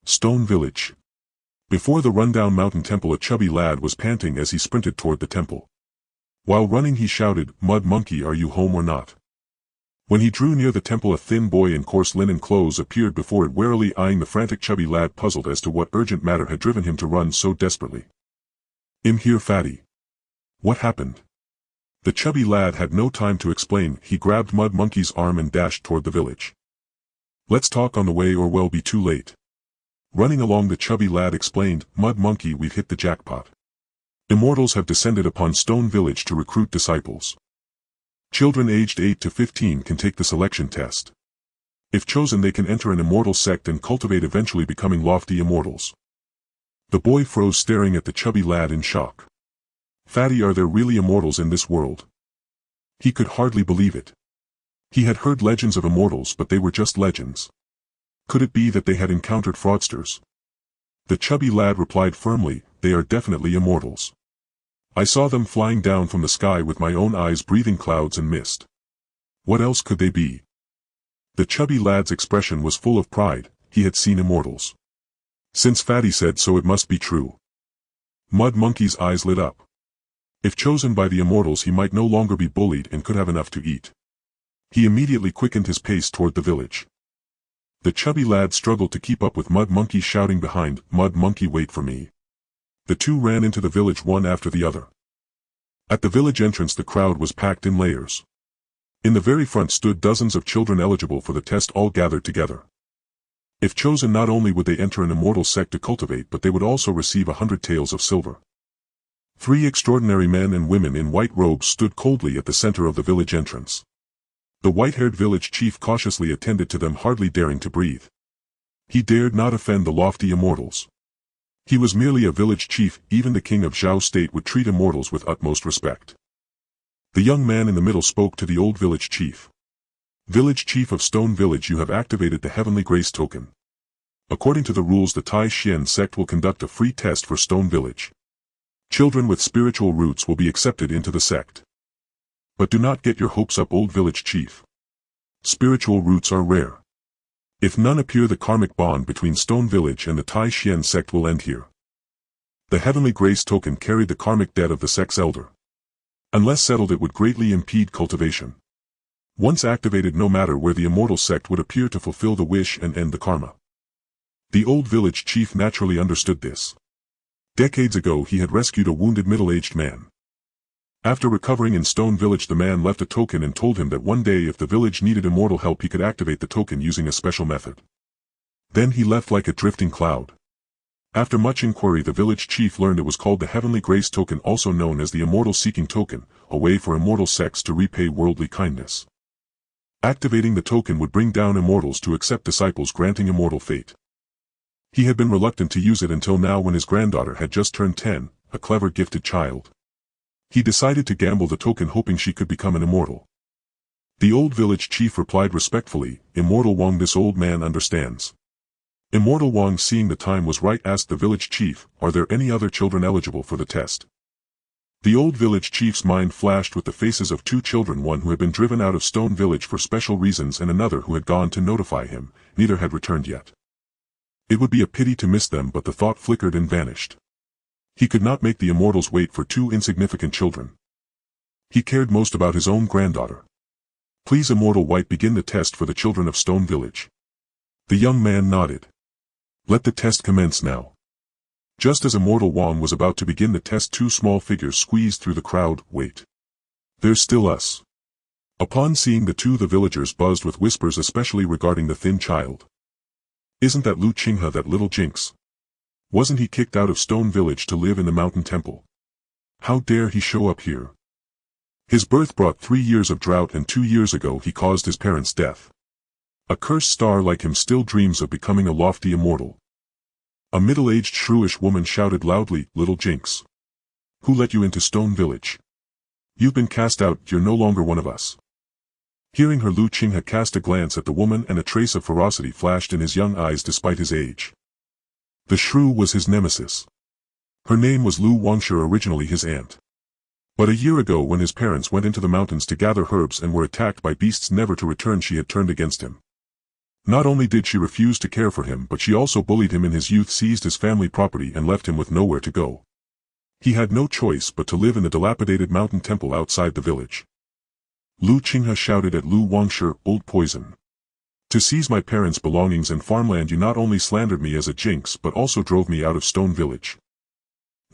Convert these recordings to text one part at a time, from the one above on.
Stone Village. Before the rundown mountain temple, a chubby lad was panting as he sprinted toward the temple. While running he shouted, "Mud Monkey, are you home or not?" When he drew near the temple, a thin boy in coarse linen clothes appeared before it, warily eyeing the frantic chubby lad, puzzled as to what urgent matter had driven him to run so desperately. "I'm here, fatty." "What happened?" The chubby lad had no time to explain. He grabbed Mud Monkey's arm and dashed toward the village. "Let's talk on the way or we'll be too late." Running along, the chubby lad explained, "Mud Monkey, we've hit the jackpot. Immortals have descended upon Stone Village to recruit disciples. Children aged 8 to 15 can take the selection test. If chosen, they can enter an immortal sect and cultivate, eventually becoming lofty immortals." The boy froze, staring at the chubby lad in shock. "Fatty, are there really immortals in this world?" He could hardly believe it. He had heard legends of immortals, but they were just legends. Could it be that they had encountered fraudsters? The chubby lad replied firmly, "They are definitely immortals. I saw them flying down from the sky with my own eyes, breathing clouds and mist. What else could they be?" The chubby lad's expression was full of pride. He had seen immortals. Since Fatty said so, it must be true. Mud Monkey's eyes lit up. If chosen by the immortals, he might no longer be bullied and could have enough to eat. He immediately quickened his pace toward the village. The chubby lad struggled to keep up with Mud Monkey shouting behind, "Mud Monkey, wait for me." The two ran into the village one after the other. At the village entrance, the crowd was packed in layers. In the very front stood dozens of children eligible for the test, all gathered together. If chosen, not only would they enter an immortal sect to cultivate, but they would also receive 100 taels of silver. 3 extraordinary men and women in white robes stood coldly at the center of the village entrance. The white-haired village chief cautiously attended to them, hardly daring to breathe. He dared not offend the lofty immortals. He was merely a village chief. Even the king of Zhao State would treat immortals with utmost respect. The young man in the middle spoke to the old village chief. "Village chief of Stone Village, you have activated the Heavenly Grace token. According to the rules, the Tai Xian sect will conduct a free test for Stone Village. Children with spiritual roots will be accepted into the sect. But do not get your hopes up, old village chief. Spiritual roots are rare. If none appear, the karmic bond between Stone Village and the Tai Xian sect will end here." The Heavenly Grace token carried the karmic debt of the sect's elder. Unless settled, it would greatly impede cultivation. Once activated, no matter where the immortal sect would appear to fulfill the wish and end the karma. The old village chief naturally understood this. Decades ago he had rescued a wounded middle-aged man. After recovering in Stone Village, the man left a token and told him that one day, if the village needed immortal help, he could activate the token using a special method. Then he left like a drifting cloud. After much inquiry, the village chief learned it was called the Heavenly Grace token, also known as the Immortal Seeking token, a way for immortal sects to repay worldly kindness. Activating the token would bring down immortals to accept disciples, granting immortal fate. He had been reluctant to use it until now, when his granddaughter had just turned 10, a clever, gifted child. He decided to gamble the token, hoping she could become an immortal. The old village chief replied respectfully, "Immortal Wang, this old man understands." Immortal Wang, seeing the time was right, asked the village chief, "Are there any other children eligible for the test?" The old village chief's mind flashed with the faces of 2 children, one who had been driven out of Stone Village for special reasons and another who had gone to notify him. Neither had returned yet. It would be a pity to miss them, but the thought flickered and vanished. He could not make the immortals wait for 2 insignificant children. He cared most about his own granddaughter. "Please, Immortal White, begin the test for the children of Stone Village." The young man nodded. "Let the test commence now." Just as Immortal Wang was about to begin the test, 2 small figures squeezed through the crowd. "Wait. There's still us." Upon seeing the 2, the villagers buzzed with whispers, especially regarding the thin child. "Isn't that Qinghe, that little jinx? Wasn't he kicked out of Stone Village to live in the mountain temple? How dare he show up here? His birth brought 3 years of drought, and 2 years ago he caused his parents' death. A cursed star like him still dreams of becoming a lofty immortal." A middle-aged shrewish woman shouted loudly, "Little jinx! Who let you into Stone Village? You've been cast out, you're no longer one of us." Hearing her, Qinghe cast a glance at the woman, and a trace of ferocity flashed in his young eyes despite his age. The shrew was his nemesis. Her name was Lu Wangshe, originally his aunt. But a year ago, when his parents went into the mountains to gather herbs and were attacked by beasts never to return, she had turned against him. Not only did she refuse to care for him, but she also bullied him in his youth, seized his family property and left him with nowhere to go. He had no choice but to live in the dilapidated mountain temple outside the village. Lu Qinghe shouted at Lu Wangshi, "Old poison. To seize my parents' belongings and farmland, you not only slandered me as a jinx but also drove me out of Stone Village.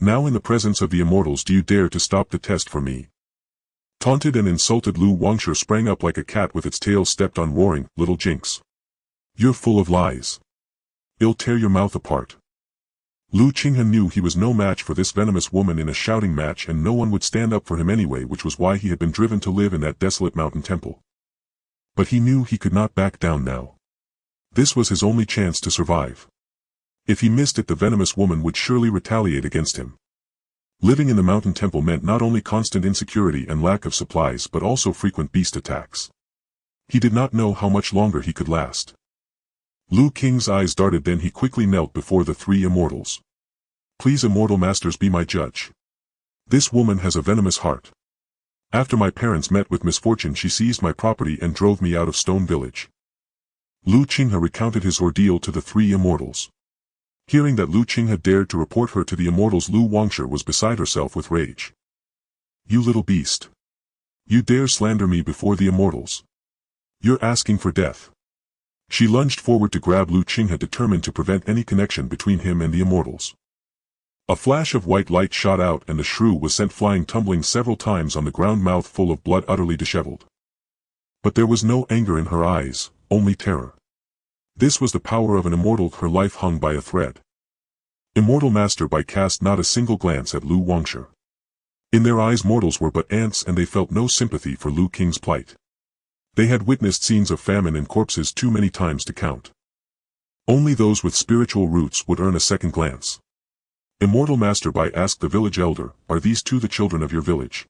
Now in the presence of the immortals do you dare to stop the test for me?" Taunted and insulted, Lu Wangshi sprang up like a cat with its tail stepped on, roaring, "Little jinx! You're full of lies. I'll tear your mouth apart." Lu Qinghe knew he was no match for this venomous woman in a shouting match, and no one would stand up for him anyway, which was why he had been driven to live in that desolate mountain temple. But he knew he could not back down now. This was his only chance to survive. If he missed it, the venomous woman would surely retaliate against him. Living in the mountain temple meant not only constant insecurity and lack of supplies but also frequent beast attacks. He did not know how much longer he could last. Lu Qinghe's eyes darted, then he quickly knelt before the three immortals. "Please, immortal masters, be my judge. This woman has a venomous heart. After my parents met with misfortune, she seized my property and drove me out of Stone Village." Lu Qinghe recounted his ordeal to the three immortals. Hearing that Lu Qinghe dared to report her to the immortals, Lu Wangshi was beside herself with rage. "You little beast! You dare slander me before the immortals! You're asking for death!" She lunged forward to grab Lu Qinghe, determined to prevent any connection between him and the immortals. A flash of white light shot out and the shrew was sent flying, tumbling several times on the ground, mouth full of blood, utterly disheveled. But there was no anger in her eyes, only terror. This was the power of an immortal, her life hung by a thread. Immortal Master Bai cast not a single glance at Lu Wangshi. In their eyes mortals were but ants, and they felt no sympathy for Lu Qinghe's plight. They had witnessed scenes of famine and corpses too many times to count. Only those with spiritual roots would earn a second glance. Immortal Master Bai asked the village elder, "Are these two the children of your village?"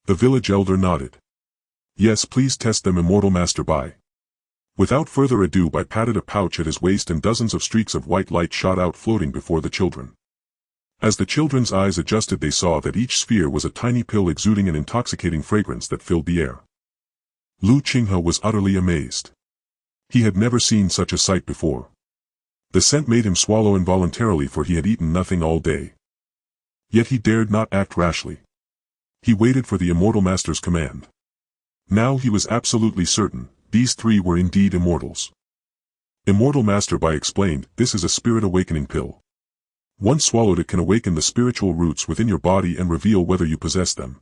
The village elder nodded. "Yes, please test them, Immortal Master Bai." Without further ado, Bai patted a pouch at his waist and dozens of streaks of white light shot out, floating before the children. As the children's eyes adjusted, they saw that each sphere was a tiny pill exuding an intoxicating fragrance that filled the air. Lu Qinghe was utterly amazed. He had never seen such a sight before. The scent made him swallow involuntarily, for he had eaten nothing all day. Yet he dared not act rashly. He waited for the Immortal Master's command. Now he was absolutely certain, these three were indeed immortals. Immortal Master Bai explained, "This is a spirit awakening pill. Once swallowed, it can awaken the spiritual roots within your body and reveal whether you possess them."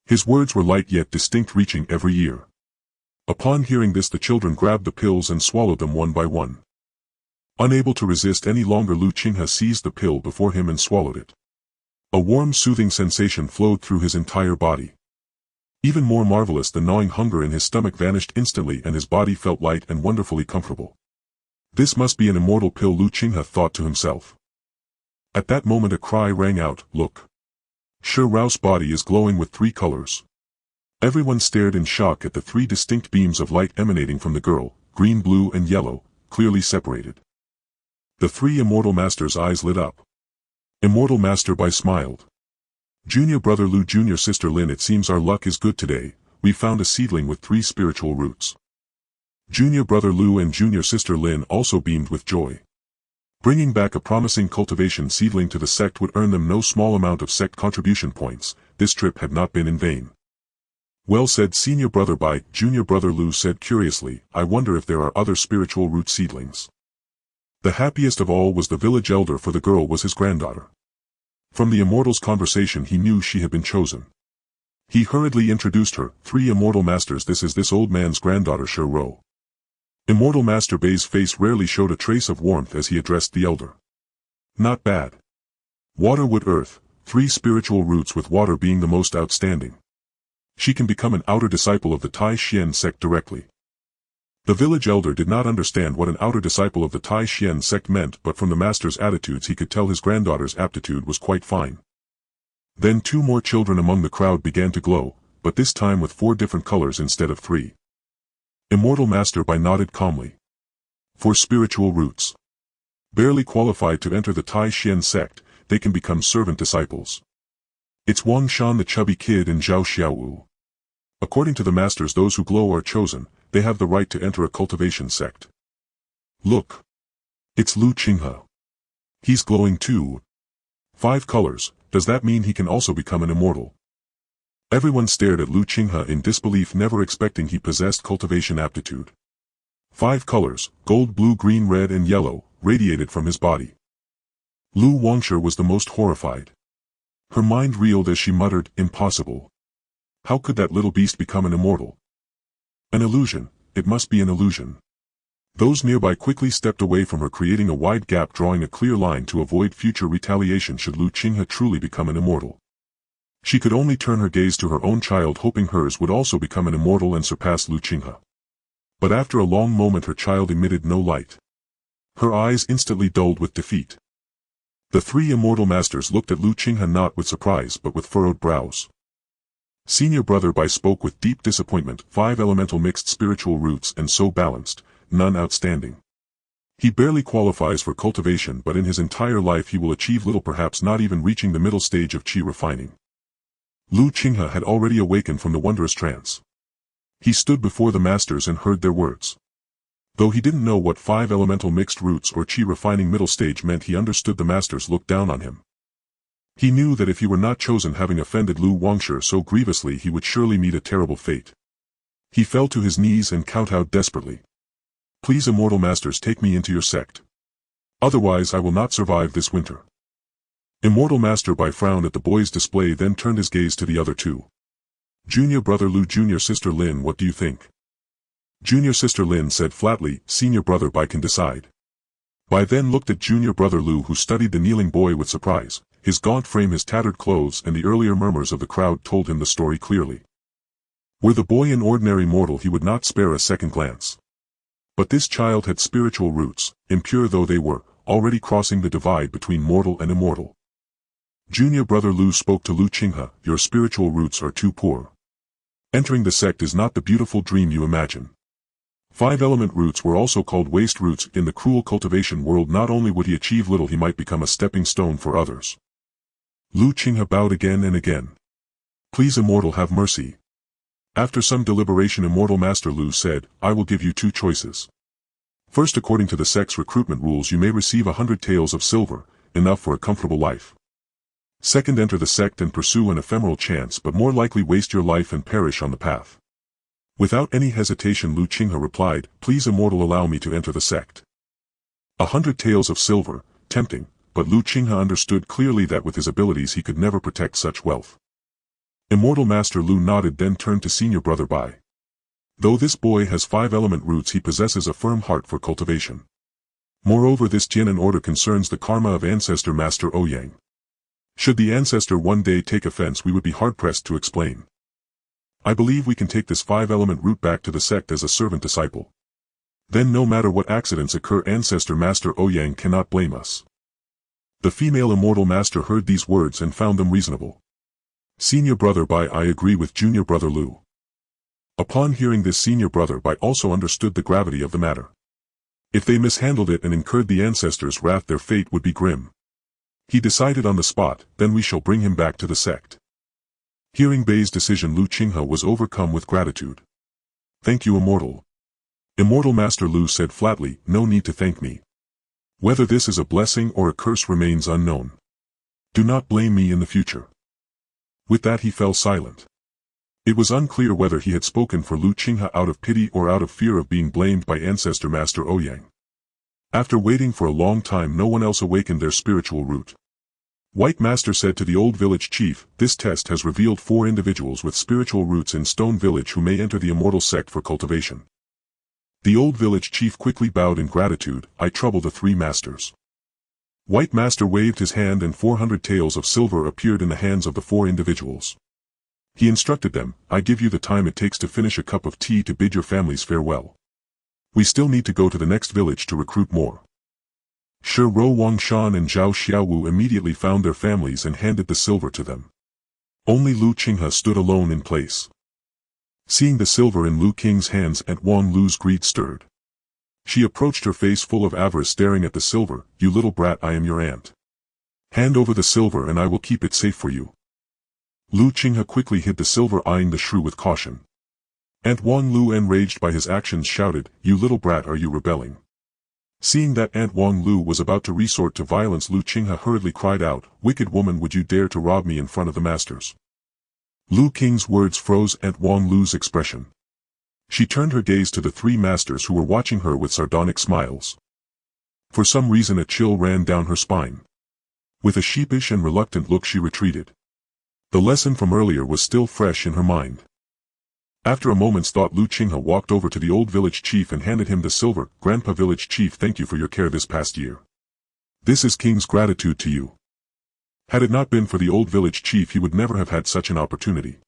His words were light yet distinct, reaching every ear. Upon hearing this, the children grabbed the pills and swallowed them one by one. Unable to resist any longer, Lu Qinghe seized the pill before him and swallowed it. A warm, soothing sensation flowed through his entire body. Even more marvelous, the gnawing hunger in his stomach vanished instantly and his body felt light and wonderfully comfortable. This must be an immortal pill, Lu Qinghe thought to himself. At that moment a cry rang out, "Look! Shi Rao's body is glowing with 3 colors." Everyone stared in shock at the 3 distinct beams of light emanating from the girl, green, blue and yellow, clearly separated. The 3 immortal masters' eyes lit up. Immortal Master Bai smiled. "Junior brother Lu, junior sister Lin, it seems our luck is good today. We found a seedling with 3 spiritual roots." Junior brother Lu and junior sister Lin also beamed with joy. Bringing back a promising cultivation seedling to the sect would earn them no small amount of sect contribution points. This trip had not been in vain. "Well said, senior brother Bai," junior brother Lu said curiously. "I wonder if there are other spiritual root seedlings." The happiest of all was the village elder, for the girl was his granddaughter. From the immortal's conversation he knew she had been chosen. He hurriedly introduced her, 3 immortal masters, this is this old man's granddaughter Shi Rao." Immortal Master Bai's face rarely showed a trace of warmth as he addressed the elder. "Not bad. Water, wood, earth, 3 spiritual roots, with water being the most outstanding. She can become an outer disciple of the Tai Xian sect directly." The village elder did not understand what an outer disciple of the Tai Xian sect meant, but from the master's attitudes he could tell his granddaughter's aptitude was quite fine. Then 2 more children among the crowd began to glow, but this time with 4 different colors instead of 3. Immortal Master Bai nodded calmly. 4 spiritual roots. Barely qualified to enter the Tai Xian sect, they can become servant disciples. It's Wang Shan, the chubby kid, and Zhao Xiaowu. According to the masters, those who glow are chosen. they have the right to enter a cultivation sect. Look. It's Qinghe. He's glowing too. 5 colors, does that mean he can also become an immortal? Everyone stared at Qinghe in disbelief, never expecting he possessed cultivation aptitude. 5 colors, gold, blue, green, red and yellow, radiated from his body. Lu Wangshi was the most horrified. Her mind reeled as she muttered, impossible. How could that little beast become an immortal? An illusion, it must be an illusion. Those nearby quickly stepped away from her, creating a wide gap, drawing a clear line to avoid future retaliation should Qinghe truly become an immortal. She could only turn her gaze to her own child, hoping hers would also become an immortal and surpass Qinghe. But after a long moment her child emitted no light. Her eyes instantly dulled with defeat. The 3 immortal masters looked at Qinghe not with surprise but with furrowed brows. Senior brother Bai spoke with deep disappointment. 5 elemental mixed spiritual roots and so balanced, none outstanding. He barely qualifies for cultivation, but in his entire life he will achieve little, perhaps not even reaching the middle stage of qi refining. Qinghe had already awakened from the wondrous trance. He stood before the masters and heard their words. Though he didn't know what 5 elemental mixed roots or qi refining middle stage meant, he understood the masters looked down on him. He knew that if he were not chosen, having offended Lu Wangshi so grievously, he would surely meet a terrible fate. He fell to his knees and kowtowed desperately. Please, immortal masters, take me into your sect. Otherwise I will not survive this winter. Immortal Master Bai frowned at the boy's display, then turned his gaze to the other 2. Junior brother Lu, junior sister Lin, what do you think? Junior sister Lin said flatly, senior brother Bai can decide. Bai then looked at junior brother Lu, who studied the kneeling boy with surprise. His gaunt frame, his tattered clothes and the earlier murmurs of the crowd told him the story clearly. Were the boy an ordinary mortal, he would not spare a second glance. But this child had spiritual roots, impure though they were, already crossing the divide between mortal and immortal. Junior brother Lu spoke to Qinghe, your spiritual roots are too poor. Entering the sect is not the beautiful dream you imagine. 5 element roots were also called waste roots in the cruel cultivation world. Not only would he achieve little, he might become a stepping stone for others. Qinghe bowed again and again. Please, immortal, have mercy. After some deliberation, immortal master Lu said, I will give you 2 choices. First, according to the sect's recruitment rules, you may receive 100 taels of silver, enough for a comfortable life. Second, enter the sect and pursue an ephemeral chance, but more likely waste your life and perish on the path. Without any hesitation, Qinghe replied, please, immortal, allow me to enter the sect. 100 taels of silver, tempting, but Qinghe understood clearly that with his abilities he could never protect such wealth. Immortal Master Lu nodded, then turned to senior brother Bai. Though this boy has 5 element roots, he possesses a firm heart for cultivation. Moreover, this Jin and order concerns the karma of ancestor Master Ouyang. Should the ancestor one day take offense, we would be hard-pressed to explain. I believe we can take this 5 element root back to the sect as a servant disciple. Then no matter what accidents occur, ancestor Master Ouyang cannot blame us. The female immortal master heard these words and found them reasonable. Senior brother Bai, I agree with junior brother Lu. Upon hearing this, senior brother Bai also understood the gravity of the matter. If they mishandled it and incurred the ancestors' wrath, their fate would be grim. He decided on the spot, then we shall bring him back to the sect. Hearing Bai's decision, Qinghe was overcome with gratitude. Thank you, immortal. Immortal Master Lu said flatly, no need to thank me. Whether this is a blessing or a curse remains unknown. Do not blame me in the future. With that he fell silent. It was unclear whether he had spoken for Qinghe out of pity or out of fear of being blamed by ancestor Master Ouyang. After waiting for a long time, no one else awakened their spiritual root. White Master said to the old village chief, this test has revealed 4 individuals with spiritual roots in Stone Village who may enter the immortal sect for cultivation. The old village chief quickly bowed in gratitude. I trouble the 3 masters. White Master waved his hand and 400 taels of silver appeared in the hands of the 4 individuals. He instructed them, I give you the time it takes to finish a cup of tea to bid your families farewell. We still need to go to the next village to recruit more. Shi Ro Wangshan and Zhao Xiaowu immediately found their families and handed the silver to them. Only Qinghe stood alone in place. Seeing the silver in Lu Qing's hands, Aunt Wang Lu's greed stirred. She approached, her face full of avarice, staring at the silver. You little brat, I am your aunt. Hand over the silver and I will keep it safe for you. Qinghe quickly hid the silver, eyeing the shrew with caution. Aunt Wang Lu, enraged by his actions, shouted, "You little brat, are you rebelling?" Seeing that Aunt Wang Lu was about to resort to violence, Lu Qinghe hurriedly cried out, "Wicked woman, would you dare to rob me in front of the masters?" Lu Qing's words froze Aunt Wang Lu's expression. She turned her gaze to the three masters who were watching her with sardonic smiles. For some reason a chill ran down her spine. With a sheepish and reluctant look she retreated. The lesson from earlier was still fresh in her mind. After a moment's thought, Lu Qinghe walked over to the old village chief and handed him the silver. "Grandpa village chief, thank you for your care this past year. This is King's gratitude to you." Had it not been for the old village chief, he would never have had such an opportunity.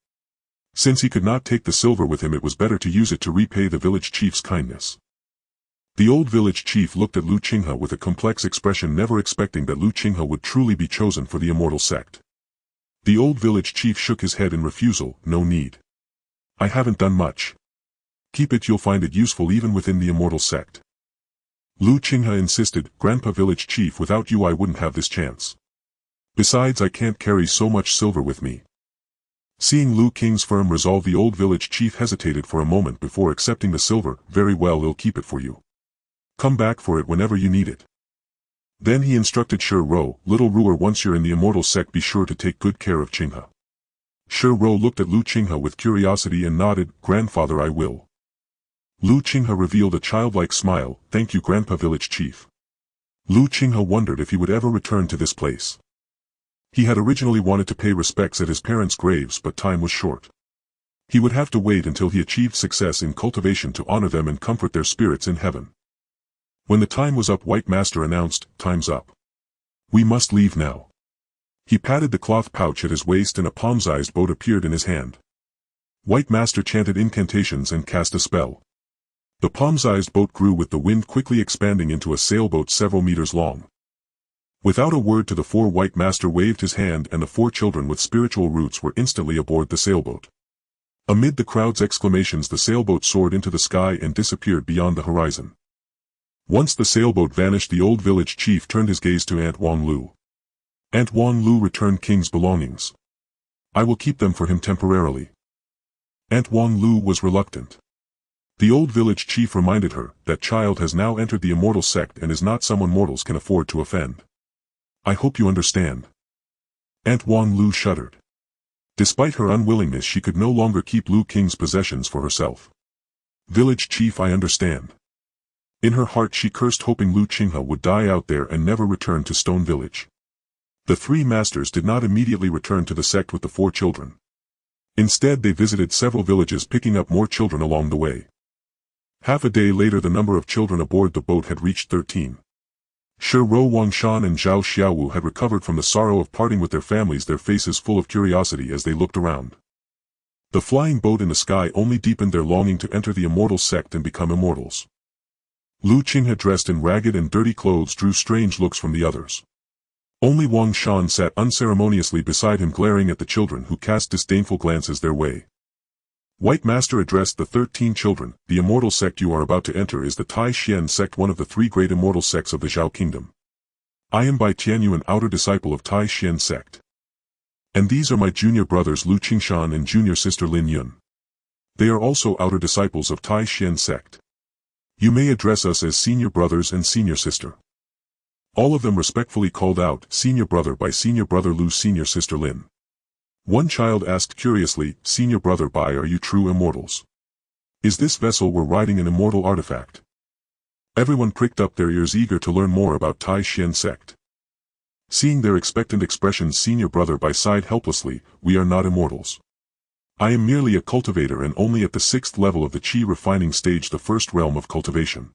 Since he could not take the silver with him, it was better to use it to repay the village chief's kindness. The old village chief looked at Lu Qinghe with a complex expression, never expecting that Lu Qinghe would truly be chosen for the Immortal Sect. The old village chief shook his head in refusal. "No need. I haven't done much. Keep it, you'll find it useful even within the Immortal Sect." Lu Qinghe insisted, "Grandpa village chief, without you I wouldn't have this chance. Besides, I can't carry so much silver with me." Seeing Lu Qing's firm resolve, the old village chief hesitated for a moment before accepting the silver. "Very well, I'll keep it for you. Come back for it whenever you need it." Then he instructed Ro, "Little Ruler, once you're in the Immortal Sect, be sure to take good care of Qinghe." Ro looked at Lu Qinghe with curiosity and nodded. "Grandfather, I will." Lu Qinghe revealed a childlike smile. "Thank you, Grandpa village chief." Lu Qinghe wondered if he would ever return to this place. He had originally wanted to pay respects at his parents' graves, but time was short. He would have to wait until he achieved success in cultivation to honor them and comfort their spirits in heaven. When the time was up, White Master announced, "Time's up. We must leave now." He patted the cloth pouch at his waist and a palm-sized boat appeared in his hand. White Master chanted incantations and cast a spell. The palm-sized boat grew with the wind, quickly expanding into a sailboat several meters long. Without a word to the four, White Master waved his hand and the four children with spiritual roots were instantly aboard the sailboat. Amid the crowd's exclamations, the sailboat soared into the sky and disappeared beyond the horizon. Once the sailboat vanished, the old village chief turned his gaze to Aunt Wang Lu. "Aunt Wang Lu, return King's belongings. I will keep them for him temporarily." Aunt Wang Lu was reluctant. The old village chief reminded her, "That child has now entered the Immortal Sect and is not someone mortals can afford to offend. I hope you understand." Aunt Wang Lu shuddered. Despite her unwillingness, she could no longer keep Lu Qing's possessions for herself. "Village chief, I understand." In her heart she cursed, hoping Lu Qinghe would die out there and never return to Stone Village. The three masters did not immediately return to the sect with the four children. Instead, they visited several villages, picking up more children along the way. Half a day later, the number of children aboard the boat had reached 13. Ro, Wangshan and Zhao Xiaowu had recovered from the sorrow of parting with their families, their faces full of curiosity as they looked around. The flying boat in the sky only deepened their longing to enter the Immortal Sect and become immortals. Lu Qinghe, dressed in ragged and dirty clothes, drew strange looks from the others. Only Wang Shan sat unceremoniously beside him, glaring at the children who cast disdainful glances their way. White Master addressed the 13 children. "The Immortal Sect you are about to enter is the Tai Xian Sect, one of the three great immortal sects of the Zhao Kingdom. I am Bai Tianyu, an outer disciple of Tai Xian Sect. And these are my junior brothers Lu Qingshan and junior sister Lin Yun. They are also outer disciples of Tai Xian Sect. You may address us as senior brothers and senior sister." All of them respectfully called out, "Senior brother Bai, senior brother Lu, senior sister Lin." One child asked curiously, "Senior brother Bai, are you true immortals? Is this vessel we're riding an immortal artifact?" Everyone pricked up their ears, eager to learn more about Tai Xian Sect. Seeing their expectant expressions, senior brother Bai sighed helplessly, "We are not immortals. I am merely a cultivator and only at the 6th level of the Qi refining stage, the first realm of cultivation.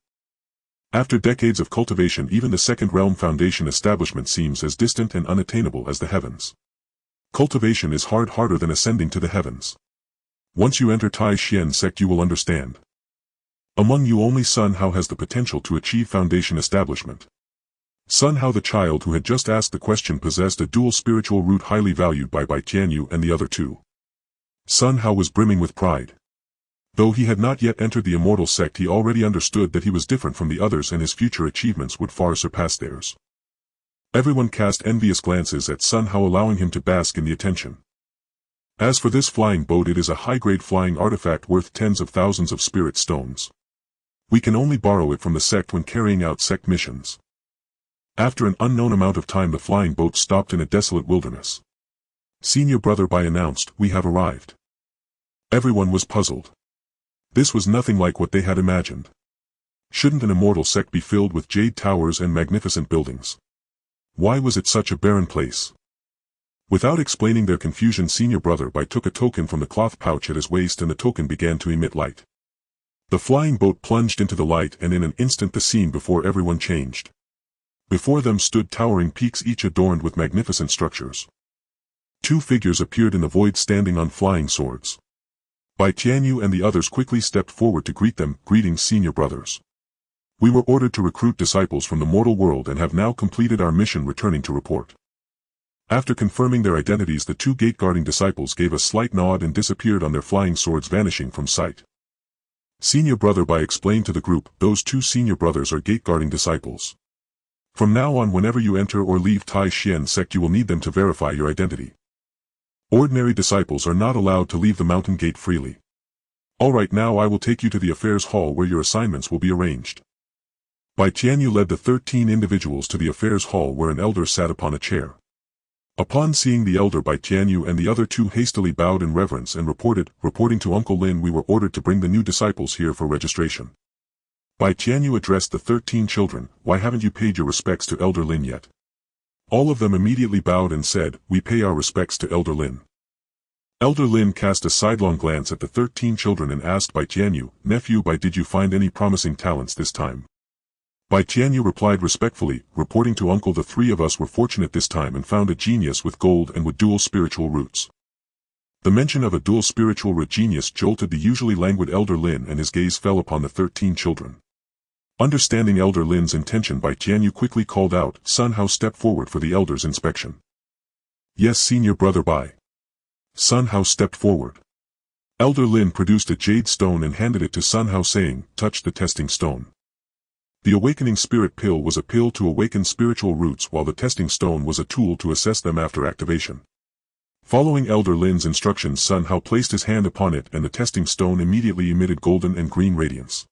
After decades of cultivation, even the second realm foundation establishment seems as distant and unattainable as the heavens. Cultivation is harder than ascending to the heavens. Once you enter Tai Xian Sect you will understand. Among you only Sun Hao has the potential to achieve foundation establishment." Sun Hao, the child who had just asked the question, possessed a dual spiritual root highly valued by Bai Tianyu and the other two. Sun Hao was brimming with pride. Though he had not yet entered the Immortal Sect, he already understood that he was different from the others and his future achievements would far surpass theirs. Everyone cast envious glances at Sun Hao, allowing him to bask in the attention. As for this flying boat, it is a high-grade flying artifact worth tens of thousands of spirit stones. We can only borrow it from the sect when carrying out sect missions. After an unknown amount of time, the flying boat stopped in a desolate wilderness. Senior Brother Bai announced, "We have arrived." Everyone was puzzled. This was nothing like what they had imagined. Shouldn't an immortal sect be filled with jade towers and magnificent buildings? Why was it such a barren place? Without explaining their confusion, Senior Brother Bai took a token from the cloth pouch at his waist, and the token began to emit light. The flying boat plunged into the light, and in an instant the scene before everyone changed. Before them stood towering peaks, each adorned with magnificent structures. Two figures appeared in the void, standing on flying swords. Bai Tianyu and the others quickly stepped forward to greet them. "Greetings, Senior Brothers. We were ordered to recruit disciples from the mortal world and have now completed our mission, returning to report." After confirming their identities, the two gate-guarding disciples gave a slight nod and disappeared on their flying swords, vanishing from sight. Senior Brother Bai explained to the group, "Those two senior brothers are gate-guarding disciples. From now on, whenever you enter or leave Tai Xian sect, you will need them to verify your identity. Ordinary disciples are not allowed to leave the mountain gate freely. Alright, now I will take you to the affairs hall where your assignments will be arranged." Bai Tianyu led the 13 individuals to the affairs hall, where an elder sat upon a chair. Upon seeing the elder, Bai Tianyu and the other two hastily bowed in reverence and reporting to Uncle Lin, "We were ordered to bring the new disciples here for registration." Bai Tianyu addressed the 13 children, "Why haven't you paid your respects to Elder Lin yet?" All of them immediately bowed and said, "We pay our respects to Elder Lin." Elder Lin cast a sidelong glance at the 13 children and asked Bai Tianyu, "Nephew Bai, did you find any promising talents this time?" Bai Tianyu replied respectfully, reporting to Uncle, "The three of us were fortunate this time and found a genius with gold and with dual spiritual roots." The mention of a dual spiritual root genius jolted the usually languid Elder Lin, and his gaze fell upon the 13 children. Understanding Elder Lin's intention, Bai Tianyu quickly called out, "Sun Hao, step forward for the elder's inspection." "Yes, Senior Brother Bai." Sun Hao stepped forward. Elder Lin produced a jade stone and handed it to Sun Hao, saying, "Touch the testing stone." The awakening spirit pill was a pill to awaken spiritual roots, while the testing stone was a tool to assess them after activation. Following Elder Lin's instructions, Sun Hao placed his hand upon it, and the testing stone immediately emitted golden and green radiance.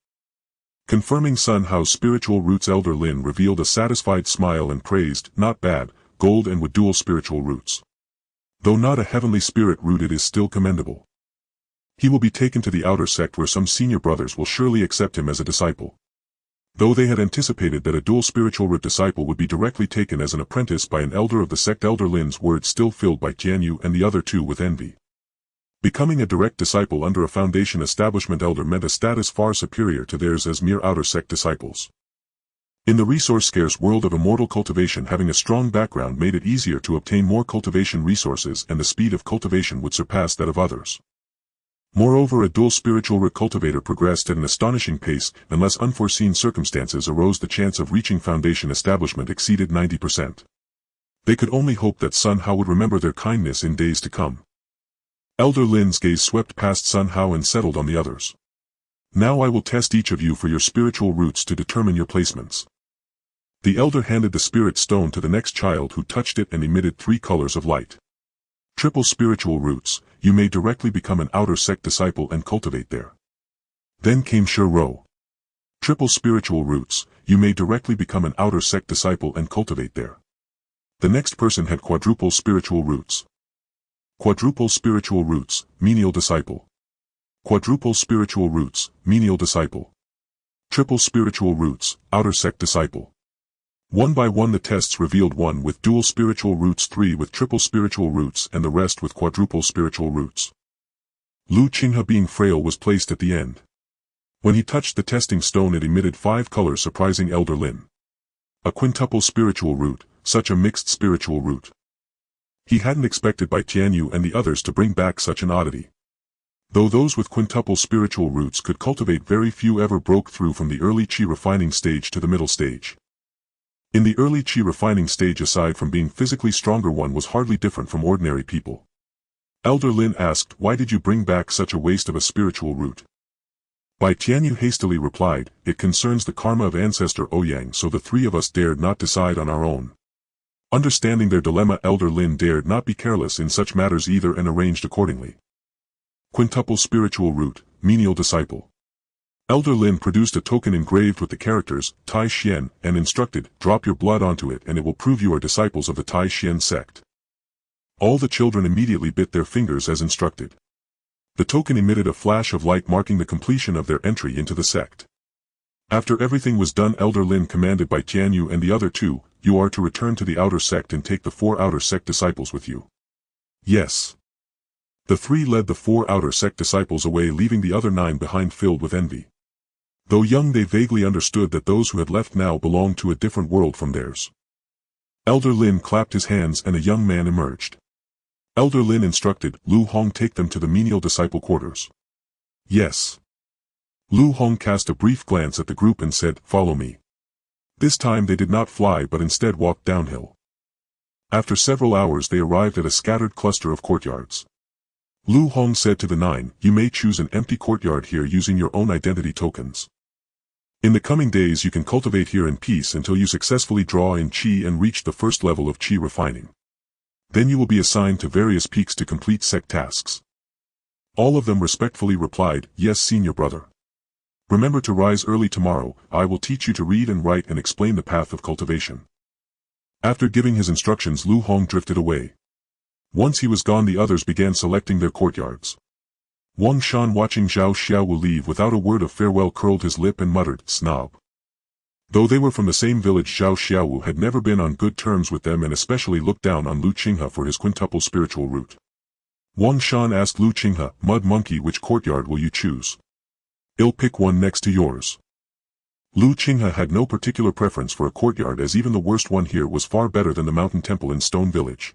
Confirming Sun Hao's spiritual roots, Elder Lin revealed a satisfied smile and praised, "Not bad, gold and with dual spiritual roots. Though not a heavenly spirit root, it is still commendable. He will be taken to the outer sect, where some senior brothers will surely accept him as a disciple." Though they had anticipated that a dual spiritual root disciple would be directly taken as an apprentice by an elder of the sect, Elder Lin's words still filled Bai Tianyu and the other two with envy. Becoming a direct disciple under a foundation establishment elder meant a status far superior to theirs as mere outer sect disciples. In the resource-scarce world of immortal cultivation, having a strong background made it easier to obtain more cultivation resources, and the speed of cultivation would surpass that of others. Moreover, a dual spiritual root cultivator progressed at an astonishing pace. Unless unforeseen circumstances arose, the chance of reaching foundation establishment exceeded 90%. They could only hope that Sun Hao would remember their kindness in days to come. Elder Lin's gaze swept past Sun Hao and settled on the others. "Now I will test each of you for your spiritual roots to determine your placements." The elder handed the spirit stone to the next child, who touched it and emitted 3 colors of light. "Triple spiritual roots, you may directly become an outer sect disciple and cultivate there." Then came Rewrote. "Triple spiritual roots, you may directly become an outer sect disciple and cultivate there." The next person had quadruple spiritual roots. "Quadruple spiritual roots, Menial disciple." "Quadruple spiritual roots, Menial disciple." "Triple spiritual roots, outer sect disciple." One by one the tests revealed 1 with dual spiritual roots, 3 with triple spiritual roots, and the rest with quadruple spiritual roots. Qinghe, being frail, was placed at the end. When he touched the testing stone, it emitted 5 colors, surprising Elder Lin. A quintuple spiritual root, such a mixed spiritual root. He hadn't expected Bai Tianyu and the others to bring back such an oddity. Though those with quintuple spiritual roots could cultivate, very few ever broke through from the early Qi refining stage to the middle stage. In the early Qi refining stage, aside from being physically stronger, one was hardly different from ordinary people. Elder Lin asked, "Why did you bring back such a waste of a spiritual root?" Bai Tianyu hastily replied, "It concerns the karma of ancestor Ouyang, so the 3 of us dared not decide on our own." Understanding their dilemma, Elder Lin dared not be careless in such matters either and arranged accordingly. Quintuple spiritual root, menial disciple. Elder Lin produced a token engraved with the characters, Tai Xian, and instructed, drop your blood onto it and it will prove you are disciples of the Tai Xian sect. All the children immediately bit their fingers as instructed. The token emitted a flash of light marking the completion of their entry into the sect. After everything was done, Elder Lin commanded by Tianyu and the other two, you are to return to the outer sect and take the 4 outer sect disciples with you. Yes. The 3 led the 4 outer sect disciples away, leaving the other 9 behind filled with envy. Though young, they vaguely understood that those who had left now belonged to a different world from theirs. Elder Lin clapped his hands and a young man emerged. Elder Lin instructed, Lu Hong, take them to the menial disciple quarters. Yes. Lu Hong cast a brief glance at the group and said, follow me. This time they did not fly but instead walked downhill. After several hours they arrived at a scattered cluster of courtyards. Lu Hong said to the 9, you may choose an empty courtyard here using your own identity tokens. In the coming days you can cultivate here in peace until you successfully draw in Qi and reach the first level of Qi refining. Then you will be assigned to various peaks to complete sect tasks. All of them respectfully replied, yes, senior brother. Remember to rise early tomorrow, I will teach you to read and write and explain the path of cultivation. After giving his instructions, Lu Hong drifted away. Once he was gone, the others began selecting their courtyards. Wang Shan, watching Zhao Xiaowu leave without a word of farewell, curled his lip and muttered, snob. Though they were from the same village, Zhao Xiaowu had never been on good terms with them and especially looked down on Lu Qinghe for his quintuple spiritual root. Wang Shan asked Lu Qinghe, Mud Monkey, which courtyard will you choose? I'll pick one next to yours. Lu Qinghe had no particular preference for a courtyard, as even the worst one here was far better than the mountain temple in Stone Village.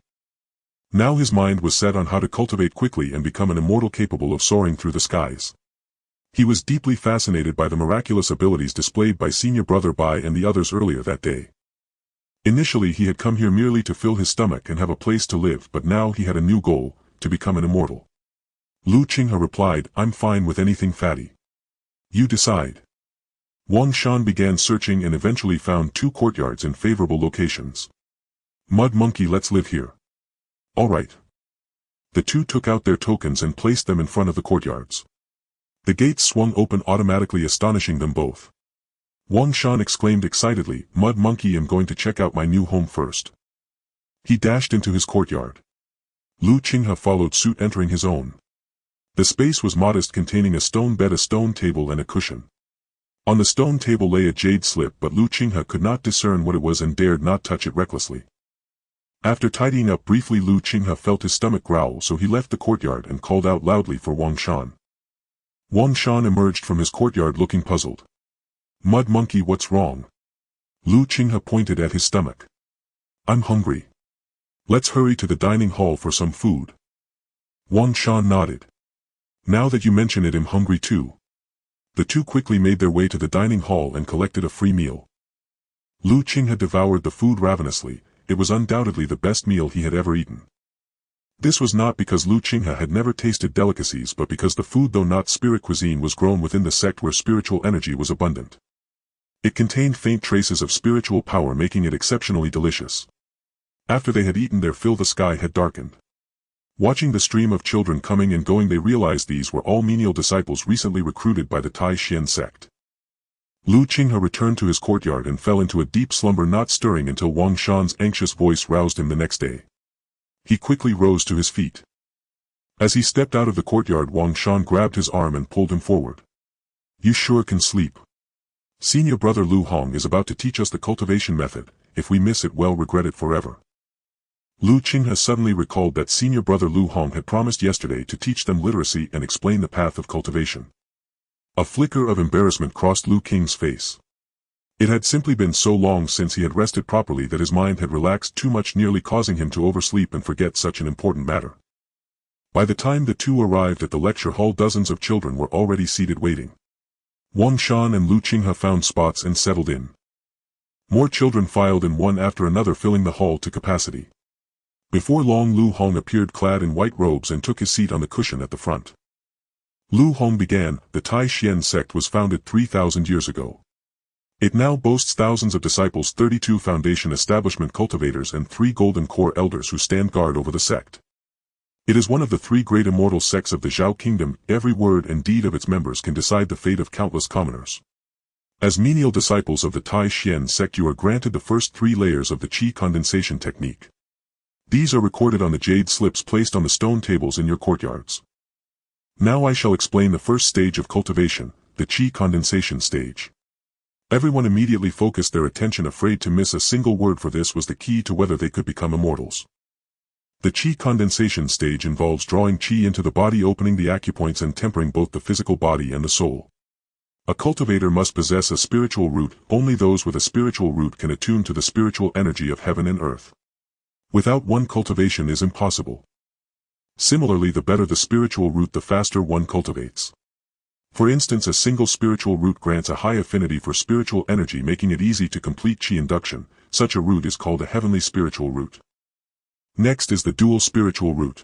Now his mind was set on how to cultivate quickly and become an immortal capable of soaring through the skies. He was deeply fascinated by the miraculous abilities displayed by Senior Brother Bai and the others earlier that day. Initially he had come here merely to fill his stomach and have a place to live, but now he had a new goal, to become an immortal. Lu Qinghe replied, I'm fine with anything, fatty. You decide. Wang Shan began searching and eventually found 2 courtyards in favorable locations. Mud Monkey, let's live here. All right. The 2 took out their tokens and placed them in front of the courtyards. The gates swung open automatically, astonishing them both. Wang Shan exclaimed excitedly, Mud Monkey, I'm going to check out my new home first. He dashed into his courtyard. Lu Qinghe followed suit, entering his own. The space was modest, containing a stone bed, a stone table and a cushion. On the stone table lay a jade slip, but Lu Qinghe could not discern what it was and dared not touch it recklessly. After tidying up briefly, Lu Qinghe felt his stomach growl, so he left the courtyard and called out loudly for Wang Shan. Wang Shan emerged from his courtyard looking puzzled. Mud Monkey, what's wrong? Lu Qinghe pointed at his stomach. I'm hungry. Let's hurry to the dining hall for some food. Wang Shan nodded. Now that you mention it, I'm hungry too. The 2 quickly made their way to the dining hall and collected a free meal. Lu Qinghe devoured the food ravenously. It was undoubtedly the best meal he had ever eaten. This was not because Lu Qinghe had never tasted delicacies, but because the food, though not spirit cuisine, was grown within the sect where spiritual energy was abundant. It contained faint traces of spiritual power, making it exceptionally delicious. After they had eaten their fill, the sky had darkened. Watching the stream of children coming and going, they realized these were all menial disciples recently recruited by the Tai Xian sect. Lu Qinghe returned to his courtyard and fell into a deep slumber, not stirring until Wang Shan's anxious voice roused him the next day. He quickly rose to his feet. As he stepped out of the courtyard, Wang Shan grabbed his arm and pulled him forward. You sure can sleep. Senior Brother Lu Hong is about to teach us the cultivation method. If we miss it, we'll regret it forever. Lu Qinghe suddenly recalled that Senior Brother Lu Hong had promised yesterday to teach them literacy and explain the path of cultivation. A flicker of embarrassment crossed Lu Qinghe's face. It had simply been so long since he had rested properly that his mind had relaxed too much, nearly causing him to oversleep and forget such an important matter. By the time the 2 arrived at the lecture hall, dozens of children were already seated waiting. Wang Shan and Lu Qinghe found spots and settled in. More children filed in one after another, filling the hall to capacity. Before long, Lu Hong appeared clad in white robes and took his seat on the cushion at the front. Lu Hong began, the Tai Xian sect was founded 3,000 years ago. It now boasts thousands of disciples, 32 foundation establishment cultivators and 3 golden core elders who stand guard over the sect. It is one of the 3 great immortal sects of the Zhao kingdom. Every word and deed of its members can decide the fate of countless commoners. As menial disciples of the Tai Xian sect, you are granted the first 3 layers of the Qi condensation technique. These are recorded on the jade slips placed on the stone tables in your courtyards. Now I shall explain the first stage of cultivation, the Qi condensation stage. Everyone immediately focused their attention, afraid to miss a single word, for this was the key to whether they could become immortals. The Qi condensation stage involves drawing Qi into the body, opening the acupoints and tempering both the physical body and the soul. A cultivator must possess a spiritual root. Only those with a spiritual root can attune to the spiritual energy of heaven and earth. Without one, cultivation is impossible. Similarly, the better the spiritual root, the faster one cultivates. For instance, a single spiritual root grants a high affinity for spiritual energy, making it easy to complete Qi induction. Such a root is called a heavenly spiritual root. Next is the dual spiritual root.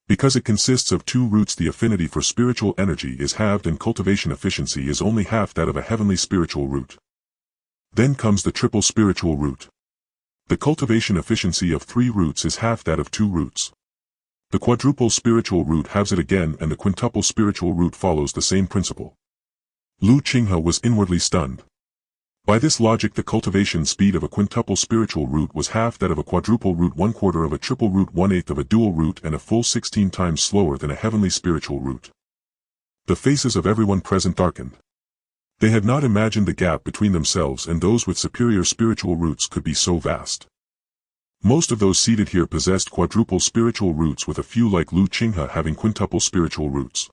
Because it consists of 2 roots, the affinity for spiritual energy is halved and cultivation efficiency is only half that of a heavenly spiritual root. Then comes the triple spiritual root. The cultivation efficiency of 3 roots is half that of 2 roots. The quadruple spiritual root halves it again, and the quintuple spiritual root follows the same principle. Qinghe was inwardly stunned. By this logic, the cultivation speed of a quintuple spiritual root was half that of a quadruple root, 1/4 of a triple root, 1/8 of a dual root, and a full 16 times slower than a heavenly spiritual root. The faces of everyone present darkened. They had not imagined the gap between themselves and those with superior spiritual roots could be so vast. Most of those seated here possessed quadruple spiritual roots, with a few like Qinghe having quintuple spiritual roots.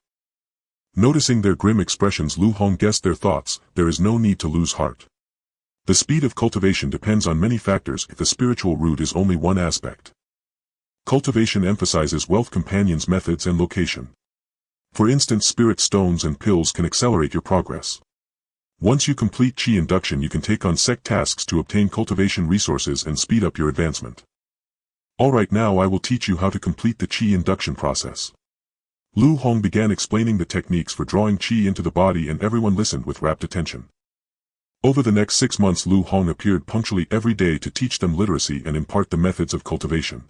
Noticing their grim expressions, Lu Hong guessed their thoughts. There is no need to lose heart. The speed of cultivation depends on many factors. The spiritual root is only one aspect. Cultivation emphasizes wealth, companions, methods, and location. For instance, spirit stones and pills can accelerate your progress. Once you complete Qi induction, you can take on sect tasks to obtain cultivation resources and speed up your advancement. Alright, now I will teach you how to complete the Qi induction process. Lu Hong began explaining the techniques for drawing Qi into the body, and everyone listened with rapt attention. Over the next 6 months, Lu Hong appeared punctually every day to teach them literacy and impart the methods of cultivation.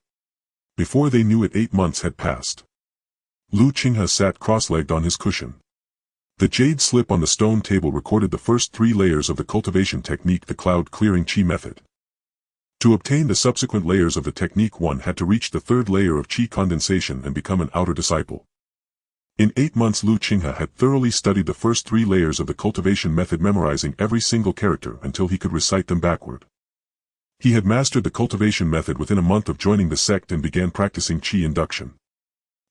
Before they knew it, 8 months had passed. Qinghe sat cross-legged on his cushion. The jade slip on the stone table recorded the first 3 layers of the cultivation technique, the cloud-clearing Qi method. To obtain the subsequent layers of the technique, one had to reach the 3rd layer of Qi condensation and become an outer disciple. In 8 months, Qinghe had thoroughly studied the first 3 layers of the cultivation method, memorizing every single character until he could recite them backward. He had mastered the cultivation method within a month of joining the sect and began practicing Qi induction.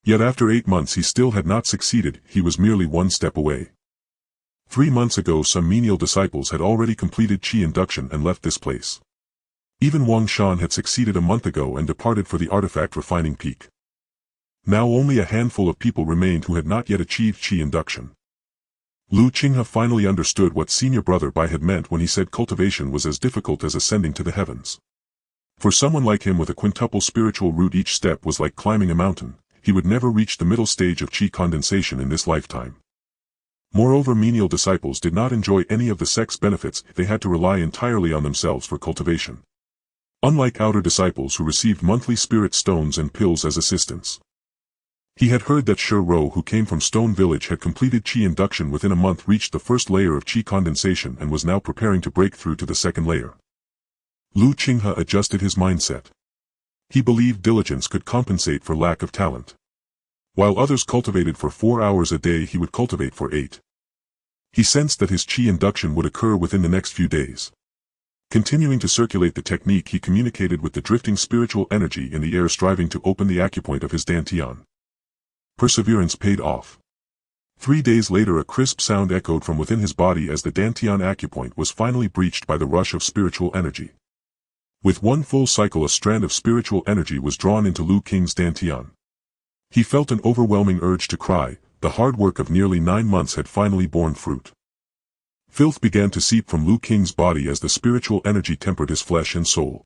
Yet after 8 months he still had not succeeded. He was merely 1 step away. 3 months ago, some menial disciples had already completed Qi induction and left this place. Even Wang Shan had succeeded a month ago and departed for the artifact refining peak. Now only a handful of people remained who had not yet achieved Qi induction. Qinghe finally understood what senior brother Bai had meant when he said cultivation was as difficult as ascending to the heavens. For someone like him with a quintuple spiritual root, each step was like climbing a mountain. He would never reach the middle stage of Qi condensation in this lifetime. Moreover, menial disciples did not enjoy any of the sect's benefits. They had to rely entirely on themselves for cultivation. Unlike outer disciples who received monthly spirit stones and pills as assistance. He had heard that Shi Ro, who came from Stone Village, had completed Qi induction within a month, reached the 1st layer of Qi condensation, and was now preparing to break through to the 2nd layer. Qinghe adjusted his mindset. He believed diligence could compensate for lack of talent. While others cultivated for 4 hours a day, he would cultivate for 8. He sensed that his Qi induction would occur within the next few days. Continuing to circulate the technique, he communicated with the drifting spiritual energy in the air, striving to open the acupoint of his dantian. Perseverance paid off. 3 days later, a crisp sound echoed from within his body as the dantian acupoint was finally breached by the rush of spiritual energy. With 1 full cycle, a strand of spiritual energy was drawn into Lu Qinghe's dantian. He felt an overwhelming urge to cry. The hard work of nearly 9 months had finally borne fruit. Filth began to seep from Lu Qinghe's body as the spiritual energy tempered his flesh and soul.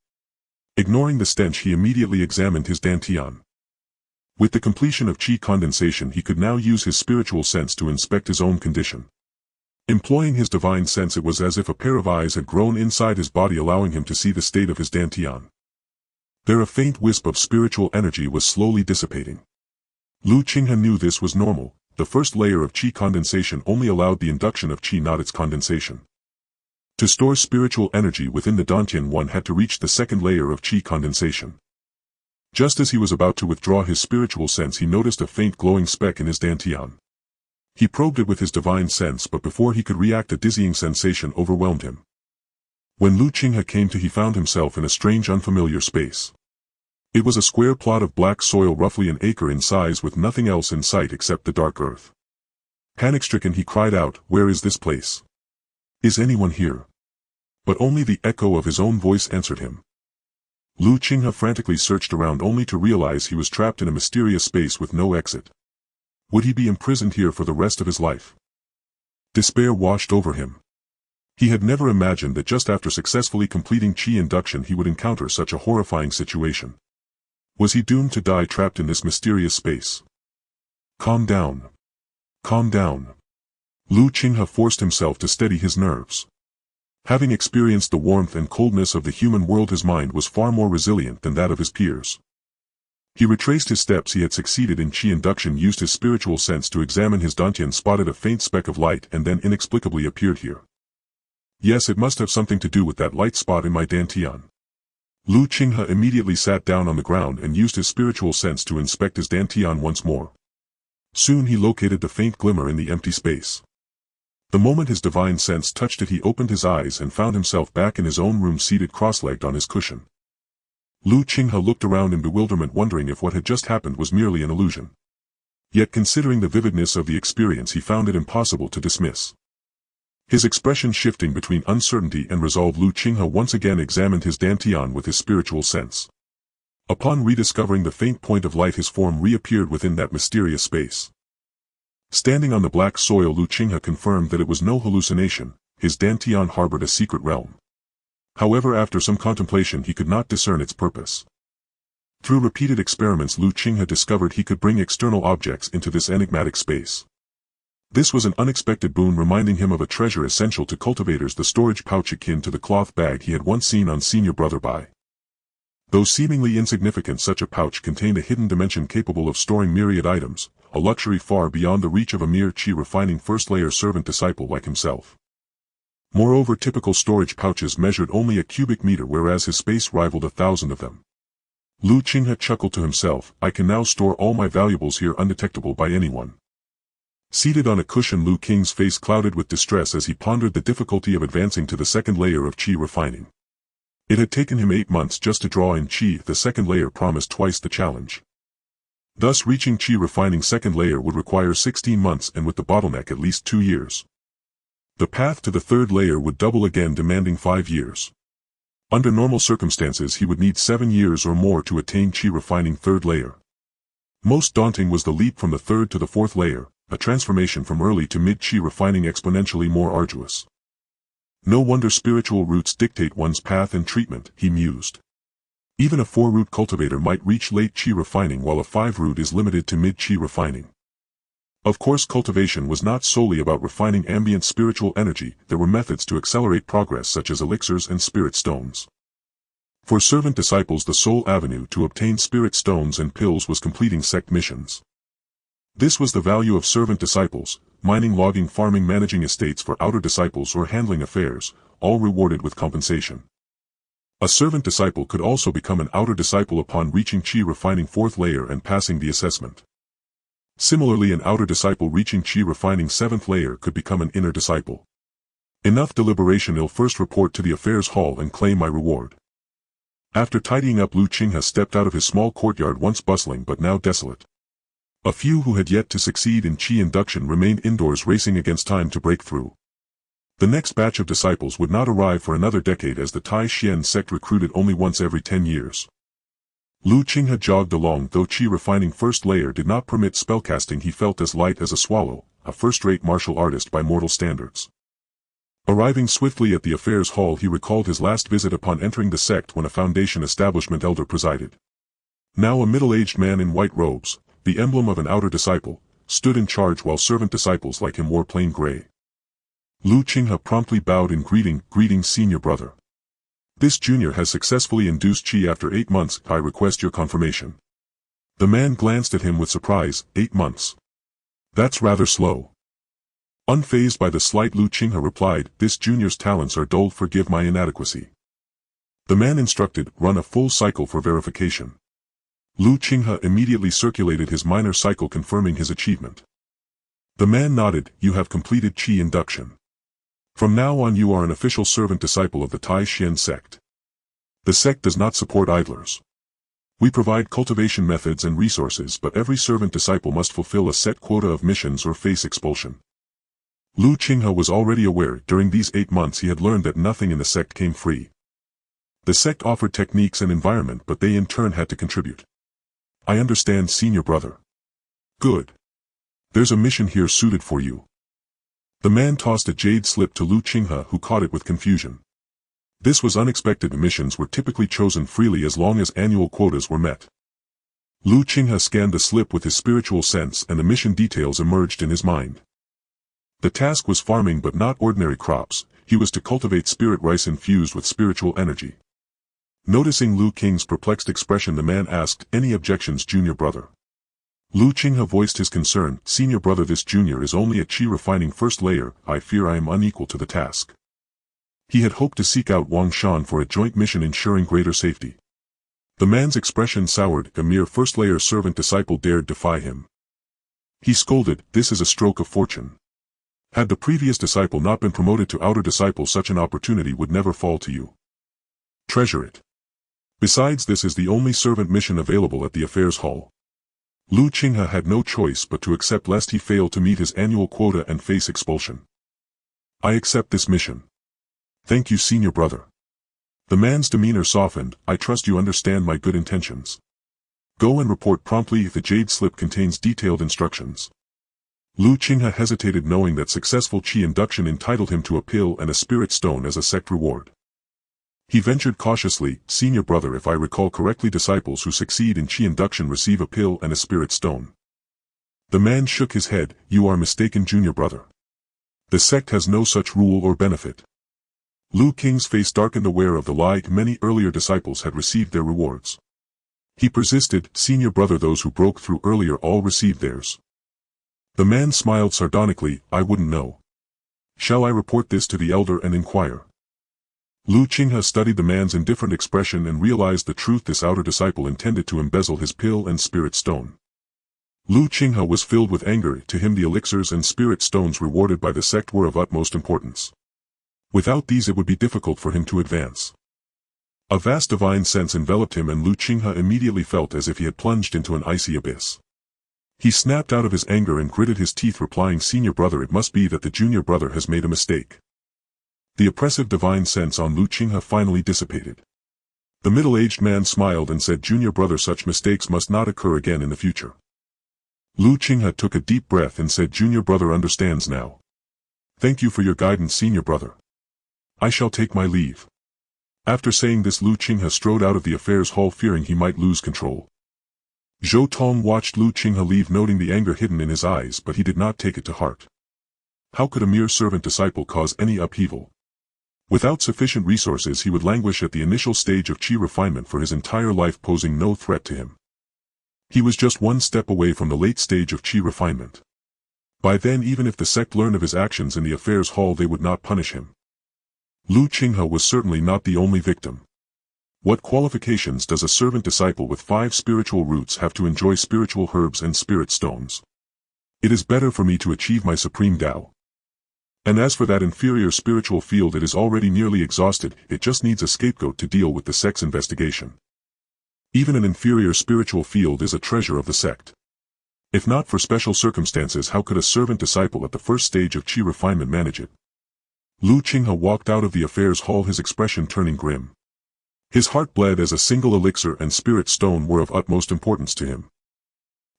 Ignoring the stench, he immediately examined his dantian. With the completion of Qi condensation, he could now use his spiritual sense to inspect his own condition. Employing his divine sense, it was as if a pair of eyes had grown inside his body, allowing him to see the state of his dantian. There a faint wisp of spiritual energy was slowly dissipating. Qinghe knew this was normal. The first layer of qi condensation only allowed the induction of qi, not its condensation. To store spiritual energy within the dantian, one had to reach the second layer of qi condensation. Just as he was about to withdraw his spiritual sense, he noticed a faint glowing speck in his dantian. He probed it with his divine sense, but before he could react, a dizzying sensation overwhelmed him. When Qinghe came to, he found himself in a strange, unfamiliar space. It was a square plot of black soil roughly an acre in size, with nothing else in sight except the dark earth. Panic-stricken, he cried out, "Where is this place? Is anyone here?" But only the echo of his own voice answered him. Qinghe frantically searched around, only to realize he was trapped in a mysterious space with no exit. Would he be imprisoned here for the rest of his life? Despair washed over him. He had never imagined that just after successfully completing qi induction he would encounter such a horrifying situation. Was he doomed to die trapped in this mysterious space? Calm down. Calm down. Qinghe forced himself to steady his nerves. Having experienced the warmth and coldness of the human world, his mind was far more resilient than that of his peers. He retraced his steps. He had succeeded in qi induction, used his spiritual sense to examine his dantian, spotted a faint speck of light, and then inexplicably appeared here. Yes, it must have something to do with that light spot in my dantian. Qinghe immediately sat down on the ground and used his spiritual sense to inspect his dantian once more. Soon he located the faint glimmer in the empty space. The moment his divine sense touched it, he opened his eyes and found himself back in his own room, seated cross-legged on his cushion. Qinghe looked around in bewilderment, wondering if what had just happened was merely an illusion. Yet considering the vividness of the experience, he found it impossible to dismiss. His expression shifting between uncertainty and resolve, Qinghe once again examined his dantian with his spiritual sense. Upon rediscovering the faint point of light, his form reappeared within that mysterious space. Standing on the black soil, Qinghe confirmed that it was no hallucination. His dantian harbored a secret realm. However, after some contemplation, he could not discern its purpose. Through repeated experiments, Qinghe discovered he could bring external objects into this enigmatic space. This was an unexpected boon, reminding him of a treasure essential to cultivators, the storage pouch akin to the cloth bag he had once seen on Senior Brother Bai. Though seemingly insignificant, such a pouch contained a hidden dimension capable of storing myriad items, a luxury far beyond the reach of a mere qi-refining first-layer servant-disciple like himself. Moreover, typical storage pouches measured only a cubic meter, whereas his space rivaled 1,000 of them. Qinghe chuckled to himself, "I can now store all my valuables here undetectable by anyone." Seated on a cushion, Qinghe's face clouded with distress as he pondered the difficulty of advancing to the second layer of qi refining. It had taken him 8 months just to draw in qi. The second layer promised twice the challenge. Thus reaching qi refining second layer would require 16 months, and with the bottleneck at least 2 years. The path to the third layer would double again, demanding 5 years. Under normal circumstances he would need 7 years or more to attain qi refining third layer. Most daunting was the leap from the third to the fourth layer, a transformation from early to mid qi refining exponentially more arduous. No wonder spiritual roots dictate one's path and treatment, he mused. Even a 4-root cultivator might reach late qi refining, while a 5-root is limited to mid qi refining. Of course, cultivation was not solely about refining ambient spiritual energy. There were methods to accelerate progress, such as elixirs and spirit stones. For servant disciples, the sole avenue to obtain spirit stones and pills was completing sect missions. This was the value of servant disciples: mining, logging, farming, managing estates for outer disciples, or handling affairs, all rewarded with compensation. A servant disciple could also become an outer disciple upon reaching qi refining fourth layer and passing the assessment. Similarly, an outer disciple reaching qi refining 7th layer could become an inner disciple. Enough deliberation, I'll first report to the affairs hall and claim my reward. After tidying up, Qinghe stepped out of his small courtyard, once bustling but now desolate. A few who had yet to succeed in qi induction remained indoors, racing against time to break through. The next batch of disciples would not arrive for another decade, as the Tai Xian sect recruited only once every 10 years. Qinghe jogged along. Though qi refining first layer did not permit spellcasting, he felt as light as a swallow, a first-rate martial artist by mortal standards. Arriving swiftly at the affairs hall, he recalled his last visit upon entering the sect, when a foundation establishment elder presided. Now a middle-aged man in white robes, the emblem of an outer disciple, stood in charge, while servant disciples like him wore plain gray. Qinghe promptly bowed in greetings senior brother. This junior has successfully induced Qi after 8 months, I request your confirmation. The man glanced at him with surprise, 8 months. That's rather slow. Unfazed by the slight, Qinghe replied, this junior's talents are dull, forgive my inadequacy. The man instructed, run a full cycle for verification. Qinghe immediately circulated his minor cycle confirming his achievement. The man nodded, you have completed Qi induction. From now on you are an official servant disciple of the Tai Xian sect. The sect does not support idlers. We provide cultivation methods and resources, but every servant disciple must fulfill a set quota of missions or face expulsion. Qinghe was already aware, during these 8 months he had learned that nothing in the sect came free. The sect offered techniques and environment, but they in turn had to contribute. I understand senior brother. Good. There's a mission here suited for you. The man tossed a jade slip to Qinghe, who caught it with confusion. This was unexpected. Missions were typically chosen freely as long as annual quotas were met. Qinghe scanned the slip with his spiritual sense and the mission details emerged in his mind. The task was farming, but not ordinary crops. He was to cultivate spirit rice infused with spiritual energy. Noticing Qinghe's perplexed expression, the man asked, any objections junior brother? Qinghe voiced his concern, senior brother, this junior is only a Qi refining first layer, I fear I am unequal to the task. He had hoped to seek out Wang Shan for a joint mission ensuring greater safety. The man's expression soured, a mere first layer servant disciple dared defy him. He scolded, this is a stroke of fortune. Had the previous disciple not been promoted to outer disciple, such an opportunity would never fall to you. Treasure it. Besides, this is the only servant mission available at the affairs hall. Qinghe had no choice but to accept lest he fail to meet his annual quota and face expulsion. I accept this mission. Thank you senior brother. The man's demeanor softened, I trust you understand my good intentions. Go and report promptly if the jade slip contains detailed instructions. Qinghe hesitated, knowing that successful Qi induction entitled him to a pill and a spirit stone as a sect reward. He ventured cautiously, senior brother, if I recall correctly, disciples who succeed in Qi induction receive a pill and a spirit stone. The man shook his head, you are mistaken junior brother. The sect has no such rule or benefit. Qinghe's face darkened, aware of the lie. Many earlier disciples had received their rewards. He persisted, senior brother, those who broke through earlier all received theirs. The man smiled sardonically, I wouldn't know. Shall I report this to the elder and inquire? Qinghe studied the man's indifferent expression and realized the truth. This outer disciple intended to embezzle his pill and spirit stone. Qinghe was filled with anger. To him the elixirs and spirit stones rewarded by the sect were of utmost importance. Without these it would be difficult for him to advance. A vast divine sense enveloped him, and Qinghe immediately felt as if he had plunged into an icy abyss. He snapped out of his anger and gritted his teeth, replying, senior brother, it must be that the junior brother has made a mistake. The oppressive divine sense on Qinghe finally dissipated. The middle-aged man smiled and said, junior brother, such mistakes must not occur again in the future. Qinghe took a deep breath and said, junior brother understands now. Thank you for your guidance senior brother. I shall take my leave. After saying this, Qinghe strode out of the affairs hall, fearing he might lose control. Zhou Tong watched Qinghe leave, noting the anger hidden in his eyes, but he did not take it to heart. How could a mere servant disciple cause any upheaval? Without sufficient resources he would languish at the initial stage of Qi refinement for his entire life, posing no threat to him. He was just one step away from the late stage of Qi refinement. By then, even if the sect learned of his actions in the affairs hall, they would not punish him. Qinghe was certainly not the only victim. What qualifications does a servant disciple with 5 spiritual roots have to enjoy spiritual herbs and spirit stones? It is better for me to achieve my supreme Tao. And as for that inferior spiritual field, it is already nearly exhausted, it just needs a scapegoat to deal with the sect's investigation. Even an inferior spiritual field is a treasure of the sect. If not for special circumstances, how could a servant disciple at the first stage of Qi refinement manage it? Qinghe walked out of the affairs hall, his expression turning grim. His heart bled as a single elixir and spirit stone were of utmost importance to him.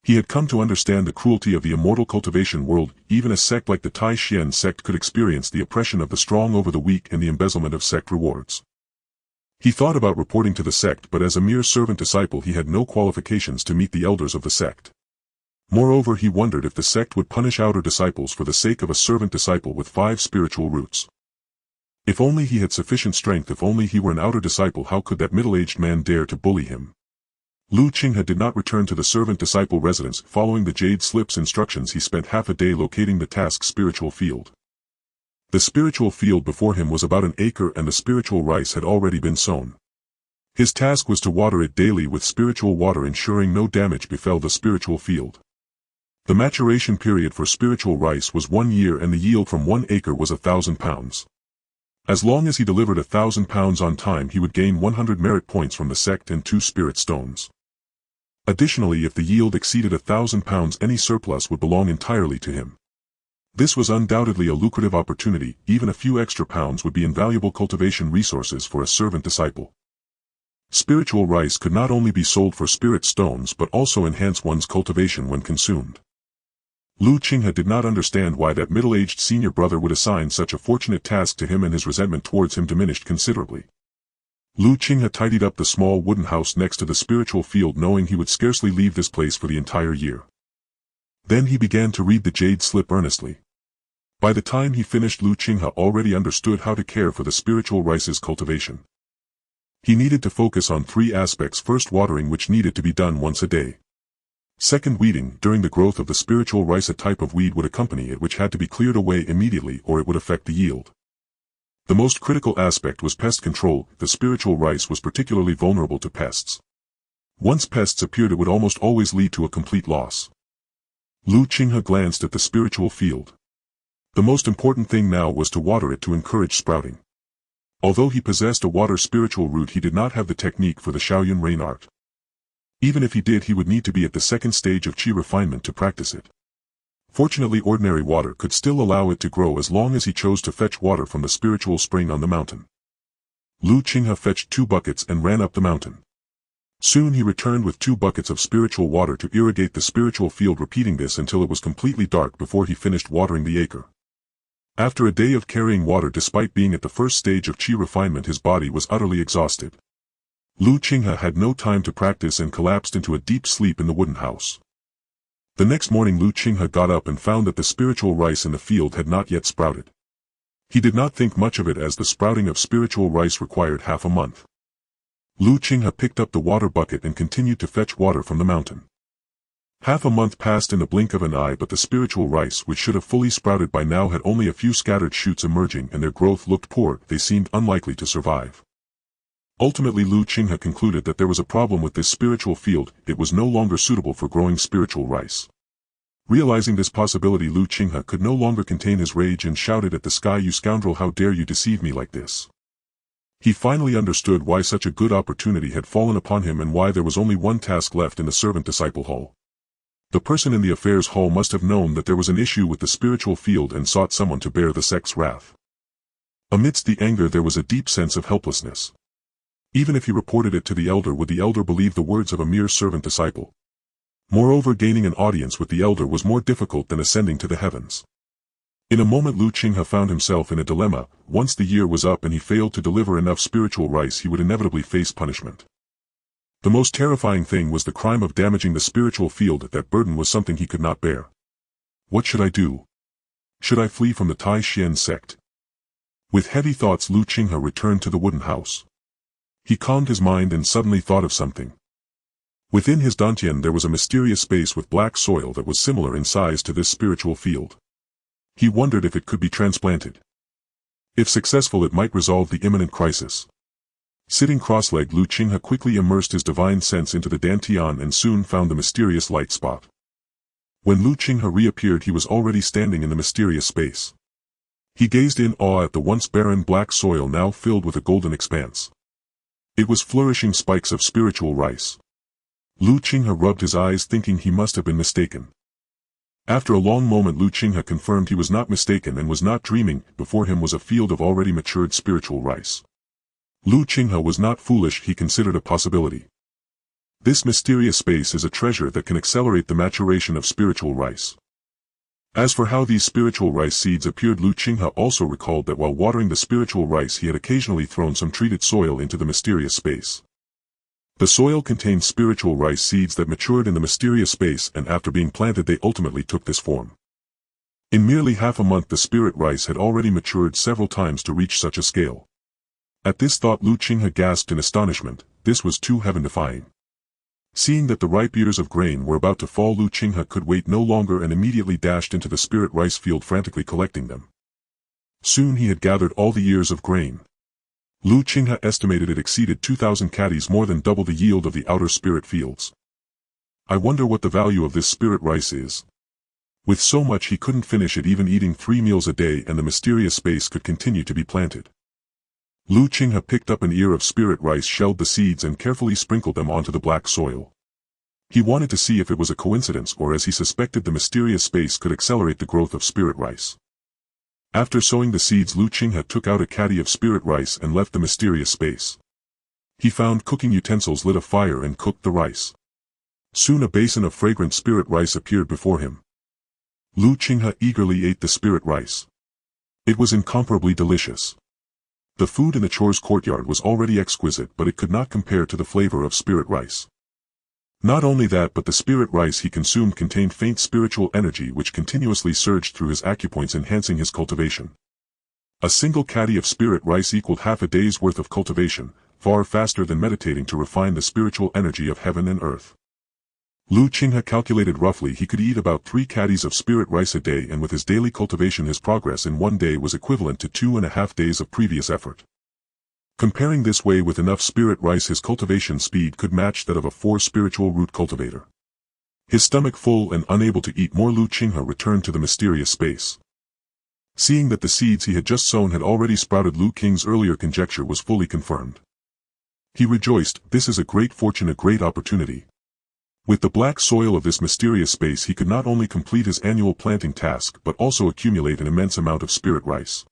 He had come to understand the cruelty of the immortal cultivation world. Even a sect like the Tai Xian sect could experience the oppression of the strong over the weak and the embezzlement of sect rewards. He thought about reporting to the sect, but as a mere servant disciple he had no qualifications to meet the elders of the sect. Moreover, he wondered if the sect would punish outer disciples for the sake of a servant disciple with 5 spiritual roots. If only he had sufficient strength, if only he were an outer disciple, how could that middle-aged man dare to bully him? Qinghe did not return to the servant-disciple residence. Following the Jade Slip's instructions, he spent half a day locating the task's spiritual field. The spiritual field before him was about an acre and the spiritual rice had already been sown. His task was to water it daily with spiritual water, ensuring no damage befell the spiritual field. The maturation period for spiritual rice was 1 year and the yield from 1 acre was 1,000 pounds. As long as he delivered 1,000 pounds on time, he would gain 100 merit points from the sect and 2 spirit stones. Additionally, if the yield exceeded 1,000 pounds, any surplus would belong entirely to him. This was undoubtedly a lucrative opportunity. Even a few extra pounds would be invaluable cultivation resources for a servant disciple. Spiritual rice could not only be sold for spirit stones but also enhance one's cultivation when consumed. Qinghe did not understand why that middle-aged senior brother would assign such a fortunate task to him, and his resentment towards him diminished considerably. Qinghe tidied up the small wooden house next to the spiritual field, knowing he would scarcely leave this place for the entire year. Then he began to read the Jade Slip earnestly. By the time he finished, Qinghe already understood how to care for the spiritual rice's cultivation. He needed to focus on 3 aspects: first, watering, which needed to be done once a day. Second, weeding. During the growth of the spiritual rice, a type of weed would accompany it which had to be cleared away immediately or it would affect the yield. The most critical aspect was pest control. The spiritual rice was particularly vulnerable to pests. Once pests appeared, it would almost always lead to a complete loss. Qinghe glanced at the spiritual field. The most important thing now was to water it to encourage sprouting. Although he possessed a water spiritual root, he did not have the technique for the Shaoyun rain art. Even if he did, he would need to be at the second stage of Qi refinement to practice it. Fortunately, ordinary water could still allow it to grow as long as he chose to fetch water from the spiritual spring on the mountain. Qinghe fetched 2 buckets and ran up the mountain. Soon he returned with 2 buckets of spiritual water to irrigate the spiritual field, repeating this until it was completely dark before he finished watering the acre. After a day of carrying water, despite being at the first stage of Qi refinement, his body was utterly exhausted. Qinghe had no time to practice and collapsed into a deep sleep in the wooden house. The next morning, Qinghe got up and found that the spiritual rice in the field had not yet sprouted. He did not think much of it, as the sprouting of spiritual rice required half a month. Qinghe picked up the water bucket and continued to fetch water from the mountain. Half a month passed in the blink of an eye, but the spiritual rice, which should have fully sprouted by now, had only a few scattered shoots emerging, and their growth looked poor. They seemed unlikely to survive. Ultimately, Qinghe concluded that there was a problem with this spiritual field. It was no longer suitable for growing spiritual rice. Realizing this possibility, Qinghe could no longer contain his rage and shouted at the sky, "You scoundrel, how dare you deceive me like this?" He finally understood why such a good opportunity had fallen upon him and why there was only one task left in the servant-disciple hall. The person in the affairs hall must have known that there was an issue with the spiritual field and sought someone to bear the sect's wrath. Amidst the anger, there was a deep sense of helplessness. Even if he reported it to the elder, would the elder believe the words of a mere servant-disciple? Moreover, gaining an audience with the elder was more difficult than ascending to the heavens. In a moment, Qinghe found himself in a dilemma. Once the year was up and he failed to deliver enough spiritual rice, he would inevitably face punishment. The most terrifying thing was the crime of damaging the spiritual field. That burden was something he could not bear. What should I do? Should I flee from the Tai Xian sect? With heavy thoughts, Qinghe returned to the wooden house. He calmed his mind and suddenly thought of something. Within his dantian there was a mysterious space with black soil that was similar in size to this spiritual field. He wondered if it could be transplanted. If successful, it might resolve the imminent crisis. Sitting cross-legged, Qinghe quickly immersed his divine sense into the dantian and soon found the mysterious light spot. When Qinghe reappeared, he was already standing in the mysterious space. He gazed in awe at the once barren black soil now filled with a golden expanse. It was flourishing spikes of spiritual rice. Qinghe rubbed his eyes, thinking he must have been mistaken. After a long moment, Qinghe confirmed he was not mistaken and was not dreaming. Before him was a field of already matured spiritual rice. Qinghe was not foolish. He considered a possibility. This mysterious space is a treasure that can accelerate the maturation of spiritual rice. As for how these spiritual rice seeds appeared, Qinghe also recalled that while watering the spiritual rice he had occasionally thrown some treated soil into the mysterious space. The soil contained spiritual rice seeds that matured in the mysterious space, and after being planted they ultimately took this form. In merely half a month the spirit rice had already matured several times to reach such a scale. At this thought Qinghe gasped in astonishment. This was too heaven-defying. Seeing that the ripe ears of grain were about to fall, Qinghe could wait no longer and immediately dashed into the spirit rice field, frantically collecting them. Soon he had gathered all the ears of grain. Qinghe estimated it exceeded 2,000 caddies, more than double the yield of the outer spirit fields. I wonder what the value of this spirit rice is. With so much he couldn't finish it even eating 3 meals a day, and the mysterious space could continue to be planted. Qinghe picked up an ear of spirit rice, shelled the seeds and carefully sprinkled them onto the black soil. He wanted to see if it was a coincidence or, as he suspected, the mysterious space could accelerate the growth of spirit rice. After sowing the seeds, Qinghe took out a caddy of spirit rice and left the mysterious space. He found cooking utensils, lit a fire and cooked the rice. Soon a basin of fragrant spirit rice appeared before him. Qinghe eagerly ate the spirit rice. It was incomparably delicious. The food in the chores courtyard was already exquisite, but it could not compare to the flavor of spirit rice. Not only that, but the spirit rice he consumed contained faint spiritual energy which continuously surged through his acupoints, enhancing his cultivation. A single caddy of spirit rice equaled half a day's worth of cultivation, far faster than meditating to refine the spiritual energy of heaven and earth. Qinghe calculated roughly he could eat about 3 caddies of spirit rice a day, and with his daily cultivation his progress in one day was equivalent to 2.5 days of previous effort. Comparing this way with enough spirit rice, his cultivation speed could match that of a 4 spiritual root cultivator. His stomach full and unable to eat more, Qinghe returned to the mysterious space. Seeing that the seeds he had just sown had already sprouted, Qinghe's earlier conjecture was fully confirmed. He rejoiced. This is a great fortune, a great opportunity. With the black soil of this mysterious space he could not only complete his annual planting task but also accumulate an immense amount of spirit rice.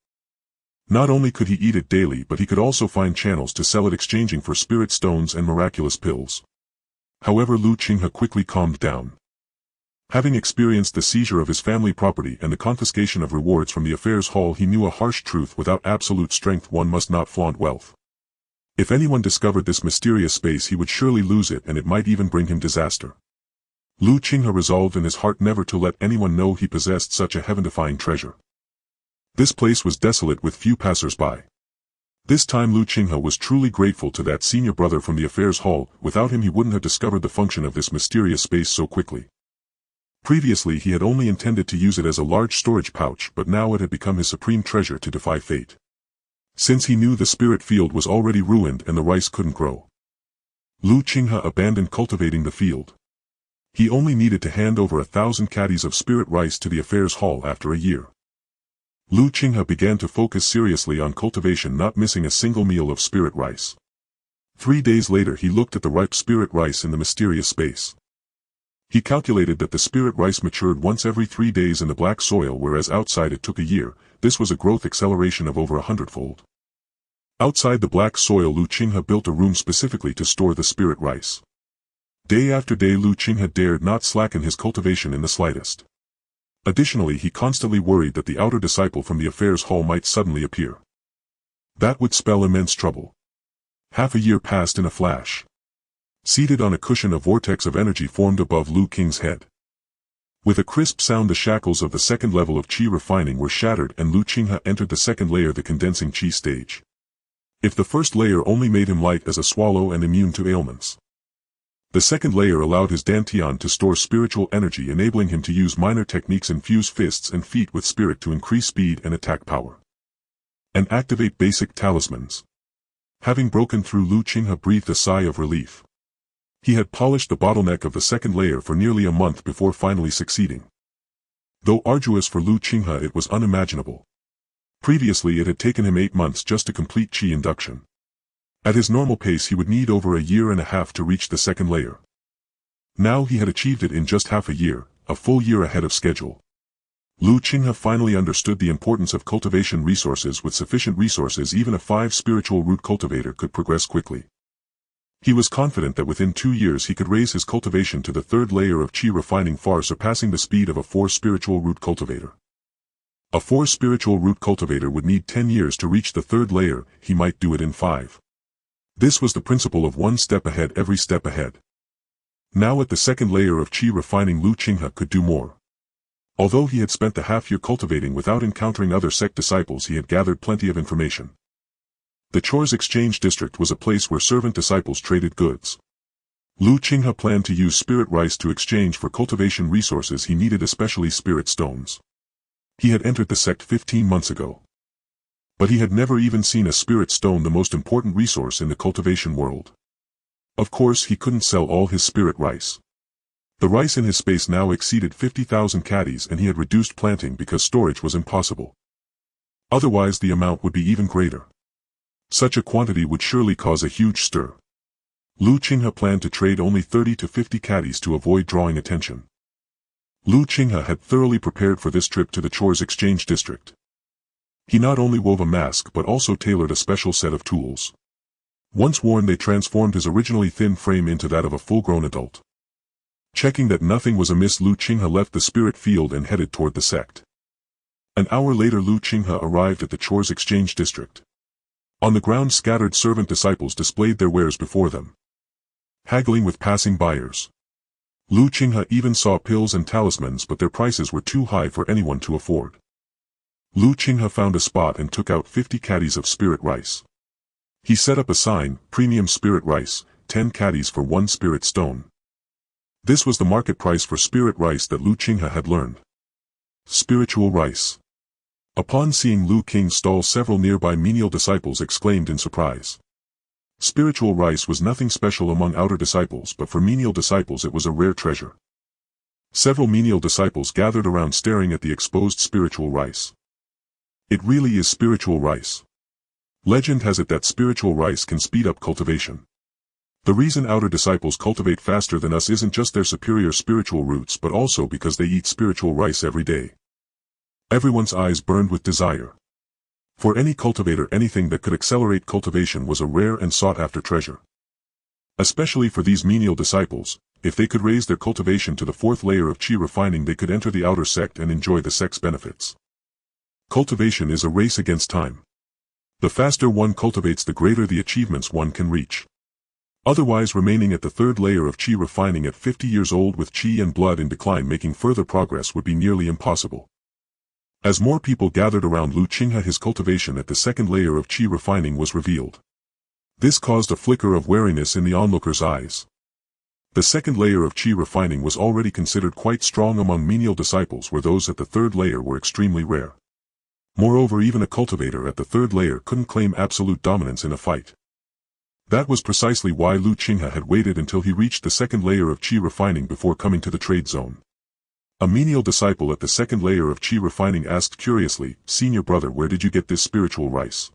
Not only could he eat it daily, but he could also find channels to sell it, exchanging for spirit stones and miraculous pills. However, Qinghe quickly calmed down. Having experienced the seizure of his family property and the confiscation of rewards from the affairs hall, he knew a harsh truth: without absolute strength one must not flaunt wealth. If anyone discovered this mysterious space he would surely lose it, and it might even bring him disaster. Qinghe resolved in his heart never to let anyone know he possessed such a heaven-defying treasure. This place was desolate with few passers-by. This time Qinghe was truly grateful to that senior brother from the affairs hall. Without him he wouldn't have discovered the function of this mysterious space so quickly. Previously he had only intended to use it as a large storage pouch, but now it had become his supreme treasure to defy fate. Since he knew the spirit field was already ruined and the rice couldn't grow, Qinghe abandoned cultivating the field. He only needed to hand over 1,000 caddies of spirit rice to the affairs hall after a year. Qinghe began to focus seriously on cultivation, not missing a single meal of spirit rice. 3 days later he looked at the ripe spirit rice in the mysterious space. He calculated that the spirit rice matured once every 3 days in the black soil, whereas outside it took a year. This was a growth acceleration of over 100-fold. Outside the black soil, Qinghe built a room specifically to store the spirit rice. Day after day Qinghe dared not slacken his cultivation in the slightest. Additionally, he constantly worried that the outer disciple from the affairs hall might suddenly appear. That would spell immense trouble. Half a year passed in a flash. Seated on a cushion, a vortex of energy formed above Qinghe's head. With a crisp sound the shackles of the second level of Qi refining were shattered, and Qinghe entered the second layer, the condensing Qi stage. If the first layer only made him light as a swallow and immune to ailments, the second layer allowed his dantian to store spiritual energy, enabling him to use minor techniques, infuse fists and feet with spirit to increase speed and attack power, and activate basic talismans. Having broken through, Qinghe breathed a sigh of relief. He had polished the bottleneck of the second layer for nearly a month before finally succeeding. Though arduous for Qinghe, it was unimaginable. Previously it had taken him 8 months just to complete Qi induction. At his normal pace he would need over a year and a half to reach the second layer. Now he had achieved it in just half a year, a full year ahead of schedule. Qinghe finally understood the importance of cultivation resources. With sufficient resources, even a 5 spiritual root cultivator could progress quickly. He was confident that within 2 years he could raise his cultivation to the 3rd layer of Qi refining, far surpassing the speed of a 4 spiritual root cultivator. A 4 spiritual root cultivator would need 10 years to reach the 3rd layer, he might do it in 5. This was the principle of one step ahead every step ahead. Now at the second layer of Qi refining, Qinghe could do more. Although he had spent the half-year cultivating without encountering other sect disciples, he had gathered plenty of information. The Chore's exchange district was a place where servant disciples traded goods. Qinghe planned to use spirit rice to exchange for cultivation resources he needed, especially spirit stones. He had entered the sect 15 months ago. But he had never even seen a spirit stone, the most important resource in the cultivation world. Of course, he couldn't sell all his spirit rice. The rice in his space now exceeded 50,000 caddies, and he had reduced planting because storage was impossible. Otherwise the amount would be even greater. Such a quantity would surely cause a huge stir. Qinghe planned to trade only 30 to 50 caddies to avoid drawing attention. Qinghe had thoroughly prepared for this trip to the Chore's exchange district. He not only wove a mask but also tailored a special set of tools. Once worn, they transformed his originally thin frame into that of a full-grown adult. Checking that nothing was amiss, Qinghe left the spirit field and headed toward the sect. An hour later, Qinghe arrived at the Chore's exchange district. On the ground, scattered servant disciples displayed their wares before them, haggling with passing buyers. Qinghe even saw pills and talismans, but their prices were too high for anyone to afford. Qinghe found a spot and took out 50 caddies of spirit rice. He set up a sign, "Premium Spirit Rice, 10 caddies for 1 spirit stone." This was the market price for spirit rice that Qinghe had learned. Spiritual rice. Upon seeing Qinghe's stall, several nearby menial disciples exclaimed in surprise. Spiritual rice was nothing special among outer disciples, but for menial disciples it was a rare treasure. Several menial disciples gathered around, staring at the exposed spiritual rice. It really is spiritual rice. Legend has it that spiritual rice can speed up cultivation. The reason outer disciples cultivate faster than us isn't just their superior spiritual roots, but also because they eat spiritual rice every day. Everyone's eyes burned with desire. For any cultivator, anything that could accelerate cultivation was a rare and sought-after treasure. Especially for these menial disciples, if they could raise their cultivation to the 4th layer of Qi refining, they could enter the outer sect and enjoy the sect's benefits. Cultivation is a race against time. The faster one cultivates, the greater the achievements one can reach. Otherwise, remaining at the 3rd layer of Qi refining at 50 years old with Qi and blood in decline, making further progress would be nearly impossible. As more people gathered around Qinghe, his cultivation at the 2nd layer of Qi refining was revealed. This caused a flicker of wariness in the onlookers' eyes. The 2nd layer of Qi refining was already considered quite strong among menial disciples, where those at the 3rd layer were extremely rare. Moreover, even a cultivator at the 3rd layer couldn't claim absolute dominance in a fight. That was precisely why Qinghe had waited until he reached the 2nd layer of Qi refining before coming to the trade zone. A menial disciple at the 2nd layer of Qi refining asked curiously, "Senior brother, where did you get this spiritual rice?"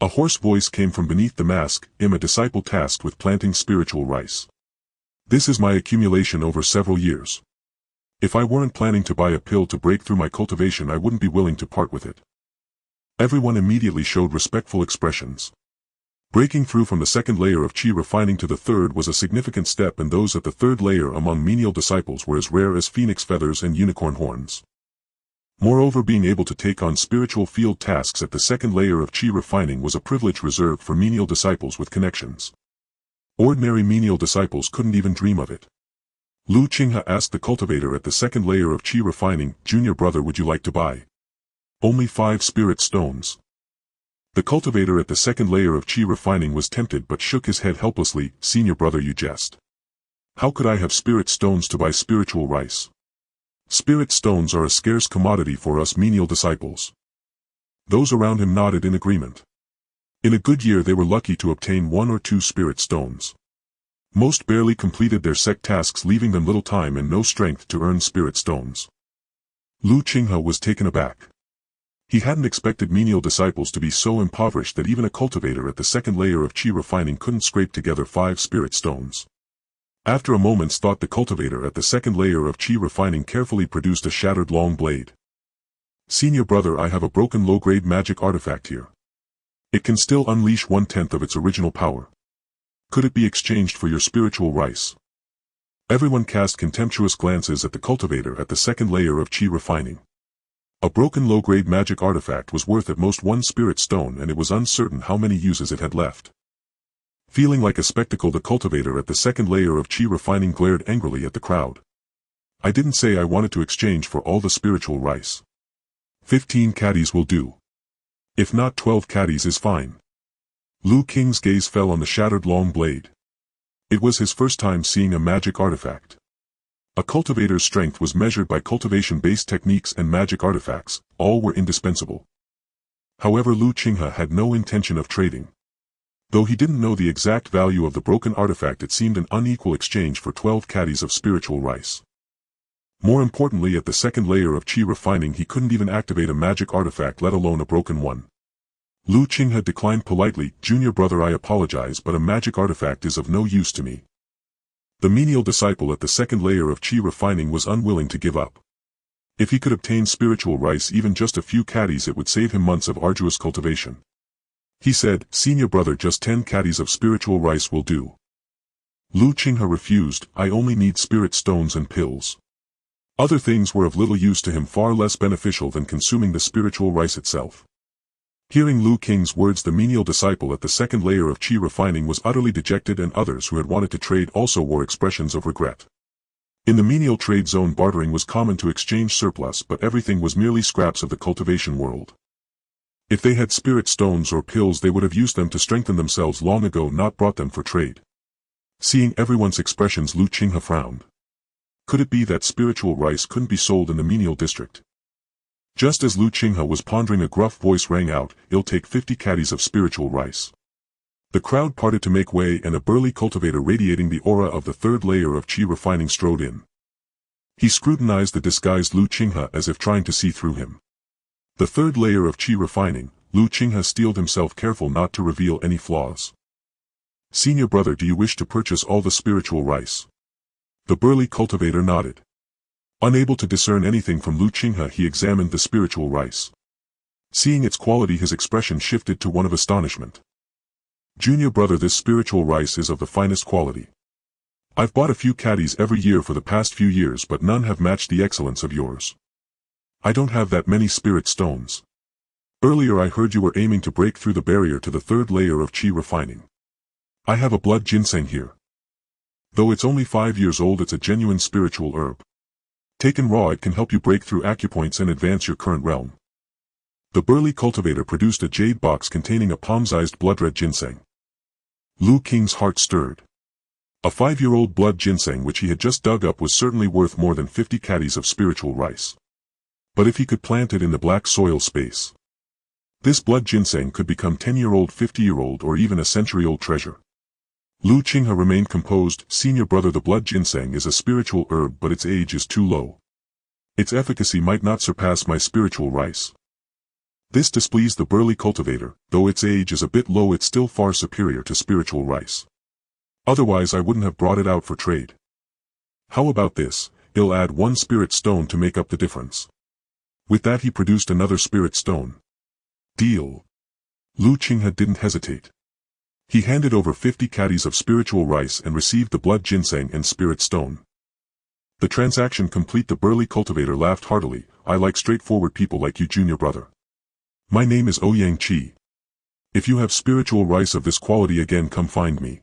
A hoarse voice came from beneath the mask. "I'm a disciple tasked with planting spiritual rice. This is my accumulation over several years. If I weren't planning to buy a pill to break through my cultivation, I wouldn't be willing to part with it." Everyone immediately showed respectful expressions. Breaking through from the 2nd layer of Qi refining to the 3rd was a significant step, and those at the 3rd layer among menial disciples were as rare as phoenix feathers and unicorn horns. Moreover, being able to take on spiritual field tasks at the 2nd layer of Qi refining was a privilege reserved for menial disciples with connections. Ordinary menial disciples couldn't even dream of it. Qinghe asked the cultivator at the 2nd layer of Qi refining, "Junior brother, would you like to buy?" "Only 5 spirit stones." The cultivator at the 2nd layer of Qi refining was tempted but shook his head helplessly. "Senior brother, you jest. How could I have spirit stones to buy spiritual rice? Spirit stones are a scarce commodity for us menial disciples." Those around him nodded in agreement. In a good year they were lucky to obtain 1 or 2 spirit stones. Most barely completed their sect tasks, leaving them little time and no strength to earn spirit stones. Qinghe was taken aback. He hadn't expected menial disciples to be so impoverished that even a cultivator at the 2nd layer of Qi refining couldn't scrape together 5 spirit stones. After a moment's thought, the cultivator at the 2nd layer of Qi refining carefully produced a shattered long blade. "Senior brother, I have a broken low-grade magic artifact here. It can still unleash 1/10 of its original power. Could it be exchanged for your spiritual rice?" Everyone cast contemptuous glances at the cultivator at the 2nd layer of Qi refining. A broken low-grade magic artifact was worth at most 1 spirit stone, and it was uncertain how many uses it had left. Feeling like a spectacle, the cultivator at the second layer of Qi refining glared angrily at the crowd. I didn't say I wanted to exchange for all the spiritual rice. 15 caddies will do. If not, 12 caddies is fine. Lu Qinghe's gaze fell on the shattered long blade. It was his first time seeing a magic artifact. A cultivator's strength was measured by cultivation-based techniques, and magic artifacts, all were indispensable. However, Lu Qinghe had no intention of trading. Though he didn't know the exact value of the broken artifact, it seemed an unequal exchange for 12 caddies of spiritual rice. More importantly, at the second layer of Qi refining he couldn't even activate a magic artifact, let alone a broken one. Lu Qinghe declined politely, "Junior brother, I apologize, but a magic artifact is of no use to me." The menial disciple at the second layer of Qi refining was unwilling to give up. If he could obtain spiritual rice, even just a few caddies, it would save him months of arduous cultivation. He said, "Senior brother, just 10 caddies of spiritual rice will do." Lu Qinghe refused. "I only need spirit stones and pills." Other things were of little use to him, far less beneficial than consuming the spiritual rice itself. Hearing Lu Qinghe's words, the menial disciple at the second layer of Qi refining was utterly dejected, and others who had wanted to trade also wore expressions of regret. In the menial trade zone, bartering was common to exchange surplus, but everything was merely scraps of the cultivation world. If they had spirit stones or pills, they would have used them to strengthen themselves long ago, not brought them for trade. Seeing everyone's expressions, Lu Qinghe frowned. Could it be that spiritual rice couldn't be sold in the menial district? Just as Lu Qinghe was pondering, a gruff voice rang out, "It'll take 50 caddies of spiritual rice." The crowd parted to make way, and a burly cultivator radiating the aura of the third layer of Qi refining strode in. He scrutinized the disguised Lu Qinghe as if trying to see through him. The third layer of Qi refining, Lu Qinghe steeled himself, careful not to reveal any flaws. "Senior brother, do you wish to purchase all the spiritual rice?" The burly cultivator nodded. Unable to discern anything from Lu Qinghe, he examined the spiritual rice. Seeing its quality, his expression shifted to one of astonishment. "Junior brother, this spiritual rice is of the finest quality. I've bought a few caddies every year for the past few years, but none have matched the excellence of yours. I don't have that many spirit stones. Earlier I heard you were aiming to break through the barrier to the third layer of Qi refining. I have a blood ginseng here. Though it's only 5 years old, it's a genuine spiritual herb. Taken raw, it can help you break through acupoints and advance your current realm." The burly cultivator produced a jade box containing a palm-sized blood-red ginseng. Lu Qinghe's heart stirred. A 5-year-old blood ginseng which he had just dug up was certainly worth more than 50 caddies of spiritual rice. But if he could plant it in the black soil space, this blood ginseng could become 10-year-old, 50-year-old, or even a century-old treasure. Lu Qinghe remained composed. "Senior brother, the blood ginseng is a spiritual herb, but its age is too low. Its efficacy might not surpass my spiritual rice." This displeased the burly cultivator. "Though its age is a bit low, it's still far superior to spiritual rice. Otherwise I wouldn't have brought it out for trade. How about this? I'll add 1 spirit stone to make up the difference." With that he produced another spirit stone. "Deal." Lu Qinghe didn't hesitate. He handed over 50 caddies of spiritual rice and received the blood ginseng and spirit stone. The transaction complete, the burly cultivator laughed heartily. "I like straightforward people like you, junior brother. My name is Ouyang Qi. If you have spiritual rice of this quality again, come find me."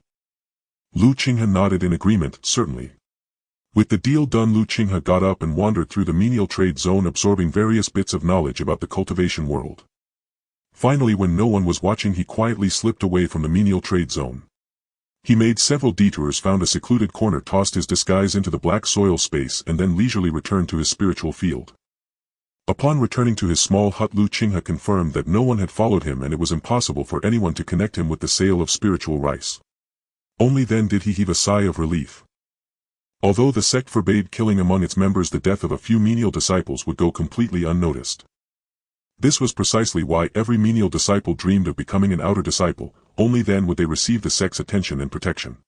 Lu Qinghe nodded in agreement. "Certainly." With the deal done, Lu Qinghe got up and wandered through the menial trade zone, absorbing various bits of knowledge about the cultivation world. Finally, when no one was watching, he quietly slipped away from the menial trade zone. He made several detours, found a secluded corner, tossed his disguise into the black soil space, and then leisurely returned to his spiritual field. Upon returning to his small hut, Lu Qinghe confirmed that no one had followed him, and it was impossible for anyone to connect him with the sale of spiritual rice. Only then did he heave a sigh of relief. Although the sect forbade killing among its members, the death of a few menial disciples would go completely unnoticed. This was precisely why every menial disciple dreamed of becoming an outer disciple. Only then would they receive the sect's attention and protection.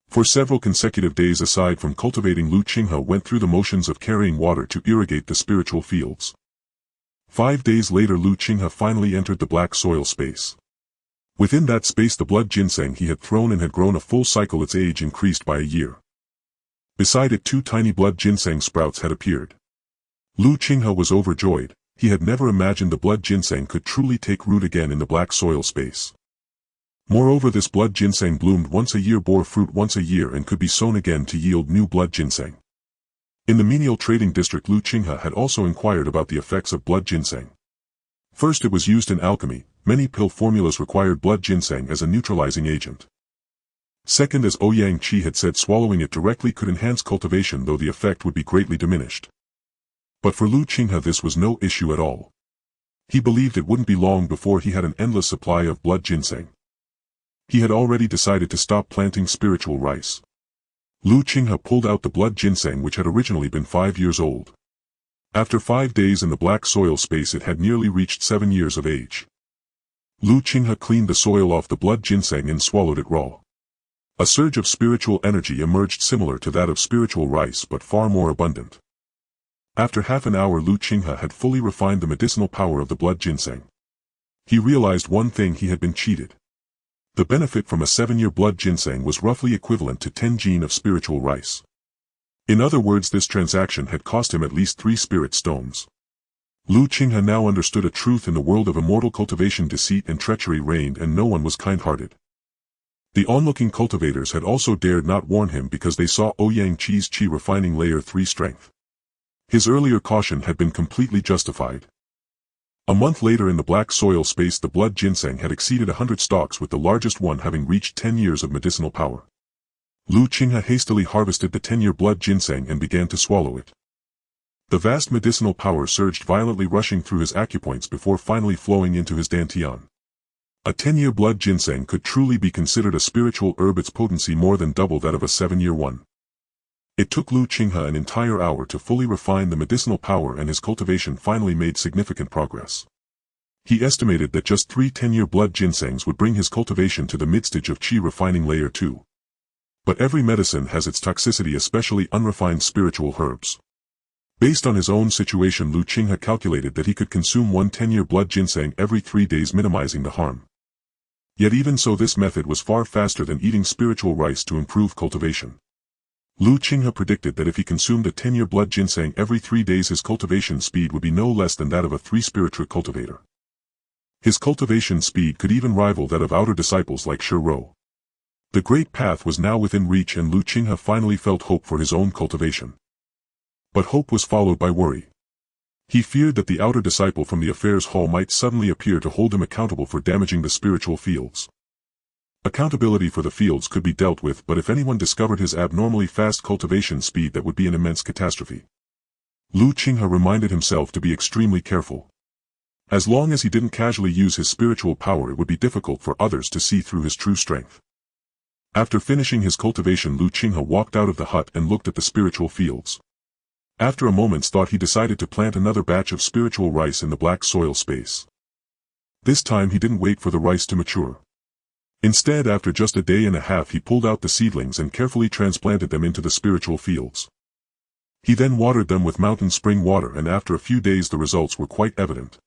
For several consecutive days, aside from cultivating, Lu Qinghe went through the motions of carrying water to irrigate the spiritual fields. 5 days later, Lu Qinghe finally entered the black soil space. Within that space, the blood ginseng he had thrown in had grown a full cycle, its age increased by a year. Beside it, 2 tiny blood ginseng sprouts had appeared. Lu Qinghe was overjoyed. He had never imagined the blood ginseng could truly take root again in the black soil space. Moreover, this blood ginseng bloomed once a year, bore fruit once a year, and could be sown again to yield new blood ginseng. In the Menial trading district, Qinghe had also inquired about the effects of blood ginseng. First, it was used in alchemy. Many pill formulas required blood ginseng as a neutralizing agent. Second, as Ouyang Chi had said, swallowing it directly could enhance cultivation, though the effect would be greatly diminished. But for Qinghe this was no issue at all. He believed it wouldn't be long before he had an endless supply of blood ginseng. He had already decided to stop planting spiritual rice. Qinghe pulled out the blood ginseng, which had originally been 5 years old. After 5 days in the black soil space, it had nearly reached 7 years of age. Qinghe cleaned the soil off the blood ginseng and swallowed it raw. A surge of spiritual energy emerged, similar to that of spiritual rice but far more abundant. After half an hour, Qinghe had fully refined the medicinal power of the blood ginseng. He realized one thing: he had been cheated. The benefit from a 7-year blood ginseng was roughly equivalent to 10 gene of spiritual rice. In other words, this transaction had cost him at least 3 spirit stones. Qinghe now understood a truth: in the world of immortal cultivation, deceit and treachery reigned, and no one was kind-hearted. The onlooking cultivators had also dared not warn him because they saw Ouyang Chi's Qi refining layer 3 strength. His earlier caution had been completely justified. A month later, in the black soil space, the blood ginseng had exceeded 100 stalks, with the largest one having reached 10 years of medicinal power. Qinghe hastily harvested the 10-year blood ginseng and began to swallow it. The vast medicinal power surged violently, rushing through his acupoints before finally flowing into his dantian. A 10-year blood ginseng could truly be considered a spiritual herb, its potency more than double that of a 7-year one. It took Qinghe an entire hour to fully refine the medicinal power, and his cultivation finally made significant progress. He estimated that just 3 10-year blood ginsengs would bring his cultivation to the mid-stage of Qi refining layer 2. But every medicine has its toxicity, especially unrefined spiritual herbs. Based on his own situation, Qinghe calculated that he could consume 1 10-year blood ginseng every 3 days, minimizing the harm. Yet even so, this method was far faster than eating spiritual rice to improve cultivation. Qinghe predicted that if he consumed a 10-year blood ginseng every 3 days, his cultivation speed would be no less than that of a 3-spiritual cultivator. His cultivation speed could even rival that of outer disciples like Rewrote. The great path was now within reach, and Qinghe finally felt hope for his own cultivation. But hope was followed by worry. He feared that the outer disciple from the affairs hall might suddenly appear to hold him accountable for damaging the spiritual fields. Accountability for the fields could be dealt with, but if anyone discovered his abnormally fast cultivation speed, that would be an immense catastrophe. Qinghe reminded himself to be extremely careful. As long as he didn't casually use his spiritual power, it would be difficult for others to see through his true strength. After finishing his cultivation, Qinghe walked out of the hut and looked at the spiritual fields. After a moment's thought, he decided to plant another batch of spiritual rice in the black soil space. This time he didn't wait for the rice to mature. Instead, after just a day and a half, he pulled out the seedlings and carefully transplanted them into the spiritual fields. He then watered them with mountain spring water, and after a few days the results were quite evident.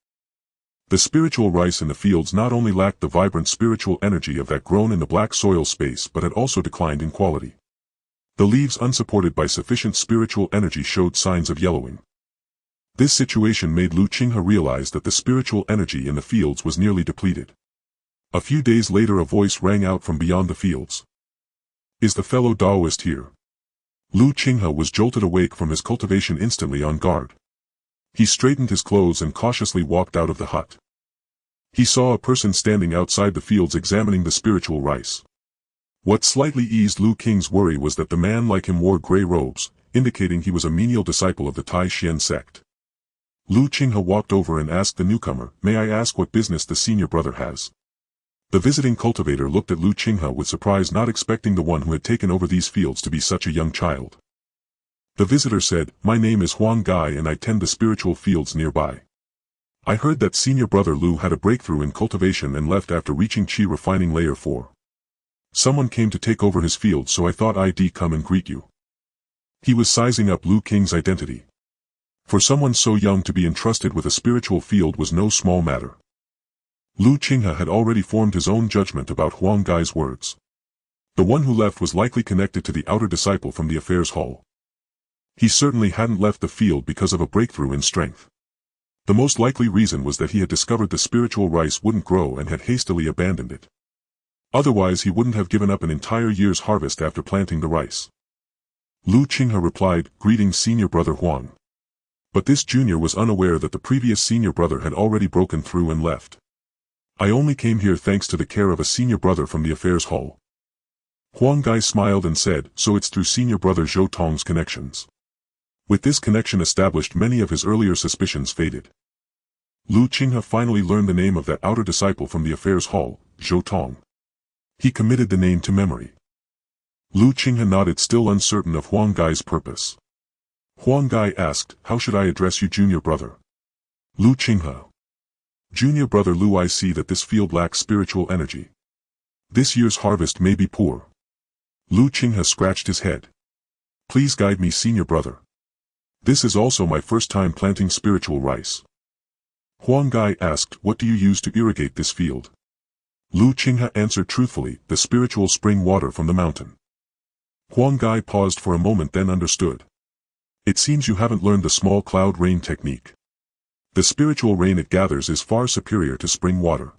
The spiritual rice in the fields not only lacked the vibrant spiritual energy of that grown in the black soil space, but had also declined in quality. The leaves, unsupported by sufficient spiritual energy, showed signs of yellowing. This situation made Qinghe realize that the spiritual energy in the fields was nearly depleted. A few days later, a voice rang out from beyond the fields. "Is the fellow Taoist here?" Qinghe was jolted awake from his cultivation, instantly on guard. He straightened his clothes and cautiously walked out of the hut. He saw a person standing outside the fields examining the spiritual rice. What slightly eased Qinghe's worry was that the man, like him, wore gray robes, indicating he was a menial disciple of the Tai Xian sect. Qinghe walked over and asked the newcomer, "May I ask what business the senior brother has?" The visiting cultivator looked at Qinghe with surprise, not expecting the one who had taken over these fields to be such a young child. The visitor said, "My name is Huang Gai and I tend the spiritual fields nearby. I heard that senior brother Lu had a breakthrough in cultivation and left after reaching Qi refining layer 4. Someone came to take over his field, so I thought I'd come and greet you." He was sizing up Qinghe's identity. For someone so young to be entrusted with a spiritual field was no small matter. Qinghe had already formed his own judgment about Huang Gai's words. The one who left was likely connected to the outer disciple from the affairs hall. He certainly hadn't left the field because of a breakthrough in strength. The most likely reason was that he had discovered the spiritual rice wouldn't grow and had hastily abandoned it. Otherwise he wouldn't have given up an entire year's harvest after planting the rice. Qinghe replied, "Greetings, senior brother Huang." But this junior was unaware that the previous senior brother had already broken through and left. "I only came here thanks to the care of a senior brother from the affairs hall." Huang Gai smiled and said, "So it's through senior brother Zhou Tong's connections." With this connection established, many of his earlier suspicions faded. Qinghe finally learned the name of that outer disciple from the affairs hall, Zhou Tong. He committed the name to memory. Qinghe nodded, still uncertain of Huang Gai's purpose. Huang Gai asked, "How should I address you, junior brother?" Qinghe. "Junior brother Lu, I see that this field lacks spiritual energy. This year's harvest may be poor." Qinghe scratched his head. "Please guide me, senior brother. This is also my first time planting spiritual rice." Huang Gai asked, "What do you use to irrigate this field?" Qinghe answered truthfully, "The spiritual spring water from the mountain." Huang Gai paused for a moment, then understood. "It seems you haven't learned the small cloud rain technique. The spiritual rain it gathers is far superior to spring water.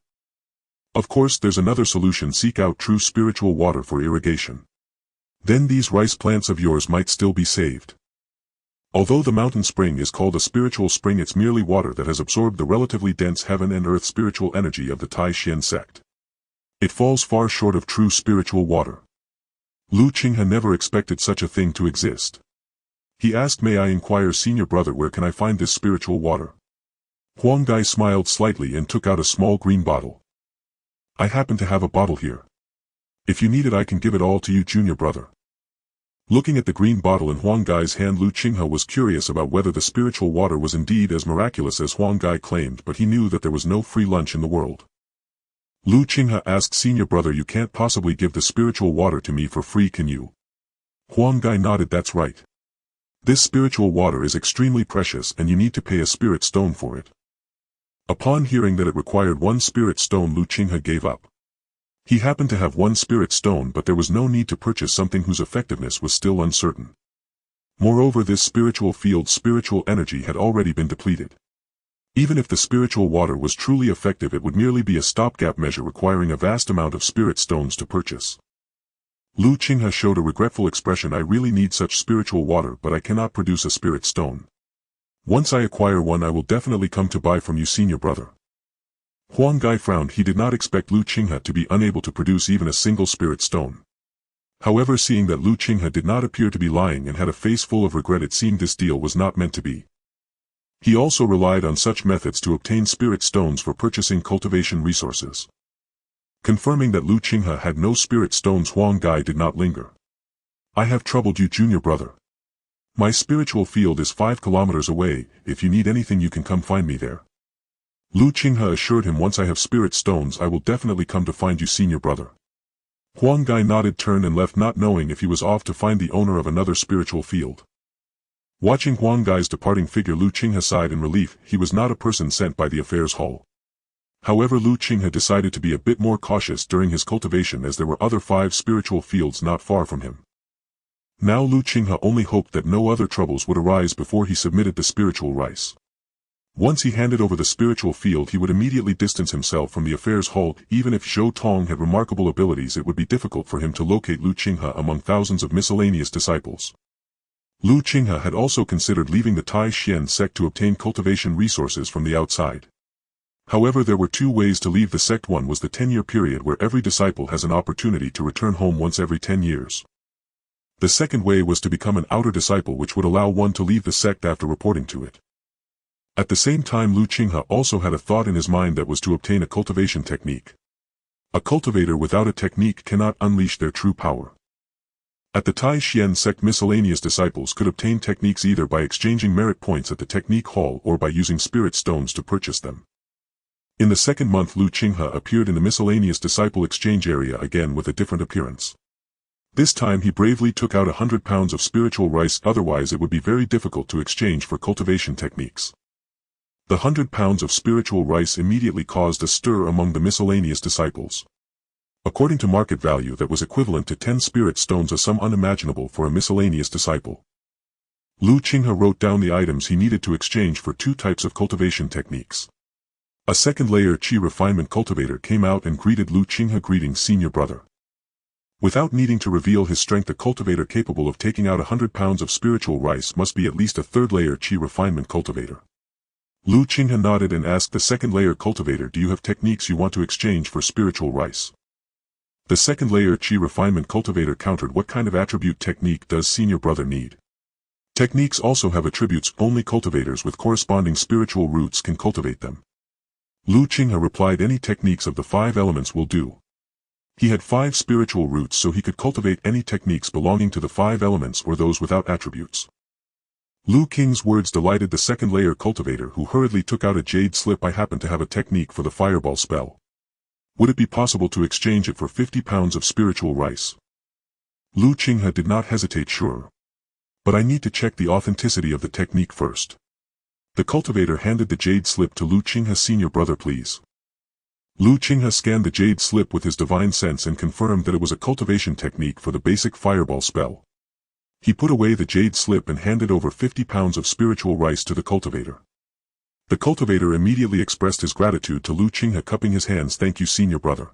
Of course there's another solution: seek out true spiritual water for irrigation. Then these rice plants of yours might still be saved." Although the mountain spring is called a spiritual spring, it's merely water that has absorbed the relatively dense heaven and earth spiritual energy of the Qinghe sect. It falls far short of true spiritual water. Qinghe never expected such a thing to exist. He asked, "May I inquire, senior brother, where can I find this spiritual water?" Huang Gai smiled slightly and took out a small green bottle. "I happen to have a bottle here. If you need it, I can give it all to you, junior brother." Looking at the green bottle in Huang Gai's hand, Qinghe was curious about whether the spiritual water was indeed as miraculous as Huang Gai claimed, but he knew that there was no free lunch in the world. Qinghe asked, "Senior brother, you can't possibly give the spiritual water to me for free, can you?" Huang Gai nodded. "That's right. This spiritual water is extremely precious and you need to pay a spirit stone for it." Upon hearing that it required one spirit stone, Qinghe gave up. He happened to have one spirit stone, but there was no need to purchase something whose effectiveness was still uncertain. Moreover, this spiritual field's spiritual energy had already been depleted. Even if the spiritual water was truly effective, it would merely be a stopgap measure requiring a vast amount of spirit stones to purchase. Qinghe showed a regretful expression. "I really need such spiritual water, but I cannot produce a spirit stone. Once I acquire one, I will definitely come to buy from you, senior brother." Huang Gai frowned. He did not expect Qinghe to be unable to produce even a single spirit stone. However, seeing that Qinghe did not appear to be lying and had a face full of regret, it seemed this deal was not meant to be. He also relied on such methods to obtain spirit stones for purchasing cultivation resources. Confirming that Qinghe had no spirit stones, Huang Gai did not linger. "I have troubled you, junior brother. My spiritual field is 5 kilometers away. If you need anything, you can come find me there." Qinghe assured him, "Once I have spirit stones, I will definitely come to find you, senior brother." Huang Gai nodded, turned and left, not knowing if he was off to find the owner of another spiritual field. Watching Huang Gai's departing figure, Qinghe sighed in relief. He was not a person sent by the affairs hall. However, Qinghe decided to be a bit more cautious during his cultivation, as there were other 5 spiritual fields not far from him. Now Qinghe only hoped that no other troubles would arise before he submitted the spiritual rice. Once he handed over the spiritual field, he would immediately distance himself from the affairs hall. Even if Zhou Tong had remarkable abilities, it would be difficult for him to locate Qinghe among thousands of miscellaneous disciples. Qinghe had also considered leaving the Qinghe sect to obtain cultivation resources from the outside. However, there were 2 ways to leave the sect. One was the 10-year period, where every disciple has an opportunity to return home once every 10 years. The second way was to become an outer disciple, which would allow one to leave the sect after reporting to it. At the same time, Qinghe also had a thought in his mind, that was to obtain a cultivation technique. A cultivator without a technique cannot unleash their true power. At the Qinghe sect, miscellaneous disciples could obtain techniques either by exchanging merit points at the technique hall or by using spirit stones to purchase them. In the second month, Qinghe appeared in the miscellaneous disciple exchange area again with a different appearance. This time he bravely took out 100 pounds of spiritual rice, otherwise it would be very difficult to exchange for cultivation techniques. The 100 pounds of spiritual rice immediately caused a stir among the miscellaneous disciples. According to market value, that was equivalent to 10 spirit stones, a sum unimaginable for a miscellaneous disciple. Qinghe wrote down the items he needed to exchange for 2 types of cultivation techniques. A second layer Qi refinement cultivator came out and greeted Lu Qinghe. Greetings, senior brother. Without needing to reveal his strength, a cultivator capable of taking out 100 pounds of spiritual rice must be at least a third layer Qi refinement cultivator. Lu Qinghe nodded and asked the second layer cultivator, do you have techniques you want to exchange for spiritual rice? The second layer Qi refinement cultivator countered, what kind of attribute technique does senior brother need? Techniques also have attributes, only cultivators with corresponding spiritual roots can cultivate them. Lu Qinghe replied, any techniques of the 5 elements will do. He had 5 spiritual roots, so he could cultivate any techniques belonging to the 5 elements or those without attributes. Lu Qinghe's words delighted the second layer cultivator, who hurriedly took out a jade slip. I happen to have a technique for the fireball spell. Would it be possible to exchange it for 50 pounds of spiritual rice? Lu Qinghe did not hesitate. Sure. But I need to check the authenticity of the technique first. The cultivator handed the jade slip to Lu Qinghe. Senior brother, please. Lu Qinghe scanned the jade slip with his divine sense and confirmed that it was a cultivation technique for the basic fireball spell. He put away the jade slip and handed over 50 pounds of spiritual rice to the cultivator. The cultivator immediately expressed his gratitude to Lu Qinghe, cupping his hands. Thank you, senior brother.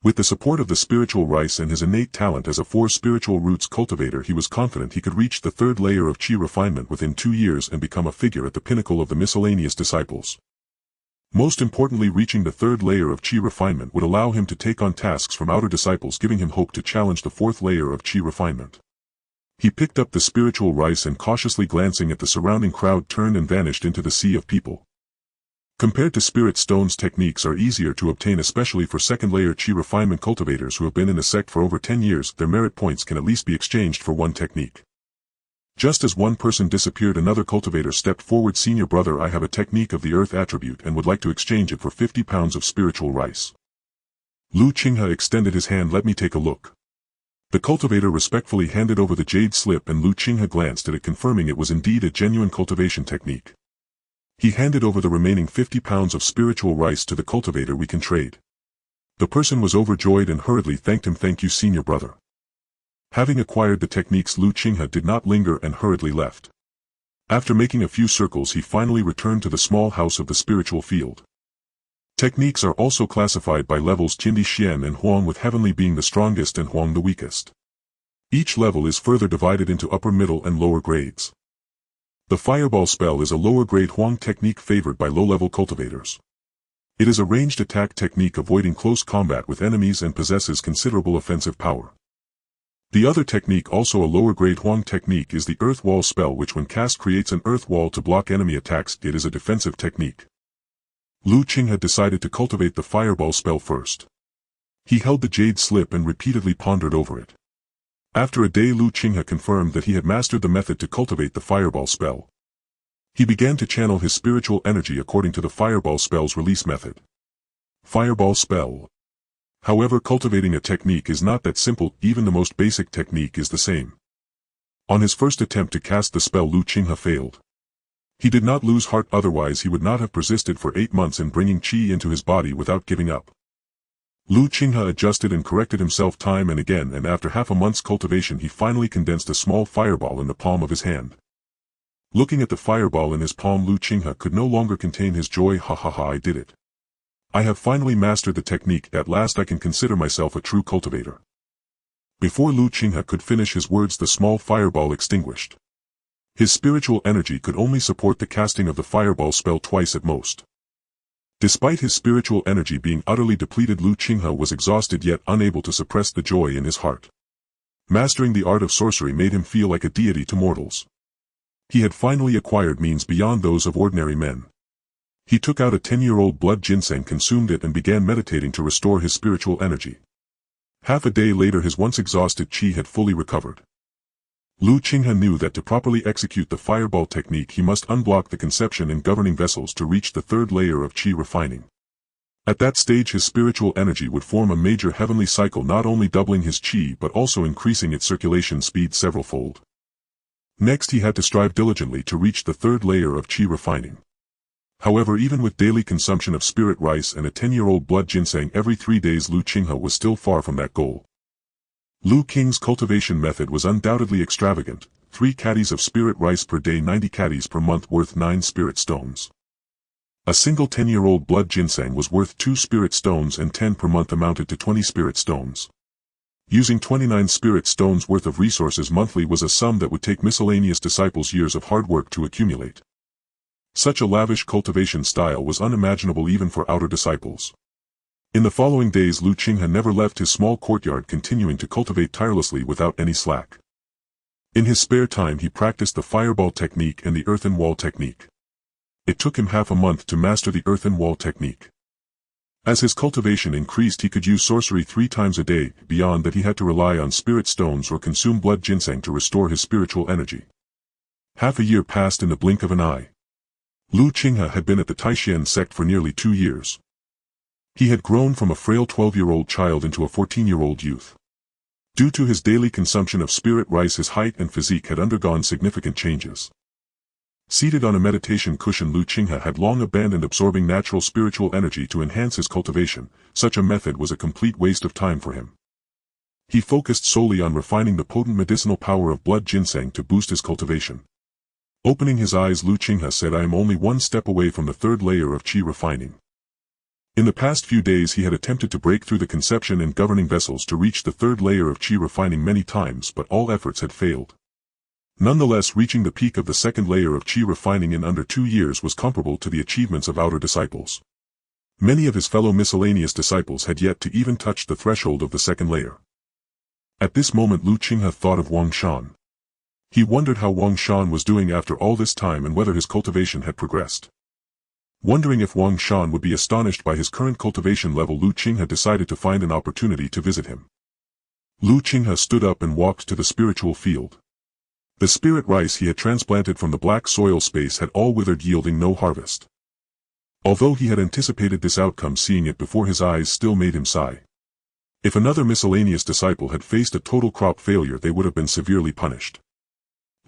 With the support of the spiritual rice and his innate talent as a 4 spiritual roots cultivator, he was confident he could reach the 3rd layer of Qi refinement within 2 years and become a figure at the pinnacle of the miscellaneous disciples. Most importantly, reaching the 3rd layer of Qi refinement would allow him to take on tasks from outer disciples, giving him hope to challenge the 4th layer of Qi refinement. He picked up the spiritual rice and, cautiously glancing at the surrounding crowd, turned and vanished into the sea of people. Compared to spirit stones, techniques are easier to obtain, especially for 2nd layer Qi refinement cultivators who have been in the sect for over 10 years. Their merit points can at least be exchanged for 1 technique. Just as one person disappeared, another cultivator stepped forward. Senior brother, I have a technique of the earth attribute and would like to exchange it for 50 pounds of spiritual rice. Lu Qinghe extended his hand. Let me take a look. The cultivator respectfully handed over the jade slip and Lu Qinghe glanced at it, confirming it was indeed a genuine cultivation technique. He handed over the remaining 50 pounds of spiritual rice to the cultivator. We can trade. The person was overjoyed and hurriedly thanked him. Thank you, senior brother. Having acquired the techniques, Lu Qinghe did not linger and hurriedly left. After making a few circles, he finally returned to the small house of the spiritual field. Techniques are also classified by levels: Qinghe, Xian and Huang, with heavenly being the strongest and Huang the weakest. Each level is further divided into upper, middle and lower grades. The fireball spell is a lower grade Huang technique favored by low-level cultivators. It is a ranged attack technique avoiding close combat with enemies and possesses considerable offensive power. The other technique, also a lower grade Huang technique, is the earth wall spell, which when cast creates an earth wall to block enemy attacks. It is a defensive technique. Lu Qinghe decided to cultivate the fireball spell first. He held the jade slip and repeatedly pondered over it. After a day, Lu Qinghe confirmed that he had mastered the method to cultivate the fireball spell. He began to channel his spiritual energy according to the fireball spell's release method. Fireball spell. However, cultivating a technique is not that simple. Even the most basic technique is the same. On his first attempt to cast the spell, Lu Qinghe failed. He did not lose heart, otherwise he would not have persisted for 8 months in bringing Qi into his body without giving up. Lu Qinghe adjusted and corrected himself time and again, and after half a month's cultivation he finally condensed a small fireball in the palm of his hand. Looking at the fireball in his palm, Lu Qinghe could no longer contain his joy. Ha ha ha, I did it. I have finally mastered the technique. At last I can consider myself a true cultivator. Before Lu Qinghe could finish his words, the small fireball extinguished. His spiritual energy could only support the casting of the fireball spell twice at most. Despite his spiritual energy being utterly depleted, Lu Qinghe was exhausted yet unable to suppress the joy in his heart. Mastering the art of sorcery made him feel like a deity to mortals. He had finally acquired means beyond those of ordinary men. He took out a 10-year-old blood ginseng, consumed it and began meditating to restore his spiritual energy. Half a day later his once exhausted Qi had fully recovered. Lu Qinghe knew that to properly execute the fireball technique he must unblock the conception and governing vessels to reach the 3rd layer of Qi refining. At that stage his spiritual energy would form a major heavenly cycle, not only doubling his Qi but also increasing its circulation speed several-fold. Next he had to strive diligently to reach the 3rd layer of Qi refining. However, even with daily consumption of spirit rice and a 10-year-old blood ginseng every 3 days, Lu Qinghe was still far from that goal. Lu Qinghe's cultivation method was undoubtedly extravagant: 3 caddies of spirit rice per day, 90 caddies per month, worth 9 spirit stones. A single 10-year-old blood ginseng was worth 2 spirit stones, and 10 per month amounted to 20 spirit stones. Using 29 spirit stones worth of resources monthly was a sum that would take miscellaneous disciples years of hard work to accumulate. Such a lavish cultivation style was unimaginable even for outer disciples. In the following days Qinghe never left his small courtyard, continuing to cultivate tirelessly without any slack. In his spare time he practiced the fireball technique and the earthen wall technique. It took him half a month to master the earthen wall technique. As his cultivation increased he could use sorcery 3 times a day, beyond that he had to rely on spirit stones or consume blood ginseng to restore his spiritual energy. Half a year passed in the blink of an eye. Qinghe had been at the Taishan sect for nearly 2 years. He had grown from a frail 12-year-old child into a 14-year-old youth. Due to his daily consumption of spirit rice, his height and physique had undergone significant changes. Seated on a meditation cushion, Qinghe had long abandoned absorbing natural spiritual energy to enhance his cultivation. Such a method was a complete waste of time for him. He focused solely on refining the potent medicinal power of blood ginseng to boost his cultivation. Opening his eyes, Qinghe said, "I am only one step away from the 3rd layer of qi refining." In the past few days he had attempted to break through the conception and governing vessels to reach the 3rd layer of qi refining many times, but all efforts had failed. Nonetheless, reaching the peak of the 2nd layer of qi refining in under 2 years was comparable to the achievements of outer disciples. Many of his fellow miscellaneous disciples had yet to even touch the threshold of the 2nd layer. At this moment Qinghe thought of Wang Shan. He wondered how Wang Shan was doing after all this time and whether his cultivation had progressed. Wondering if Wang Shan would be astonished by his current cultivation level, Qinghe decided to find an opportunity to visit him. Qinghe stood up and walked to the spiritual field. The spirit rice he had transplanted from the black soil space had all withered, yielding no harvest. Although he had anticipated this outcome, seeing it before his eyes still made him sigh. If another miscellaneous disciple had faced a total crop failure, they would have been severely punished.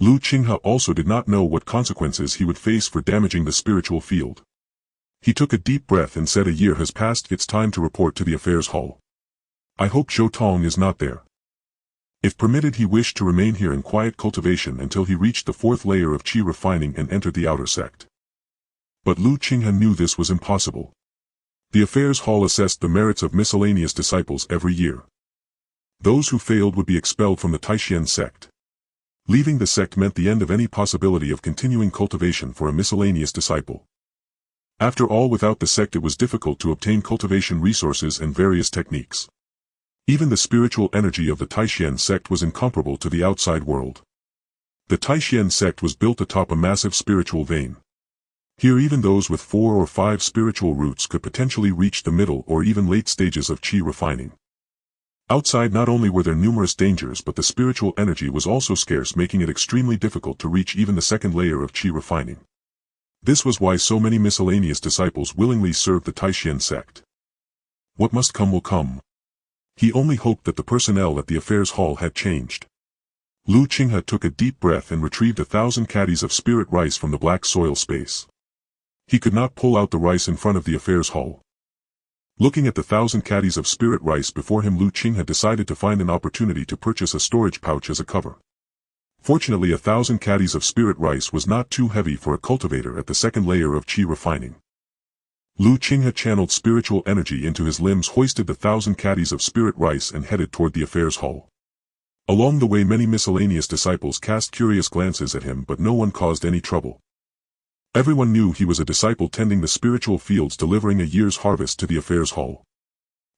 Qinghe also did not know what consequences he would face for damaging the spiritual field. He took a deep breath and said, "A year has passed, it's time to report to the affairs hall. I hope Zhou Tong is not there." If permitted, he wished to remain here in quiet cultivation until he reached the 4th layer of qi refining and entered the outer sect. But Qinghe knew this was impossible. The affairs hall assessed the merits of miscellaneous disciples every year. Those who failed would be expelled from the Taishan sect. Leaving the sect meant the end of any possibility of continuing cultivation for a miscellaneous disciple. After all, without the sect it was difficult to obtain cultivation resources and various techniques. Even the spiritual energy of the Taishan sect was incomparable to the outside world. The Taishan sect was built atop a massive spiritual vein. Here even those with 4 or 5 spiritual roots could potentially reach the middle or even late stages of qi refining. Outside, not only were there numerous dangers, but the spiritual energy was also scarce, making it extremely difficult to reach even the 2nd layer of qi refining. This was why so many miscellaneous disciples willingly served the Taishan sect. What must come will come. He only hoped that the personnel at the affairs hall had changed. Qinghe took a deep breath and retrieved 1,000 caddies of spirit rice from the black soil space. He could not pull out the rice in front of the affairs hall. Looking at the 1,000 caddies of spirit rice before him, Qinghe decided to find an opportunity to purchase a storage pouch as a cover. Fortunately, 1,000 caddies of spirit rice was not too heavy for a cultivator at the 2nd layer of qi refining. Qinghe channeled spiritual energy into his limbs, hoisted the 1,000 caddies of spirit rice and headed toward the affairs hall. Along the way many miscellaneous disciples cast curious glances at him, but no one caused any trouble. Everyone knew he was a disciple tending the spiritual fields, delivering a year's harvest to the affairs hall.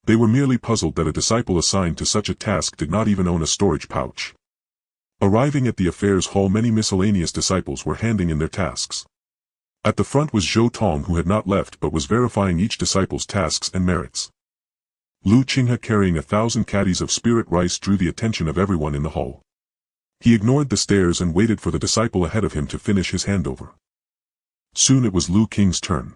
They were merely puzzled that a disciple assigned to such a task did not even own a storage pouch. Arriving at the affairs hall, many miscellaneous disciples were handing in their tasks. At the front was Zhou Tong, who had not left but was verifying each disciple's tasks and merits. Qinghe, carrying 1,000 caddies of spirit rice, drew the attention of everyone in the hall. He ignored the stares and waited for the disciple ahead of him to finish his handover. Soon it was Qinghe's turn.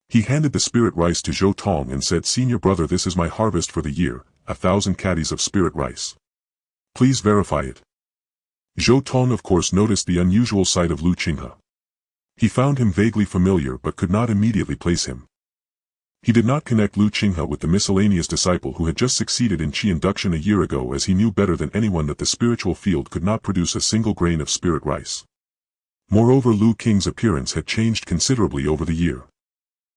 He handed the spirit rice to Zhou Tong and said, "Senior brother, this is my harvest for the year, 1,000 caddies of spirit rice. Please verify it." Zhou Tong of course noticed the unusual sight of Qinghe. He found him vaguely familiar but could not immediately place him. He did not connect Qinghe with the miscellaneous disciple who had just succeeded in qi induction a year ago, as he knew better than anyone that the spiritual field could not produce a single grain of spirit rice. Moreover, Qinghe's appearance had changed considerably over the year.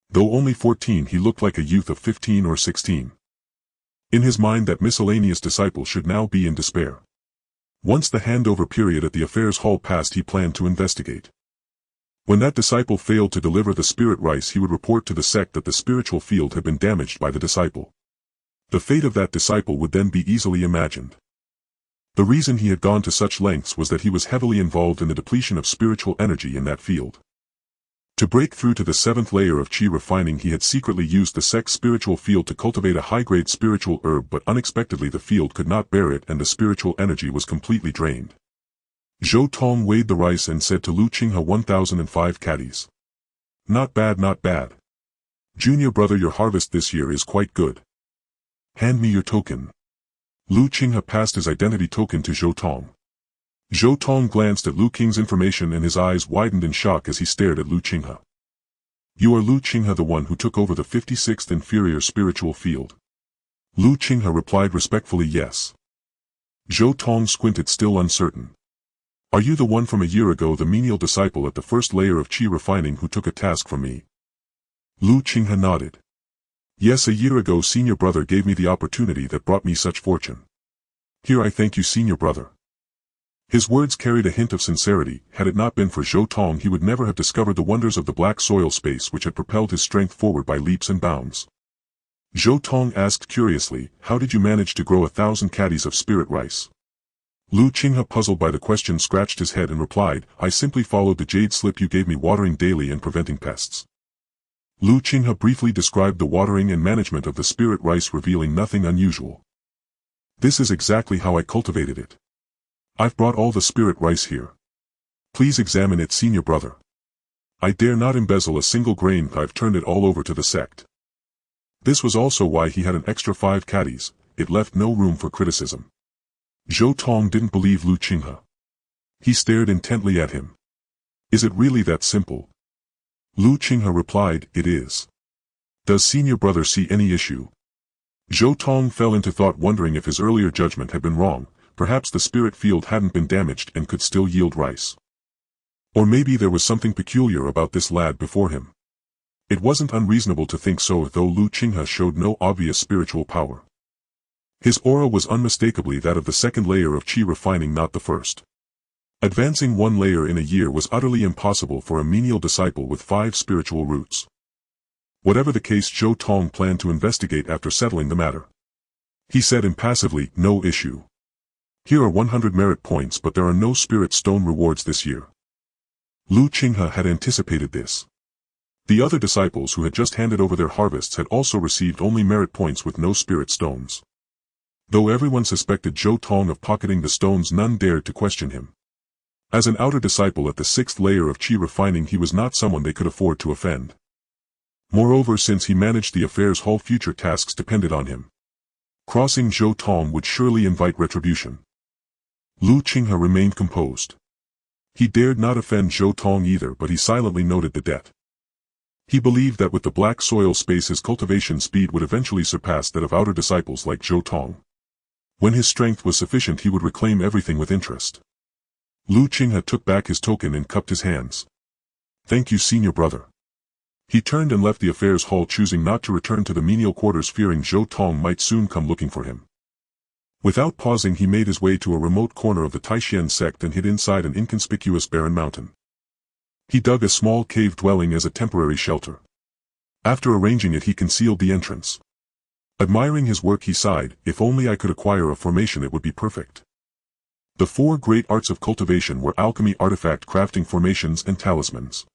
Though only 14, he looked like a youth of 15 or 16. In his mind, that miscellaneous disciple should now be in despair. Once the handover period at the affairs hall passed, he planned to investigate. When that disciple failed to deliver the spirit rice, he would report to the sect that the spiritual field had been damaged by the disciple. The fate of that disciple would then be easily imagined. The reason he had gone to such lengths was that he was heavily involved in the depletion of spiritual energy in that field. To break through to the 7th layer of Qi refining, he had secretly used the sect's spiritual field to cultivate a high-grade spiritual herb, but unexpectedly the field could not bear it and the spiritual energy was completely drained. Zhou Tong weighed the rice and said to Lu Qinghe, 1005 caddies. Not bad, not bad. Junior brother, your harvest this year is quite good. Hand me your token. Lu Qinghe passed his identity token to Zhou Tong. Zhou Tong glanced at Lu Qinghe's information and his eyes widened in shock as he stared at Lu Qinghe. You are Lu Qinghe, the one who took over the 56th inferior spiritual field? Lu Qinghe replied respectfully, yes. Zhou Tong squinted, still uncertain. Are you the one from a year ago, the menial disciple at the 1st layer of Qi refining who took a task from me? Lu Qinghe nodded. Yes, a year ago senior brother gave me the opportunity that brought me such fortune. Here I thank you, senior brother. His words carried a hint of sincerity. Had it not been for Zhou Tong, he would never have discovered the wonders of the black soil space which had propelled his strength forward by leaps and bounds. Zhou Tong asked curiously, how did you manage to grow 1,000 caddies of spirit rice? Lu Qinghe, puzzled by the question, scratched his head and replied, I simply followed the jade slip you gave me, watering daily and preventing pests. Lu Qinghe briefly described the watering and management of the spirit rice, revealing nothing unusual. This is exactly how I cultivated it. I've brought all the spirit rice here. Please examine it, senior brother. I dare not embezzle a single grain. I've turned it all over to the sect. This was also why he had an extra 5 caddies. It left no room for criticism. Zhou Tong didn't believe Lu Qinghe. He stared intently at him. Is it really that simple? Lu Qinghe replied, it is. Does senior brother see any issue? Zhou Tong fell into thought, wondering if his earlier judgment had been wrong. Perhaps the spirit field hadn't been damaged and could still yield rice. Or maybe there was something peculiar about this lad before him. It wasn't unreasonable to think so, though Lu Qinghe showed no obvious spiritual power. His aura was unmistakably that of the 2nd layer of Qi refining, not the 1st. Advancing 1 layer in a year was utterly impossible for a menial disciple with 5 spiritual roots. Whatever the case, Zhou Tong planned to investigate after settling the matter. He said impassively, no issue. Here are 100 merit points, but there are no spirit stone rewards this year. Lu Qinghe had anticipated this. The other disciples who had just handed over their harvests had also received only merit points with no spirit stones. Though everyone suspected Zhou Tong of pocketing the stones, none dared to question him. As an outer disciple at the 6th layer of Qi refining, he was not someone they could afford to offend. Moreover, since he managed the affairs hall, future tasks depended on him. Crossing Zhou Tong would surely invite retribution. Lu Qinghe remained composed. He dared not offend Zhou Tong either, but he silently noted the debt. He believed that with the black soil space his cultivation speed would eventually surpass that of outer disciples like Zhou Tong. When his strength was sufficient, he would reclaim everything with interest. Lu Qinghe took back his token and cupped his hands. Thank you, senior brother. He turned and left the affairs hall, choosing not to return to the menial quarters, fearing Zhou Tong might soon come looking for him. Without pausing, he made his way to a remote corner of the Taishan sect and hid inside an inconspicuous barren mountain. He dug a small cave dwelling as a temporary shelter. After arranging it, he concealed the entrance. Admiring his work, he sighed, if only I could acquire a formation, it would be perfect. The 4 great arts of cultivation were alchemy, artifact crafting, formations, and talismans.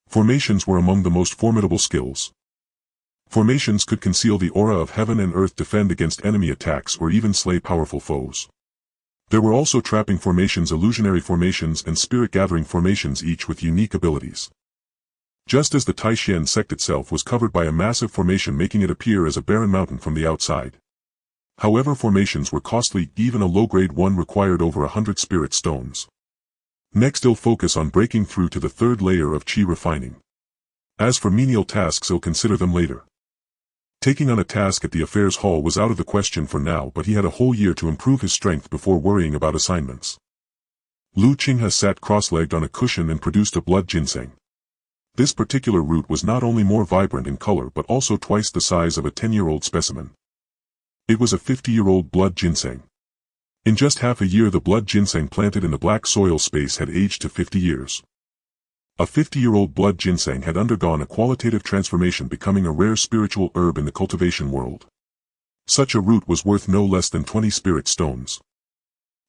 Formations were among the most formidable skills. Formations could conceal the aura of heaven and earth, defend against enemy attacks, or even slay powerful foes. There were also trapping formations, illusionary formations, and spirit-gathering formations, each with unique abilities. Just as the Taishan sect itself was covered by a massive formation, making it appear as a barren mountain from the outside. However, formations were costly. Even a low-grade one required over 100 spirit stones. Next, he'll focus on breaking through to the 3rd layer of Qi refining. As for menial tasks, he'll consider them later. Taking on a task at the affairs hall was out of the question for now, but he had a whole year to improve his strength before worrying about assignments. Lu Qinghe sat cross-legged on a cushion and produced a blood ginseng. This particular root was not only more vibrant in color but also twice the size of a 10-year-old specimen. It was a 50-year-old blood ginseng. In just half a year the blood ginseng planted in the black soil space had aged to 50 years. A 50-year-old blood ginseng had undergone a qualitative transformation, becoming a rare spiritual herb in the cultivation world. Such a root was worth no less than 20 spirit stones.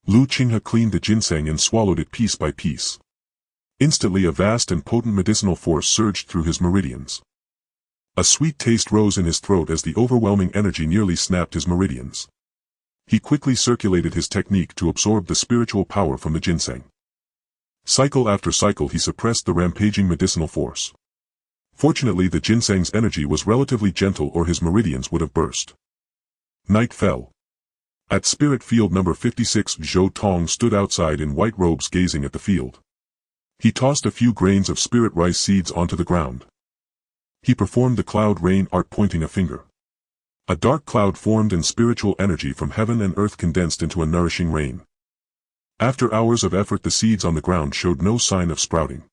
Qinghe cleaned the ginseng and swallowed it piece by piece. Instantly a vast and potent medicinal force surged through his meridians. A sweet taste rose in his throat as the overwhelming energy nearly snapped his meridians. He quickly circulated his technique to absorb the spiritual power from the ginseng. Cycle after cycle he suppressed the rampaging medicinal force. Fortunately the ginseng's energy was relatively gentle or his meridians would have burst. Night fell. At spirit field number 56 Zhou Tong stood outside in white robes gazing at the field. He tossed a few grains of spirit rice seeds onto the ground. He performed the cloud rain art, pointing a finger. A dark cloud formed and spiritual energy from heaven and earth condensed into a nourishing rain. After hours of effort the seeds on the ground showed no sign of sprouting.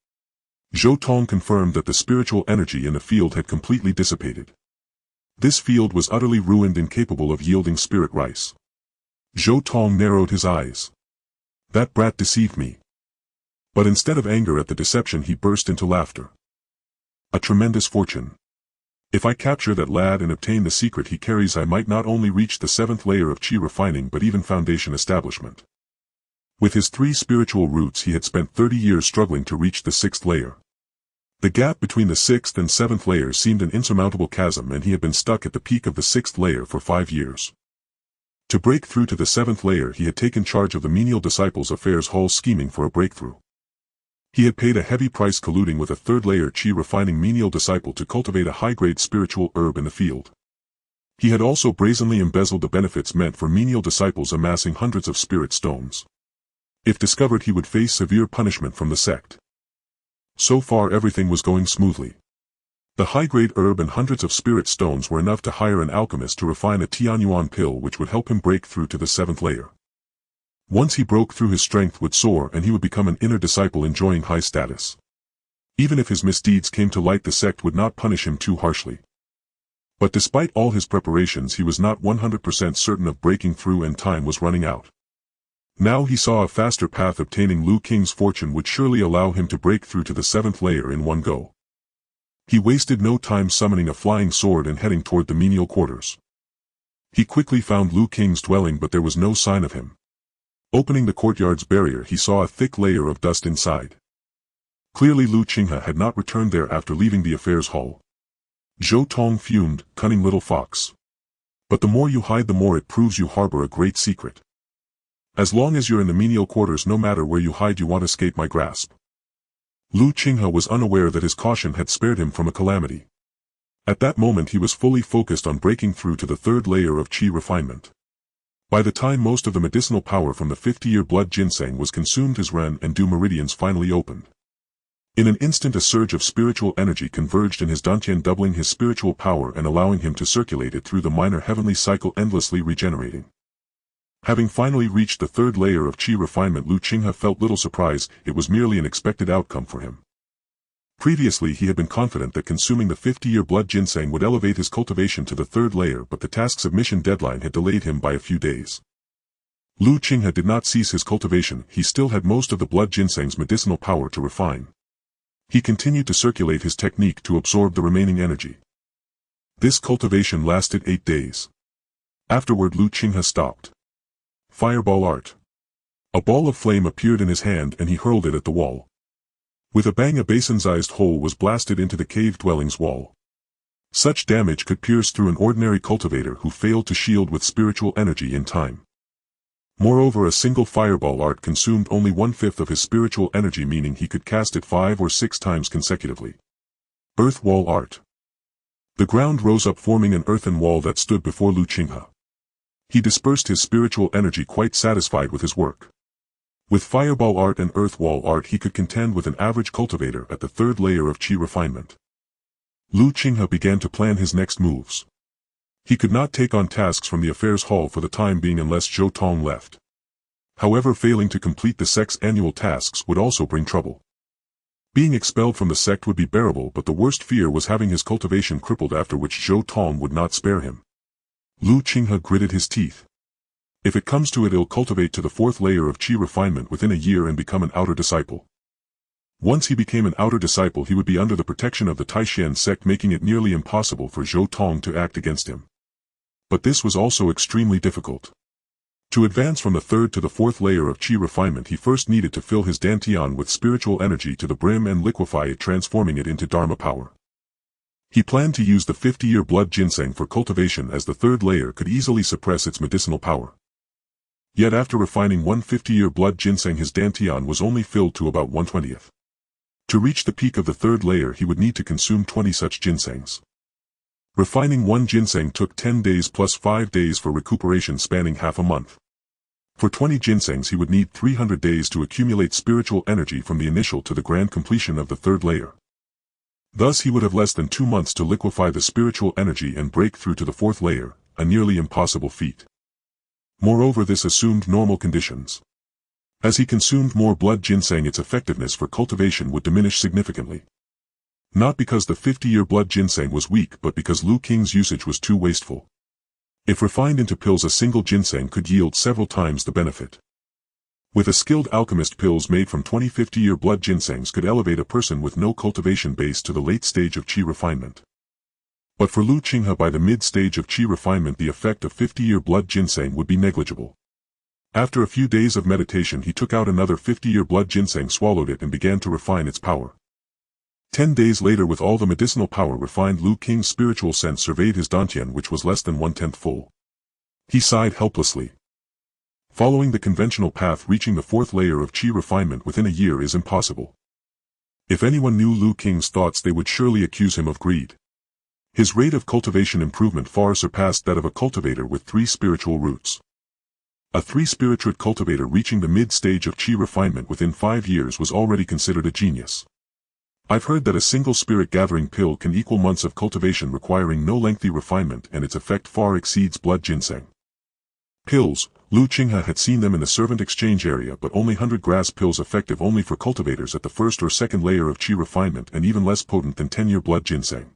Zhou Tong confirmed that the spiritual energy in the field had completely dissipated. This field was utterly ruined, incapable of yielding spirit rice. Zhou Tong narrowed his eyes. That brat deceived me. But instead of anger at the deception he burst into laughter. A tremendous fortune. If I capture that lad and obtain the secret he carries, I might not only reach the 7th layer of Qi refining but even foundation establishment. With his 3 spiritual roots he had spent 30 years struggling to reach the 6th layer. The gap between the 6th and 7th layers seemed an insurmountable chasm, and he had been stuck at the peak of the 6th layer for 5 years. To break through to the 7th layer he had taken charge of the Menial disciples' affairs hall, scheming for a breakthrough. He had paid a heavy price colluding with a 3rd layer Qi refining Menial disciple to cultivate a high-grade spiritual herb in the field. He had also brazenly embezzled the benefits meant for Menial disciples, amassing hundreds of spirit stones. If discovered he would face severe punishment from the sect. So far everything was going smoothly. The high-grade herb and hundreds of spirit stones were enough to hire an alchemist to refine a Tianyuan pill which would help him break through to the 7th layer. Once he broke through, his strength would soar and he would become an inner disciple enjoying high status. Even if his misdeeds came to light the sect would not punish him too harshly. But despite all his preparations he was not 100% certain of breaking through, and time was running out. Now he saw a faster path. Obtaining Qinghe's fortune would surely allow him to break through to the 7th layer in one go. He wasted no time summoning a flying sword and heading toward the menial quarters. He quickly found Qinghe's dwelling, but there was no sign of him. Opening the courtyard's barrier he saw a thick layer of dust inside. Clearly Qinghe had not returned there after leaving the affairs hall. Zhou Tong fumed, "Cunning little fox. But the more you hide the more it proves you harbor a great secret. As long as you're in the menial quarters, no matter where you hide, you won't escape my grasp." Qinghe was unaware that his caution had spared him from a calamity. At that moment he was fully focused on breaking through to the 3rd layer of Qi refinement. By the time most of the medicinal power from the 50-year blood ginseng was consumed, his Ren and Du meridians finally opened. In an instant a surge of spiritual energy converged in his dantian, doubling his spiritual power and allowing him to circulate it through the minor heavenly cycle, endlessly regenerating. Having finally reached the 3rd layer of Qi refinement, Qinghe felt little surprise. It was merely an expected outcome for him. Previously he had been confident that consuming the 50-year blood ginseng would elevate his cultivation to the 3rd layer, but the task submission deadline had delayed him by a few days. Qinghe did not cease his cultivation. He still had most of the blood ginseng's medicinal power to refine. He continued to circulate his technique to absorb the remaining energy. This cultivation lasted 8 days. Afterward Qinghe stopped. Fireball art. A ball of flame appeared in his hand and he hurled it at the wall. With a bang a basin-sized hole was blasted into the cave dwelling's wall. Such damage could pierce through an ordinary cultivator who failed to shield with spiritual energy in time. Moreover, a single fireball art consumed only 1/5 of his spiritual energy, meaning he could cast it 5 or 6 times consecutively. Earth wall art. The ground rose up, forming an earthen wall that stood before Qinghe. He dispersed his spiritual energy, quite satisfied with his work. With fireball art and earth wall art he could contend with an average cultivator at the 3rd layer of Qi refinement. Qinghe began to plan his next moves. He could not take on tasks from the affairs hall for the time being unless Zhou Tong left. However, failing to complete the sect's annual tasks would also bring trouble. Being expelled from the sect would be bearable, but the worst fear was having his cultivation crippled, after which Zhou Tong would not spare him. Lu Qinghe gritted his teeth. If it comes to it, he'll cultivate to the 4th layer of Qi refinement within a year and become an outer disciple. Once he became an outer disciple, he would be under the protection of the Taishan sect, making it nearly impossible for Zhou Tong to act against him. But this was also extremely difficult. To advance from the 3rd to the 4th layer of Qi refinement, he first needed to fill his dantian with spiritual energy to the brim and liquefy it, transforming it into Dharma power. He planned to use the 50-year blood ginseng for cultivation, as the 3rd layer could easily suppress its medicinal power. Yet after refining 150-year blood ginseng, his dantian was only filled to about 1/20th. To reach the peak of the 3rd layer, he would need to consume 20 such ginsengs. Refining one ginseng took 10 days plus 5 days for recuperation, spanning half a month. For 20 ginsengs he would need 300 days to accumulate spiritual energy from the initial to the grand completion of the 3rd layer. Thus he would have less than 2 months to liquefy the spiritual energy and break through to the 4th layer, a nearly impossible feat. Moreover, this assumed normal conditions. As he consumed more blood ginseng, its effectiveness for cultivation would diminish significantly. Not because the 50-year blood ginseng was weak, but because Lu Qinghe's usage was too wasteful. If refined into pills, a single ginseng could yield several times the benefit. With a skilled alchemist, pills made from 20 50-year blood ginsengs could elevate a person with no cultivation base to the late stage of Qi refinement. But for Lu Qinghe, by the mid-stage of Qi refinement, the effect of 50-year blood ginseng would be negligible. After a few days of meditation, he took out another 50-year blood ginseng, swallowed it, and began to refine its power. 10 days later, with all the medicinal power refined, Lu Qinghe's spiritual sense surveyed his dantian, which was less than 1/10 full. He sighed helplessly. Following the conventional path, reaching the 4th layer of Qi refinement within a year is impossible. If anyone knew Lu Qinghe's thoughts, they would surely accuse him of greed. His rate of cultivation improvement far surpassed that of a cultivator with 3 spiritual roots. A 3-spirit cultivator reaching the mid-stage of Qi refinement within 5 years was already considered a genius. I've heard that a single spirit-gathering pill can equal months of cultivation, requiring no lengthy refinement, and its effect far exceeds blood ginseng. Pills, Lu Qinghe had seen them in the servant exchange area, but only 100 grass pills, effective only for cultivators at the 1st or 2nd layer of Qi refinement, and even less potent than 10-year blood ginseng.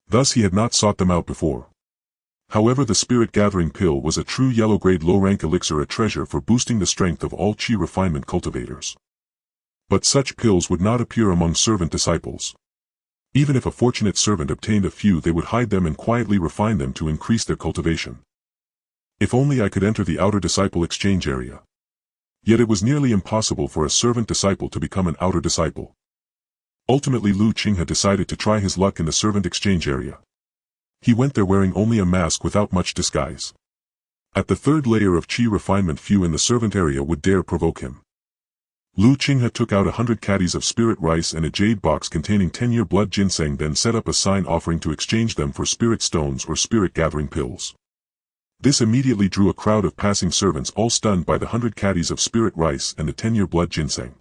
Thus he had not sought them out before. However, the spirit-gathering pill was a true yellow-grade low-rank elixir, a treasure for boosting the strength of all Qi refinement cultivators. But such pills would not appear among servant disciples. Even if a fortunate servant obtained a few, they would hide them and quietly refine them to increase their cultivation. If only I could enter the outer disciple exchange area. Yet it was nearly impossible for a servant disciple to become an outer disciple. Ultimately, Lu Qinghe decided to try his luck in the servant exchange area. He went there wearing only a mask, without much disguise. At the 3rd layer of Qi refinement, few in the servant area would dare provoke him. Lu Qinghe took out 100 caddies of spirit rice and a jade box containing 10-year blood ginseng, then set up a sign offering to exchange them for spirit stones or spirit-gathering pills. This immediately drew a crowd of passing servants, all stunned by the 100 caddies of spirit rice and the 10-year blood ginseng.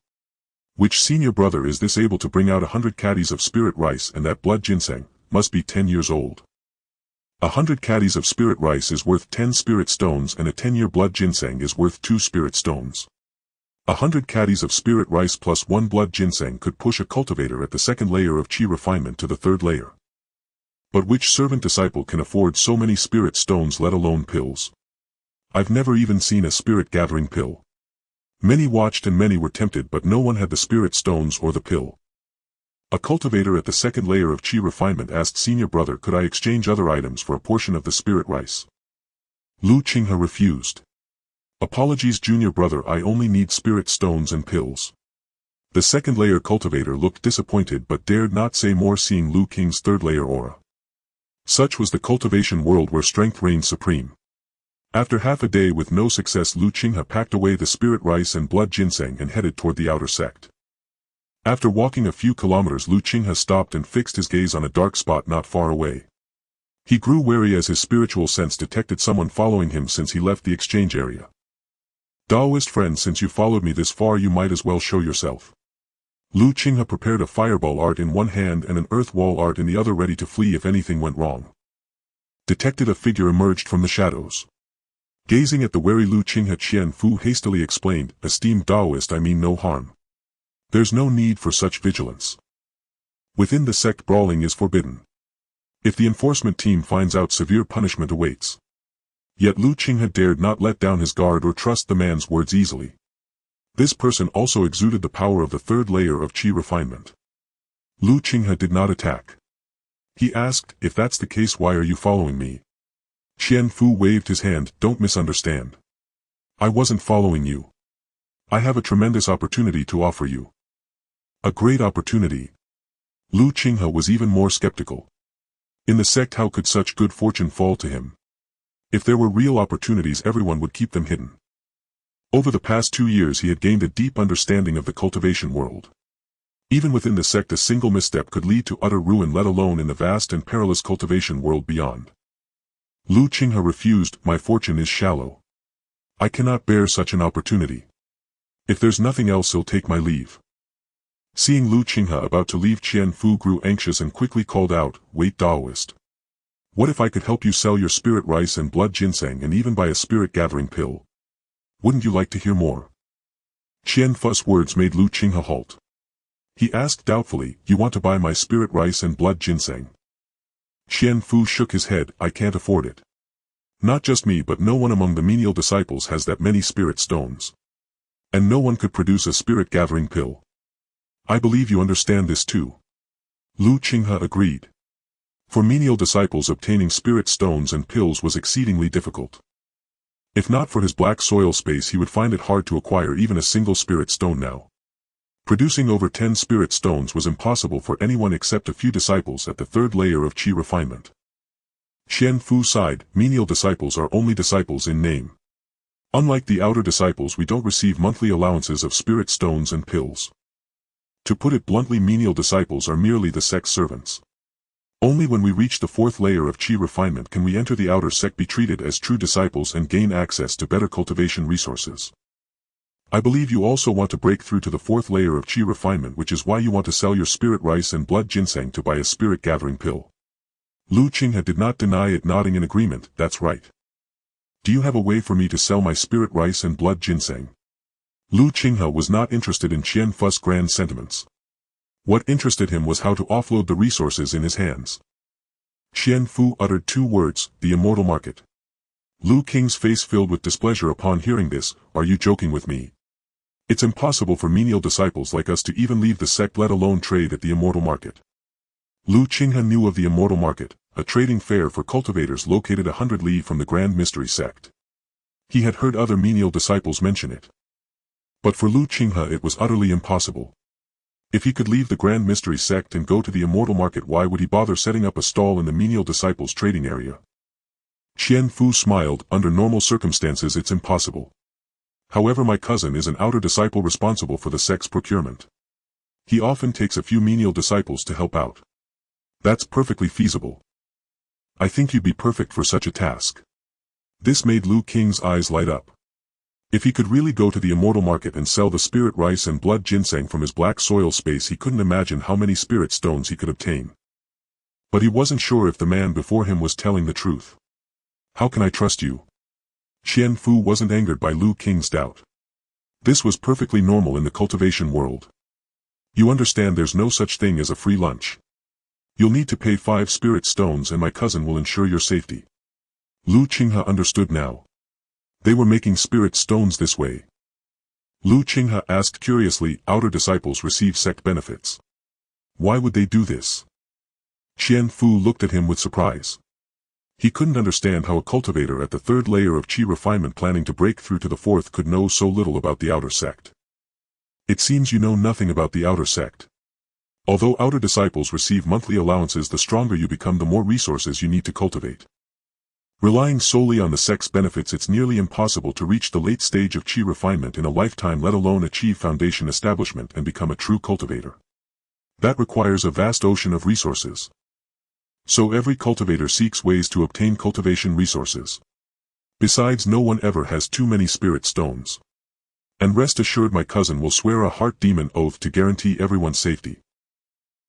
Which senior brother is this able to bring out 100 caddies of spirit rice and that blood ginseng? Must be 10 years old. 100 caddies of spirit rice is worth 10 spirit stones, and a 10-year blood ginseng is worth 2 spirit stones. 100 caddies of spirit rice plus 1 blood ginseng could push a cultivator at the 2nd layer of Qi refinement to the 3rd layer. But which servant disciple can afford so many spirit stones, let alone pills? I've never even seen a spirit-gathering pill. Many watched and many were tempted, but no one had the spirit stones or the pill. A cultivator at the 2nd layer of Qi refinement asked senior brother, could I exchange other items for a portion of the spirit rice? Lu Qinghe refused. Apologies junior brother, I only need spirit stones and pills. The 2nd layer cultivator looked disappointed but dared not say more, seeing Lu Qinghe's 3rd layer aura. Such was the cultivation world where strength reigned supreme. After half a day with no success, Lu Qinghe packed away the spirit rice and blood ginseng and headed toward the outer sect. After walking a few kilometers, Lu Qinghe stopped and fixed his gaze on a dark spot not far away. He grew wary as his spiritual sense detected someone following him since he left the exchange area. Daoist friend, since you followed me this far, you might as well show yourself. Lu Qinghe prepared a fireball art in one hand and an earth wall art in the other, ready to flee if anything went wrong. Detected a figure emerged from the shadows. Gazing at the wary Lu Qinghe, Qian Fu hastily explained, esteemed Daoist, I mean no harm. There's no need for such vigilance. Within the sect, brawling is forbidden. If the enforcement team finds out, severe punishment awaits. Yet Qinghe dared not let down his guard or trust the man's words easily. This person also exuded the power of the third layer of Qi refinement. Qinghe did not attack. He asked, if that's the case, why are you following me? Qianfu waved his hand, don't misunderstand. I wasn't following you. I have a tremendous opportunity to offer you. A great opportunity. Qinghe was even more skeptical. In the sect, how could such good fortune fall to him? If there were real opportunities, everyone would keep them hidden. Over the past 2 years he had gained a deep understanding of the cultivation world. Even within the sect, a single misstep could lead to utter ruin, let alone in the vast and perilous cultivation world beyond. Qinghe refused, my fortune is shallow. I cannot bear such an opportunity. If there's nothing else, I'll take my leave. Seeing Qinghe about to leave, Qianfu grew anxious and quickly called out, wait, Daoist. What if I could help you sell your spirit rice and blood ginseng and even buy a spirit gathering pill? Wouldn't you like to hear more? Qianfu's words made Qinghe halt. He asked doubtfully, you want to buy my spirit rice and blood ginseng? Qianfu shook his head, I can't afford it. Not just me, but no one among the Menial disciples has that many spirit stones. And no one could produce a spirit gathering pill. I believe you understand this too. Qinghe agreed. For Menial disciples, obtaining spirit stones and pills was exceedingly difficult. If not for his black soil space, he would find it hard to acquire even a single spirit stone now. Producing over 10 spirit stones was impossible for anyone except a few disciples at the third layer of Qi refinement. Qianfu sighed, Menial disciples are only disciples in name. Unlike the outer disciples, we don't receive monthly allowances of spirit stones and pills. To put it bluntly, Menial disciples are merely the sect's servants. Only when we reach the fourth layer of Qi refinement can we enter the outer sect, be treated as true disciples and gain access to better cultivation resources. I believe you also want to break through to the fourth layer of Qi refinement, which is why you want to sell your spirit rice and blood ginseng to buy a spirit gathering pill. Qinghe did not deny it, nodding in agreement, that's right. Do you have a way for me to sell my spirit rice and blood ginseng? Qinghe was not interested in Qianfu's grand sentiments. What interested him was how to offload the resources in his hands. Qianfu uttered 2 words, the immortal market. Qinghe's face filled with displeasure upon hearing this, are you joking with me? It's impossible for Menial disciples like us to even leave the sect, let alone trade at the immortal market. Qinghe knew of the immortal market, a trading fair for cultivators located 100 li from the Grand Mystery sect. He had heard other Menial disciples mention it. But for Qinghe it was utterly impossible. If he could leave the Grand Mystery sect and go to the immortal market, why would he bother setting up a stall in the Menial disciples' trading area? Qianfu smiled, under normal circumstances it's impossible. However, my cousin is an outer disciple responsible for the sect's procurement. He often takes a few Menial disciples to help out. That's perfectly feasible. I think you'd be perfect for such a task. This made Qinghe's eyes light up. If he could really go to the immortal market and sell the spirit rice and blood ginseng from his black soil space, he couldn't imagine how many spirit stones he could obtain. But he wasn't sure if the man before him was telling the truth. How can I trust you? Qianfu wasn't angered by Qinghe's doubt. This was perfectly normal in the cultivation world. You understand there's no such thing as a free lunch. You'll need to pay 5 spirit stones and my cousin will ensure your safety. Qinghe understood now. They were making spirit stones this way. Qinghe asked curiously, outer disciples receive sect benefits. Why would they do this? Qianfu looked at him with surprise. He couldn't understand how a cultivator at the third layer of Qi refinement planning to break through to the fourth could know so little about the outer sect. It seems you know nothing about the outer sect. Although outer disciples receive monthly allowances, the stronger you become, the more resources you need to cultivate. Relying solely on the sect's benefits, it's nearly impossible to reach the late stage of Qi refinement in a lifetime, let alone achieve foundation establishment and become a true cultivator. That requires a vast ocean of resources. So every cultivator seeks ways to obtain cultivation resources. Besides, no one ever has too many spirit stones. And rest assured, my cousin will swear a heart demon oath to guarantee everyone's safety.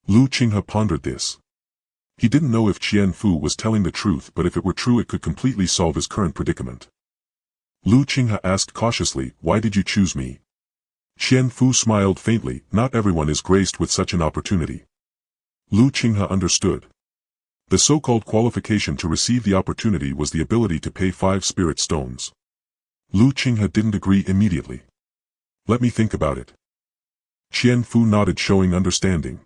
Qinghe pondered this. He didn't know if Qianfu was telling the truth, but if it were true, it could completely solve his current predicament. Qinghe asked cautiously, why did you choose me? Qian Fu smiled faintly. Not everyone is graced with such an opportunity. Lu Qinghe understood. The so-called qualification to receive the opportunity was the ability to pay 5 spirit stones. Lu Qinghe didn't agree immediately. Let me think about it. Qian Fu nodded, showing understanding.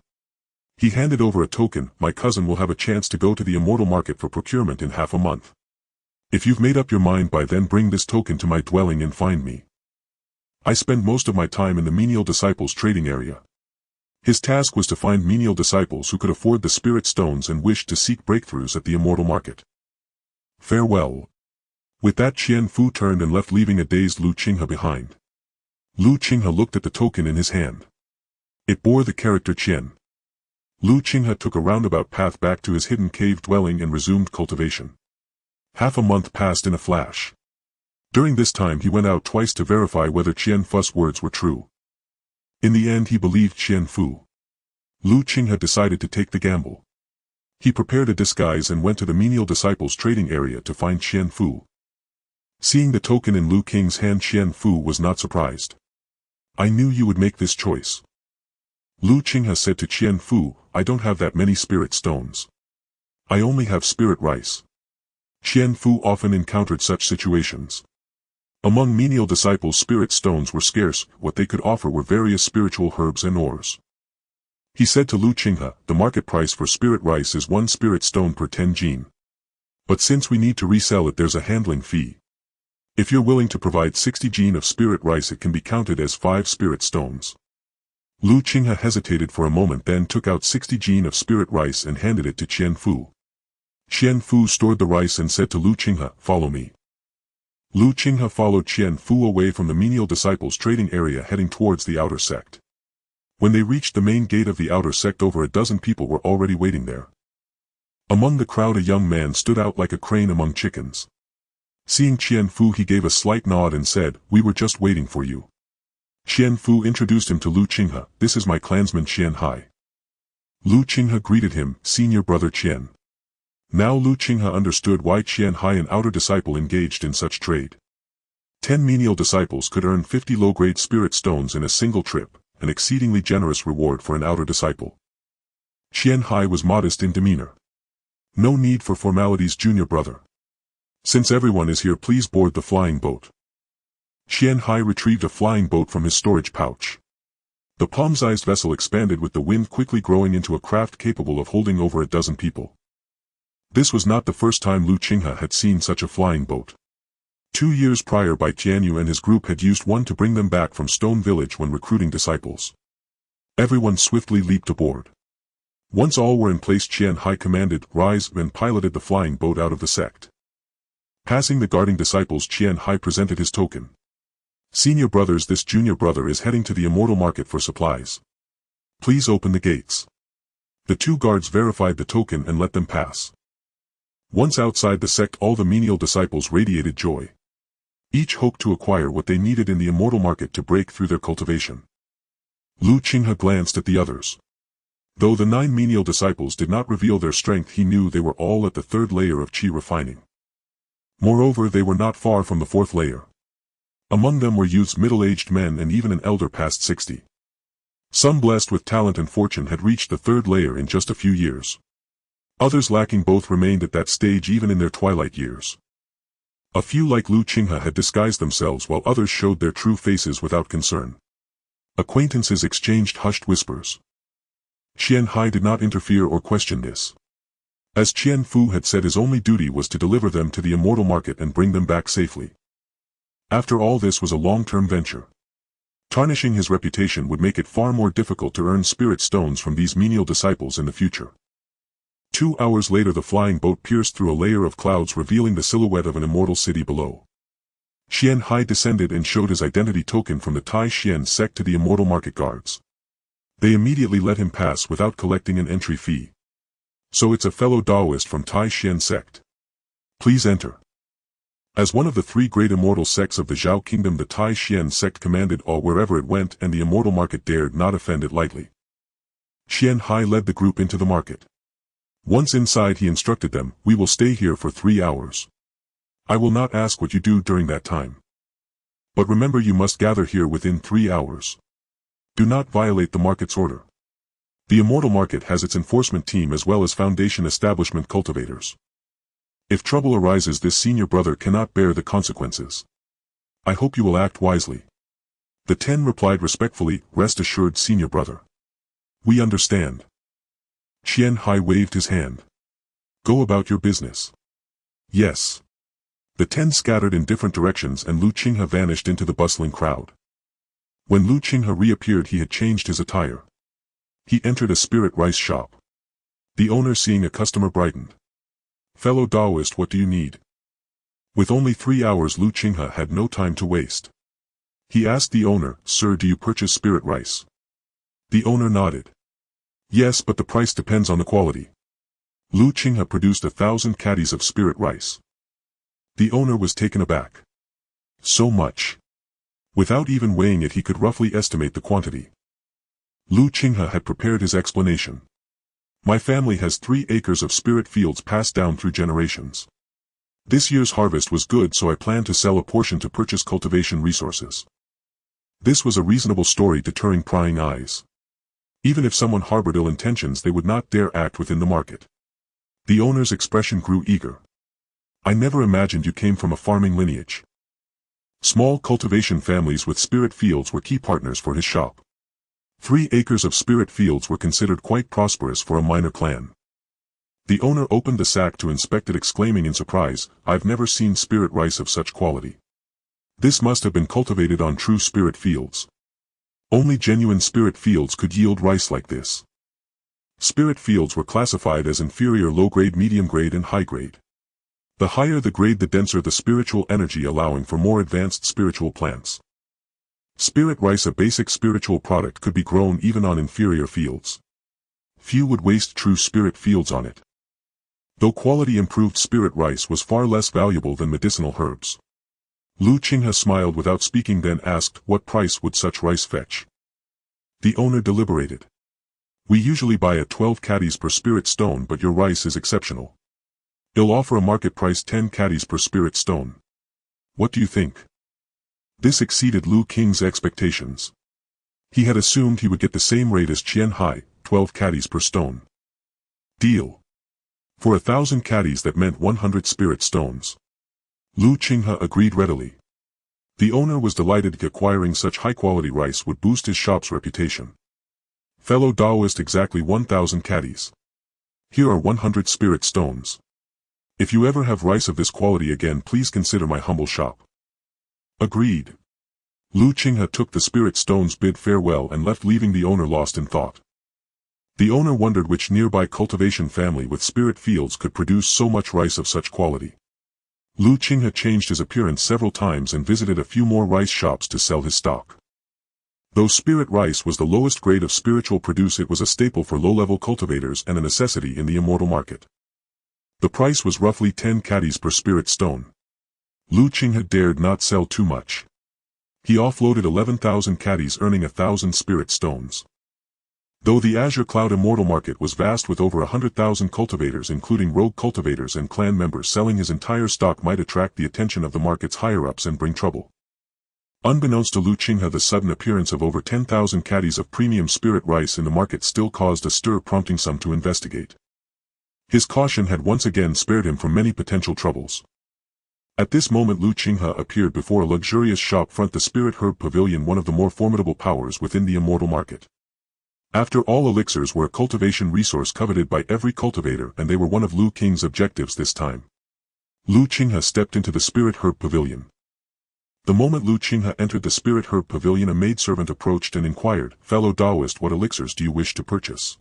He handed over a token. My cousin will have a chance to go to the immortal market for procurement in half a month. If you've made up your mind by then, bring this token to my dwelling and find me. I spend most of my time in the Menial disciples trading area. His task was to find Menial disciples who could afford the spirit stones and wished to seek breakthroughs at the immortal market. Farewell. With that, Qian Fu turned and left, leaving a dazed Lu Qinghe behind. Lu Qinghe looked at the token in his hand. It bore the character Qian. Lu Qinghe took a roundabout path back to his hidden cave dwelling and resumed cultivation. Half a month passed in a flash. During this time he went out twice to verify whether Qian Fu's words were true. In the end he believed Qian Fu. Lu Qinghe decided to take the gamble. He prepared a disguise and went to the Menial disciples trading area to find Qian Fu. Seeing the token in Lu Qinghe's hand, Qian Fu was not surprised. I knew you would make this choice. Lu Qinghe said to Qian Fu, I don't have that many spirit stones. I only have spirit rice. Qian Fu often encountered such situations. Among Menial disciples, spirit stones were scarce. What they could offer were various spiritual herbs and ores. He said to Lu Qinghe, the market price for spirit rice is 1 spirit stone per 10 jin. But since we need to resell it, there's a handling fee. If you're willing to provide 60 jin of spirit rice, it can be counted as 5 spirit stones. Lu Qinghe hesitated for a moment, then took out 60 jin of spirit rice and handed it to Qian Fu. Qian Fu stored the rice and said to Lu Qinghe, follow me. Lu Qinghe followed Qian Fu away from the Menial disciples trading area, heading towards the outer sect. When they reached the main gate of the outer sect, over a dozen people were already waiting there. Among the crowd, a young man stood out like a crane among chickens. Seeing Qian Fu, he gave a slight nod and said, we were just waiting for you. Qian Fu introduced him to Lu Qinghe. This is my clansman Qianhe. Lu Qinghe greeted him, senior brother Qian. Now Lu Qinghe understood why Qianhe, an outer disciple, engaged in such trade. 10 Menial disciples could earn 50 low-grade spirit stones in a single trip, an exceedingly generous reward for an outer disciple. Qianhe was modest in demeanor. No need for formalities, junior brother. Since everyone is here, please board the flying boat. Qianhe retrieved a flying boat from his storage pouch. The palm-sized vessel expanded with the wind, quickly growing into a craft capable of holding over a dozen people. This was not the first time Lu Qinghe had seen such a flying boat. 2 years prior, Bai Tianyu and his group had used one to bring them back from Stone Village when recruiting disciples. Everyone swiftly leaped aboard. Once all were in place, Qianhe commanded, rise, and piloted the flying boat out of the sect. Passing the guarding disciples, Qianhe presented his token. Senior brothers, this junior brother is heading to the immortal market for supplies. Please open the gates. The 2 guards verified the token and let them pass. Once outside the sect, all the Menial disciples radiated joy. Each hoped to acquire what they needed in the immortal market to break through their cultivation. Lu Qinghe glanced at the others. Though the 9 Menial disciples did not reveal their strength, he knew they were all at the 3rd layer of Qi refining. Moreover, they were not far from the 4th layer. Among them were youths, middle-aged men, and even an elder past 60. Some blessed with talent and fortune had reached the 3rd layer in just a few years. Others lacking both remained at that stage even in their twilight years. A few like Lu Qinghe had disguised themselves, while others showed their true faces without concern. Acquaintances exchanged hushed whispers. Qianhe did not interfere or question this. As Qian Fu had said, his only duty was to deliver them to the immortal market and bring them back safely. After all, this was a long-term venture. Tarnishing his reputation would make it far more difficult to earn spirit stones from these Menial disciples in the future. 2 hours later, the flying boat pierced through a layer of clouds, revealing the silhouette of an immortal city below. Qianhe descended and showed his identity token from the Tai Xian sect to the immortal market guards. They immediately let him pass without collecting an entry fee. So it's a fellow Taoist from Tai Xian sect. Please enter. As one of the 3 great immortal sects of the Zhao kingdom, the Tai Xian sect commanded awe wherever it went, and the immortal market dared not offend it lightly. Qianhe led the group into the market. Once inside, he instructed them, we will stay here for 3 hours. I will not ask what you do during that time. But remember, you must gather here within 3 hours. Do not violate the market's order. The Immortal market has its enforcement team as well as foundation establishment cultivators. If trouble arises, this senior brother cannot bear the consequences. I hope you will act wisely. The 10 replied respectfully, rest assured senior brother. We understand. Qinghe waved his hand. Go about your business. Yes. The 10 scattered in different directions and Qinghe vanished into the bustling crowd. When Qinghe reappeared, he had changed his attire. He entered a spirit rice shop. The owner, seeing a customer, brightened. Fellow Taoist, what do you need? With only 3 hours, Qinghe had no time to waste. He asked the owner, Sir, do you purchase spirit rice? The owner nodded. Yes, but the price depends on the quality. Qinghe produced 1,000 caddies of spirit rice. The owner was taken aback. So much. Without even weighing it, he could roughly estimate the quantity. Qinghe had prepared his explanation. My family has 3 acres of spirit fields passed down through generations. This year's harvest was good, so I plan to sell a portion to purchase cultivation resources. This was a reasonable story, deterring prying eyes. Even if someone harbored ill intentions, they would not dare act within the market. The owner's expression grew eager. I never imagined you came from a farming lineage. Small cultivation families with spirit fields were key partners for his shop. 3 acres of spirit fields were considered quite prosperous for a minor clan. The owner opened the sack to inspect it, exclaiming in surprise, I've never seen spirit rice of such quality. This must have been cultivated on true spirit fields. Only genuine spirit fields could yield rice like this. Spirit fields were classified as inferior, low-grade, medium-grade and high-grade. The higher the grade, the denser the spiritual energy, allowing for more advanced spiritual plants. Spirit rice, a basic spiritual product, could be grown even on inferior fields. Few would waste true spirit fields on it. Though quality improved spirit rice was far less valuable than medicinal herbs. Qinghe smiled without speaking, then asked, what price would such rice fetch? The owner deliberated. We usually buy at 12 caddies per spirit stone, but your rice is exceptional. I'll offer a market price 10 caddies per spirit stone. What do you think? This exceeded Qinghe's expectations. He had assumed he would get the same rate as Qinghe, 12 caddies per stone. Deal. For 1,000 caddies, that meant 100 spirit stones. Qinghe agreed readily. The owner was delighted. Acquiring such high-quality rice would boost his shop's reputation. Fellow Taoist, exactly 1,000 caddies. Here are 100 spirit stones. If you ever have rice of this quality again, please consider my humble shop. Agreed. Qinghe took the spirit stones, bid farewell and left, leaving the owner lost in thought. The owner wondered which nearby cultivation family with spirit fields could produce so much rice of such quality. Qinghe changed his appearance several times and visited a few more rice shops to sell his stock. Though spirit rice was the lowest grade of spiritual produce, it was a staple for low-level cultivators and a necessity in the Immortal market. The price was roughly 10 caddies per spirit stone. Qinghe dared not sell too much. He offloaded 11,000 caddies, earning 1,000 spirit stones. Though the Azure Cloud Immortal market was vast with over 100,000 cultivators, including rogue cultivators and clan members, selling his entire stock might attract the attention of the market's higher-ups and bring trouble. Unbeknownst to Qinghe, the sudden appearance of over 10,000 caddies of premium spirit rice in the market still caused a stir, prompting some to investigate. His caution had once again spared him from many potential troubles. At this moment Qinghe appeared before a luxurious shop front, the Spirit Herb Pavilion, one of the more formidable powers within the Immortal market. After all, elixirs were a cultivation resource coveted by every cultivator, and they were one of Qinghe's objectives this time. Qinghe stepped into the Spirit Herb Pavilion. The moment Qinghe entered the Spirit Herb Pavilion, a maidservant approached and inquired, Fellow Taoist, what elixirs do you wish to purchase?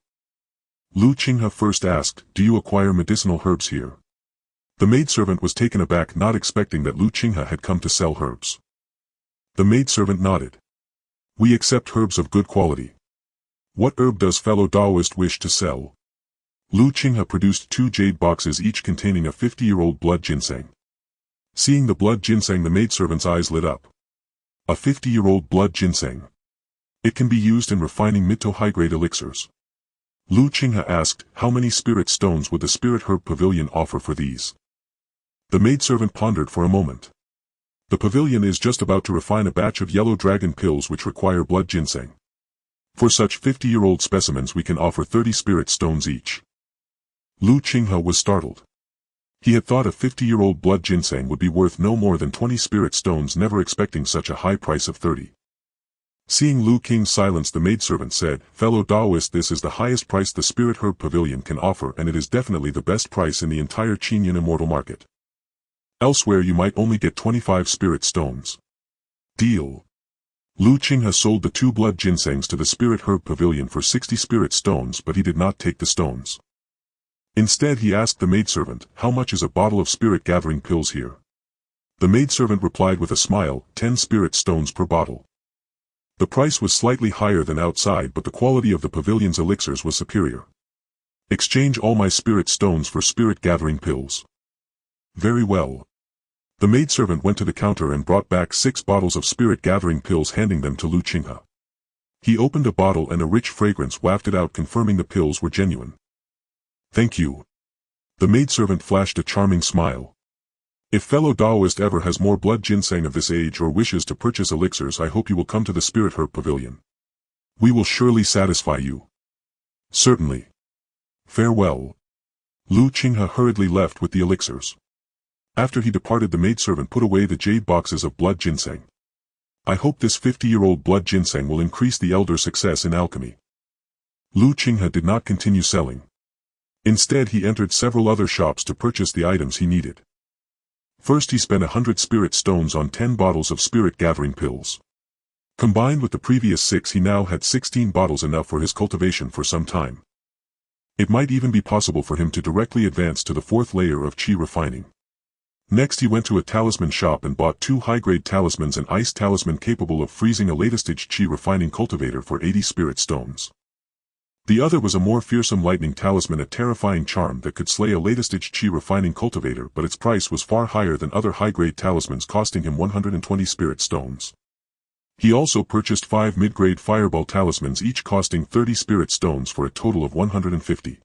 Qinghe first asked, do you acquire medicinal herbs here? The maidservant was taken aback, not expecting that Qinghe had come to sell herbs. The maidservant nodded. We accept herbs of good quality. What herb does fellow Taoist wish to sell? Qinghe produced 2 jade boxes, each containing a 50-year-old blood ginseng. Seeing the blood ginseng, the maidservant's eyes lit up. A 50-year-old blood ginseng. It can be used in refining mid to high-grade elixirs. Qinghe asked, how many spirit stones would the Spirit Herb Pavilion offer for these? The maidservant pondered for a moment. The pavilion is just about to refine a batch of yellow dragon pills which require blood ginseng. For such 50-year-old specimens we can offer 30 spirit stones each. Qinghe was startled. He had thought a 50-year-old blood ginseng would be worth no more than 20 spirit stones, never expecting such a high price of 30. Seeing Qinghe's silence, the maidservant said, "Fellow Taoist, this is the highest price the Spirit Herb Pavilion can offer, and it is definitely the best price in the entire Qinghe Immortal market. Elsewhere you might only get 25 spirit stones." Deal. Qinghe sold the 2 blood ginsengs to the Spirit Herb Pavilion for 60 spirit stones, but he did not take the stones. Instead he asked the maidservant, "How much is a bottle of spirit gathering pills here?" The maidservant replied with a smile, 10 spirit stones per bottle. The price was slightly higher than outside, but the quality of the pavilion's elixirs was superior. "Exchange all my spirit stones for spirit gathering pills." "Very well." The maidservant went to the counter and brought back 6 bottles of spirit gathering pills, handing them to Qinghe. He opened a bottle and a rich fragrance wafted out, confirming the pills were genuine. "Thank you." The maidservant flashed a charming smile. "If fellow Taoist ever has more blood ginseng of this age or wishes to purchase elixirs, I hope you will come to the Spirit Herb Pavilion. We will surely satisfy you." "Certainly. Farewell." Qinghe hurriedly left with the elixirs. After he departed, the maidservant put away the jade boxes of blood ginseng. "I hope this 50-year-old blood ginseng will increase the elder's success in alchemy." Qinghe did not continue selling. Instead he entered several other shops to purchase the items he needed. First he spent 100 spirit stones on 10 bottles of spirit gathering pills. Combined with the previous 6, he now had 16 bottles, enough for his cultivation for some time. It might even be possible for him to directly advance to the 4th layer of Qi refining. Next he went to a talisman shop and bought 2 high-grade talismans, an ice talisman capable of freezing a latest-stage Qi refining cultivator for 80 spirit stones. The other was a more fearsome lightning talisman, a terrifying charm that could slay a latest-stage Qi refining cultivator, but its price was far higher than other high-grade talismans, costing him 120 spirit stones. He also purchased 5 mid-grade fireball talismans, each costing 30 spirit stones, for a total of 150.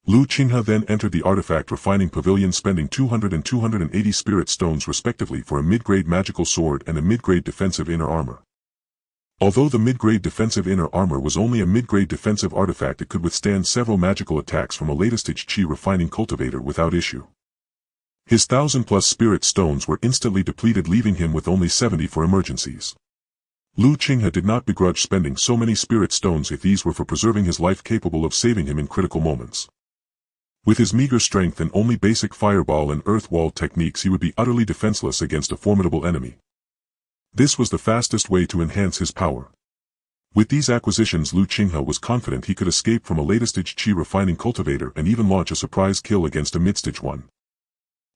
Qinghe then entered the artifact refining pavilion, spending 200 and 280 spirit stones respectively for a mid-grade magical sword and a mid-grade defensive inner armor. Although the mid-grade defensive inner armor was only a mid-grade defensive artifact, it could withstand several magical attacks from a latest-stage Qi refining cultivator without issue. His 1,000+ spirit stones were instantly depleted, leaving him with only 70 for emergencies. Qinghe did not begrudge spending so many spirit stones if these were for preserving his life, capable of saving him in critical moments. With his meager strength and only basic fireball and earth wall techniques, he would be utterly defenseless against a formidable enemy. This was the fastest way to enhance his power. With these acquisitions, Qinghe was confident he could escape from a latest-stage Qi refining cultivator and even launch a surprise kill against a mid-stage one.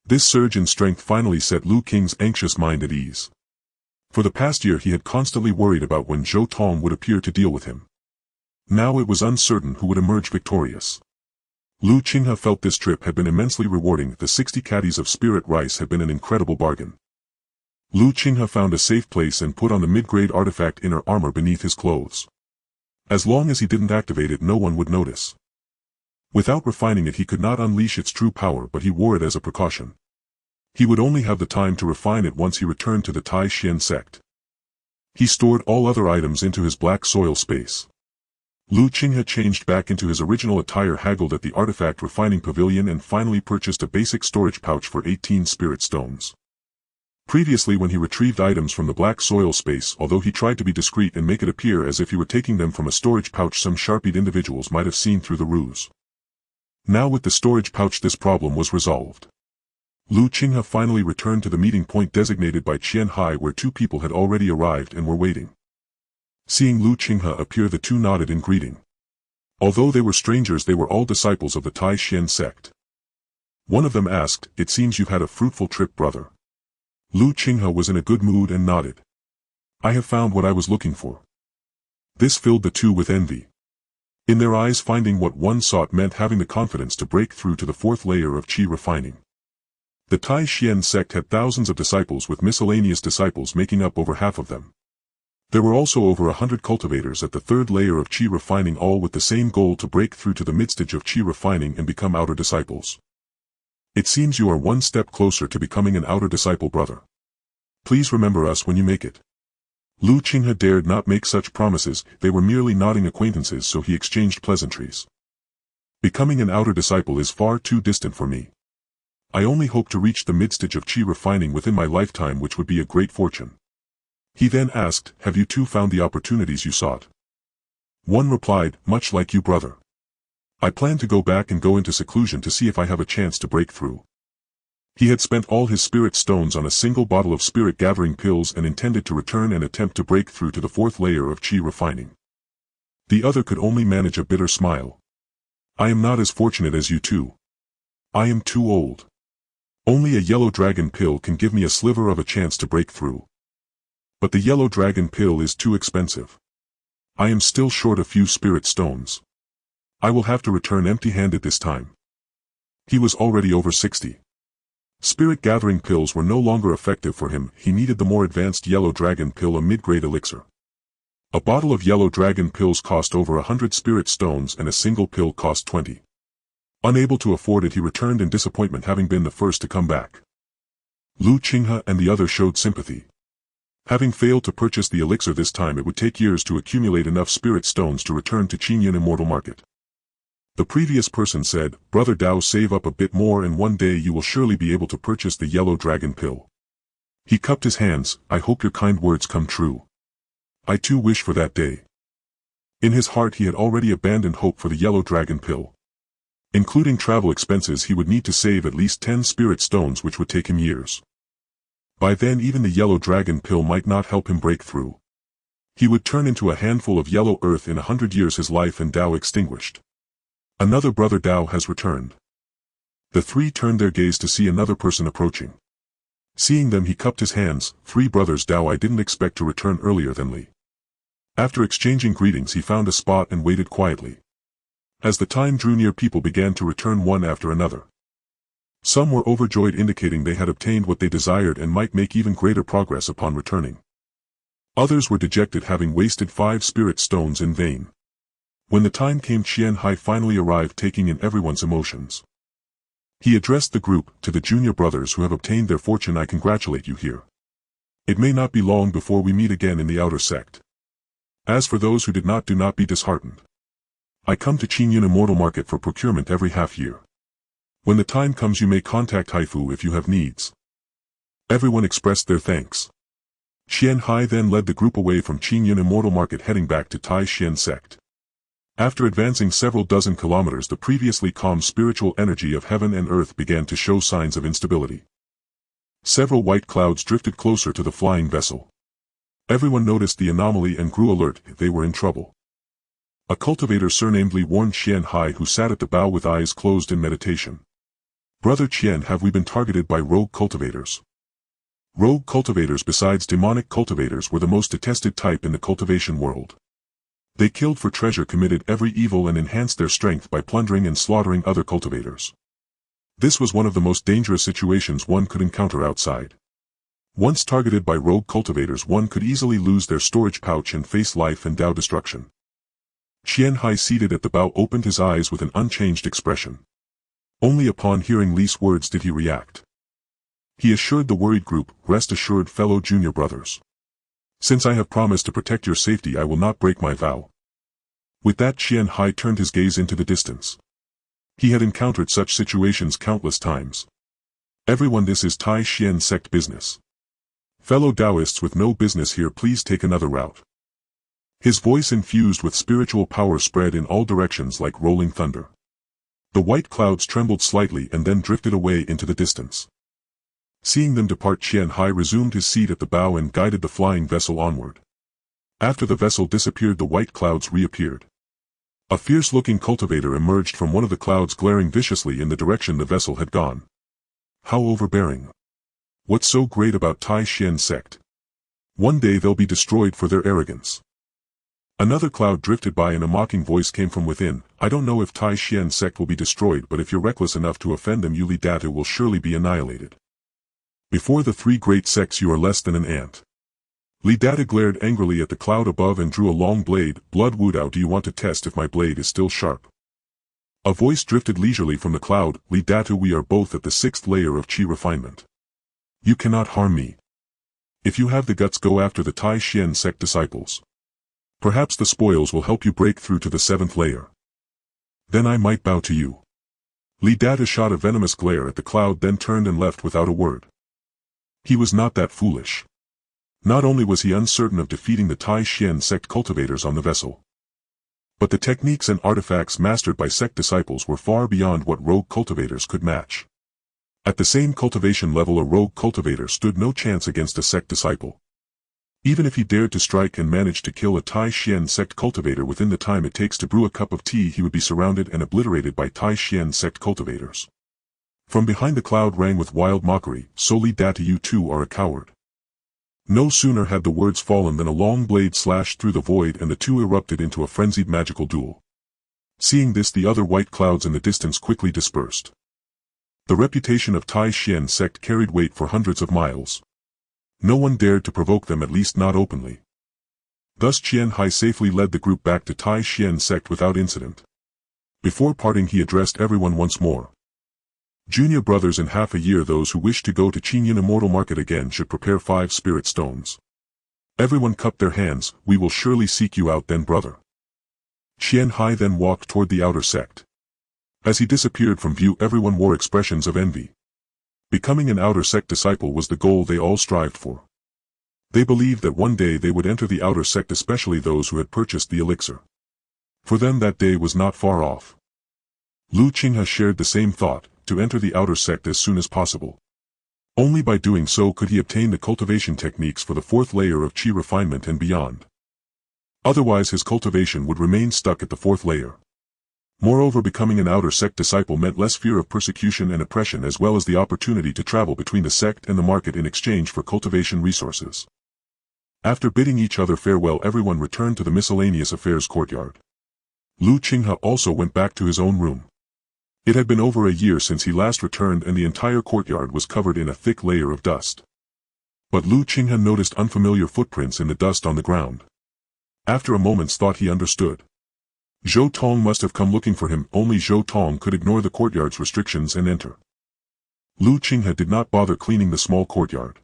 This surge in strength finally set Qinghe's anxious mind at ease. For the past year he had constantly worried about when Zhou Tong would appear to deal with him. Now it was uncertain who would emerge victorious. Qinghe felt this trip had been immensely rewarding. The 60 caddies of spirit rice had been an incredible bargain. Qinghe found a safe place and put on the mid-grade artifact inner armor beneath his clothes. As long as he didn't activate it, no one would notice. Without refining it, he could not unleash its true power, but he wore it as a precaution. He would only have the time to refine it once he returned to the Tai Xian sect. He stored all other items into his black soil space. Qinghe changed back into his original attire, haggled at the artifact refining pavilion, and finally purchased a basic storage pouch for 18 spirit stones. Previously, when he retrieved items from the black soil space, although he tried to be discreet and make it appear as if he were taking them from a storage pouch, some sharp-eyed individuals might have seen through the ruse. Now with the storage pouch, this problem was resolved. Qinghe finally returned to the meeting point designated by Qinghe, where 2 people had already arrived and were waiting. Seeing Qinghe appear, the 2 nodded in greeting. Although they were strangers, they were all disciples of the Tai Xian sect. One of them asked, "It seems you've had a fruitful trip, brother." Qinghe was in a good mood and nodded. "I have found what I was looking for." This filled the 2 with envy. In their eyes, finding what one sought meant having the confidence to break through to the 4th layer of Qi refining. The Tai Xian sect had thousands of disciples, with miscellaneous disciples making up over half of them. There were also over 100 cultivators at the 3rd layer of Qi refining, all with the same goal, to break through to the mid-stage of Qi refining and become outer disciples. "It seems you are one step closer to becoming an outer disciple, brother. Please remember us when you make it." Qinghe dared not make such promises, they were merely nodding acquaintances, so he exchanged pleasantries. Becoming an outer disciple is far too distant for me. I only hope to reach the midstage of Qi refining within my lifetime, which would be a great fortune. He then asked, have you too found the opportunities you sought? One replied, much like you, brother. I plan to go back and go into seclusion to see if I have a chance to break through. He had spent all his spirit stones on a single bottle of spirit gathering pills and intended to return and attempt to break through to the fourth layer of Qi refining. The other could only manage a bitter smile. I am not as fortunate as you two. I am too old. Only a yellow dragon pill can give me a sliver of a chance to break through. But the yellow dragon pill is too expensive. I am still short a few spirit stones. I will have to return empty-handed this time. He was already over 60. Spirit gathering pills were no longer effective for him, he needed the more advanced yellow dragon pill, a mid-grade elixir. A bottle of yellow dragon pills cost over 100 spirit stones and a single pill cost 20. Unable to afford it, he returned in disappointment, having been the first to come back. Qinghe and the other showed sympathy. Having failed to purchase the elixir this time, it would take years to accumulate enough spirit stones to return to Qinghe Immortal Market. The previous person said, Brother Dao, save up a bit more and one day you will surely be able to purchase the yellow dragon pill. He cupped his hands, I hope your kind words come true. I too wish for that day. In his heart he had already abandoned hope for the yellow dragon pill. Including travel expenses, he would need to save at least 10 spirit stones, which would take him years. By then even the yellow dragon pill might not help him break through. He would turn into a handful of yellow earth in 100 years, his life and Dao extinguished. Another brother Dao has returned. The three turned their gaze to see another person approaching. Seeing them, he cupped his hands, 3 brothers Dao, I didn't expect to return earlier than Li. After exchanging greetings, he found a spot and waited quietly. As the time drew near, people began to return one after another. Some were overjoyed, indicating they had obtained what they desired and might make even greater progress upon returning. Others were dejected, having wasted 5 spirit stones in vain. When the time came, Qinghe finally arrived, taking in everyone's emotions. He addressed the group, to the junior brothers who have obtained their fortune, I congratulate you here. It may not be long before we meet again in the outer sect. As for those who did not, do not be disheartened. I come to Qinghe Immortal Market for procurement every half year. When the time comes, you may contact Haifu if you have needs. Everyone expressed their thanks. Qinghe then led the group away from Qinghe Immortal Market, heading back to Tai Xian Sect. After advancing several dozen kilometers, the previously calm spiritual energy of heaven and earth began to show signs of instability. Several white clouds drifted closer to the flying vessel. Everyone noticed the anomaly and grew alert, they were in trouble. A cultivator surnamed Li warned Qinghe, who sat at the bow with eyes closed in meditation. Brother Qinghe, have we been targeted by rogue cultivators? Rogue cultivators, besides demonic cultivators, were the most detested type in the cultivation world. They killed for treasure, committed every evil, and enhanced their strength by plundering and slaughtering other cultivators. This was one of the most dangerous situations one could encounter outside. Once targeted by rogue cultivators, one could easily lose their storage pouch and face life and Dao destruction. Qinghe, seated at the bow, opened his eyes with an unchanged expression. Only upon hearing Li's words did he react. He assured the worried group, rest assured, fellow junior brothers. Since I have promised to protect your safety, I will not break my vow. With that, Qinghe turned his gaze into the distance. He had encountered such situations countless times. Everyone, this is Tai Xian Sect business. Fellow Taoists with no business here, please take another route. His voice, infused with spiritual power, spread in all directions like rolling thunder. The white clouds trembled slightly and then drifted away into the distance. Seeing them depart, Qinghe resumed his seat at the bow and guided the flying vessel onward. After the vessel disappeared, the white clouds reappeared. A fierce-looking cultivator emerged from one of the clouds, glaring viciously in the direction the vessel had gone. How overbearing! What's so great about Tai Xian Sect? One day they'll be destroyed for their arrogance. Another cloud drifted by and a mocking voice came from within. I don't know if Tai Xian Sect will be destroyed, but if you're reckless enough to offend them, Li Datu will surely be annihilated. Before the 3 great sects you are less than an ant. Li Datu glared angrily at the cloud above and drew a long blade. Blood Wudao, do you want to test if my blade is still sharp? A voice drifted leisurely from the cloud. Li Datu, we are both at the 6th layer of Qi refinement. You cannot harm me. If you have the guts, go after the Tai Xian sect disciples. Perhaps the spoils will help you break through to the 7th layer. Then I might bow to you. Li Dada shot a venomous glare at the cloud, then turned and left without a word. He was not that foolish. Not only was he uncertain of defeating the Tai Xian sect cultivators on the vessel, but the techniques and artifacts mastered by sect disciples were far beyond what rogue cultivators could match. At the same cultivation level, a rogue cultivator stood no chance against a sect disciple. Even if he dared to strike and managed to kill a Tai Xian sect cultivator within the time it takes to brew a cup of tea, he would be surrounded and obliterated by Tai Xian sect cultivators. From behind the cloud rang with wild mockery, "So Li Dada, you too are a coward." No sooner had the words fallen than a long blade slashed through the void and the two erupted into a frenzied magical duel. Seeing this, the other white clouds in the distance quickly dispersed. The reputation of Tai Xian sect carried weight for hundreds of miles. No one dared to provoke them, at least not openly. Thus Qinghe safely led the group back to Tai Xian sect without incident. Before parting, he addressed everyone once more. "Junior brothers, in half a year those who wish to go to Qinghe Immortal Market again should prepare 5 spirit stones. Everyone cup their hands, we will surely seek you out then, brother." Qinghe then walked toward the outer sect. As he disappeared from view, everyone wore expressions of envy. Becoming an outer sect disciple was the goal they all strived for. They believed that one day they would enter the outer sect, especially those who had purchased the elixir. For them that day was not far off. Qinghe shared the same thought, to enter the outer sect as soon as possible. Only by doing so could he obtain the cultivation techniques for the 4th layer of Qi refinement and beyond. Otherwise his cultivation would remain stuck at the 4th layer. Moreover, becoming an outer sect disciple meant less fear of persecution and oppression, as well as the opportunity to travel between the sect and the market in exchange for cultivation resources. After bidding each other farewell, everyone returned to the miscellaneous affairs courtyard. Qinghe also went back to his own room. It had been over a year since he last returned, and the entire courtyard was covered in a thick layer of dust. But Qinghe noticed unfamiliar footprints in the dust on the ground. After a moment's thought, he understood. Zhou Tong must have come looking for him. Only Zhou Tong could ignore the courtyard's restrictions and enter. Qinghe did not bother cleaning the small courtyard.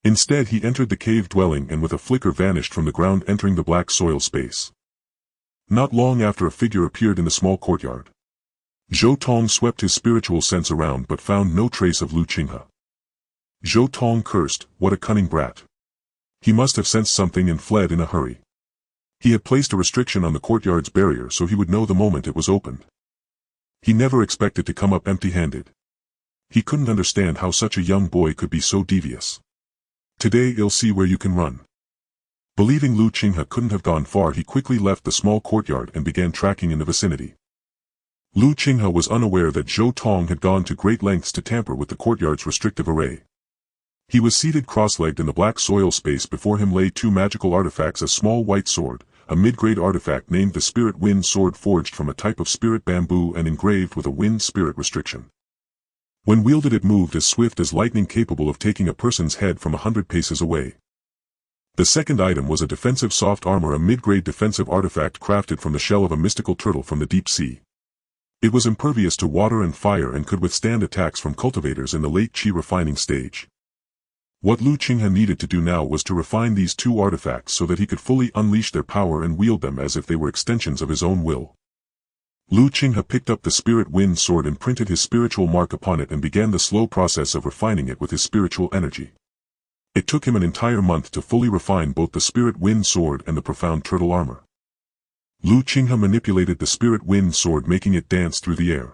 Instead, he entered the cave dwelling and with a flicker vanished from the ground, entering the black soil space. Not long after, a figure appeared in the small courtyard. Zhou Tong swept his spiritual sense around but found no trace of Qinghe. Zhou Tong cursed, "What a cunning brat. He must have sensed something and fled in a hurry." He had placed a restriction on the courtyard's barrier so he would know the moment it was opened. He never expected to come up empty-handed. He couldn't understand how such a young boy could be so devious. "Today you'll see where you can run." Believing Qinghe couldn't have gone far, he quickly left the small courtyard and began tracking in the vicinity. Qinghe was unaware that Zhou Tong had gone to great lengths to tamper with the courtyard's restrictive array. He was seated cross-legged in the black soil space. Before him lay 2 magical artifacts: a small white sword, a mid-grade artifact named the Spirit Wind Sword, forged from a type of spirit bamboo and engraved with a wind spirit restriction. When wielded, it moved as swift as lightning, capable of taking a person's head from 100 paces away. The second item was a defensive soft armor, a mid-grade defensive artifact crafted from the shell of a mystical turtle from the deep sea. It was impervious to water and fire and could withstand attacks from cultivators in the late Qi refining stage. What Qinghe needed to do now was to refine these 2 artifacts so that he could fully unleash their power and wield them as if they were extensions of his own will. Qinghe picked up the Spirit Wind Sword, imprinted his spiritual mark upon it, and began the slow process of refining it with his spiritual energy. It took him an entire month to fully refine both the Spirit Wind Sword and the profound turtle armor. Qinghe manipulated the Spirit Wind Sword, making it dance through the air.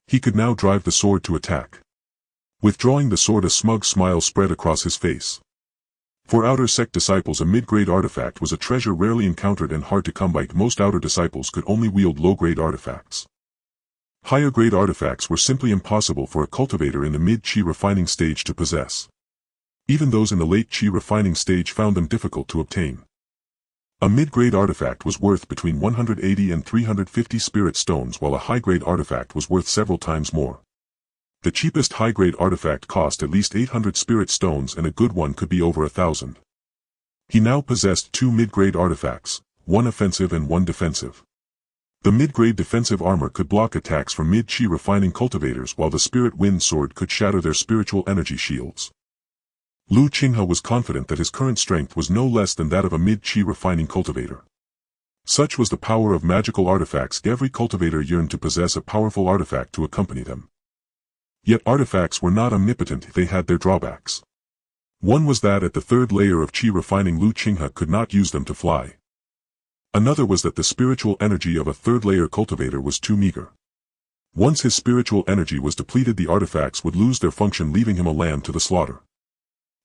He could now drive the sword to attack. Withdrawing the sword, a smug smile spread across his face. For outer sect disciples, a mid-grade artifact was a treasure rarely encountered and hard to come by. Most outer disciples could only wield low-grade artifacts. Higher-grade artifacts were simply impossible for a cultivator in the mid-Qi refining stage to possess. Even those in the late Qi refining stage found them difficult to obtain. A mid-grade artifact was worth between 180 and 350 spirit stones, while a high-grade artifact was worth several times more. The cheapest high-grade artifact cost at least 800 spirit stones, and a good one could be over 1,000. He now possessed 2 mid-grade artifacts, one offensive and one defensive. The mid-grade defensive armor could block attacks from mid-Qi refining cultivators, while the Spirit Wind Sword could shatter their spiritual energy shields. Lu Qinghe was confident that his current strength was no less than that of a mid-Qi refining cultivator. Such was the power of magical artifacts. Every cultivator yearned to possess a powerful artifact to accompany them. Yet artifacts were not omnipotent, they had their drawbacks. One was that at the third layer of Qi refining Lu Qinghe could not use them to fly. Another was that the spiritual energy of a third-layer cultivator was too meager. Once his spiritual energy was depleted, the artifacts would lose their function, leaving him a lamb to the slaughter.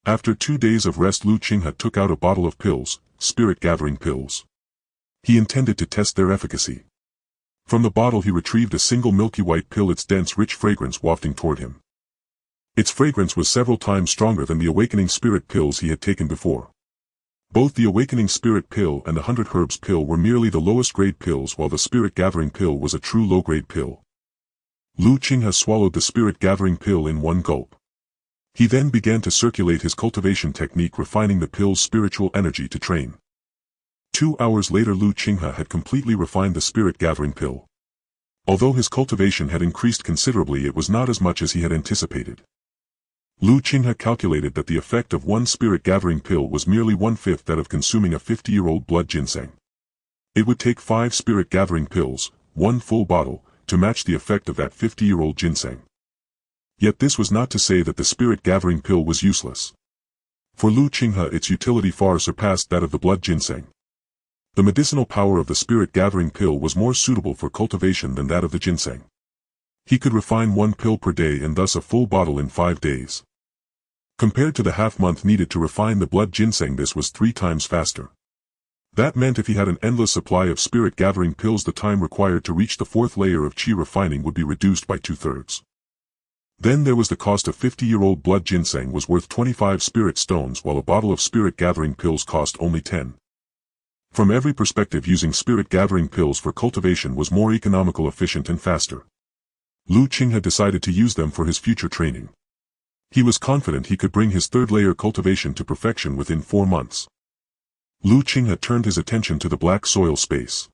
After 2 days of rest, Lu Qinghe took out a bottle of pills, spirit-gathering pills. He intended to test their efficacy. From the bottle he retrieved a single milky white pill, its dense rich fragrance wafting toward him. Its fragrance was several times stronger than the awakening spirit pills he had taken before. Both the awakening spirit pill and the 100 herbs pill were merely the lowest grade pills, while the spirit gathering pill was a true low-grade pill. Lu Qinghe swallowed the spirit gathering pill in one gulp. He then began to circulate his cultivation technique, refining the pill's spiritual energy to train. 2 hours later, Lu Qinghe had completely refined the spirit gathering pill. Although his cultivation had increased considerably, it was not as much as he had anticipated. Lu Qinghe calculated that the effect of one spirit-gathering pill was merely 1/5 that of consuming a 50-year-old blood ginseng. It would take 5 spirit-gathering pills, 1 full bottle, to match the effect of that 50-year-old ginseng. Yet this was not to say that the spirit-gathering pill was useless. For Lu Qinghe, its utility far surpassed that of the blood ginseng. The medicinal power of the spirit-gathering pill was more suitable for cultivation than that of the ginseng. He could refine 1 pill per day and thus a full bottle in 5 days. Compared to the half-month needed to refine the blood ginseng, this was 3 times faster. That meant if he had an endless supply of spirit-gathering pills, the time required to reach the 4th layer of Qi refining would be reduced by 2/3. Then there was the cost of 50-year-old blood ginseng was worth 25 spirit stones, while a bottle of spirit-gathering pills cost only 10. From every perspective, using spirit-gathering pills for cultivation was more economical, efficient and faster. Lu Qinghe decided to use them for his future training. He was confident he could bring his third-layer cultivation to perfection within 4 months. Lu Qinghe turned his attention to the black soil space.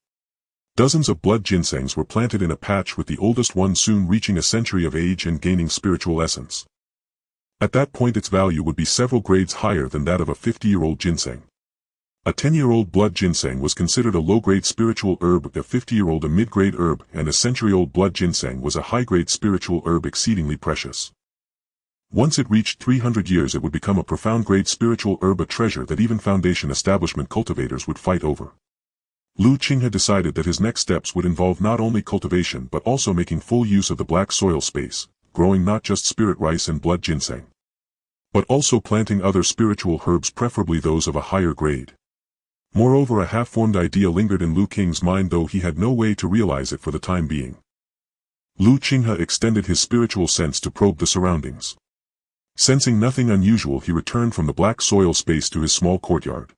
Dozens of blood ginsengs were planted in a patch, with the oldest one soon reaching a century of age and gaining spiritual essence. At that point its value would be several grades higher than that of a 50-year-old ginseng. A 10-year-old blood ginseng was considered a low-grade spiritual herb, a 50-year-old a mid-grade herb, and a century-old blood ginseng was a high-grade spiritual herb, exceedingly precious. Once it reached 300 years, it would become a profound-grade spiritual herb, a treasure that even foundation establishment cultivators would fight over. Lu Qinghe decided that his next steps would involve not only cultivation but also making full use of the black soil space, growing not just spirit rice and blood ginseng, but also planting other spiritual herbs, preferably those of a higher grade. Moreover, a half-formed idea lingered in Lu Qinghe's mind, though he had no way to realize it for the time being. Lu Qinghe extended his spiritual sense to probe the surroundings. Sensing nothing unusual, he returned from the black soil space to his small courtyard.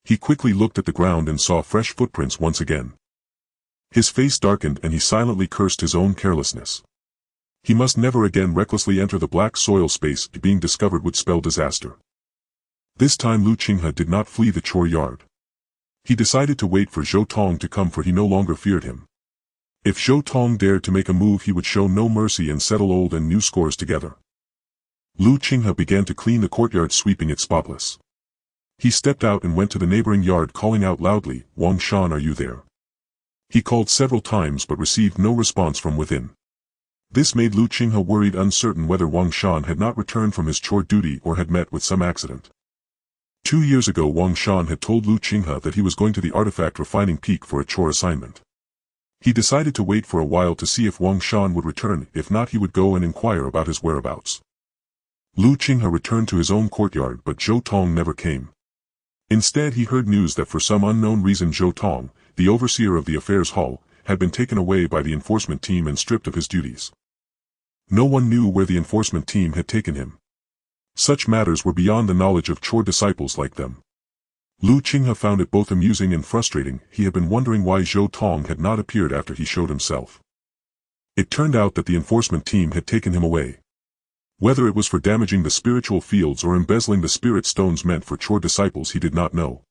He quickly looked at the ground and saw fresh footprints once again. His face darkened and he silently cursed his own carelessness. He must never again recklessly enter the black soil space. Being discovered would spell disaster. This time Lu Qinghe did not flee the chore yard. He decided to wait for Zhou Tong to come, for he no longer feared him. If Zhou Tong dared to make a move, he would show no mercy and settle old and new scores together. Lu Qinghe began to clean the courtyard, sweeping it spotless. He stepped out and went to the neighboring yard, calling out loudly, "Wang Shan, are you there?" He called several times but received no response from within. This made Lu Qinghe worried, uncertain whether Wang Shan had not returned from his chore duty or had met with some accident. 2 years ago Wang Shan had told Lu Qinghe that he was going to the artifact refining peak for a chore assignment. He decided to wait for a while to see if Wang Shan would return. If not, he would go and inquire about his whereabouts. Lu Qinghe returned to his own courtyard, but Zhou Tong never came. Instead, he heard news that for some unknown reason Zhou Tong, the overseer of the affairs hall, had been taken away by the enforcement team and stripped of his duties. No one knew where the enforcement team had taken him. Such matters were beyond the knowledge of chore disciples like them. Lu Qinghe found it both amusing and frustrating. He had been wondering why Zhou Tong had not appeared after he showed himself. It turned out that the enforcement team had taken him away. Whether it was for damaging the spiritual fields or embezzling the spirit stones meant for chore disciples, he did not know.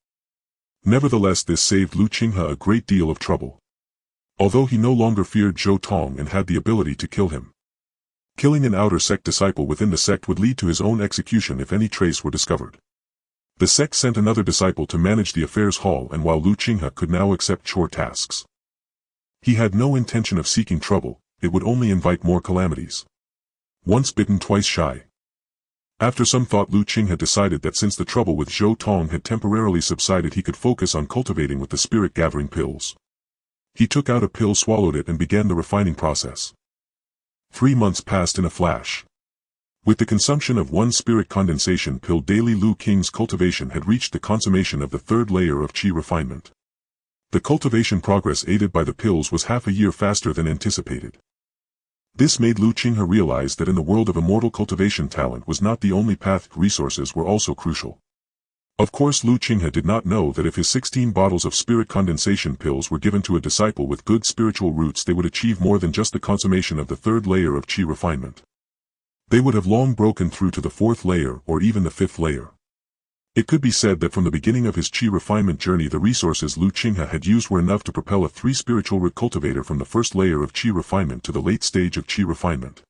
Nevertheless, this saved Lu Qinghe a great deal of trouble. Although he no longer feared Zhou Tong and had the ability to kill him. Killing an outer sect disciple within the sect would lead to his own execution if any trace were discovered. The sect sent another disciple to manage the affairs hall, and while Qinghe could now accept chore tasks, he had no intention of seeking trouble. It would only invite more calamities. Once bitten, twice shy. After some thought, Qinghe decided that since the trouble with Zhou Tong had temporarily subsided, he could focus on cultivating with the spirit-gathering pills. He took out a pill, swallowed it, and began the refining process. 3 months passed in a flash. With the consumption of one spirit condensation pill daily, Qinghe's cultivation had reached the consummation of the 3rd layer of Qi refinement. The cultivation progress aided by the pills was half a year faster than anticipated. This made Qinghe realize that in the world of immortal, cultivation talent was not the only path. Resources were also crucial. Of course, Qinghe did not know that if his 16 bottles of spirit condensation pills were given to a disciple with good spiritual roots, they would achieve more than just the consummation of the 3rd layer of Qi refinement. They would have long broken through to the 4th layer or even the 5th layer. It could be said that from the beginning of his Qi refinement journey, the resources Qinghe had used were enough to propel a 3 spiritual root cultivator from the 1st layer of Qi refinement to the late stage of Qi refinement.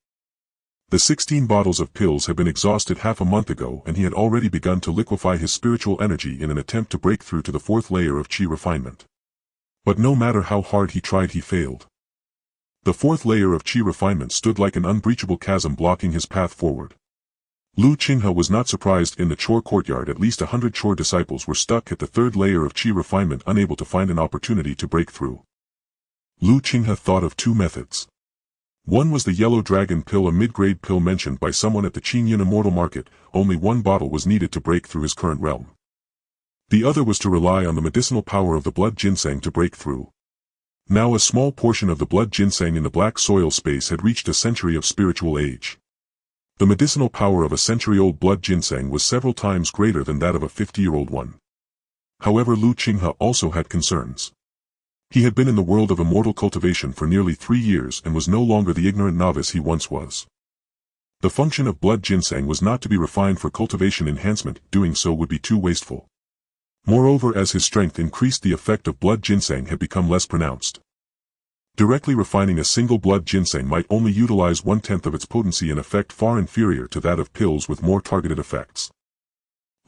The 16 bottles of pills had been exhausted half a month ago, and he had already begun to liquefy his spiritual energy in an attempt to break through to the 4th layer of Qi refinement. But no matter how hard he tried, he failed. The 4th layer of Qi refinement stood like an unbreachable chasm blocking his path forward. Qinghe was not surprised. In the chore courtyard, at least 100 chore disciples were stuck at the 3rd layer of Qi refinement, unable to find an opportunity to break through. Qinghe thought of 2 methods. One was the yellow dragon pill, a mid-grade pill mentioned by someone at the Qinghe Immortal market. Only 1 bottle was needed to break through his current realm. The other was to rely on the medicinal power of the blood ginseng to break through. Now a small portion of the blood ginseng in the black soil space had reached a century of spiritual age. The medicinal power of a century-old blood ginseng was several times greater than that of a 50-year-old one. However, Qinghe also had concerns. He had been in the world of immortal cultivation for nearly 3 years and was no longer the ignorant novice he once was. The function of blood ginseng was not to be refined for cultivation enhancement. Doing so would be too wasteful. Moreover, as his strength increased, the effect of blood ginseng had become less pronounced. Directly refining a single blood ginseng might only utilize 1/10 of its potency, an effect far inferior to that of pills with more targeted effects.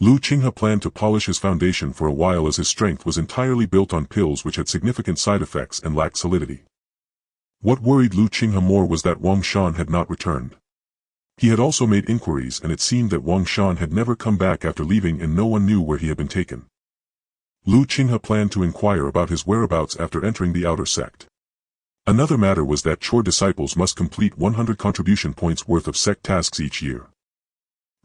Qinghe planned to polish his foundation for a while, as his strength was entirely built on pills which had significant side effects and lacked solidity. What worried Qinghe more was that Wang Shan had not returned. He had also made inquiries, and it seemed that Wang Shan had never come back after leaving, and no one knew where he had been taken. Qinghe planned to inquire about his whereabouts after entering the outer sect. Another matter was that chore disciples must complete 100 contribution points worth of sect tasks each year.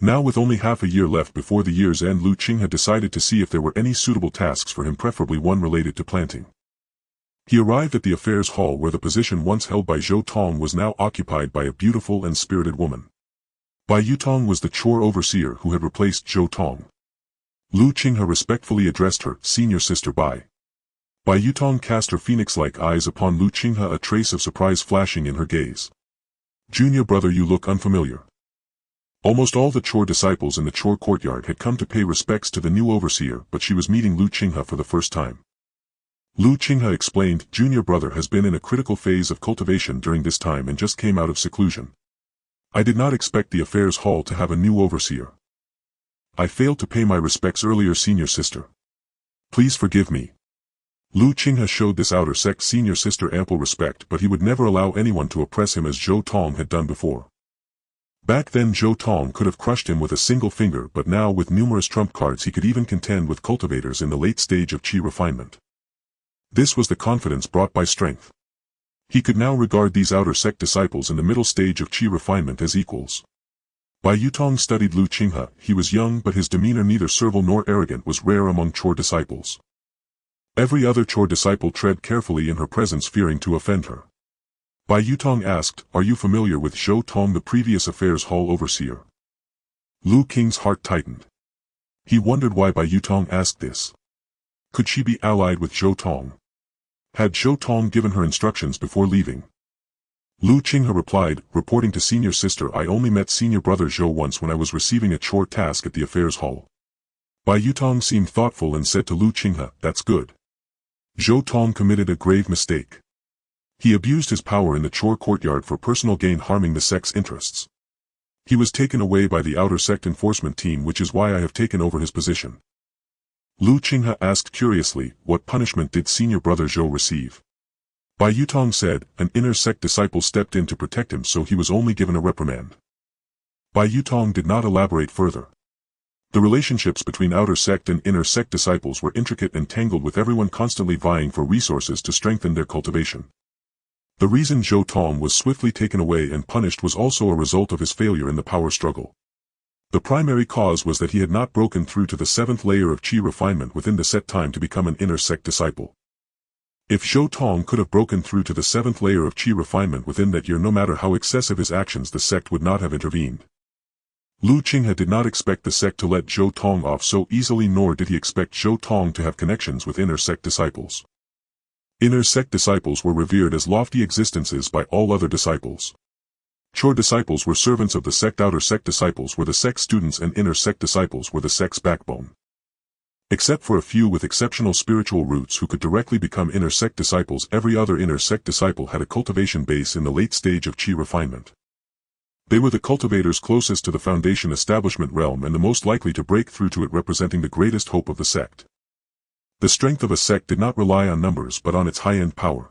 Now, with only half a year left before the year's end, Qinghe decided to see if there were any suitable tasks for him, preferably one related to planting. He arrived at the affairs hall, where the position once held by Zhou Tong was now occupied by a beautiful and spirited woman. Bai Yutong was the chore overseer who had replaced Zhou Tong. Qinghe respectfully addressed her, "Senior Sister Bai." Bai Yutong cast her phoenix-like eyes upon Qinghe, a trace of surprise flashing in her gaze. "Junior brother, you look unfamiliar." Almost all the chore disciples in the chore courtyard had come to pay respects to the new overseer, but she was meeting Qinghe for the first time. Qinghe explained, "Junior brother has been in a critical phase of cultivation during this time and just came out of seclusion. I did not expect the affairs hall to have a new overseer. I failed to pay my respects earlier, senior sister. Please forgive me." Qinghe showed this outer sect senior sister ample respect, but he would never allow anyone to oppress him as Zhou Tong had done before. Back then Zhou Tong could have crushed him with a single finger, but now with numerous trump cards he could even contend with cultivators in the late stage of Qi refinement. This was the confidence brought by strength. He could now regard these outer sect disciples in the middle stage of Qi refinement as equals. Bai Yutong studied Qinghe. He was young, but his demeanor, neither servile nor arrogant, was rare among chore disciples. Every other chore disciple tread carefully in her presence, fearing to offend her. Bai Yutong asked, "Are you familiar with Zhou Tong, the previous affairs hall overseer?" Qinghe's heart tightened. He wondered why Bai Yutong asked this. Could she be allied with Zhou Tong? Had Zhou Tong given her instructions before leaving? Qinghe replied, "Reporting to senior sister, I only met senior brother Zhou once when I was receiving a chore task at the affairs hall." Bai Yutong seemed thoughtful and said to Qinghe, "That's good. Zhou Tong committed a grave mistake. He abused his power in the chore courtyard for personal gain, harming the sect's interests. He was taken away by the outer sect enforcement team, which is why I have taken over his position. Lu Qinghe asked curiously, what punishment did senior brother Zhou receive? Bai Yutong said, an inner sect disciple stepped in to protect him, so he was only given a reprimand. Bai Yutong did not elaborate further. The relationships between outer sect and inner sect disciples were intricate and tangled, with everyone constantly vying for resources to strengthen their cultivation. The reason Zhou Tong was swiftly taken away and punished was also a result of his failure in the power struggle. The primary cause was that he had not broken through to the 7th layer of Qi refinement within the set time to become an inner sect disciple. If Zhou Tong could have broken through to the 7th layer of Qi refinement within that year, no matter how excessive his actions, the sect would not have intervened. Lu Qinghe did not expect the sect to let Zhou Tong off so easily, nor did he expect Zhou Tong to have connections with inner sect disciples. Inner sect disciples were revered as lofty existences by all other disciples. Chore disciples were servants of the sect, outer sect disciples were the sect students, and inner sect disciples were the sect's backbone. Except for a few with exceptional spiritual roots who could directly become inner sect disciples, every other inner sect disciple had a cultivation base in the late stage of Qi refinement. They were the cultivators closest to the foundation establishment realm and the most likely to break through to it, representing the greatest hope of the sect. The strength of a sect did not rely on numbers but on its high-end power.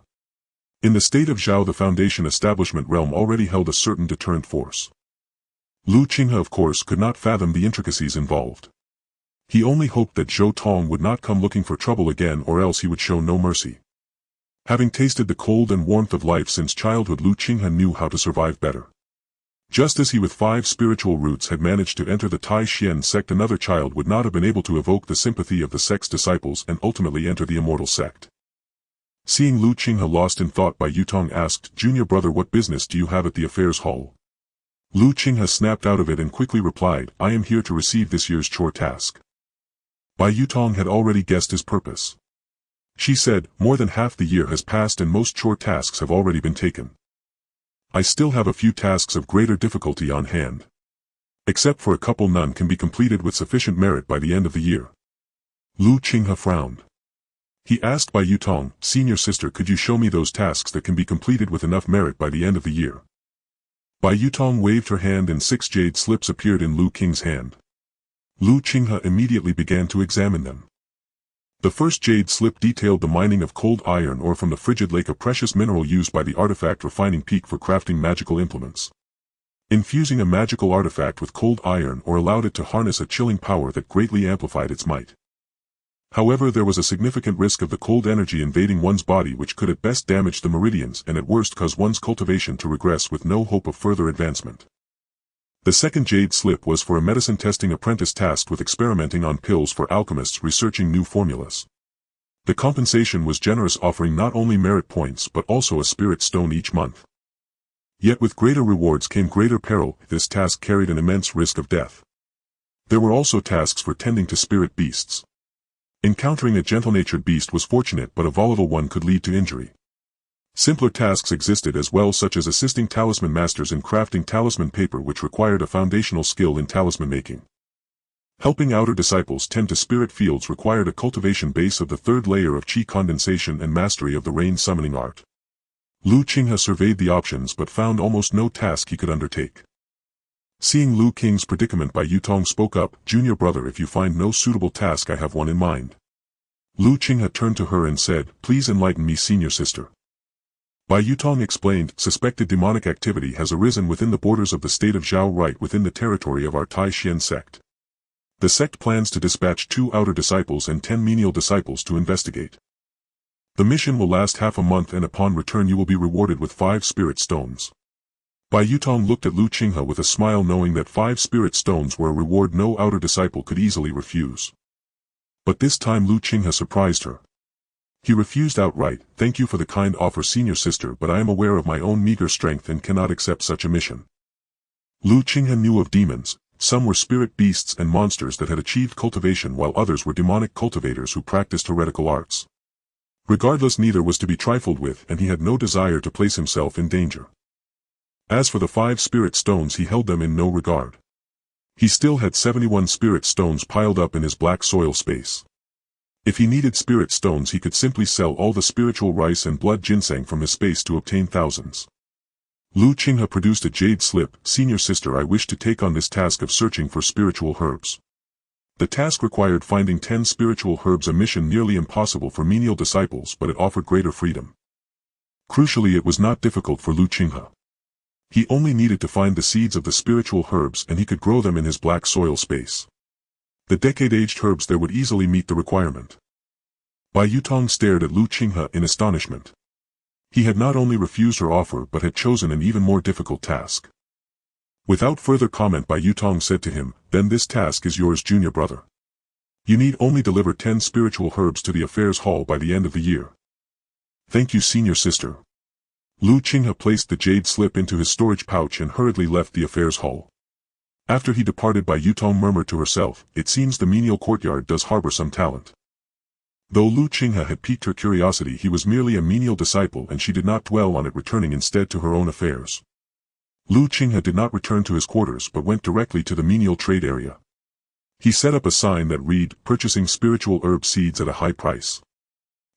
In the state of Zhao, the foundation establishment realm already held a certain deterrent force. Lu Qinghe, of course, could not fathom the intricacies involved. He only hoped that Zhou Tong would not come looking for trouble again, or else he would show no mercy. Having tasted the cold and warmth of life since childhood, Lu Qinghe knew how to survive better. Just as he with 5 spiritual roots had managed to enter the Tai Xian sect, another child would not have been able to evoke the sympathy of the sect's disciples and ultimately enter the Immortal sect. Seeing Lu Qinghe lost in thought, Bai Yutong asked, "Junior brother, what business do you have at the affairs hall?" Lu Qinghe snapped out of it and quickly replied, "I am here to receive this year's chore task." Bai Yutong had already guessed his purpose. She said, "More than half the year has passed and most chore tasks have already been taken. I still have a few tasks of greater difficulty on hand. Except for a couple, none can be completed with sufficient merit by the end of the year." Lu Qinghe frowned. He asked Bai Yutong, "Senior sister, could you show me those tasks that can be completed with enough merit by the end of the year?" Bai Yutong waved her hand and 6 jade slips appeared in Lu Qinghe's hand. Lu Qinghe immediately began to examine them. The first jade slip detailed the mining of cold iron ore from the frigid lake, a precious mineral used by the artifact refining peak for crafting magical implements. Infusing a magical artifact with cold iron ore allowed it to harness a chilling power that greatly amplified its might. However, there was a significant risk of the cold energy invading one's body, which could at best damage the meridians and at worst cause one's cultivation to regress with no hope of further advancement. The second jade slip was for a medicine testing apprentice tasked with experimenting on pills for alchemists researching new formulas. The compensation was generous, offering not only merit points but also a spirit stone each month. Yet with greater rewards came greater peril. This task carried an immense risk of death. There were also tasks for tending to spirit beasts. Encountering a gentle-natured beast was fortunate, but a volatile one could lead to injury. Simpler tasks existed as well, such as assisting talisman masters in crafting talisman paper, which required a foundational skill in talisman making. Helping outer disciples tend to spirit fields required a cultivation base of the 3rd layer of Qi condensation and mastery of the rain summoning art. Lu Qinghe surveyed the options but found almost no task he could undertake. Seeing Lu Qinghe's predicament, Bai Yutong spoke up, "Junior brother, if you find no suitable task, I have one in mind." Lu Qinghe turned to her and said, "Please enlighten me, senior sister." Bai Yutong explained, "Suspected demonic activity has arisen within the borders of the state of Zhao, right within the territory of our Tai Xian sect. The sect plans to dispatch 2 outer disciples and 10 menial disciples to investigate. The mission will last half a month, and upon return you will be rewarded with 5 spirit stones." Bai Yutong looked at Lu Qinghe with a smile, knowing that 5 spirit stones were a reward no outer disciple could easily refuse. But this time Lu Qinghe surprised her. He refused outright, "Thank you for the kind offer, senior sister, but I am aware of my own meager strength and cannot accept such a mission." Lu Qinghe knew of demons. Some were spirit beasts and monsters that had achieved cultivation, while others were demonic cultivators who practiced heretical arts. Regardless, neither was to be trifled with, and he had no desire to place himself in danger. As for the 5 spirit stones, he held them in no regard. He still had 71 spirit stones piled up in his black soil space. If he needed spirit stones he could simply sell all the spiritual rice and blood ginseng from his space to obtain thousands. Qinghe produced a jade slip. Senior sister, I wish to take on this task of searching for spiritual herbs. The task required finding 10 spiritual herbs, a mission nearly impossible for menial disciples, but it offered greater freedom. Crucially, it was not difficult for Qinghe. He only needed to find the seeds of the spiritual herbs and he could grow them in his black soil space. The decade-aged herbs there would easily meet the requirement. Bai Yutong stared at Qinghe in astonishment. He had not only refused her offer but had chosen an even more difficult task. Without further comment, Bai Yutong said to him, "Then this task is yours, junior brother. You need only deliver 10 spiritual herbs to the affairs hall by the end of the year." "Thank you, senior sister." Qinghe placed the jade slip into his storage pouch and hurriedly left the affairs hall. After he departed, Bai Yutong murmured to herself, "It seems the menial courtyard does harbor some talent." Though Qinghe had piqued her curiosity, he was merely a menial disciple and she did not dwell on it, returning instead to her own affairs. Qinghe did not return to his quarters but went directly to the menial trade area. He set up a sign that read, "Purchasing spiritual herb seeds at a high price.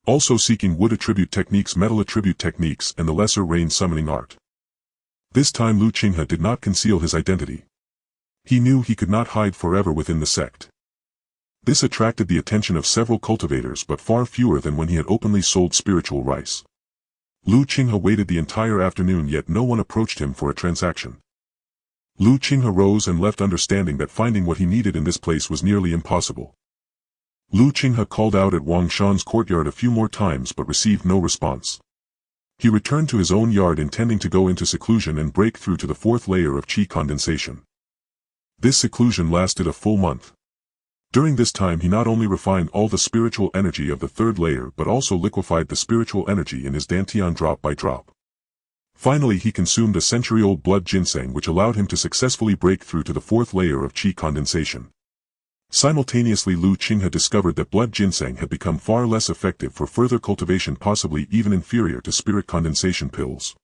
Also seeking wood attribute techniques, metal attribute techniques, and the lesser rain summoning art." This time Qinghe did not conceal his identity. He knew he could not hide forever within the sect. This attracted the attention of several cultivators, but far fewer than when he had openly sold spiritual rice. Qinghe waited the entire afternoon, yet no one approached him for a transaction. Qinghe rose and left, understanding that finding what he needed in this place was nearly impossible. Qinghe called out at Wang Shan's courtyard a few more times but received no response. He returned to his own yard, intending to go into seclusion and break through to the 4th layer of qi condensation. This seclusion lasted a full month. During this time he not only refined all the spiritual energy of the 3rd layer but also liquefied the spiritual energy in his dantian drop by drop. Finally he consumed a century-old blood ginseng, which allowed him to successfully break through to the 4th layer of qi condensation. Simultaneously Qinghe discovered that blood ginseng had become far less effective for further cultivation, possibly even inferior to spirit condensation pills.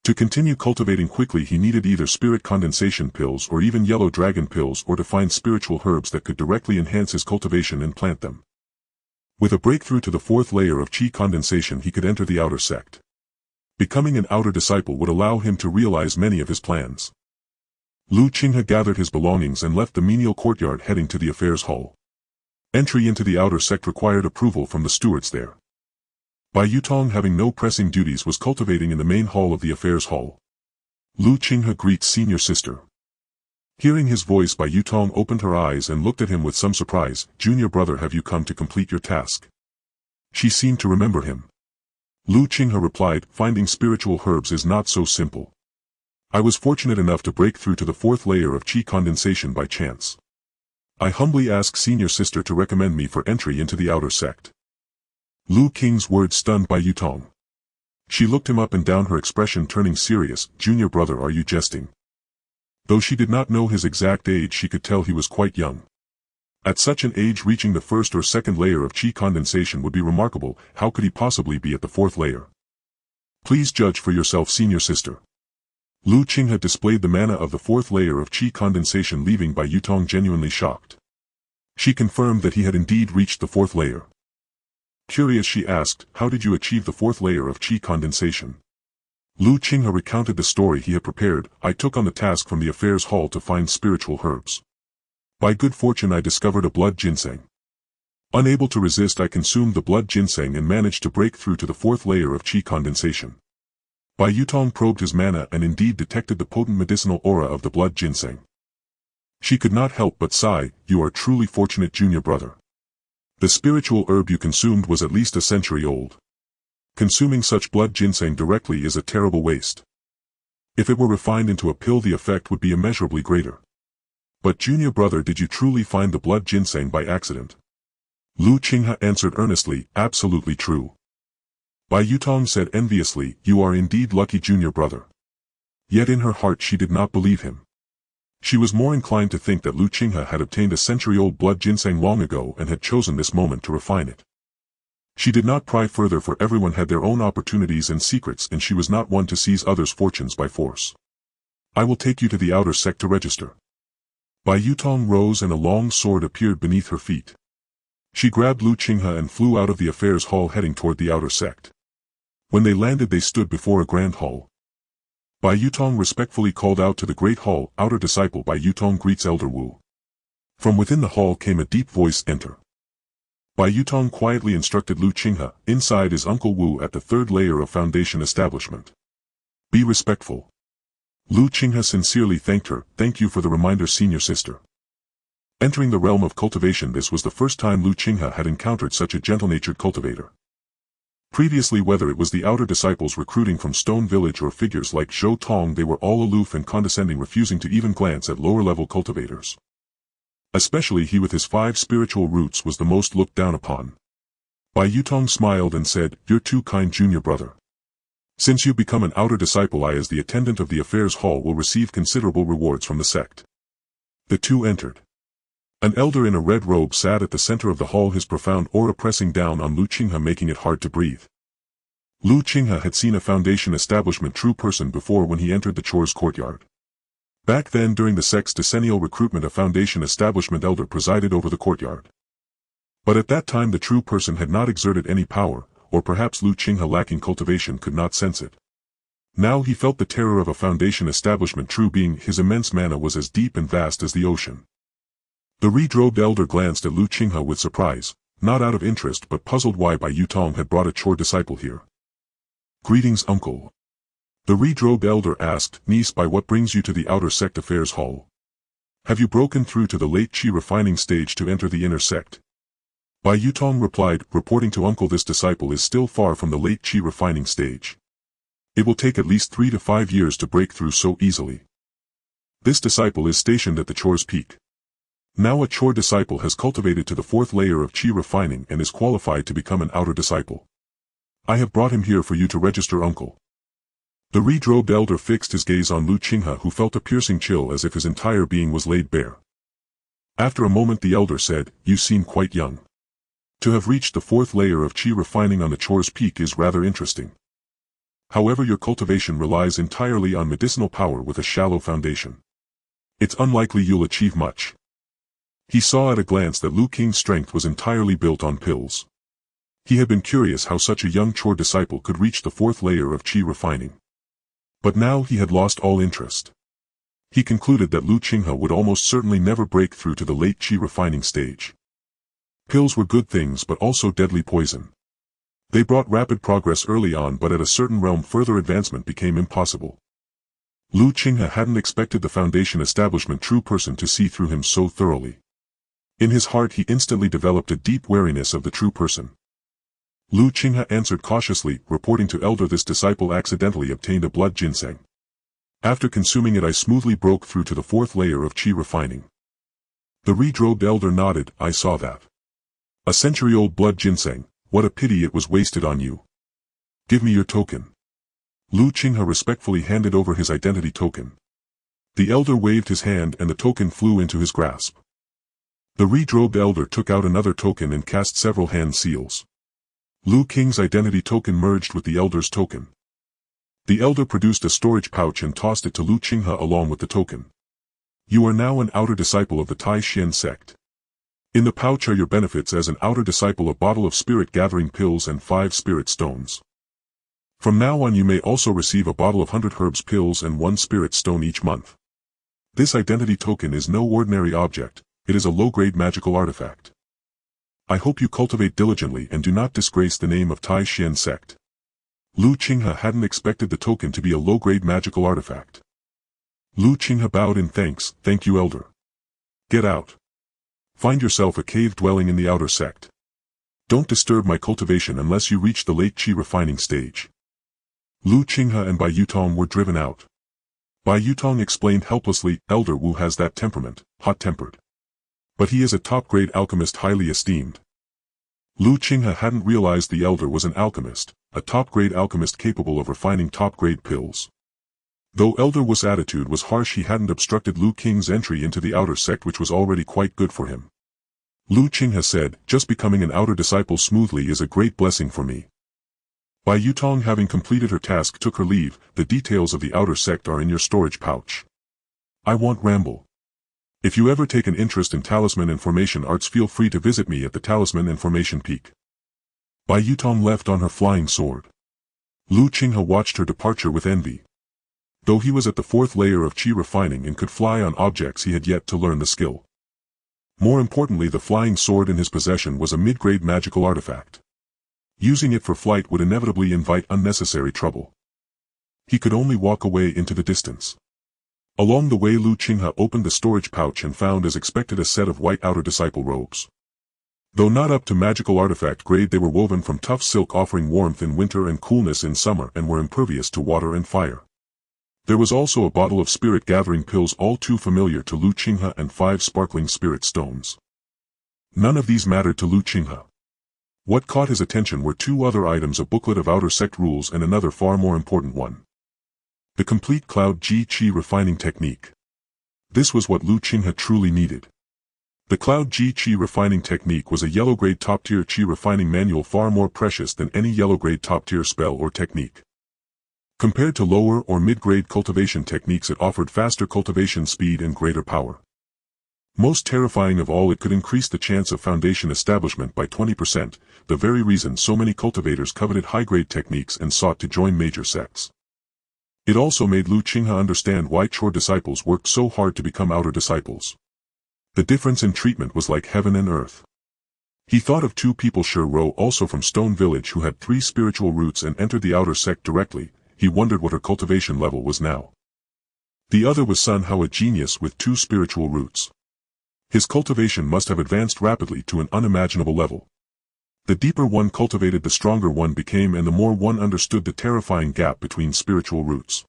To continue cultivating quickly he needed either spirit condensation pills or even yellow dragon pills, or to find spiritual herbs that could directly enhance his cultivation and plant them. With a breakthrough to the 4th layer of qi condensation he could enter the outer sect. Becoming an outer disciple would allow him to realize many of his plans. Qinghe gathered his belongings and left the menial courtyard, heading to the affairs hall. Entry into the outer sect required approval from the stewards there. Bai Yutong, having no pressing duties, was cultivating in the main hall of the affairs hall. Qinghe greets senior sister. Hearing his voice, Bai Yutong opened her eyes and looked at him with some surprise. "Junior brother, have you come to complete your task?" She seemed to remember him. Qinghe replied, "Finding spiritual herbs is not so simple. I was fortunate enough to break through to the 4th layer of qi condensation by chance. I humbly ask senior sister to recommend me for entry into the outer sect." Qinghe's words stunned Bai Yutong. She looked him up and down, her expression turning serious. "Junior brother, are you jesting?" Though she did not know his exact age, she could tell he was quite young. At such an age, reaching the 1st or 2nd layer of qi condensation would be remarkable. How could he possibly be at the 4th layer? "Please judge for yourself, senior sister." Qinghe displayed the mana of the 4th layer of qi condensation, leaving Bai Yutong genuinely shocked. She confirmed that he had indeed reached the 4th layer. Curious, she asked, "How did you achieve the 4th layer of qi condensation?" Qinghe recounted the story he had prepared. "I took on the task from the affairs hall to find spiritual herbs. By good fortune I discovered a blood ginseng. Unable to resist, I consumed the blood ginseng and managed to break through to the 4th layer of qi condensation." Bai Yutong probed his mana and indeed detected the potent medicinal aura of the blood ginseng. She could not help but sigh. "You are truly fortunate, junior brother. The spiritual herb you consumed was at least a century old. Consuming such blood ginseng directly is a terrible waste. If it were refined into a pill, the effect would be immeasurably greater. But junior brother, did you truly find the blood ginseng by accident?" Qinghe answered earnestly, "Absolutely true." Bai Yutong said enviously, "You are indeed lucky, junior brother." Yet in her heart she did not believe him. She was more inclined to think that Qinghe had obtained a century-old blood ginseng long ago and had chosen this moment to refine it. She did not pry further, for everyone had their own opportunities and secrets, and she was not one to seize others' fortunes by force. "I will take you to the outer sect to register." Bai Yutong rose and a long sword appeared beneath her feet. She grabbed Lu Qinghe and flew out of the affairs hall heading toward the outer sect. When they landed they stood before a grand hall. Bai Yutong respectfully called out to the great hall, "Outer disciple Bai Yutong greets Elder Wu." From within the hall came a deep voice, "Enter." Bai Yutong quietly instructed Lu Qinghe, "Inside is Uncle Wu at the third layer of Foundation establishment. Be respectful." Lu Qinghe sincerely thanked her, "Thank you for the reminder, senior sister." Entering the realm of cultivation, this was the first time Lu Qinghe had encountered such a gentle-natured cultivator. Previously, whether it was the outer disciples recruiting from Stone Village or figures like Zhou Tong, they were all aloof and condescending, refusing to even glance at lower-level cultivators. Especially he with his 5 spiritual roots was the most looked down upon. Bai Yutong smiled and said, "You're too kind, junior brother. Since you become an outer disciple, I as the attendant of the affairs hall will receive considerable rewards from the sect." The two entered. An elder in a red robe sat at the center of the hall, his profound aura pressing down on Lu Qinghe, making it hard to breathe. Lu Qinghe had seen a Foundation establishment true person before when he entered the Chores courtyard. Back then, during the sect's decennial recruitment, a Foundation establishment elder presided over the courtyard. But at that time the true person had not exerted any power, or perhaps Lu Qinghe, lacking cultivation, could not sense it. Now he felt the terror of a Foundation establishment true being. His immense mana was as deep and vast as the ocean. The red-robed elder glanced at Lu Qinghe with surprise, not out of interest but puzzled why Bai Yutong had brought a Chore disciple here. "Greetings, uncle." The red-robed elder asked, "Niece, by what brings you to the outer sect affairs hall? Have you broken through to the late Qi refining stage to enter the inner sect?" Bai Yutong replied, "Reporting to uncle, this disciple is still far from the late Qi refining stage. It will take at least 3 to 5 years to break through so easily. This disciple is stationed at the Chore's peak. Now a Chore disciple has cultivated to the 4th layer of Qi refining and is qualified to become an outer disciple. I have brought him here for you to register, uncle." The red-robed elder fixed his gaze on Lu Qinghe, who felt a piercing chill as if his entire being was laid bare. After a moment the elder said, "You seem quite young. To have reached the 4th layer of Qi refining on the Chore's peak is rather interesting. However, your cultivation relies entirely on medicinal power with a shallow foundation. It's unlikely you'll achieve much." He saw at a glance that Lu Qinghe's strength was entirely built on pills. He had been curious how such a young Chore disciple could reach the 4th layer of Qi refining. But now he had lost all interest. He concluded that Lu Qinghe would almost certainly never break through to the late Qi refining stage. Pills were good things but also deadly poison. They brought rapid progress early on, but at a certain realm further advancement became impossible. Lu Qinghe hadn't expected the Foundation establishment true person to see through him so thoroughly. In his heart he instantly developed a deep wariness of the true person. Lu Qinghe answered cautiously, "Reporting to elder, this disciple accidentally obtained a blood ginseng. After consuming it I smoothly broke through to the 4th layer of Qi refining." The red-robed elder nodded, "I saw that. A century-old blood ginseng, what a pity it was wasted on you. Give me your token." Lu Qinghe respectfully handed over his identity token. The elder waved his hand and the token flew into his grasp. The red-robed elder took out another token and cast several hand seals. Lu Qinghe's identity token merged with the elder's token. The elder produced a storage pouch and tossed it to Lu Qinghe along with the token. "You are now an outer disciple of the Tai Xian sect. In the pouch are your benefits as an outer disciple: a bottle of spirit-gathering pills and 5 spirit stones. From now on you may also receive a bottle of 100 herbs pills and 1 spirit stone each month. This identity token is no ordinary object, it is a low-grade magical artifact. I hope you cultivate diligently and do not disgrace the name of Tai Xian sect." Lu Qinghe hadn't expected the token to be a low-grade magical artifact. Lu Qinghe bowed in thanks, "Thank you, elder. Get out. Find yourself a cave dwelling in the outer sect. Don't disturb my cultivation unless you reach the late Qi refining stage." Lu Qinghe and Bai Yutong were driven out. Bai Yutong explained helplessly, "Elder Wu has that temperament, hot-tempered. But he is a top-grade alchemist, highly esteemed." Lu Qinghe hadn't realized the elder was an alchemist, a top-grade alchemist capable of refining top-grade pills. Though Elder Wu's attitude was harsh, he hadn't obstructed Lu Qinghe's entry into the outer sect, which was already quite good for him. Lu Qinghe said, "Just becoming an outer disciple smoothly is a great blessing for me." Bai Yutong, having completed her task, took her leave. "The details of the outer sect are in your storage pouch. I won't ramble. If you ever take an interest in talisman and formation arts, feel free to visit me at the Talisman and Formation Peak. Bai Yutong left on her flying sword. Lu Qinghe watched her departure with envy. Though he was at the 4th layer of Qi refining and could fly on objects, he had yet to learn the skill. More importantly, the flying sword in his possession was a mid-grade magical artifact. Using it for flight would inevitably invite unnecessary trouble. He could only walk away into the distance. Along the way, Lu Qinghe opened the storage pouch and found, as expected, a set of white outer disciple robes. Though not up to magical artifact grade, they were woven from tough silk, offering warmth in winter and coolness in summer, and were impervious to water and fire. There was also a bottle of spirit gathering pills, all too familiar to Lu Qinghe, and 5 sparkling spirit stones. None of these mattered to Lu Qinghe. What caught his attention were 2 other items: a booklet of outer sect rules and another far more important one. The complete Cloud Ji Qi refining technique. This was what Lu Qinghe truly needed. The Cloud Ji Qi refining technique was a yellow-grade top-tier Qi refining manual, far more precious than any yellow-grade top-tier spell or technique. Compared to lower or mid-grade cultivation techniques, it offered faster cultivation speed and greater power. Most terrifying of all, it could increase the chance of foundation establishment by 20%, the very reason so many cultivators coveted high-grade techniques and sought to join major sects. It also made Lu Qinghe understand why Chor disciples worked so hard to become outer disciples. The difference in treatment was like heaven and earth. He thought of 2 people, Rewrote, also from Stone Village, who had 3 spiritual roots and entered the outer sect directly. He wondered what her cultivation level was now. The other was Sun Hao, a genius with 2 spiritual roots. His cultivation must have advanced rapidly to an unimaginable level. The deeper one cultivated, the stronger one became, and the more one understood the terrifying gap between spiritual roots.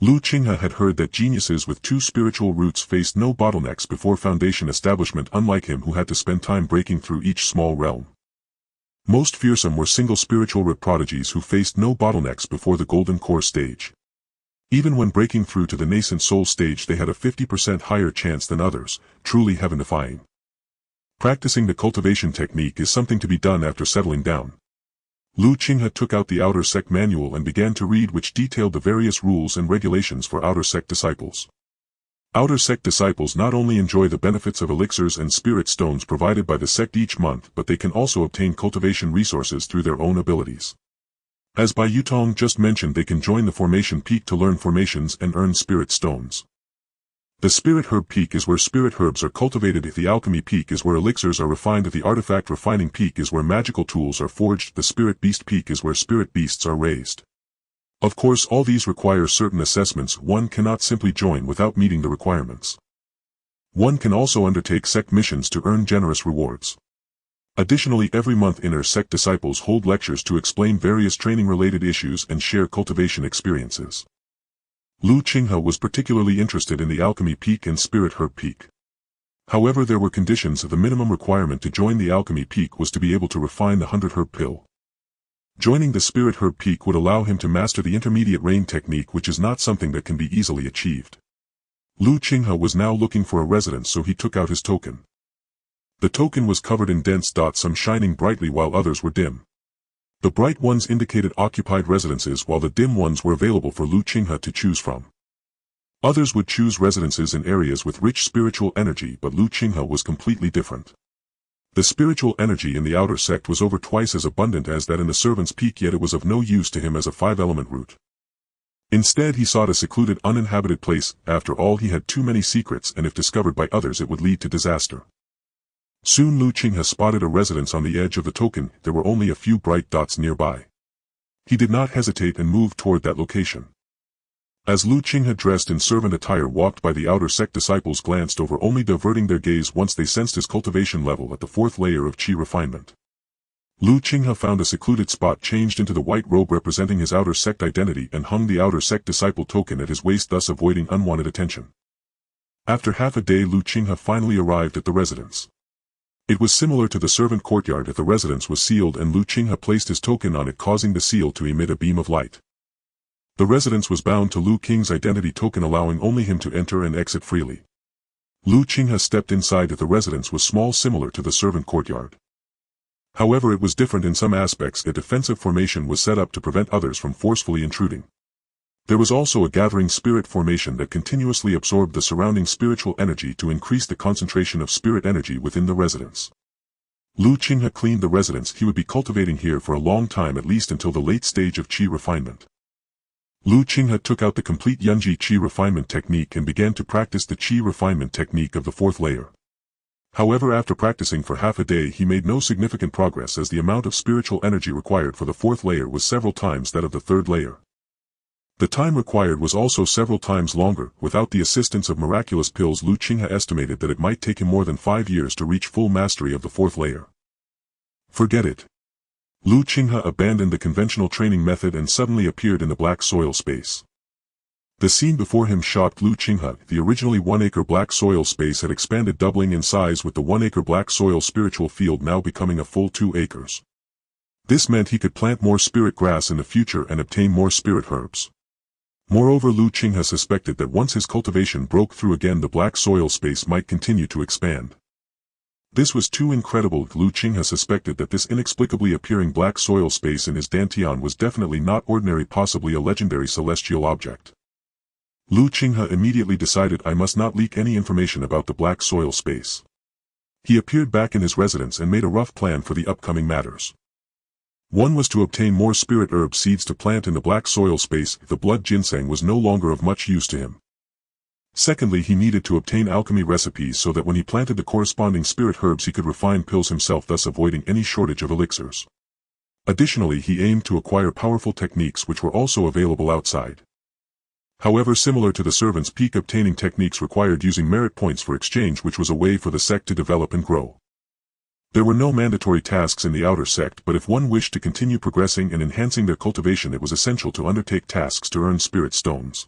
Lu Qinghe had heard that geniuses with 2 spiritual roots faced no bottlenecks before foundation establishment, unlike him who had to spend time breaking through each small realm. Most fearsome were single spiritual root prodigies who faced no bottlenecks before the golden core stage. Even when breaking through to the nascent soul stage, they had a 50% higher chance than others, truly heaven-defying. Practicing the cultivation technique is something to be done after settling down. Lu Qinghe took out the outer sect manual and began to read, which detailed the various rules and regulations for outer sect disciples. Outer sect disciples not only enjoy the benefits of elixirs and spirit stones provided by the sect each month, but they can also obtain cultivation resources through their own abilities. As Bai Yutong just mentioned, they can join the Formation Peak to learn formations and earn spirit stones. The Spirit Herb Peak is where spirit herbs are cultivated. The Alchemy Peak is where elixirs are refined. The Artifact Refining Peak is where magical tools are forged. The Spirit Beast Peak is where spirit beasts are raised. Of course, all these require certain assessments. One cannot simply join without meeting the requirements. One can also undertake sect missions to earn generous rewards. Additionally, every month inner sect disciples hold lectures to explain various training-related issues and share cultivation experiences. Lu Qinghe was particularly interested in the Alchemy Peak and Spirit Herb Peak. However, there were conditions. The minimum requirement to join the Alchemy Peak was to be able to refine the 100 herb pill. Joining the Spirit Herb Peak would allow him to master the intermediate rain technique, which is not something that can be easily achieved. Lu Qinghe was now looking for a residence, so he took out his token. The token was covered in dense dots, some shining brightly while others were dim. The bright ones indicated occupied residences, while the dim ones were available for Lu Qinghe to choose from. Others would choose residences in areas with rich spiritual energy, but Lu Qinghe was completely different. The spiritual energy in the outer sect was over twice as abundant as that in the Servant's Peak, yet it was of no use to him as a 5-element root. Instead, he sought a secluded, uninhabited place. After all, he had too many secrets, and if discovered by others it would lead to disaster. Soon Lu Qinghe spotted a residence on the edge of the token. There were only a few bright dots nearby. He did not hesitate and moved toward that location. As Lu Qinghe, dressed in servant attire, walked by, the outer sect disciples glanced over, only diverting their gaze once they sensed his cultivation level at the 4th layer of Qi refinement. Lu Qinghe found a secluded spot, changed into the white robe representing his outer sect identity, and hung the outer sect disciple token at his waist, thus avoiding unwanted attention. After half a day, Lu Qinghe finally arrived at the residence. It was similar to the servant courtyard. The residence was sealed, and Lu Qinghe placed his token on it, causing the seal to emit a beam of light. The residence was bound to Lu Qinghe's identity token, allowing only him to enter and exit freely. Lu Qinghe stepped inside. The residence was small, similar to the servant courtyard. However, it was different in some aspects. A defensive formation was set up to prevent others from forcefully intruding. There was also a gathering spirit formation that continuously absorbed the surrounding spiritual energy to increase the concentration of spirit energy within the residence. Qinghe cleaned the residence. He would be cultivating here for a long time, at least until the late stage of Qi refinement. Qinghe took out the complete Yunji Qi refinement technique and began to practice the Qi refinement technique of the fourth layer. However, after practicing for half a day he made no significant progress, as the amount of spiritual energy required for the fourth layer was several times that of the third layer. The time required was also several times longer. Without the assistance of miraculous pills, Qinghe estimated that it might take him more than 5 years to reach full mastery of the fourth layer. Forget it. Qinghe abandoned the conventional training method and suddenly appeared in the black soil space. The scene before him shocked Qinghe. The originally 1-acre black soil space had expanded, doubling in size, with the 1-acre black soil spiritual field now becoming a full 2 acres. This meant he could plant more spirit grass in the future and obtain more spirit herbs. Moreover, Qinghe suspected that once his cultivation broke through again, the black soil space might continue to expand. This was too incredible. Qinghe suspected that this inexplicably appearing black soil space in his dantian was definitely not ordinary, possibly a legendary celestial object. Qinghe immediately decided, I must not leak any information about the black soil space. He appeared back in his residence and made a rough plan for the upcoming matters. One was to obtain more spirit herb seeds to plant in the black soil space. The blood ginseng was no longer of much use to him. Secondly, he needed to obtain alchemy recipes so that when he planted the corresponding spirit herbs he could refine pills himself, thus avoiding any shortage of elixirs. Additionally, he aimed to acquire powerful techniques which were also available outside. However, similar to the servant's peak, obtaining techniques required using merit points for exchange, which was a way for the sect to develop and grow. There were no mandatory tasks in the outer sect, but if one wished to continue progressing and enhancing their cultivation, it was essential to undertake tasks to earn spirit stones.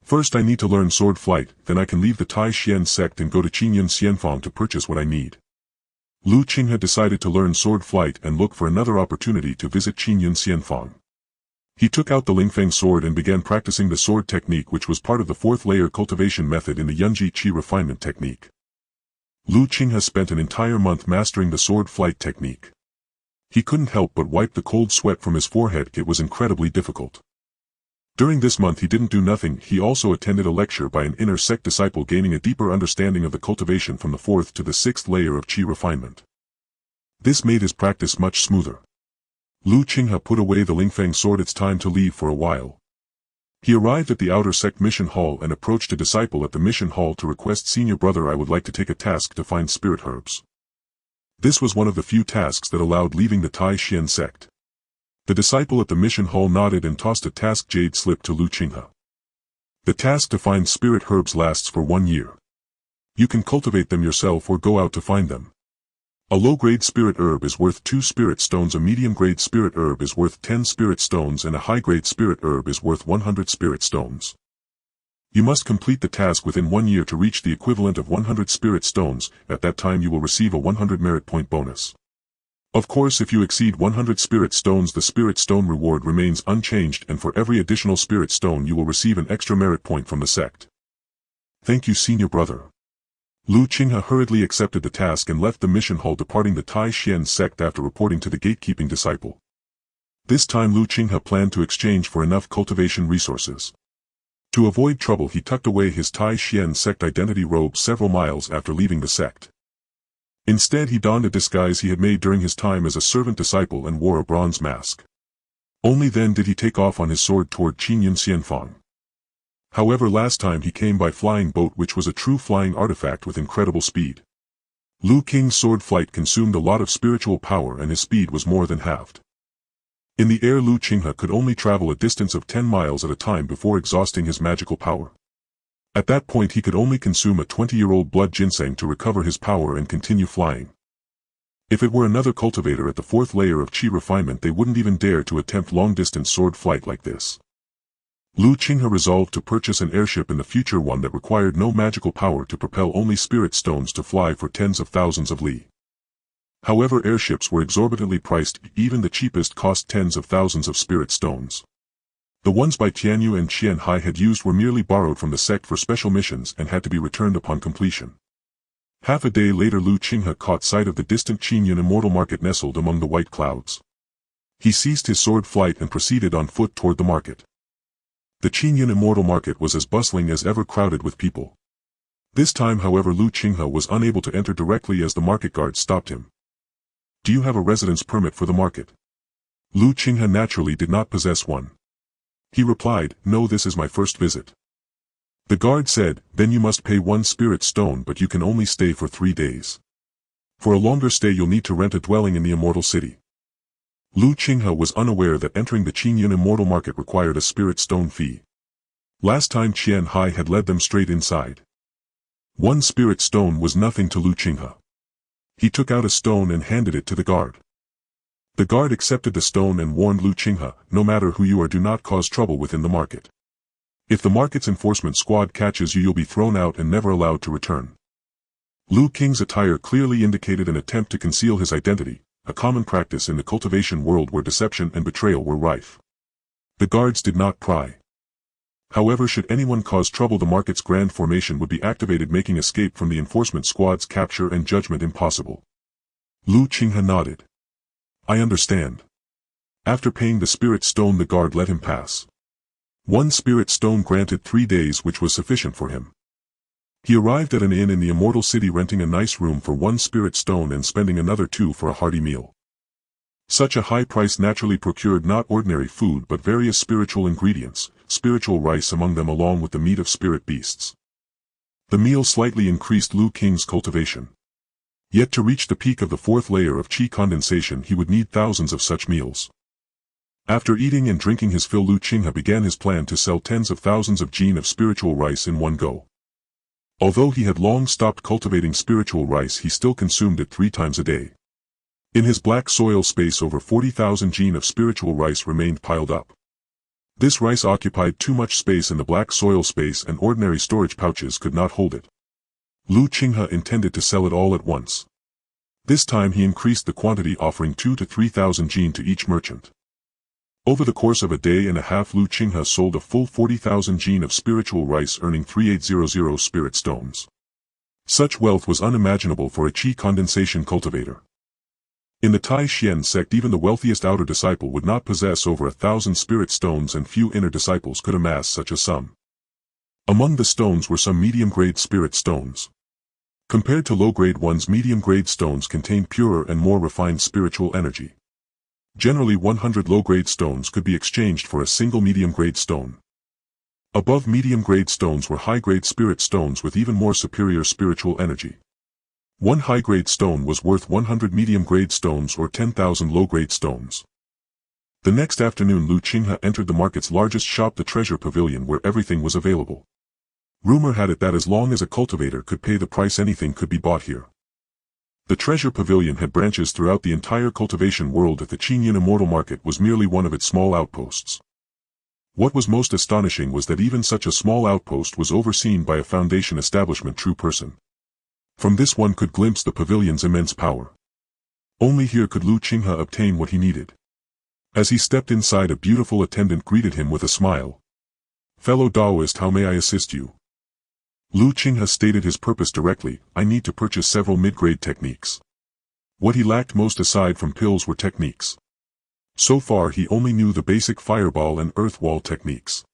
First I need to learn sword flight, then I can leave the Tai Xian sect and go to Qinghe Xianfang to purchase what I need. Qinghe decided to learn sword flight and look for another opportunity to visit Qinghe Xianfang. He took out the Lingfeng sword and began practicing the sword technique, which was part of the fourth layer cultivation method in the Yunji Qi refinement technique. Qinghe spent an entire month mastering the sword flight technique. He couldn't help but wipe the cold sweat from his forehead. It was incredibly difficult. During this month he didn't do nothing. He also attended a lecture by an inner sect disciple, gaining a deeper understanding of the cultivation from the fourth to the sixth layer of Qi refinement. This made his practice much smoother. Qinghe put away the Lingfeng sword. It's time to leave for a while. He arrived at the outer sect mission hall and approached a disciple at the mission hall to request, Senior Brother, I would like to take a task to find spirit herbs. This was one of the few tasks that allowed leaving the Tai Xian sect. The disciple at the mission hall nodded and tossed a task jade slip to Qinghe. The task to find spirit herbs lasts for 1 year. You can cultivate them yourself or go out to find them. A low-grade spirit herb is worth 2 spirit stones, a medium-grade spirit herb is worth 10 spirit stones, and a high-grade spirit herb is worth 100 spirit stones. You must complete the task within 1 year to reach the equivalent of 100 spirit stones. At that time you will receive a 100 merit point bonus. Of course, if you exceed 100 spirit stones, the spirit stone reward remains unchanged, and for every additional spirit stone you will receive an extra merit point from the sect. Thank you, Senior Brother. Qinghe hurriedly accepted the task and left the mission hall, departing the Tai Xian sect after reporting to the gatekeeping disciple. This time Qinghe planned to exchange for enough cultivation resources. To avoid trouble, he tucked away his Tai Xian sect identity robe several miles after leaving the sect. Instead he donned a disguise he had made during his time as a servant disciple and wore a bronze mask. Only then did he take off on his sword toward Qinghe Xianfang. However, last time he came by flying boat, which was a true flying artifact with incredible speed. Qinghe's sword flight consumed a lot of spiritual power and his speed was more than halved. In the air, Qinghe could only travel a distance of 10 miles at a time before exhausting his magical power. At that point he could only consume a 20-year-old blood ginseng to recover his power and continue flying. If it were another cultivator at the fourth layer of Qi refinement, they wouldn't even dare to attempt long-distance sword flight like this. Qinghe resolved to purchase an airship in the future, one that required no magical power to propel, only spirit stones to fly for tens of thousands of li. However, airships were exorbitantly priced. Even the cheapest cost tens of thousands of spirit stones. The ones by Tianyu and Qinghe had used were merely borrowed from the sect for special missions and had to be returned upon completion. Half a day later, Qinghe caught sight of the distant Qinghe Immortal market nestled among the white clouds. He ceased his sword flight and proceeded on foot toward the market. The Qinghe Immortal market was as bustling as ever, crowded with people. This time, however, Qinghe was unable to enter directly as the market guard stopped him. "Do you have a residence permit for the market?" Qinghe naturally did not possess one. He replied, "No, this is my first visit." The guard said, "Then you must pay 1 spirit stone, but you can only stay for 3 days. For a longer stay you'll need to rent a dwelling in the Immortal City." Qinghe was unaware that entering the Qinghe Immortal market required a spirit stone fee. Last time Qinghe had led them straight inside. 1 spirit stone was nothing to Qinghe. He took out a stone and handed it to the guard. The guard accepted the stone and warned Qinghe, "No matter who you are, do not cause trouble within the market. If the market's enforcement squad catches you, you'll be thrown out and never allowed to return." Qinghe's attire clearly indicated an attempt to conceal his identity, a common practice in the cultivation world where deception and betrayal were rife. The guards did not pry. However, should anyone cause trouble, the market's grand formation would be activated, making escape from the enforcement squad's capture and judgment impossible. Qinghe nodded. "I understand." After paying the spirit stone, the guard let him pass. 1 spirit stone granted 3 days, which was sufficient for him. He arrived at an inn in the Immortal City, renting a nice room for 1 spirit stone and spending another 2 for a hearty meal. Such a high price naturally procured not ordinary food but various spiritual ingredients, spiritual rice among them, along with the meat of spirit beasts. The meal slightly increased Qinghe's cultivation. Yet to reach the peak of the 4th layer of Qi condensation he would need thousands of such meals. After eating and drinking his fill, Qinghe began his plan to sell tens of thousands of jin of spiritual rice in one go. Although he had long stopped cultivating spiritual rice, he still consumed it 3 times a day. In his black soil space, over 40,000 jin of spiritual rice remained piled up. This rice occupied too much space in the black soil space, and ordinary storage pouches could not hold it. Qinghe intended to sell it all at once. This time he increased the quantity, offering 2,000 to 3,000 jin to each merchant. Over the course of a day and a half, Qinghe sold a full 40,000 jin of spiritual rice, earning 3800 spirit stones. Such wealth was unimaginable for a Qi condensation cultivator. In the Tai Xian sect, even the wealthiest outer disciple would not possess over 1,000 spirit stones, and few inner disciples could amass such a sum. Among the stones were some medium-grade spirit stones. Compared to low-grade ones, medium-grade stones contained purer and more refined spiritual energy. Generally 100 low-grade stones could be exchanged for a single medium-grade stone. Above medium-grade stones were high-grade spirit stones with even more superior spiritual energy. 1 high-grade stone was worth 100 medium-grade stones or 10,000 low-grade stones. The next afternoon Qinghe entered the market's largest shop, the Treasure Pavilion, where everything was available. Rumor had it that as long as a cultivator could pay the price, anything could be bought here. The Treasure Pavilion had branches throughout the entire cultivation world. At the Qinghe Immortal market was merely one of its small outposts. What was most astonishing was that even such a small outpost was overseen by a foundation establishment true person. From this one could glimpse the pavilion's immense power. Only here could Qinghe obtain what he needed. As he stepped inside, a beautiful attendant greeted him with a smile. "Fellow Taoist, how may I assist you?" Qinghe stated his purpose directly. "I need to purchase several mid-grade techniques." What he lacked most aside from pills were techniques. So far he only knew the basic fireball and earth wall techniques.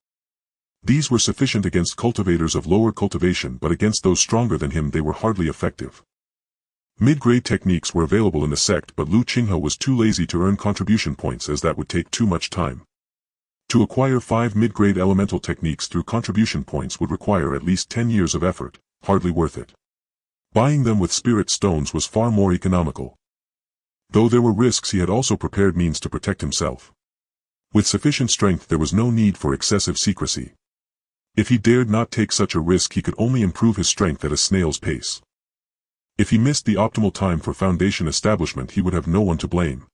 These were sufficient against cultivators of lower cultivation, but against those stronger than him they were hardly effective. Mid-grade techniques were available in the sect, but Qinghe was too lazy to earn contribution points, as that would take too much time. To acquire 5 mid-grade elemental techniques through contribution points would require at least 10 years of effort, hardly worth it. Buying them with spirit stones was far more economical. Though there were risks, he had also prepared means to protect himself. With sufficient strength there was no need for excessive secrecy. If he dared not take such a risk, he could only improve his strength at a snail's pace. If he missed the optimal time for foundation establishment, he would have no one to blame.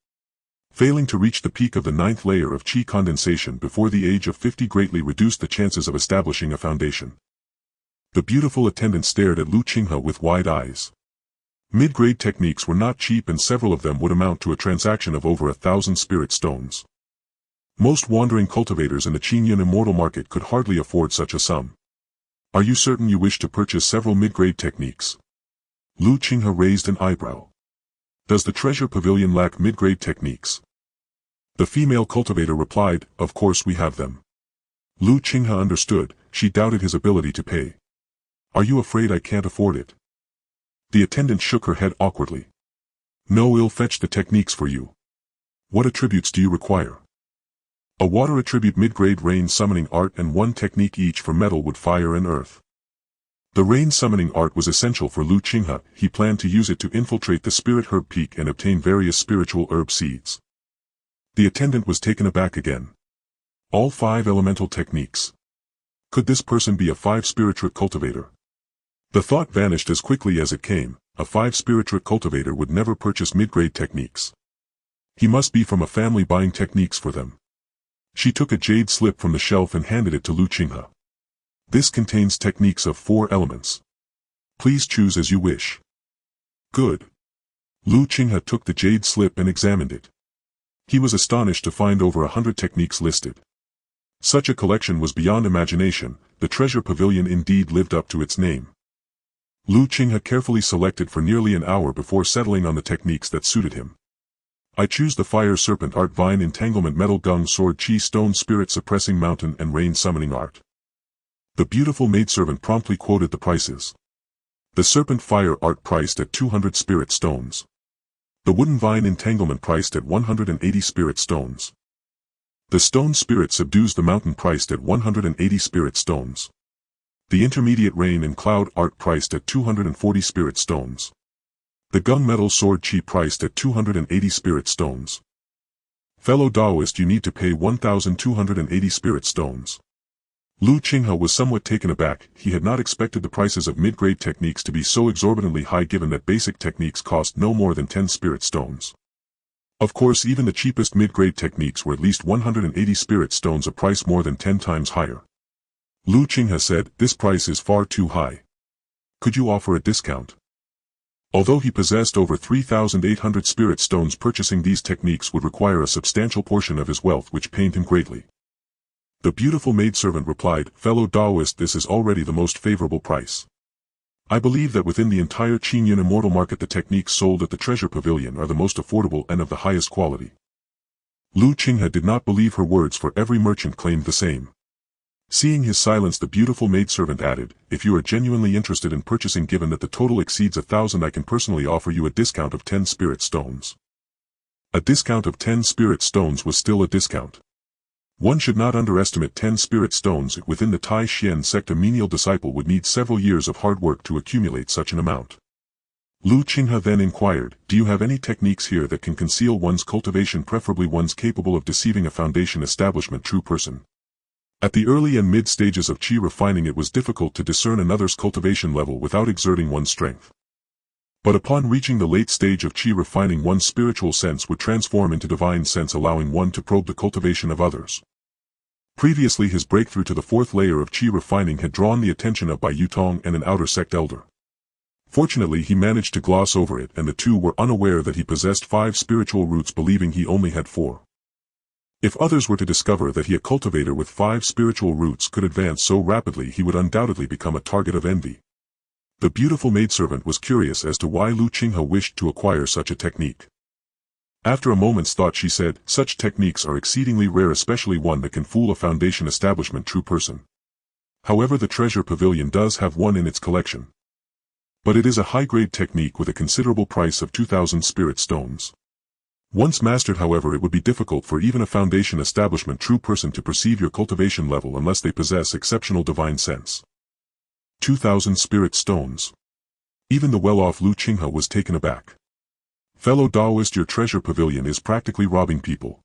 Failing to reach the peak of the 9th layer of Qi condensation before the age of 50 greatly reduced the chances of establishing a foundation. The beautiful attendant stared at Qinghe with wide eyes. Mid-grade techniques were not cheap, and several of them would amount to a transaction of over 1,000 spirit stones. Most wandering cultivators in the Qinghe Immortal market could hardly afford such a sum. "Are you certain you wish to purchase several mid-grade techniques?" Qinghe raised an eyebrow. "Does the Treasure Pavilion lack mid-grade techniques?" The female cultivator replied, "Of course we have them. Lu Qinghe understood, she doubted his ability to pay. Are you afraid I can't afford it? The attendant shook her head awkwardly. No, I'll fetch the techniques for you. What attributes do you require? A water attribute, mid-grade rain summoning art, and 1 technique each for metal, wood, fire and earth. The rain summoning art was essential for Lu Qinghe. He planned to use it to infiltrate the spirit herb peak and obtain various spiritual herb seeds. The attendant was taken aback again. All 5 elemental techniques. Could this person be a 5 spiritual cultivator? The thought vanished as quickly as it came. A 5 spiritual cultivator would never purchase mid-grade techniques. He must be from a family buying techniques for them. She took a jade slip from the shelf and handed it to Lu Qinghe. This contains techniques of 4 elements. Please choose as you wish. Good. Lu Qinghe took the jade slip and examined it. He was astonished to find over 100 techniques listed. Such a collection was beyond imagination. The treasure pavilion indeed lived up to its name. Lu Qinghe carefully selected for nearly an hour before settling on the techniques that suited him. I choose the fire serpent art, vine entanglement, metal gung sword, chi stone, spirit suppressing mountain, and rain summoning art. The beautiful maidservant promptly quoted the prices. The serpent fire art priced at 200 spirit stones. The wooden vine entanglement priced at 180 spirit stones. The stone spirit subdues the mountain priced at 180 spirit stones. The intermediate rain and cloud art priced at 240 spirit stones. The gung metal sword chi priced at 280 spirit stones. Fellow Taoist, you need to pay 1,280 spirit stones. Lu Qinghe was somewhat taken aback. He had not expected the prices of mid-grade techniques to be so exorbitantly high, given that basic techniques cost no more than 10 spirit stones. Of course, even the cheapest mid-grade techniques were at least 180 spirit stones, a price more than 10 times higher. Lu Qinghe said, this price is far too high. Could you offer a discount? Although he possessed over 3,800 spirit stones, purchasing these techniques would require a substantial portion of his wealth, which pained him greatly. The beautiful maidservant replied, fellow Taoist, this is already the most favorable price. I believe that within the entire Qinghe Immortal market, the techniques sold at the treasure pavilion are the most affordable and of the highest quality. Lu Qinghe did not believe her words, for every merchant claimed the same. Seeing his silence, the beautiful maidservant added, if you are genuinely interested in purchasing, given that the total exceeds 1,000, I can personally offer you a discount of 10 spirit stones. A discount of 10 spirit stones was still a discount. One should not underestimate 10 spirit stones. Within the Tai Xian sect, a menial disciple would need several years of hard work to accumulate such an amount. Lu Qinghe then inquired, do you have any techniques here that can conceal one's cultivation, preferably ones capable of deceiving a foundation establishment true person? At the early and mid stages of qi refining, it was difficult to discern another's cultivation level without exerting one's strength. But upon reaching the late stage of qi refining, one's spiritual sense would transform into divine sense, allowing one to probe the cultivation of others. Previously, his breakthrough to the 4th layer of qi refining had drawn the attention of Bai Yutong and an outer sect elder. Fortunately, he managed to gloss over it, and the two were unaware that he possessed 5 spiritual roots, believing he only had 4. If others were to discover that a cultivator with 5 spiritual roots could advance so rapidly, he would undoubtedly become a target of envy. The beautiful maidservant was curious as to why Lu Qinghe wished to acquire such a technique. After a moment's thought, she said, such techniques are exceedingly rare, especially one that can fool a foundation establishment true person. However, the treasure pavilion does have one in its collection. But it is a high-grade technique with a considerable price of 2,000 spirit stones. Once mastered, however, it would be difficult for even a foundation establishment true person to perceive your cultivation level unless they possess exceptional divine sense. 2,000 spirit stones. Even the well-off Lu Qinghe was taken aback. Fellow Taoist, your treasure pavilion is practically robbing people.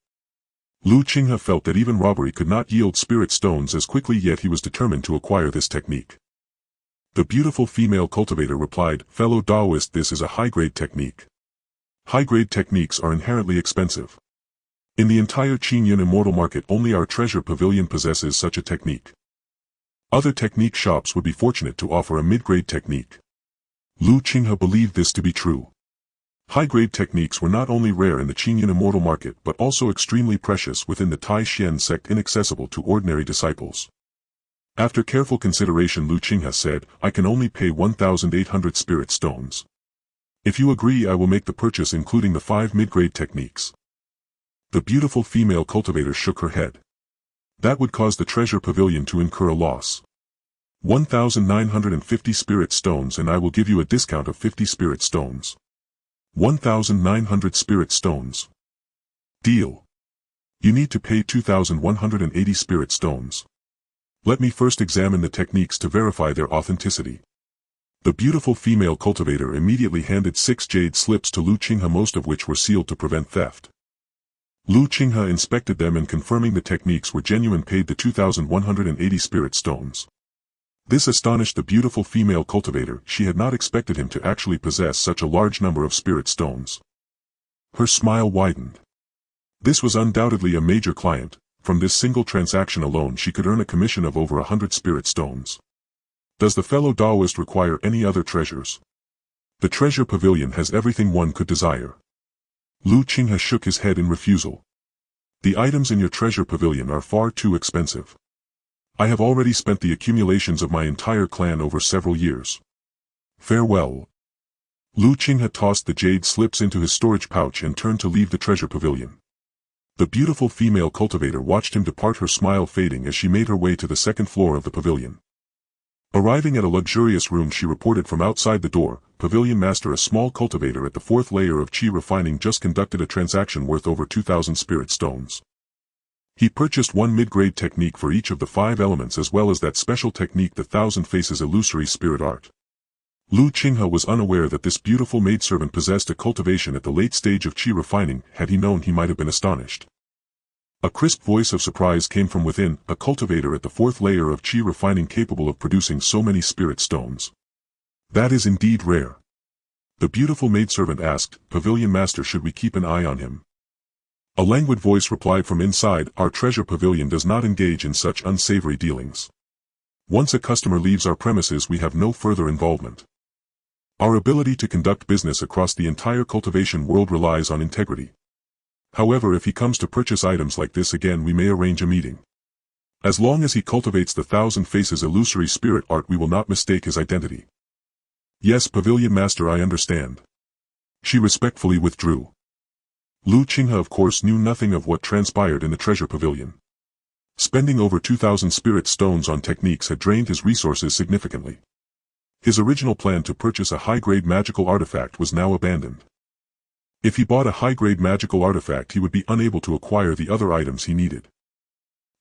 Lu Qinghe felt that even robbery could not yield spirit stones as quickly, yet he was determined to acquire this technique. The beautiful female cultivator replied, fellow Taoist, this is a high-grade technique. High-grade techniques are inherently expensive. In the entire Qinghe Immortal market, only our treasure pavilion possesses such a technique. Other technique shops would be fortunate to offer a mid-grade technique. Lu Qinghe believed this to be true. High-grade techniques were not only rare in the Qinghe Immortal market but also extremely precious within the Tai Xian sect, inaccessible to ordinary disciples. After careful consideration, Lu Qinghe said, I can only pay 1,800 spirit stones. If you agree, I will make the purchase, including the 5 mid-grade techniques. The beautiful female cultivator shook her head. That would cause the treasure pavilion to incur a loss. 1,950 spirit stones, and I will give you a discount of 50 spirit stones. 1,900 spirit stones. Deal. You need to pay 2,180 spirit stones. Let me first examine the techniques to verify their authenticity. The beautiful female cultivator immediately handed 6 jade slips to Qinghe, most of which were sealed to prevent theft. Qinghe inspected them and, confirming the techniques were genuine, paid the 2,180 spirit stones. This astonished the beautiful female cultivator. She had not expected him to actually possess such a large number of spirit stones. Her smile widened. This was undoubtedly a major client. From this single transaction alone she could earn a commission of over 100 spirit stones. Does the fellow Taoist require any other treasures? The treasure pavilion has everything one could desire. Qinghe shook his head in refusal. The items in your treasure pavilion are far too expensive. I have already spent the accumulations of my entire clan over several years. Farewell. Qinghe tossed the jade slips into his storage pouch and turned to leave the treasure pavilion. The beautiful female cultivator watched him depart, her smile fading as she made her way to the second floor of the pavilion. Arriving at a luxurious room, she reported from outside the door, "Pavilion Master, a small cultivator at the 4th layer of Qi Refining just conducted a transaction worth over 2,000 spirit stones. He purchased one mid-grade technique for each of the 5 elements, as well as that special technique, the 1,000 Faces illusory spirit art." Qinghe was unaware that this beautiful maidservant possessed a cultivation at the late stage of Qi Refining. Had he known, he might have been astonished. A crisp voice of surprise came from within. "A cultivator at the 4th layer of Qi Refining capable of producing so many spirit stones. That is indeed rare." The beautiful maidservant asked, "Pavilion Master, should we keep an eye on him?" A languid voice replied from inside, "Our treasure pavilion does not engage in such unsavory dealings. Once a customer leaves our premises, we have no further involvement. Our ability to conduct business across the entire cultivation world relies on integrity. However, if he comes to purchase items like this again, we may arrange a meeting. As long as he cultivates the 1,000 Faces illusory spirit art, we will not mistake his identity." "Yes, Pavilion Master, I understand." She respectfully withdrew. Qinghe of course knew nothing of what transpired in the treasure pavilion. Spending over 2,000 spirit stones on techniques had drained his resources significantly. His original plan to purchase a high-grade magical artifact was now abandoned. If he bought a high-grade magical artifact, he would be unable to acquire the other items he needed.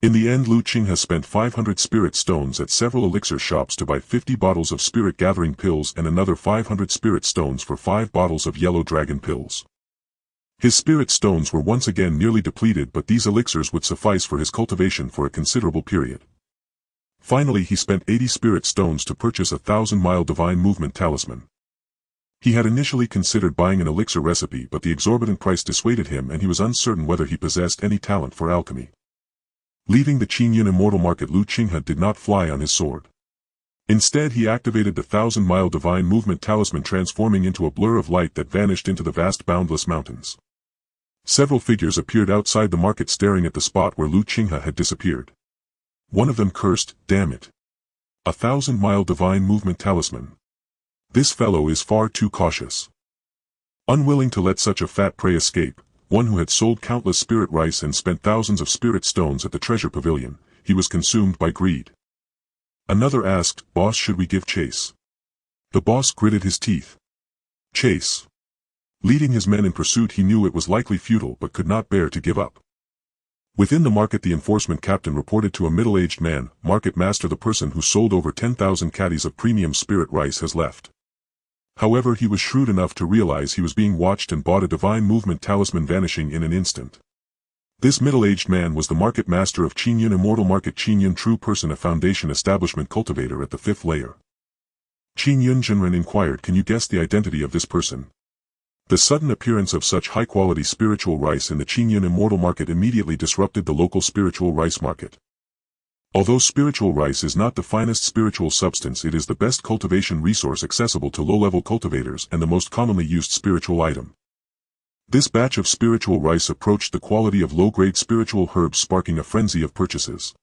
In the end, Qinghe spent 500 spirit stones at several elixir shops to buy 50 bottles of spirit gathering pills and another 500 spirit stones for 5 bottles of yellow dragon pills. His spirit stones were once again nearly depleted, but these elixirs would suffice for his cultivation for a considerable period. Finally, he spent 80 spirit stones to purchase a 1,000-mile divine movement talisman. He had initially considered buying an elixir recipe, but the exorbitant price dissuaded him, and he was uncertain whether he possessed any talent for alchemy. Leaving the Qinghe Immortal market, Qinghe did not fly on his sword. Instead, he activated the 1,000-mile divine movement talisman, transforming into a blur of light that vanished into the vast boundless mountains. Several figures appeared outside the market, staring at the spot where Qinghe had disappeared. One of them cursed, "Damn it. A 1,000-mile divine movement talisman. This fellow is far too cautious." Unwilling to let such a fat prey escape, one who had sold countless spirit rice and spent thousands of spirit stones at the treasure pavilion, he was consumed by greed. Another asked, "Boss, should we give chase?" The boss gritted his teeth. Chase. Leading his men in pursuit, he knew it was likely futile but could not bear to give up. Within the market, the enforcement captain reported to a middle-aged man, "Market Master, the person who sold over 10,000 caddies of premium spirit rice has left." However, he was shrewd enough to realize he was being watched and bought a divine movement talisman, vanishing in an instant. This middle-aged man was the market master of Qinghe Immortal Market. Qinghe, true person, a foundation establishment cultivator at the 5th layer. Qinghe Jinren inquired, "Can you guess the identity of this person?" The sudden appearance of such high-quality spiritual rice in the Qinghe Immortal Market immediately disrupted the local spiritual rice market. Although spiritual rice is not the finest spiritual substance, it is the best cultivation resource accessible to low-level cultivators and the most commonly used spiritual item. This batch of spiritual rice approached the quality of low-grade spiritual herbs, sparking a frenzy of purchases.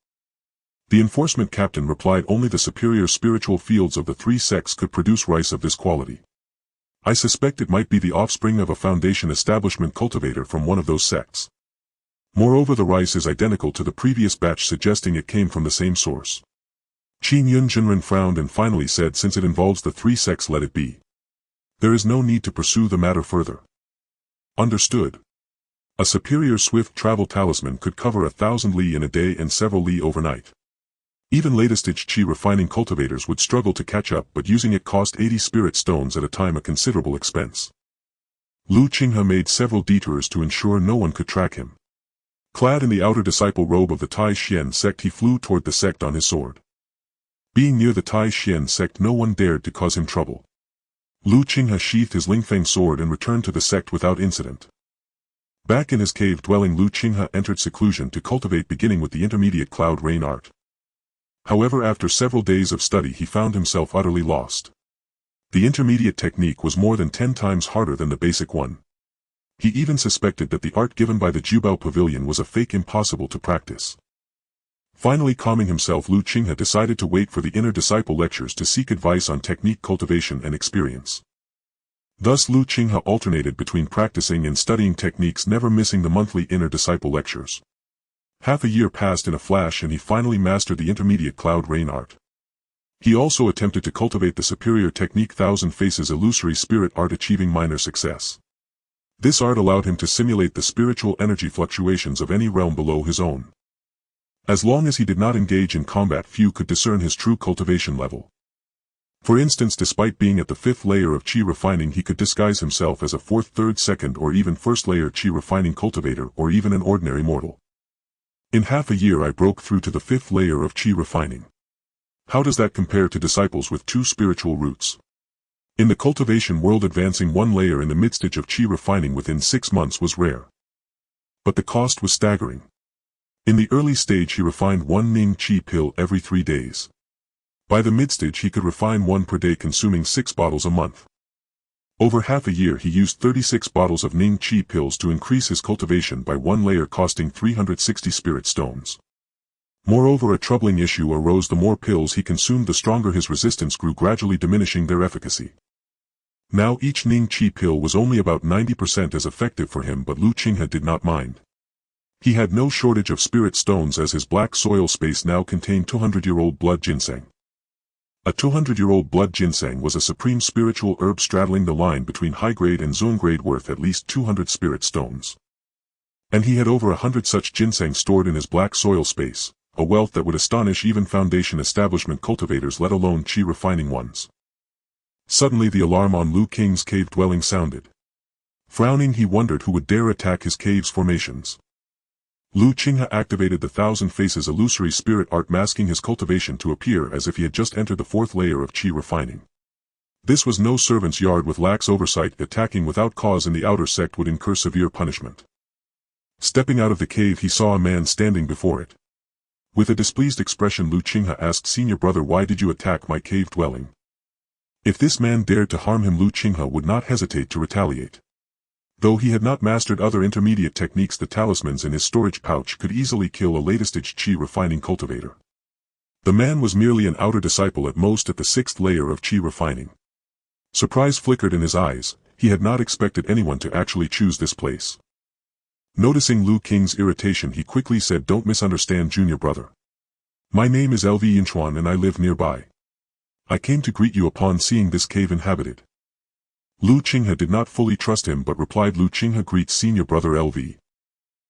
The enforcement captain replied, "Only the superior spiritual fields of the 3 sects could produce rice of this quality. I suspect it might be the offspring of a foundation establishment cultivator from one of those sects." Moreover, the rice is identical to the previous batch, suggesting it came from the same source. Qinghe Jinren frowned and finally said, since it involves the three sects, let it be. There is no need to pursue the matter further. Understood. A superior swift travel talisman could cover 1,000 li in a day and several li overnight. Even latest-stage Qi refining cultivators would struggle to catch up, but using it cost 80 spirit stones at a time, a considerable expense. Qinghe made several detours to ensure no one could track him. Clad in the outer disciple robe of the Tai Xian sect, he flew toward the sect on his sword. Being near the Tai Xian sect, no one dared to cause him trouble. Qinghe sheathed his Lingfeng sword and returned to the sect without incident. Back in his cave dwelling, Qinghe entered seclusion to cultivate, beginning with the intermediate cloud rain art. However, after several days of study, he found himself utterly lost. The intermediate technique was more than 10 times harder than the basic one. He even suspected that the art given by the Jubao Pavilion was a fake, impossible to practice. Finally calming himself, Qinghe decided to wait for the inner disciple lectures to seek advice on technique, cultivation and experience. Thus Qinghe alternated between practicing and studying techniques, never missing the monthly inner disciple lectures. Half a year passed in a flash and he finally mastered the intermediate cloud rain art. He also attempted to cultivate the superior technique Thousand Faces illusory spirit art, achieving minor success. This art allowed him to simulate the spiritual energy fluctuations of any realm below his own. As long as he did not engage in combat, few could discern his true cultivation level. For instance, despite being at the 5th layer of Qi refining, he could disguise himself as a 4th, 3rd, 2nd or even 1st layer Qi refining cultivator, or even an ordinary mortal. In half a year I broke through to the 5th layer of Qi refining. How does that compare to disciples with 2 spiritual roots? In the cultivation world, advancing 1 layer in the mid-stage of Qi refining within 6 months was rare. But the cost was staggering. In the early stage he refined 1 Ning Qi pill every 3 days. By the mid-stage he could refine 1 per day, consuming 6 bottles a month. Over half a year he used 36 bottles of Ning Qi pills to increase his cultivation by 1 layer, costing 360 spirit stones. Moreover, a troubling issue arose: the more pills he consumed, the stronger his resistance grew, gradually diminishing their efficacy. Now each Ning Qi pill was only about 90% as effective for him, but Qinghe did not mind. He had no shortage of spirit stones, as his black soil space now contained 200-year-old blood ginseng. A 200-year-old blood ginseng was a supreme spiritual herb straddling the line between high-grade and zone-grade, worth at least 200 spirit stones. And he had over 100 such ginseng stored in his black soil space, a wealth that would astonish even foundation establishment cultivators, let alone Qi refining ones. Suddenly the alarm on Lu King's cave dwelling sounded. Frowning, he wondered who would dare attack his cave's formations. Qinghe activated the Thousand Faces illusory spirit art, masking his cultivation to appear as if he had just entered the 4th layer of Qi refining. This was no servant's yard with lax oversight. Attacking without cause in the outer sect would incur severe punishment. Stepping out of the cave, he saw a man standing before it. With a displeased expression, Qinghe asked, "Senior brother, why did you attack my cave dwelling?" If this man dared to harm him, Qinghe would not hesitate to retaliate. Though he had not mastered other intermediate techniques, the talismans in his storage pouch could easily kill a latest-stage Qi refining cultivator. The man was merely an outer disciple, at most at the 6th layer of Qi refining. Surprise flickered in his eyes. He had not expected anyone to actually choose this place. Noticing Lu King's irritation, he quickly said, "Don't misunderstand, junior brother. My name is LV Yunchuan and I live nearby. I came to greet you upon seeing this cave inhabited." Qinghe did not fully trust him, but replied, "Qinghe greets senior brother LV."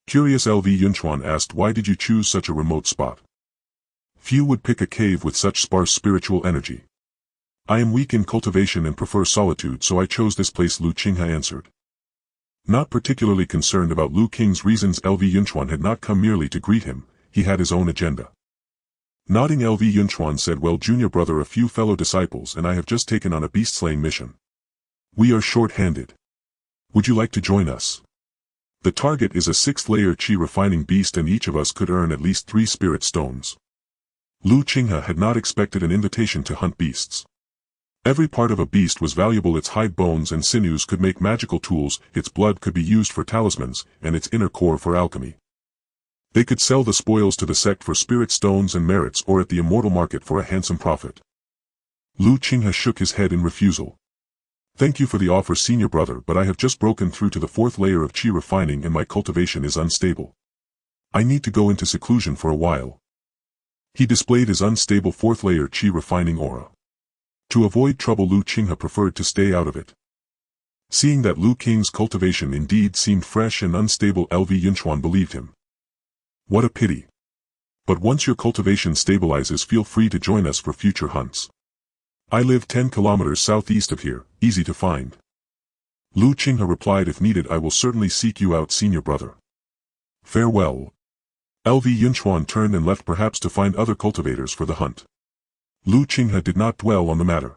Curious, LV Yunchuan asked, "Why did you choose such a remote spot? Few would pick a cave with such sparse spiritual energy." "I am weak in cultivation and prefer solitude, so I chose this place," Qinghe answered. Not particularly concerned about Lu King's reasons, LV Yunchuan had not come merely to greet him, he had his own agenda. Nodding, LV Yunchuan said, "Well, junior brother, a few fellow disciples and I have just taken on a beast-slaying mission. We are short-handed. Would you like to join us? The target is a 6th layer Qi refining beast and each of us could earn at least 3 spirit stones." Qinghe had not expected an invitation to hunt beasts. Every part of a beast was valuable. Its hide, bones and sinews could make magical tools, its blood could be used for talismans, and its inner core for alchemy. They could sell the spoils to the sect for spirit stones and merits, or at the immortal market for a handsome profit. Qinghe shook his head in refusal. "Thank you for the offer, senior brother, but I have just broken through to the 4th layer of Qi refining and my cultivation is unstable. I need to go into seclusion for a while. He displayed his unstable fourth-layer Qi refining aura. To avoid trouble, Lu Qinghe preferred to stay out of it. Seeing that Lu Qing's cultivation indeed seemed fresh and unstable, LV Yunchuan believed him. What a pity. But once your cultivation stabilizes, feel free to join us for future hunts. I live 10 kilometers southeast of here, easy to find. Lu Qinghe replied, if needed I will certainly seek you out, senior brother. Farewell. LV Yunchuan turned and left, perhaps to find other cultivators for the hunt. Lu Qinghe did not dwell on the matter.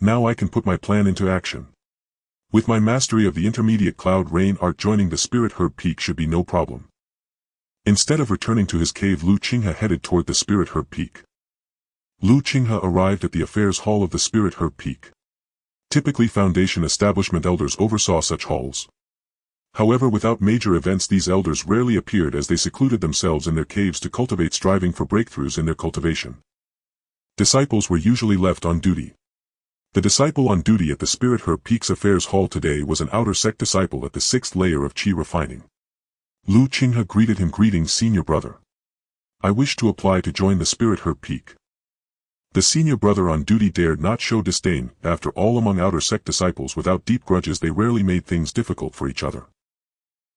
Now I can put my plan into action. With my mastery of the intermediate cloud rain art, joining the spirit herb peak should be no problem. Instead of returning to his cave, Lu Qinghe headed toward the spirit herb peak. Lu Qinghe arrived at the affairs hall of the spirit herb peak. Typically, Foundation establishment elders oversaw such halls. However, without major events, these elders rarely appeared as they secluded themselves in their caves to cultivate, striving for breakthroughs in their cultivation. Disciples were usually left on duty. The disciple on duty at the Spirit Herb Peak's Affairs Hall today was an outer sect disciple at the 6th layer of Qi refining. Lu Qinghe greeted him. Greetings, senior brother. I wish to apply to join the Spirit Herb Peak. The senior brother on duty dared not show disdain. After all, among outer sect disciples without deep grudges, they rarely made things difficult for each other.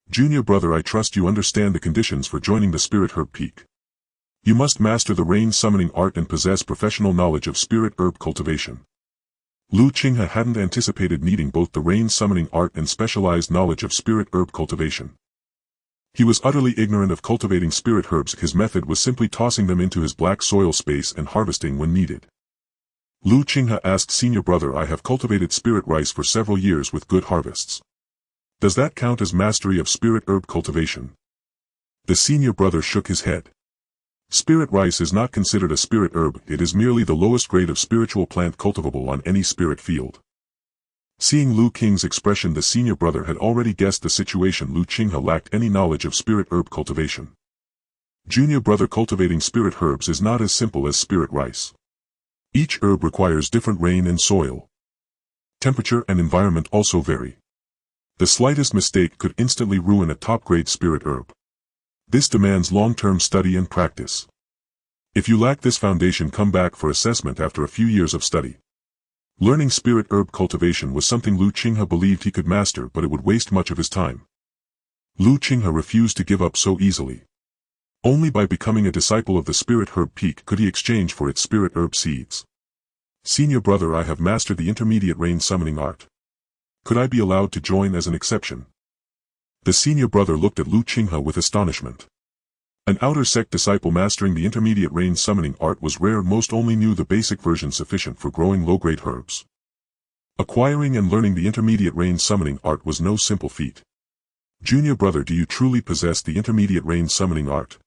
Junior brother, I trust you understand the conditions for joining the Spirit Herb Peak. You must master the rain summoning art and possess professional knowledge of spirit herb cultivation. Lu Qinghe hadn't anticipated needing both the rain summoning art and specialized knowledge of spirit herb cultivation. He was utterly ignorant of cultivating spirit herbs. His method was simply tossing them into his black soil space and harvesting when needed. Lu Qinghe asked, senior brother, I have cultivated spirit rice for several years with good harvests. Does that count as mastery of spirit herb cultivation? The senior brother shook his head. Spirit rice is not considered a spirit herb, it is merely the lowest grade of spiritual plant cultivable on any spirit field. Seeing Lu Qinghe's expression, the senior brother had already guessed the situation. Lu Qinghe lacked any knowledge of spirit herb cultivation. Junior brother, cultivating spirit herbs is not as simple as spirit rice. Each herb requires different rain and soil. Temperature and environment also vary. The slightest mistake could instantly ruin a top-grade spirit herb. This demands long-term study and practice. If you lack this foundation, come back for assessment after a few years of study. Learning spirit herb cultivation was something Lu Qinghe believed he could master, but it would waste much of his time. Lu Qinghe refused to give up so easily. Only by becoming a disciple of the Spirit Herb Peak could he exchange for its spirit herb seeds. Senior brother, I have mastered the intermediate rain summoning art. Could I be allowed to join as an exception? The senior brother looked at Lu Qinghe with astonishment. An outer sect disciple mastering the intermediate rain summoning art was rare. Most only knew the basic version sufficient for growing low-grade herbs. Acquiring and learning the intermediate rain summoning art was no simple feat. Junior brother, do you truly possess the intermediate rain summoning art?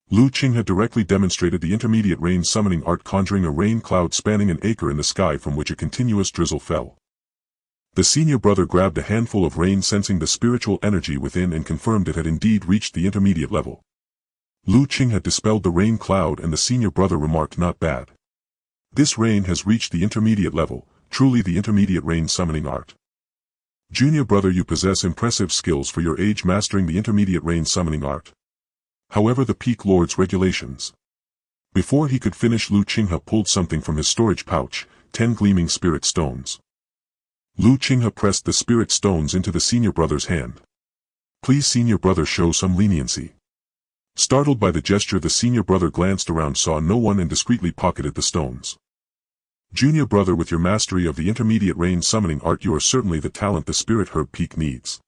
Lu Qinghe directly demonstrated the intermediate rain summoning art, conjuring a rain cloud spanning an acre in the sky from which a continuous drizzle fell. The senior brother grabbed a handful of rain, sensing the spiritual energy within, and confirmed it had indeed reached the intermediate level. Lu Qinghe dispelled the rain cloud, and the senior brother remarked, not bad. This rain has reached the intermediate level, truly the intermediate rain summoning art. Junior brother, you possess impressive skills for your age mastering the intermediate rain summoning art. However, the Peak Lord's regulations. Before he could finish, Lu Qinghe pulled something from his storage pouch, 10 gleaming spirit stones. Lu Qinghe pressed the spirit stones into the senior brother's hand. Please, senior brother, show some leniency. Startled by the gesture, the senior brother glanced around, saw no one, and discreetly pocketed the stones. Junior brother, with your mastery of the intermediate rain summoning art, you are certainly the talent the Spirit Herb Peak needs.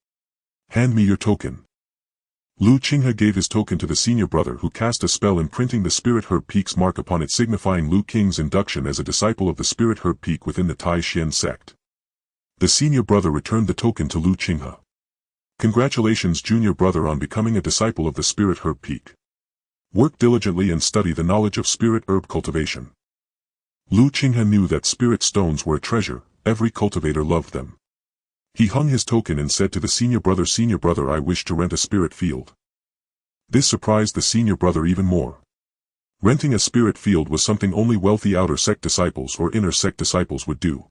Hand me your token. Lu Qinghe gave his token to the senior brother, who cast a spell imprinting the Spirit Herb Peak's mark upon it, signifying Lu Qinghe's induction as a disciple of the Spirit Herb Peak within the Tai Xian sect. The senior brother returned the token to Lu Qinghe. Congratulations, junior brother, on becoming a disciple of the Spirit Herb Peak. Work diligently and study the knowledge of spirit herb cultivation. Lu Qinghe knew that spirit stones were a treasure, every cultivator loved them. He hung his token and said to the senior brother, I wish to rent a spirit field. This surprised the senior brother even more. Renting a spirit field was something only wealthy outer sect disciples or inner sect disciples would do.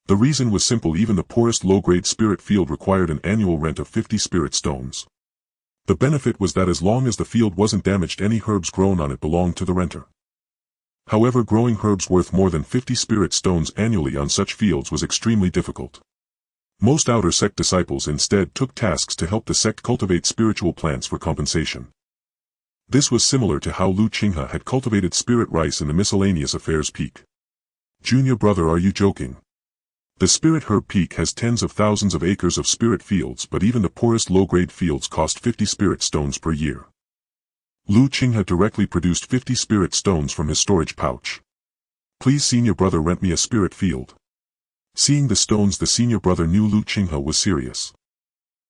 The reason was simple: even the poorest low-grade spirit field required an annual rent of 50 spirit stones. The benefit was that as long as the field wasn't damaged, any herbs grown on it belonged to the renter. However, growing herbs worth more than 50 spirit stones annually on such fields was extremely difficult. Most outer sect disciples instead took tasks to help the sect cultivate spiritual plants for compensation. This was similar to how Qinghe had cultivated spirit rice in the miscellaneous affairs peak. Junior brother, are you joking? The spirit herb peak has tens of thousands of acres of spirit fields, but even the poorest low-grade fields cost 50 spirit stones per year. Qinghe directly produced 50 spirit stones from his storage pouch. Please, senior brother, rent me a spirit field. Seeing the stones, the senior brother knew Qinghe was serious.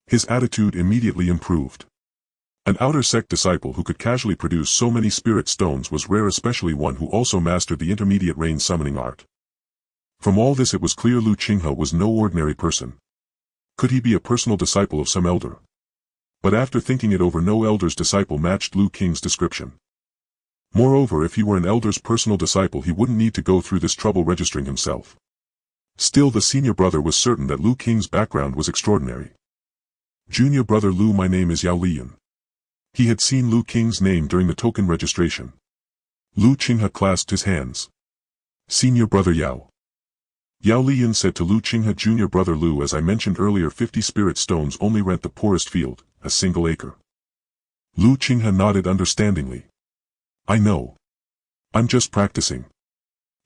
His attitude immediately improved. An outer sect disciple who could casually produce so many spirit stones was rare, especially one who also mastered the intermediate range summoning art. From all this it was clear Qinghe was no ordinary person. Could he be a personal disciple of some elder? But after thinking it over, no elder's disciple matched Qinghe's description. Moreover, if he were an elder's personal disciple, he wouldn't need to go through this trouble registering himself. Still, the senior brother was certain that Qinghe's background was extraordinary. Junior brother Lu, my name is Yao Lian. He had seen Qinghe's name during the token registration. Qinghe clasped his hands. Senior brother Yao. Yao Lian said to Qinghe, Junior brother Lu, as I mentioned earlier, 50 spirit stones only rent the poorest field, a single acre. Qinghe nodded understandingly. I know. I'm just practicing.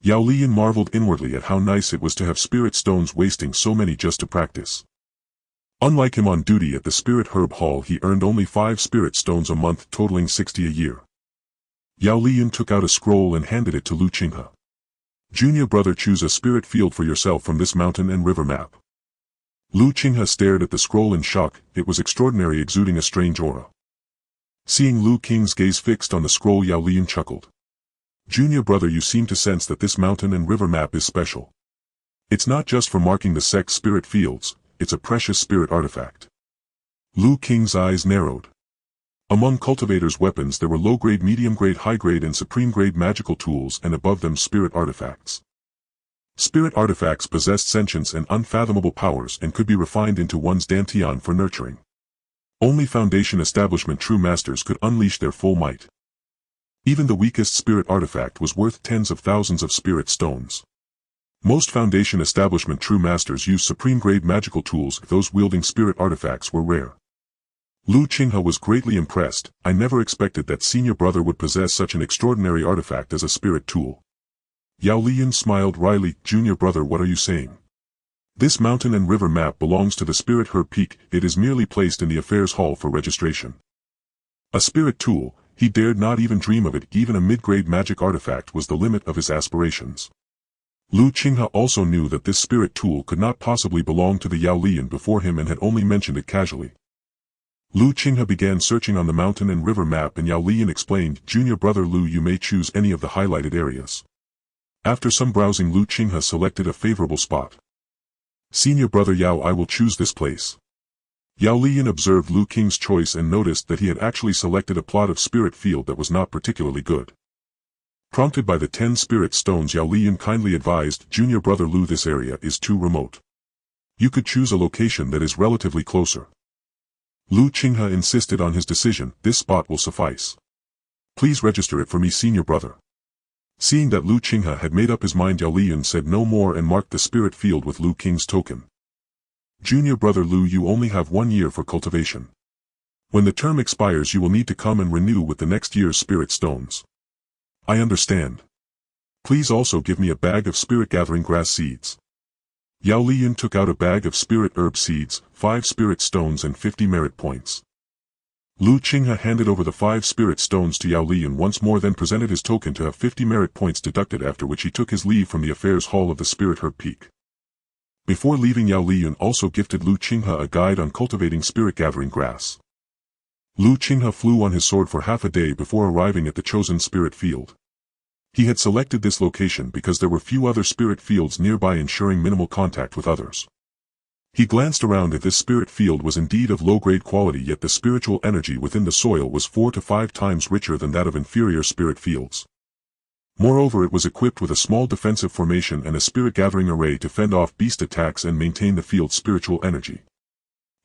Yao Lian marveled inwardly at how nice it was to have spirit stones, wasting so many just to practice. Unlike him on duty at the Spirit Herb Hall, he earned only 5 spirit stones a month, totaling 60 a year. Yao Lian took out a scroll and handed it to Qinghe. Junior brother, choose a spirit field for yourself from this mountain and river map. Qinghe stared at the scroll in shock. It was extraordinary, exuding a strange aura. Seeing Qinghe's gaze fixed on the scroll, Yao Lian chuckled. Junior brother, you seem to sense that this mountain and river map is special. It's not just for marking the sect's spirit fields, it's a precious spirit artifact. Qinghe's eyes narrowed. Among cultivators' weapons there were low-grade, medium-grade, high-grade and supreme-grade magical tools, and above them spirit artifacts. Spirit artifacts possessed sentience and unfathomable powers and could be refined into one's dantian for nurturing. Only Foundation Establishment true masters could unleash their full might. Even the weakest spirit artifact was worth tens of thousands of spirit stones. Most Foundation Establishment true masters used supreme-grade magical tools. Those wielding spirit artifacts were rare. Qinghe was greatly impressed. I never expected that senior brother would possess such an extraordinary artifact as a spirit tool. Yao Lian smiled wryly. Junior brother, what are you saying? This mountain and river map belongs to the Spirit Herb Peak. It is merely placed in the affairs hall for registration. A spirit tool, he dared not even dream of it. Even a mid-grade magic artifact was the limit of his aspirations. Qinghe also knew that this spirit tool could not possibly belong to the Yao Lian before him and had only mentioned it casually. Qinghe began searching on the mountain and river map, and Yao Lian explained, Junior brother Lu, you may choose any of the highlighted areas. After some browsing, Qinghe selected a favorable spot. Senior brother Yao, I will choose this place. Yao Lian observed Qinghe's choice and noticed that he had actually selected a plot of spirit field that was not particularly good. Prompted by the 10 spirit stones, Yao Lian kindly advised, Junior brother Lu, this area is too remote. You could choose a location that is relatively closer. Qinghe insisted on his decision. This spot will suffice. Please register it for me, senior brother. Seeing that Qinghe had made up his mind, Yao Lian said no more and marked the spirit field with Qinghe's token. Junior brother Lu, you only have 1 year for cultivation. When the term expires, you will need to come and renew with the next year's spirit stones. I understand. Please also give me a bag of spirit gathering grass seeds. Yao Lian took out a bag of spirit herb seeds, 5 spirit stones and 50 merit points. Qinghe handed over the 5 spirit stones to Yao Lian once more, then presented his token to have 50 merit points deducted, after which he took his leave from the affairs hall of the Spirit Herb Peak. Before leaving, Yao Lian also gifted Qinghe a guide on cultivating spirit gathering grass. Qinghe flew on his sword for half a day before arriving at the chosen spirit field. He had selected this location because there were few other spirit fields nearby, ensuring minimal contact with others. He glanced around. If this spirit field was indeed of low-grade quality, yet the spiritual energy within the soil was 4 to 5 times richer than that of inferior spirit fields. Moreover, it was equipped with a small defensive formation and a spirit gathering array to fend off beast attacks and maintain the field's spiritual energy.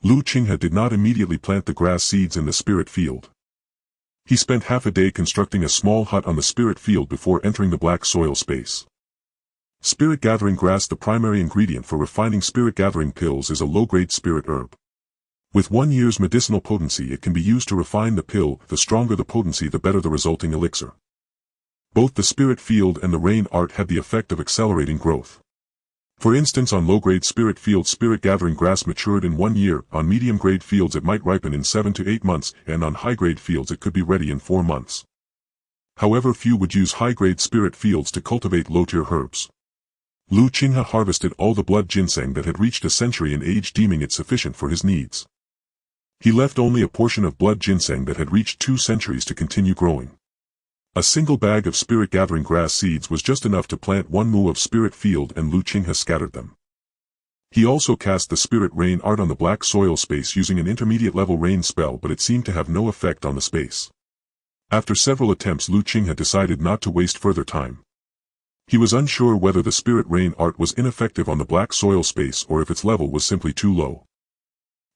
Qinghe did not immediately plant the grass seeds in the spirit field. He spent half a day constructing a small hut on the spirit field before entering the black soil space. Spirit gathering grass. The primary ingredient for refining spirit gathering pills is a low-grade spirit herb. With 1 year's medicinal potency, it can be used to refine the pill. The stronger the potency, the better the resulting elixir. Both the spirit field and the rain art had the effect of accelerating growth. For instance, on low-grade spirit fields, spirit gathering grass matured in 1 year, on medium-grade fields it might ripen in 7 to 8 months, and on high-grade fields it could be ready in 4 months. However, few would use high-grade spirit fields to cultivate low-tier herbs. Qinghe harvested all the blood ginseng that had reached a century in age, deeming it sufficient for his needs. He left only a portion of blood ginseng that had reached 2 centuries to continue growing. A single bag of spirit-gathering grass seeds was just enough to plant 1 mu of spirit field, and Qinghe scattered them. He also cast the spirit rain art on the black soil space using an intermediate-level rain spell, but it seemed to have no effect on the space. After several attempts, Qinghe decided not to waste further time. He was unsure whether the spirit rain art was ineffective on the black soil space or if its level was simply too low.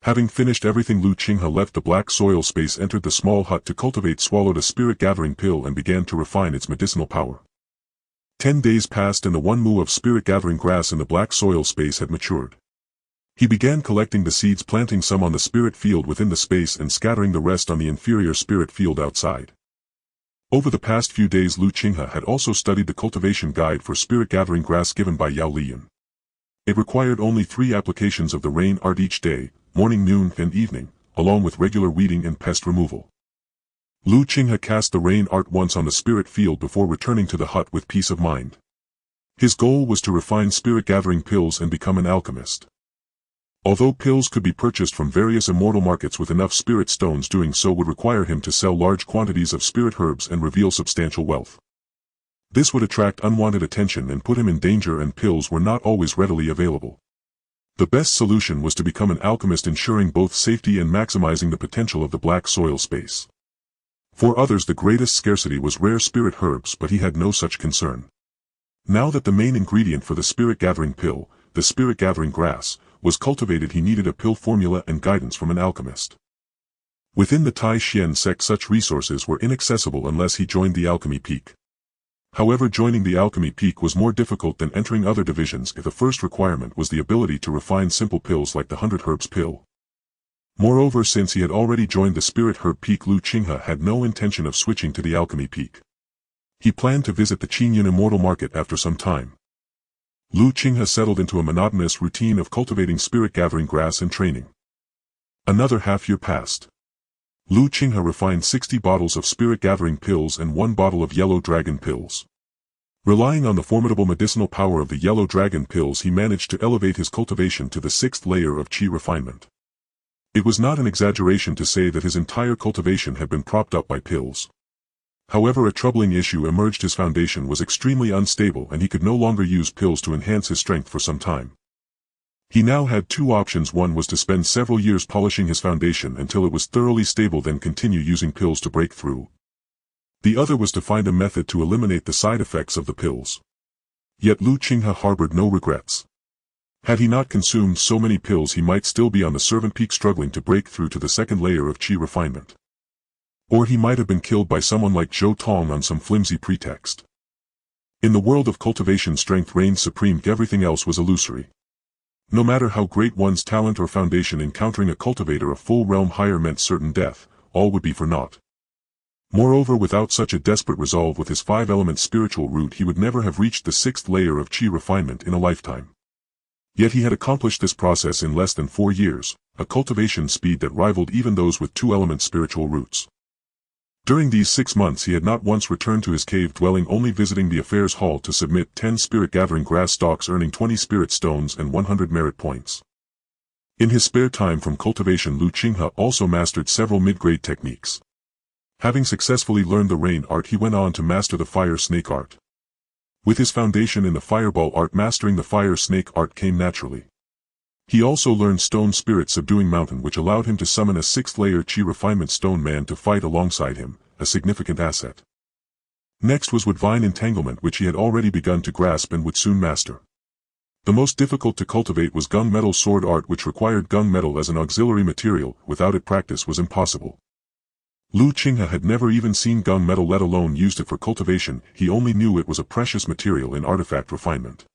Having finished everything, Qinghe left the black soil space, entered the small hut to cultivate, swallowed a spirit-gathering pill, and began to refine its medicinal power. 10 days passed and the 1 mu of spirit-gathering grass in the black soil space had matured. He began collecting the seeds, planting some on the spirit field within the space and scattering the rest on the inferior spirit field outside. Over the past few days, Qinghe had also studied the cultivation guide for spirit-gathering grass given by Yao Lian. It required only 3 applications of the rain art each day, morning, noon, and evening, along with regular weeding and pest removal. Qinghe cast the rain art once on the spirit field before returning to the hut with peace of mind. His goal was to refine spirit-gathering pills and become an alchemist. Although pills could be purchased from various immortal markets with enough spirit stones, doing so would require him to sell large quantities of spirit herbs and reveal substantial wealth. This would attract unwanted attention and put him in danger, and pills were not always readily available. The best solution was to become an alchemist, ensuring both safety and maximizing the potential of the black soil space. For others, the greatest scarcity was rare spirit herbs, but he had no such concern. Now that the main ingredient for the spirit-gathering pill, the spirit-gathering grass, was cultivated, he needed a pill formula and guidance from an alchemist. Within the Tai Xian sect, such resources were inaccessible unless he joined the alchemy peak. However, joining the alchemy peak was more difficult than entering other divisions if the first requirement was the ability to refine simple pills like the 100 herbs pill. Moreover, since he had already joined the spirit herb peak, Qinghe had no intention of switching to the alchemy peak. He planned to visit the Qinghe immortal market after some time. Qinghe settled into a monotonous routine of cultivating spirit-gathering grass and training. Another half-year passed. Qinghe refined 60 bottles of spirit-gathering pills and 1 bottle of yellow dragon pills. Relying on the formidable medicinal power of the yellow dragon pills, he managed to elevate his cultivation to the 6th layer of qi refinement. It was not an exaggeration to say that his entire cultivation had been propped up by pills. However, a troubling issue emerged: his foundation was extremely unstable and he could no longer use pills to enhance his strength for some time. He now had 2 options. One was to spend several years polishing his foundation until it was thoroughly stable, then continue using pills to break through. The other was to find a method to eliminate the side effects of the pills. Yet Qinghe harbored no regrets. Had he not consumed so many pills, he might still be on the servant peak struggling to break through to the 2nd layer of qi refinement. Or he might have been killed by someone like Zhou Tong on some flimsy pretext. In the world of cultivation, strength reigned supreme, everything else was illusory. No matter how great one's talent or foundation, encountering a cultivator a full realm higher meant certain death. All would be for naught. Moreover, without such a desperate resolve with his 5-element spiritual root, he would never have reached the 6th layer of qi refinement in a lifetime. Yet he had accomplished this process in less than 4 years, a cultivation speed that rivaled even those with 2-element spiritual roots. During these 6 months he had not once returned to his cave dwelling, only visiting the affairs hall to submit 10 spirit-gathering grass stalks, earning 20 spirit stones and 100 merit points. In his spare time from cultivation, Qinghe also mastered several mid-grade techniques. Having successfully learned the rain art, he went on to master the fire snake art. With his foundation in the fireball art, mastering the fire snake art came naturally. He also learned stone spirit subduing mountain, which allowed him to summon a 6th layer qi refinement stone man to fight alongside him, a significant asset. Next was wood vine entanglement, which he had already begun to grasp and would soon master. The most difficult to cultivate was gunmetal sword art, which required gunmetal as an auxiliary material. Without it, practice was impossible. Qinghe had never even seen gunmetal, let alone used it for cultivation. He only knew it was a precious material in artifact refinement.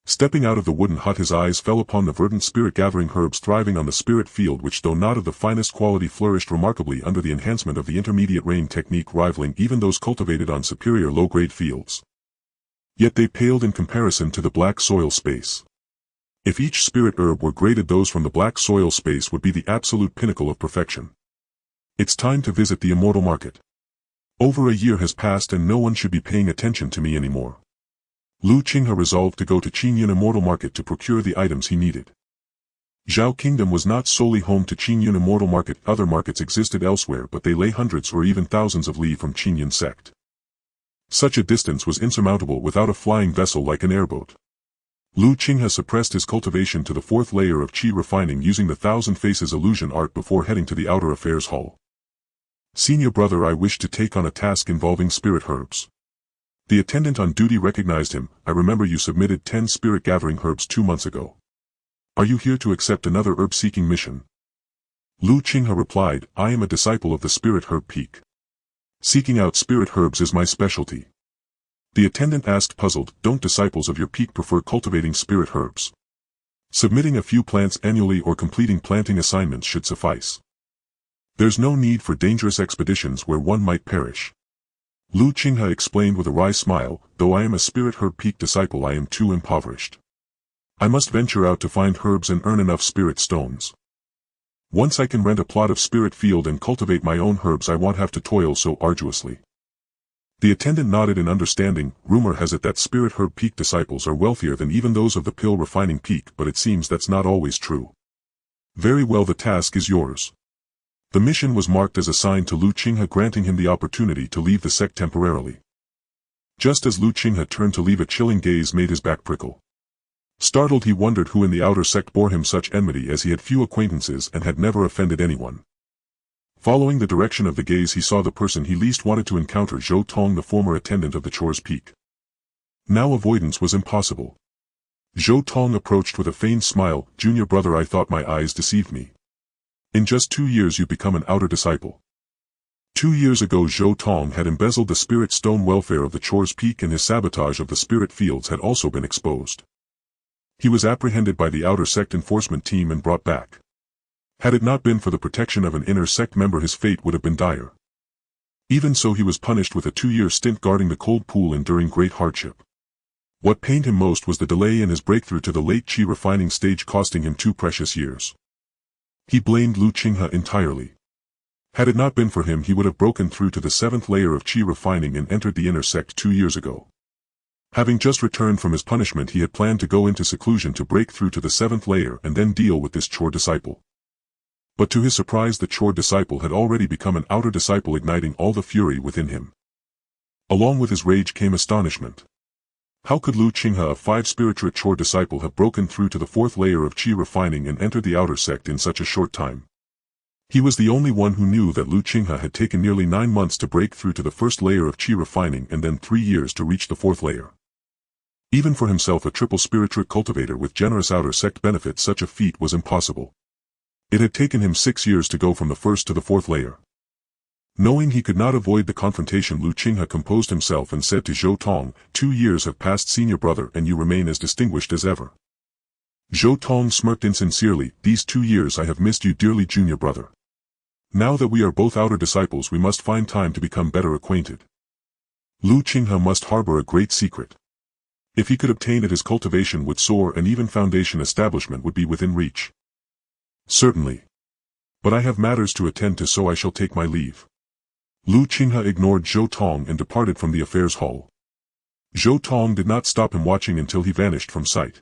Stepping out of the wooden hut, his eyes fell upon the verdant spirit-gathering herbs thriving on the spirit field, which, though not of the finest quality, flourished remarkably under the enhancement of the intermediate rain technique, rivaling even those cultivated on superior low-grade fields. Yet they paled in comparison to the black soil space. If each spirit herb were graded, those from the black soil space would be the absolute pinnacle of perfection. It's time to visit the immortal market. Over a year has passed and no one should be paying attention to me anymore. Qinghe resolved to go to Qinghe Immortal Market to procure the items he needed. Zhao Kingdom was not solely home to Qinghe Immortal Market. Other markets existed elsewhere, but they lay hundreds or even thousands of li from Qinghe Sect. Such a distance was insurmountable without a flying vessel like an airboat. Qinghe suppressed his cultivation to the 4th layer of Qi refining using the Thousand Faces illusion art before heading to the outer affairs hall. Senior brother, I wish to take on a task involving spirit herbs. The attendant on duty recognized him. I remember you submitted 10 spirit gathering herbs 2 months ago. Are you here to accept another herb-seeking mission? Qinghe replied, I am a disciple of the spirit herb peak. Seeking out spirit herbs is my specialty. The attendant asked, puzzled, don't disciples of your peak prefer cultivating spirit herbs? Submitting a few plants annually or completing planting assignments should suffice. There's no need for dangerous expeditions where one might perish. Qinghe explained with a wry smile, though I am a spirit herb peak disciple, I am too impoverished. I must venture out to find herbs and earn enough spirit stones. Once I can rent a plot of spirit field and cultivate my own herbs, I won't have to toil so arduously. The attendant nodded in understanding. Rumor has it that spirit herb peak disciples are wealthier than even those of the pill refining peak, but it seems that's not always true. Very well, the task is yours. The mission was marked as assigned to Qinghe, granting him the opportunity to leave the sect temporarily. Just as Qinghe turned to leave, a chilling gaze made his back prickle. Startled, he wondered who in the outer sect bore him such enmity, as he had few acquaintances and had never offended anyone. Following the direction of the gaze, he saw the person he least wanted to encounter, Zhou Tong, the former attendant of the Chores Peak. Now avoidance was impossible. Zhou Tong approached with a feigned smile. Junior brother, I thought my eyes deceived me. In just 2 years you've become an outer disciple. 2 years ago Zhou Tong had embezzled the spirit stone welfare of the Chores Peak, and his sabotage of the spirit fields had also been exposed. He was apprehended by the outer sect enforcement team and brought back. Had it not been for the protection of an inner sect member, his fate would have been dire. Even so, he was punished with a 2-year stint guarding the cold pool, enduring great hardship. What pained him most was the delay in his breakthrough to the late Qi refining stage, costing him 2 precious years. He blamed Qinghe entirely. Had it not been for him, he would have broken through to the 7th layer of Qi refining and entered the inner sect 2 years ago. Having just returned from his punishment, he had planned to go into seclusion to break through to the 7th layer and then deal with this Chore disciple. But to his surprise, the Chore disciple had already become an outer disciple, igniting all the fury within him. Along with his rage came astonishment. How could Qinghe, a 5-spirituate Chore disciple, have broken through to the 4th layer of Qi refining and entered the outer sect in such a short time? He was the only one who knew that Qinghe had taken nearly 9 months to break through to the 1st layer of Qi refining and then 3 years to reach the 4th layer. Even for himself, a triple spirituate cultivator with generous outer sect benefits, such a feat was impossible. It had taken him 6 years to go from the 1st to the 4th layer. Knowing he could not avoid the confrontation, Qinghe composed himself and said to Zhou Tong, 2 years have passed, senior brother, and you remain as distinguished as ever. Zhou Tong smirked insincerely. These 2 years I have missed you dearly, junior brother. Now that we are both outer disciples, we must find time to become better acquainted. Qinghe must harbor a great secret. If he could obtain it, his cultivation would soar and even foundation establishment would be within reach. Certainly. But I have matters to attend to, so I shall take my leave. Qinghe ignored Zhou Tong and departed from the affairs hall. Zhou Tong did not stop him, watching until he vanished from sight.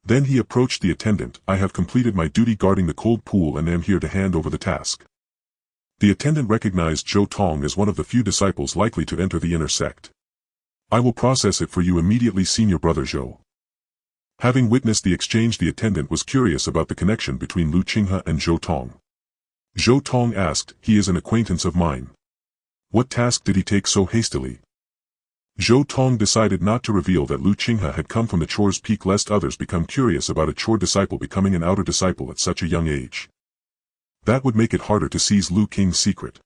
Then he approached the attendant. I have completed my duty guarding the cold pool and am here to hand over the task. The attendant recognized Zhou Tong as one of the few disciples likely to enter the inner sect. I will process it for you immediately, senior brother Zhou. Having witnessed the exchange, the attendant was curious about the connection between Qinghe and Zhou Tong. Zhou Tong asked, he is an acquaintance of mine. What task did he take so hastily? Zhou Tong decided not to reveal that Lu Qinghe had come from the Chore's peak lest others become curious about a Chore disciple becoming an outer disciple at such a young age. That would make it harder to seize Lu Qing's secret.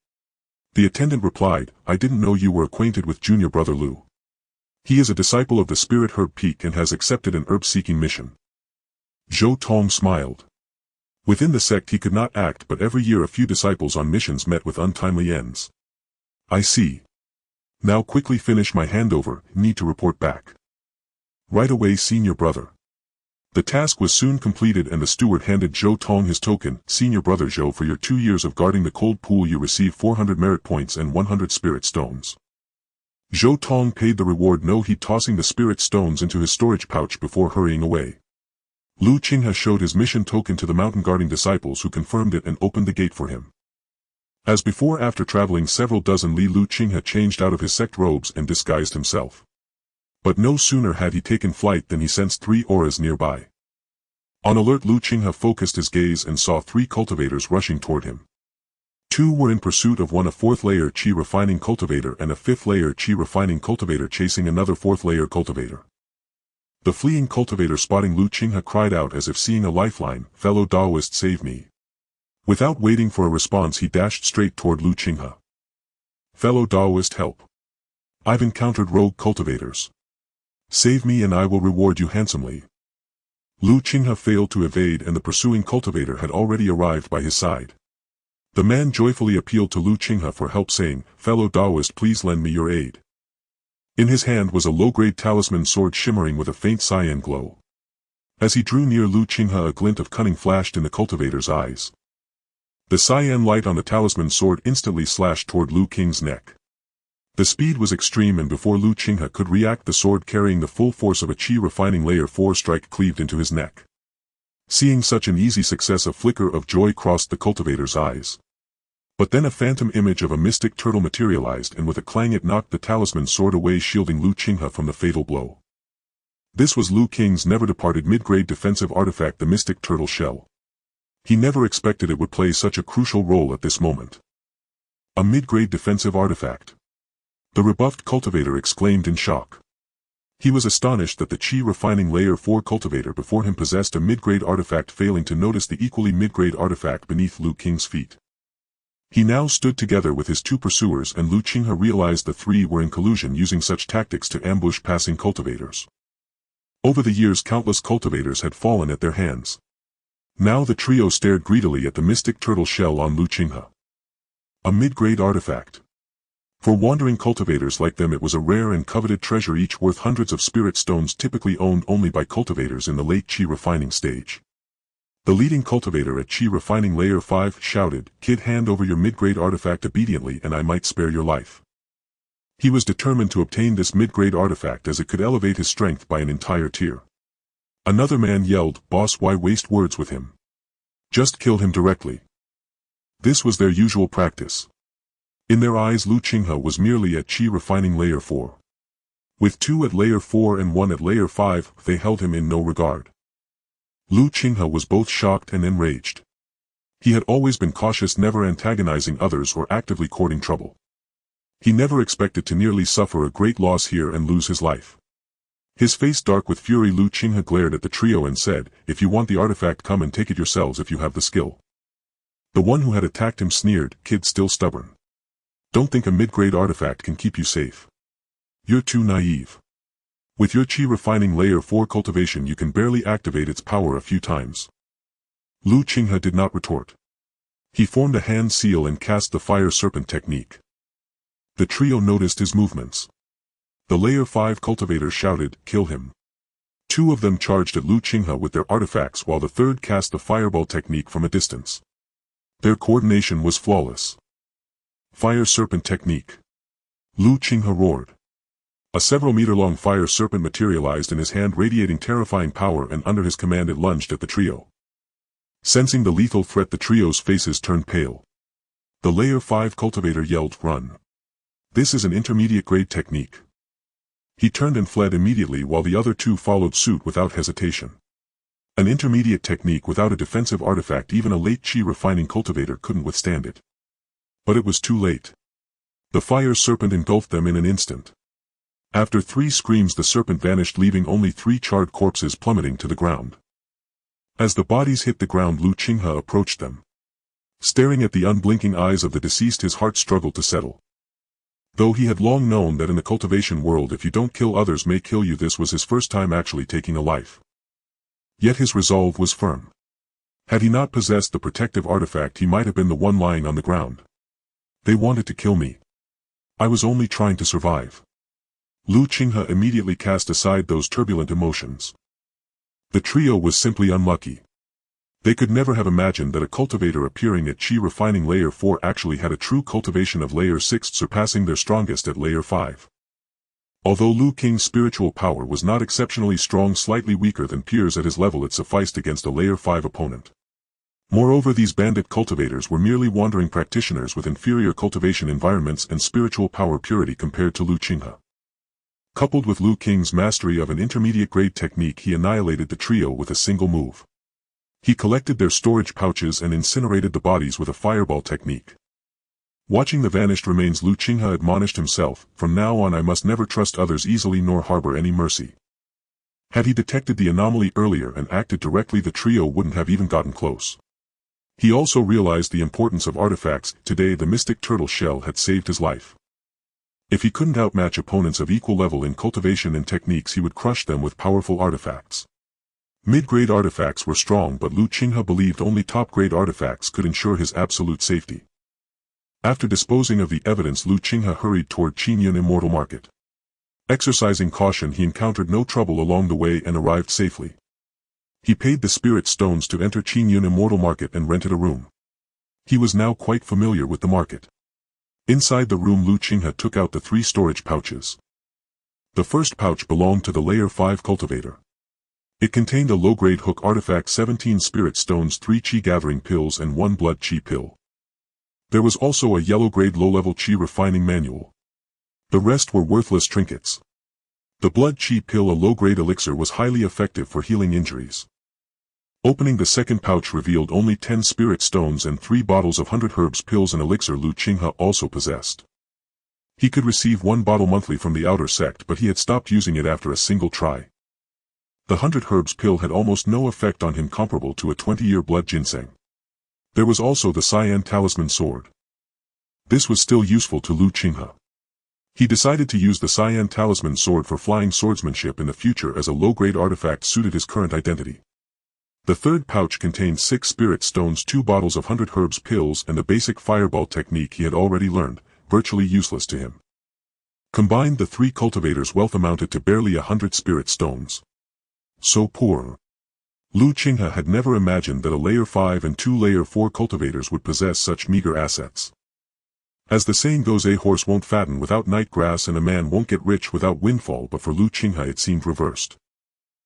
The attendant replied, I didn't know you were acquainted with junior brother Lu. He is a disciple of the Spirit Herb Peak and has accepted an herb-seeking mission. Zhou Tong smiled. Within the sect he could not act, but every year a few disciples on missions met with untimely ends. I see. Now quickly finish my handover, need to report back. Right away, senior brother. The task was soon completed and the steward handed Zhou Tong his token. Senior brother Zhou, for your 2 years of guarding the cold pool you receive 400 merit points and 100 spirit stones. Zhou Tong paid the reward, no heat, tossing the spirit stones into his storage pouch before hurrying away. Lu Qinghe showed his mission token to the mountain guarding disciples who confirmed it and opened the gate for him. As before, after traveling several dozen li, Lu Qinghe changed out of his sect robes and disguised himself. But no sooner had he taken flight than he sensed 3 auras nearby. On alert, Lu Qinghe focused his gaze and saw 3 cultivators rushing toward him. 2 were in pursuit of one, a 4th layer Qi refining cultivator and a 5th layer Qi refining cultivator chasing another 4th layer cultivator. The fleeing cultivator, spotting Lu Qinghe, cried out as if seeing a lifeline, fellow Taoist, save me. Without waiting for a response he dashed straight toward Lu Qinghe. Fellow Taoist, help. I've encountered rogue cultivators. Save me and I will reward you handsomely. Lu Qinghe failed to evade and the pursuing cultivator had already arrived by his side. The man joyfully appealed to Lu Qinghe for help, saying, fellow Taoist, please lend me your aid. In his hand was a low-grade talisman sword shimmering with a faint cyan glow. As he drew near Lu Qinghe, a glint of cunning flashed in the cultivator's eyes. The cyan light on the talisman sword instantly slashed toward Lu Qinghe's neck. The speed was extreme and before Lu Qinghe could react, the sword carrying the full force of a Qi refining layer 4 strike cleaved into his neck. Seeing such an easy success, a flicker of joy crossed the cultivator's eyes. But then a phantom image of a mystic turtle materialized and with a clang it knocked the talisman sword away, shielding Lu Qinghe from the fatal blow. This was Lu Qinghe's never-departed mid-grade defensive artifact, the mystic turtle shell. He never expected it would play such a crucial role at this moment. A mid-grade defensive artifact. The rebuffed cultivator exclaimed in shock. He was astonished that the Qi refining layer 4 cultivator before him possessed a mid-grade artifact, failing to notice the equally mid-grade artifact beneath Lu Qinghe's feet. He now stood together with his 2 pursuers and Lu Qinghe realized the 3 were in collusion, using such tactics to ambush passing cultivators. Over the years countless cultivators had fallen at their hands. Now the trio stared greedily at the mystic turtle shell on Lu Qinghe. A mid-grade artifact. For wandering cultivators like them it was a rare and coveted treasure, each worth hundreds of spirit stones, typically owned only by cultivators in the late Qi refining stage. The leading cultivator at Qi refining layer 5 shouted, "Kid, hand over your mid-grade artifact obediently and I might spare your life." He was determined to obtain this mid-grade artifact as it could elevate his strength by an entire tier. Another man yelled, "Boss, why waste words with him? Just kill him directly." This was their usual practice. In their eyes Lu Qinghe was merely at Qi refining layer 4. With 2 at layer 4 and 1 at layer 5, they held him in no regard. Lu Qinghe was both shocked and enraged. He had always been cautious, never antagonizing others or actively courting trouble. He never expected to nearly suffer a great loss here and lose his life. His face dark with fury, Lu Qinghe glared at the trio and said, "If you want the artifact, come and take it yourselves if you have the skill." The one who had attacked him sneered, "Kid, still stubborn. Don't think a mid-grade artifact can keep you safe. You're too naive. With your Qi refining layer 4 cultivation you can barely activate its power a few times." Lu Qinghe did not retort. He formed a hand seal and cast the fire serpent technique. The trio noticed his movements. The layer 5 cultivator shouted, "Kill him." 2 of them charged at Lu Qinghe with their artifacts while the 3rd cast the fireball technique from a distance. Their coordination was flawless. Fire serpent technique. Lu Qinghe roared. A several-meter-long fire serpent materialized in his hand, radiating terrifying power, and under his command it lunged at the trio. Sensing the lethal threat, the trio's faces turned pale. The layer 5 cultivator yelled, "Run. This is an intermediate-grade technique." He turned and fled immediately while the other 2 followed suit without hesitation. An intermediate technique without a defensive artifact, even a late Qi refining cultivator couldn't withstand it. But it was too late. The fire serpent engulfed them in an instant. After 3 screams the serpent vanished, leaving only 3 charred corpses plummeting to the ground. As the bodies hit the ground, Qinghe approached them. Staring at the unblinking eyes of the deceased, his heart struggled to settle. Though he had long known that in the cultivation world if you don't kill others may kill you, this was his first time actually taking a life. Yet his resolve was firm. Had he not possessed the protective artifact, he might have been the one lying on the ground. They wanted to kill me. I was only trying to survive. Qinghe immediately cast aside those turbulent emotions. The trio was simply unlucky. They could never have imagined that a cultivator appearing at Qi refining layer 4 actually had a true cultivation of layer 6, surpassing their strongest at layer 5. Although Lu Qing's spiritual power was not exceptionally strong, slightly weaker than peers at his level, it sufficed against a layer 5 opponent. Moreover, these bandit cultivators were merely wandering practitioners with inferior cultivation environments and spiritual power purity compared to Qinghe. Coupled with Lu Qing's mastery of an intermediate-grade technique, he annihilated the trio with a single move. He collected their storage pouches and incinerated the bodies with a fireball technique. Watching the vanished remains, Qinghe admonished himself, from now on I must never trust others easily nor harbor any mercy. Had he detected the anomaly earlier and acted directly, the trio wouldn't have even gotten close. He also realized the importance of artifacts. Today the mystic turtle shell had saved his life. If he couldn't outmatch opponents of equal level in cultivation and techniques, he would crush them with powerful artifacts. Mid-grade artifacts were strong, but Qinghe believed only top-grade artifacts could ensure his absolute safety. After disposing of the evidence, Qinghe hurried toward Qinghe Immortal Market. Exercising caution, he encountered no trouble along the way and arrived safely. He paid the spirit stones to enter Qinghe Immortal Market and rented a room. He was now quite familiar with the market. Inside the room, Qinghe took out the 3 storage pouches. The first pouch belonged to the layer 5 cultivator. It contained a low-grade hook artifact, 17 spirit stones, 3 Qi gathering pills and 1 blood Qi pill. There was also a yellow-grade low-level Qi refining manual. The rest were worthless trinkets. The blood Qi pill, a low-grade elixir, was highly effective for healing injuries. Opening the second pouch revealed only 10 spirit stones and 3 bottles of 100 herbs pills, an elixir Qinghe also possessed. He could receive 1 bottle monthly from the outer sect, but he had stopped using it after a single try. The 100 herbs pill had almost no effect on him, comparable to a 20-year blood ginseng. There was also the cyan talisman sword. This was still useful to Qinghe. He decided to use the cyan talisman sword for flying swordsmanship in the future, as a low-grade artifact suited his current identity. The third pouch contained 6 spirit stones, 2 bottles of 100 herbs pills and the basic fireball technique he had already learned, virtually useless to him. Combined, the 3 cultivators' wealth amounted to barely 100 spirit stones. So poor. Qinghe had never imagined that a layer 5 and 2 layer 4 cultivators would possess such meager assets. As the saying goes, a horse won't fatten without night grass and a man won't get rich without windfall, but for Qinghe it seemed reversed.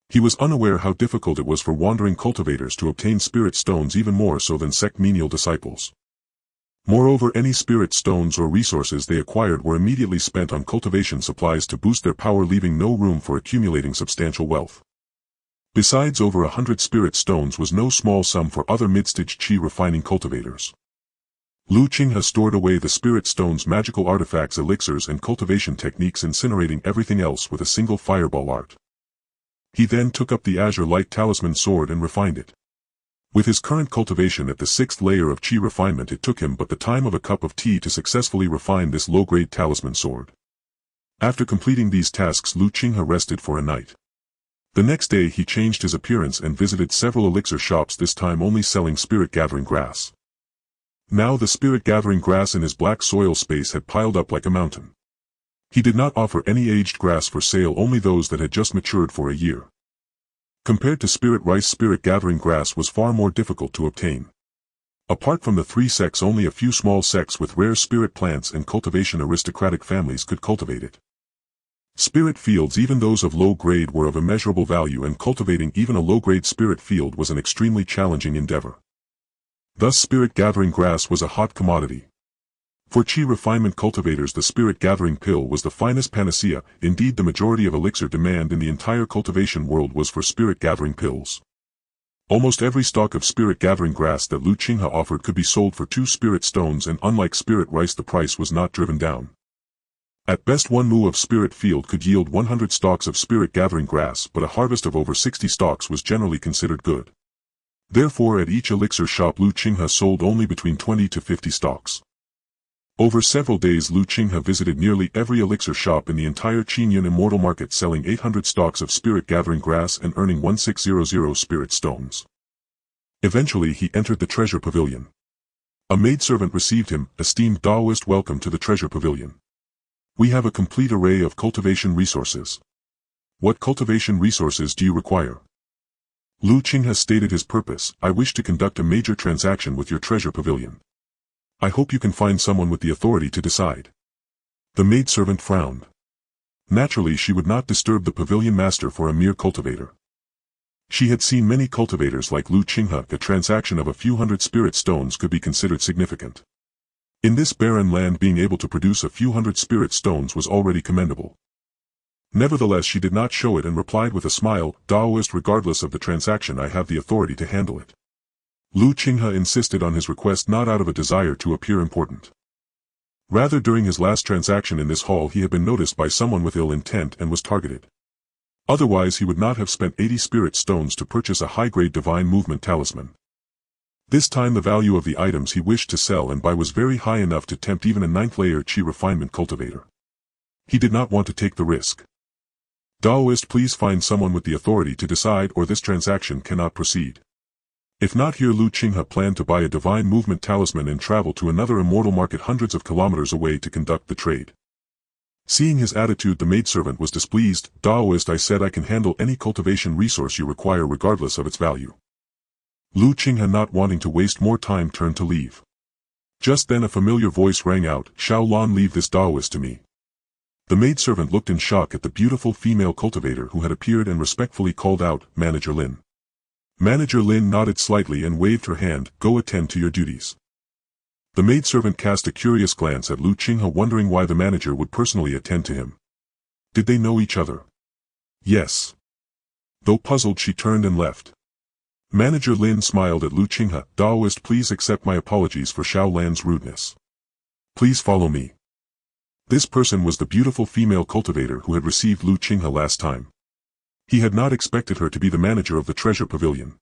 He was unaware how difficult it was for wandering cultivators to obtain spirit stones, even more so than Sect Menial disciples. Moreover, any spirit stones or resources they acquired were immediately spent on cultivation supplies to boost their power, leaving no room for accumulating substantial wealth. Besides, over 100 spirit stones was no small sum for other mid-stage Qi refining cultivators. Qinghe stored away the spirit stones, magical artifacts, elixirs and cultivation techniques, incinerating everything else with a single fireball art. He then took up the azure light talisman sword and refined it. With his current cultivation at the 6th layer of Qi refinement, it took him but the time of a cup of tea to successfully refine this low-grade talisman sword. After completing these tasks, Qinghe rested for a night. The next day he changed his appearance and visited several elixir shops, this time only selling spirit-gathering grass. Now the spirit-gathering grass in his black soil space had piled up like a mountain. He did not offer any aged grass for sale, only those that had just matured for a year. Compared to spirit rice, spirit-gathering grass was far more difficult to obtain. Apart from the 3 sects, only a few small sects with rare spirit plants and cultivation aristocratic families could cultivate it. Spirit fields, even those of low grade, were of immeasurable value, and cultivating even a low-grade spirit field was an extremely challenging endeavor. Thus spirit-gathering grass was a hot commodity. For Qi refinement cultivators, the spirit-gathering pill was the finest panacea. Indeed, the majority of elixir demand in the entire cultivation world was for spirit-gathering pills. Almost every stalk of spirit-gathering grass that Qinghe offered could be sold for 2 spirit stones, and unlike spirit rice, the price was not driven down. At best, one mu of spirit field could yield 100 stalks of spirit gathering grass, but a harvest of over 60 stalks was generally considered good. Therefore, at each elixir shop Lu Qinghe sold only between 20 to 50 stalks. Over several days Lu Qinghe visited nearly every elixir shop in the entire Qinghe Immortal market, selling 800 stalks of spirit gathering grass and earning 1600 spirit stones. Eventually he entered the treasure pavilion. A maidservant received him. Esteemed Daoist, welcome to the treasure pavilion. We have a complete array of cultivation resources. What cultivation resources do you require? Lu Qinghe stated his purpose. I wish to conduct a major transaction with your treasure pavilion. I hope you can find someone with the authority to decide. The maidservant frowned. Naturally she would not disturb the pavilion master for a mere cultivator. She had seen many cultivators like Lu Qinghe. A transaction of a few hundred spirit stones could be considered significant. In this barren land, being able to produce a few hundred spirit stones was already commendable. Nevertheless she did not show it and replied with a smile, Daoist, regardless of the transaction I have the authority to handle it. Lu Qinghe insisted on his request not out of a desire to appear important. Rather, during his last transaction in this hall he had been noticed by someone with ill intent and was targeted. Otherwise he would not have spent 80 spirit stones to purchase a high-grade divine movement talisman. This time the value of the items he wished to sell and buy was very high enough to tempt even a 9th-layer Qi refinement cultivator. He did not want to take the risk. Daoist, please find someone with the authority to decide or this transaction cannot proceed. If not here, Lu Qinghe planned to buy a divine movement talisman and travel to another immortal market hundreds of kilometers away to conduct the trade. Seeing his attitude, the maidservant was displeased. Daoist, I said I can handle any cultivation resource you require regardless of its value. Lu Qinghe, not wanting to waste more time, turned to leave. Just then a familiar voice rang out, Xiao Lan, leave this Daoist to me. The maidservant looked in shock at the beautiful female cultivator who had appeared and respectfully called out, Manager Lin. Manager Lin nodded slightly and waved her hand, go attend to your duties. The maidservant cast a curious glance at Lu Qinghe, wondering why the manager would personally attend to him. Did they know each other? Yes. Though puzzled, she turned and left. Manager Lin smiled at Lu Qinghe, Daoist, please accept my apologies for Xiao Lan's rudeness. Please follow me. This person was the beautiful female cultivator who had received Lu Qinghe last time. He had not expected her to be the manager of the treasure pavilion.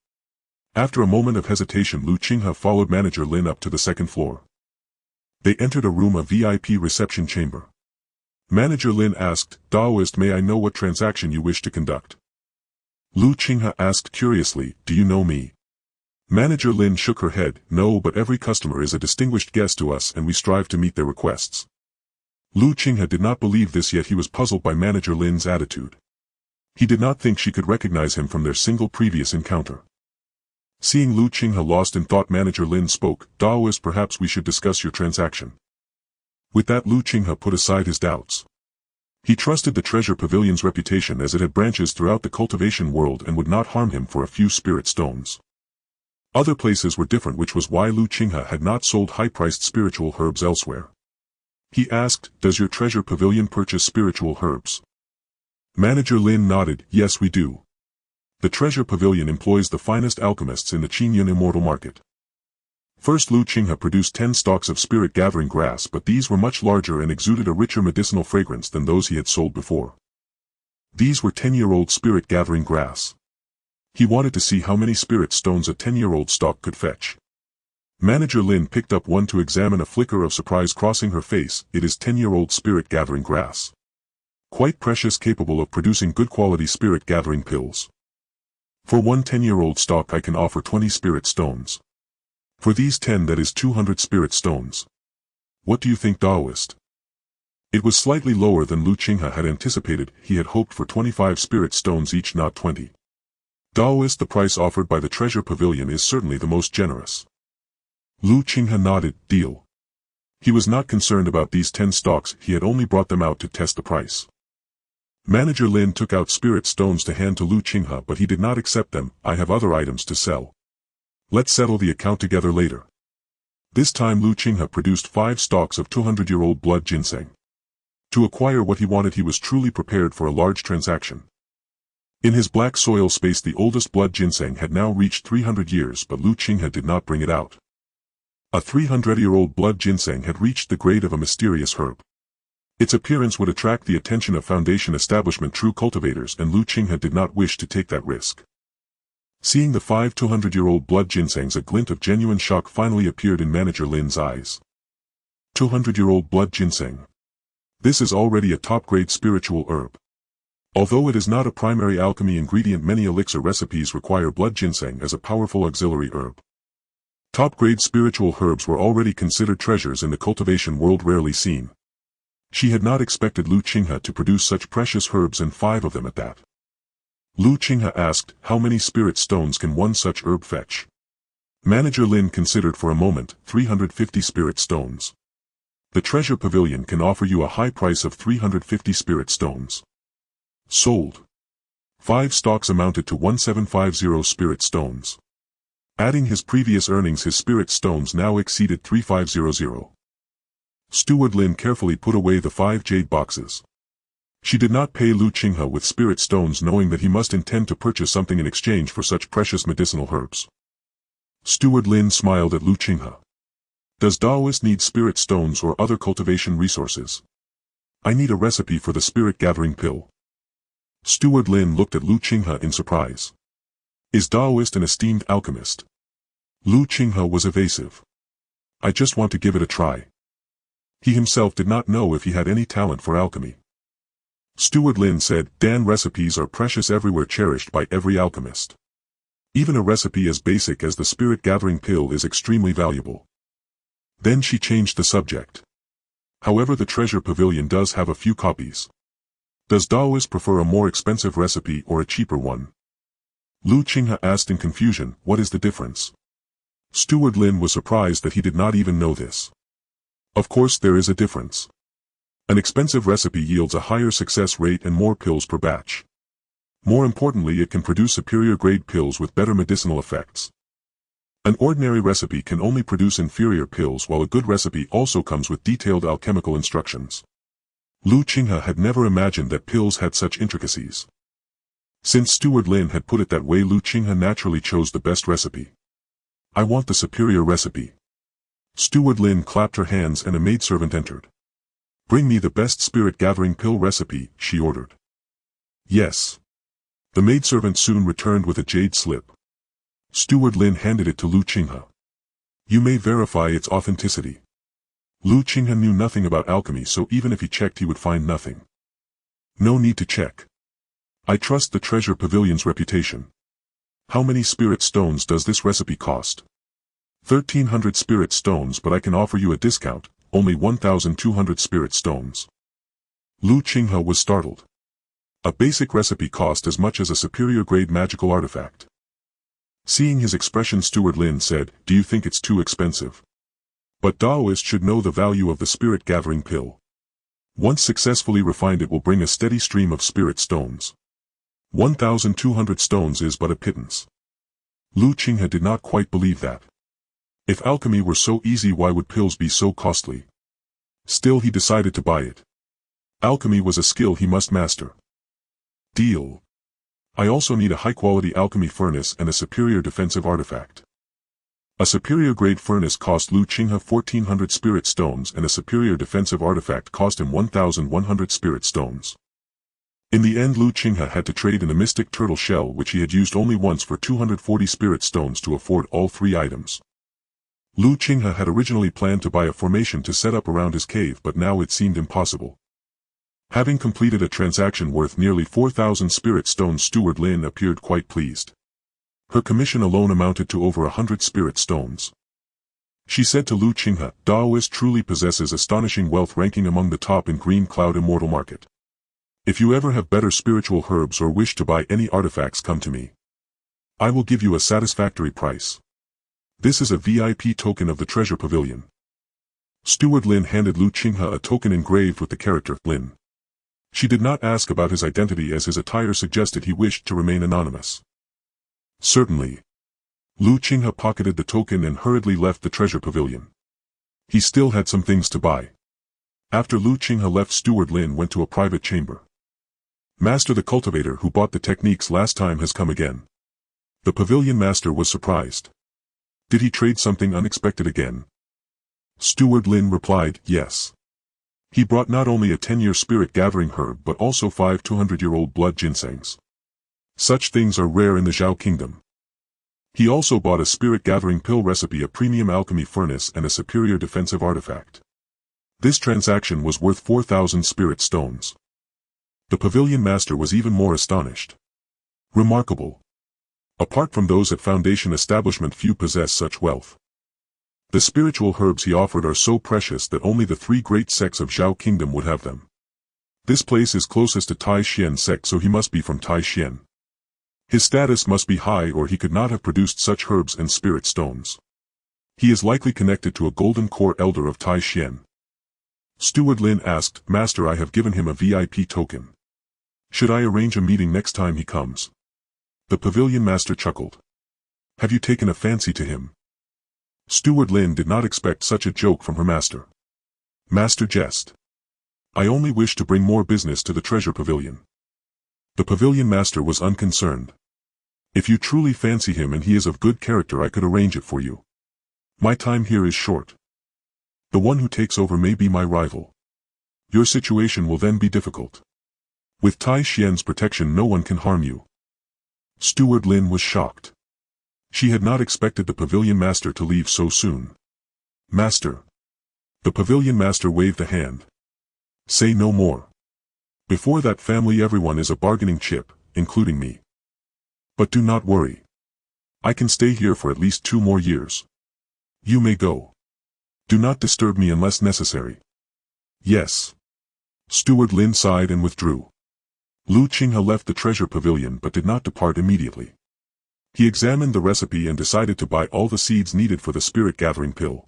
After a moment of hesitation, Lu Qinghe followed Manager Lin up to the second floor. They entered a room, a VIP reception chamber. Manager Lin asked, Daoist, may I know what transaction you wish to conduct? Lu Qinghe asked curiously, do you know me? Manager Lin shook her head, no, but every customer is a distinguished guest to us and we strive to meet their requests. Lu Qinghe did not believe this, yet he was puzzled by Manager Lin's attitude. He did not think she could recognize him from their single previous encounter. Seeing Lu Qinghe lost in thought, Manager Lin spoke, Daoist, perhaps we should discuss your transaction. With that, Lu Qinghe put aside his doubts. He trusted the treasure pavilion's reputation as it had branches throughout the cultivation world and would not harm him for a few spirit stones. Other places were different, which was why Lu Qinghe had not sold high-priced spiritual herbs elsewhere. He asked, does your treasure pavilion purchase spiritual herbs? Manager Lin nodded, yes we do. The treasure pavilion employs the finest alchemists in the Qinghe Immortal market. First, Lu Qinghe produced 10 stalks of spirit gathering grass, but these were much larger and exuded a richer medicinal fragrance than those he had sold before. These were 10-year-old spirit gathering grass. He wanted to see how many spirit stones a 10-year-old stalk could fetch. Manager Lin picked up one to examine, a flicker of surprise crossing her face. It is 10-year-old spirit gathering grass. Quite precious, capable of producing good quality spirit gathering pills. For one 10-year-old stalk I can offer 20 spirit stones. For these 10, that is 200 spirit stones. What do you think, Daoist? It was slightly lower than Lu Qinghe had anticipated. He had hoped for 25 spirit stones each, not 20. Daoist, the price offered by the treasure pavilion is certainly the most generous. Lu Qinghe nodded, deal. He was not concerned about these 10 stalks, he had only brought them out to test the price. Manager Lin took out spirit stones to hand to Lu Qinghe, but he did not accept them. I have other items to sell. Let's settle the account together later. This time Lu Qinghe produced 5 stalks of 200-year-old blood ginseng. To acquire what he wanted, he was truly prepared for a large transaction. In his black soil space, the oldest blood ginseng had now reached 300 years, but Lu Qinghe did not bring it out. A 300-year-old blood ginseng had reached the grade of a mysterious herb. Its appearance would attract the attention of Foundation establishment true cultivators, and Qinghe did not wish to take that risk. Seeing the 5-200-year-old blood ginsengs, a glint of genuine shock finally appeared in Manager Lin's eyes. 200-year-old blood ginseng. This is already a top-grade spiritual herb. Although it is not a primary alchemy ingredient, many elixir recipes require blood ginseng as a powerful auxiliary herb. Top-grade spiritual herbs were already considered treasures in the cultivation world, rarely seen. She had not expected Qinghe to produce such precious herbs, and 5 of them at that. Qinghe asked, how many spirit stones can one such herb fetch? Manager Lin considered for a moment. 350 spirit stones. The treasure pavilion can offer you a high price of 350 spirit stones. Sold. 5 stocks amounted to 1750 spirit stones. Adding his previous earnings, his spirit stones now exceeded 3500. Steward Lin carefully put away the 5 jade boxes. She did not pay Qinghe with spirit stones, knowing that he must intend to purchase something in exchange for such precious medicinal herbs. Steward Lin smiled at Qinghe. Does Daoist need spirit stones or other cultivation resources? I need a recipe for the spirit gathering pill. Steward Lin looked at Qinghe in surprise. Is Daoist an esteemed alchemist? Qinghe was evasive. I just want to give it a try. He himself did not know if he had any talent for alchemy. Steward Lin said, Dan, recipes are precious everywhere, cherished by every alchemist. Even a recipe as basic as the spirit gathering pill is extremely valuable. Then she changed the subject. However, the treasure pavilion does have a few copies. Does Daoist prefer a more expensive recipe or a cheaper one? Qinghe asked in confusion, what is the difference? Steward Lin was surprised that he did not even know this. Of course there is a difference. An expensive recipe yields a higher success rate and more pills per batch. More importantly, it can produce superior grade pills with better medicinal effects. An ordinary recipe can only produce inferior pills, while a good recipe also comes with detailed alchemical instructions. Qinghe had never imagined that pills had such intricacies. Since Steward Lin had put it that way, Qinghe naturally chose the best recipe. I want the superior recipe. Steward Lin clapped her hands and a maidservant entered. Bring me the best spirit gathering pill recipe, she ordered. Yes. The maidservant soon returned with a jade slip. Steward Lin handed it to Qinghe. You may verify its authenticity. Qinghe knew nothing about alchemy, so even if he checked he would find nothing. No need to check. I trust the treasure pavilion's reputation. How many spirit stones does this recipe cost? 1300 spirit stones, but I can offer you a discount, only 1200 spirit stones. Qinghe was startled. A basic recipe cost as much as a superior grade magical artifact. Seeing his expression, Steward Lin said, do you think it's too expensive? But Daoist should know the value of the spirit gathering pill. Once successfully refined, it will bring a steady stream of spirit stones. 1200 stones is but a pittance. Qinghe did not quite believe that. If alchemy were so easy, why would pills be so costly? Still, he decided to buy it. Alchemy was a skill he must master. Deal. I also need a high-quality alchemy furnace and a superior defensive artifact. A superior grade furnace cost Qinghe 1400 spirit stones, and a superior defensive artifact cost him 1100 spirit stones. In the end, Qinghe had to trade in a mystic turtle shell which he had used only once for 240 spirit stones to afford all 3 items. Qinghe had originally planned to buy a formation to set up around his cave, but now it seemed impossible. Having completed a transaction worth nearly 4,000 spirit stones, Steward Lin appeared quite pleased. Her commission alone amounted to over 100 spirit stones. She said to Qinghe, Daoist truly possesses astonishing wealth, ranking among the top in Green Cloud Immortal Market. If you ever have better spiritual herbs or wish to buy any artifacts, come to me. I will give you a satisfactory price. This is a VIP token of the treasure pavilion. Steward Lin handed Qinghe a token engraved with the character Lin. She did not ask about his identity, as his attire suggested he wished to remain anonymous. Certainly. Qinghe pocketed the token and hurriedly left the treasure pavilion. He still had some things to buy. After Qinghe left, Steward Lin went to a private chamber. Master, the cultivator who bought the techniques last time has come again. The pavilion master was surprised. Did he trade something unexpected again? Steward Lin replied, yes. He brought not only a 10-year spirit-gathering herb but also 5 200-year-old blood ginsengs. Such things are rare in the Zhao kingdom. He also bought a spirit-gathering pill recipe, a premium alchemy furnace and a superior defensive artifact. This transaction was worth 4,000 spirit stones. The pavilion master was even more astonished. Remarkable. Apart from those at Foundation establishment, few possess such wealth. The spiritual herbs he offered are so precious that only the 3 great sects of Zhao kingdom would have them. This place is closest to Tai Xian sect, so he must be from Tai Xian. His status must be high or he could not have produced such herbs and spirit stones. He is likely connected to a golden core elder of Tai Xian. Steward Lin asked, Master, I have given him a VIP token. Should I arrange a meeting next time he comes? The pavilion master chuckled. Have you taken a fancy to him? Steward Lin did not expect such a joke from her master. Master jest. I only wish to bring more business to the treasure pavilion. The pavilion master was unconcerned. If you truly fancy him and he is of good character, I could arrange it for you. My time here is short. The one who takes over may be my rival. Your situation will then be difficult. With Tai Xian's protection, no one can harm you. Steward Lin was shocked. She had not expected the pavilion master to leave so soon. Master. The pavilion master waved a hand. Say no more. Before that family, everyone is a bargaining chip, including me. But do not worry. I can stay here for at least 2 more years. You may go. Do not disturb me unless necessary. Yes. Steward Lin sighed and withdrew. Qinghe left the treasure pavilion but did not depart immediately. He examined the recipe and decided to buy all the seeds needed for the spirit-gathering pill.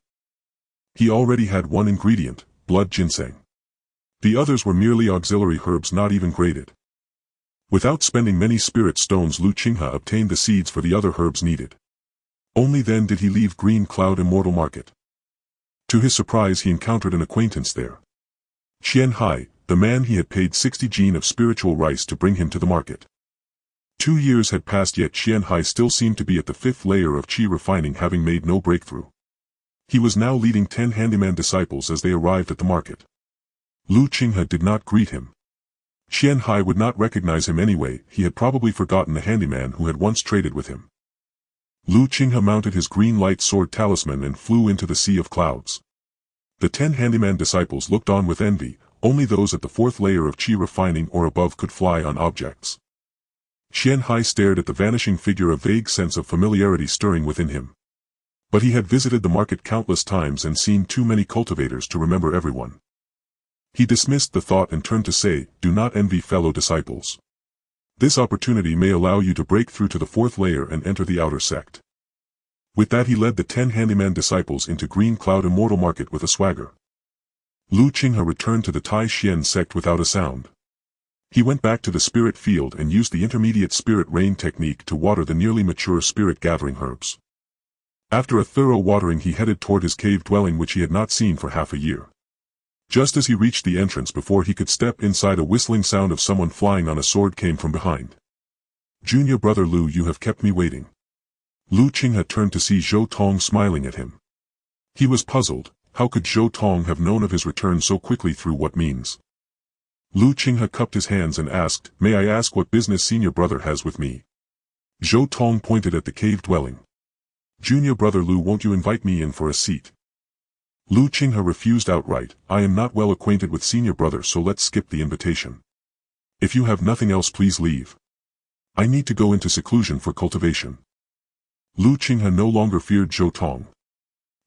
He already had one ingredient, blood ginseng. The others were merely auxiliary herbs not even graded. Without spending many spirit stones, Qinghe obtained the seeds for the other herbs needed. Only then did he leave Green Cloud Immortal Market. To his surprise, he encountered an acquaintance there. Qinghe, the man he had paid 60 jin of spiritual rice to bring him to the market. 2 years had passed, yet Qinghe still seemed to be at the 5th layer of Qi refining, having made no breakthrough. He was now leading 10 handyman disciples as they arrived at the market. Qinghe did not greet him. Qinghe would not recognize him anyway, he had probably forgotten the handyman who had once traded with him. Qinghe mounted his green light sword talisman and flew into the sea of clouds. The 10 handyman disciples looked on with envy. Only those at the 4th layer of Qi refining or above could fly on objects. Qinghe stared at the vanishing figure, a vague sense of familiarity stirring within him. But he had visited the market countless times and seen too many cultivators to remember everyone. He dismissed the thought and turned to say, do not envy fellow disciples. This opportunity may allow you to break through to the 4th layer and enter the outer sect. With that, he led the 10 handyman disciples into Green Cloud Immortal Market with a swagger. Qinghe returned to the Tai Xian sect without a sound. He went back to the spirit field and used the intermediate spirit rain technique to water the nearly mature spirit-gathering herbs. After a thorough watering, he headed toward his cave dwelling, which he had not seen for half a year. Just as he reached the entrance, before he could step inside, a whistling sound of someone flying on a sword came from behind. Junior brother Lu, you have kept me waiting. Qinghe turned to see Zhou Tong smiling at him. He was puzzled. How could Zhou Tong have known of his return so quickly? Through what means? Qinghe cupped his hands and asked, may I ask what business senior brother has with me? Zhou Tong pointed at the cave dwelling. Junior brother Lu, won't you invite me in for a seat? Qinghe refused outright. I am not well acquainted with senior brother, so let's skip the invitation. If you have nothing else, please leave. I need to go into seclusion for cultivation. Qinghe no longer feared Zhou Tong.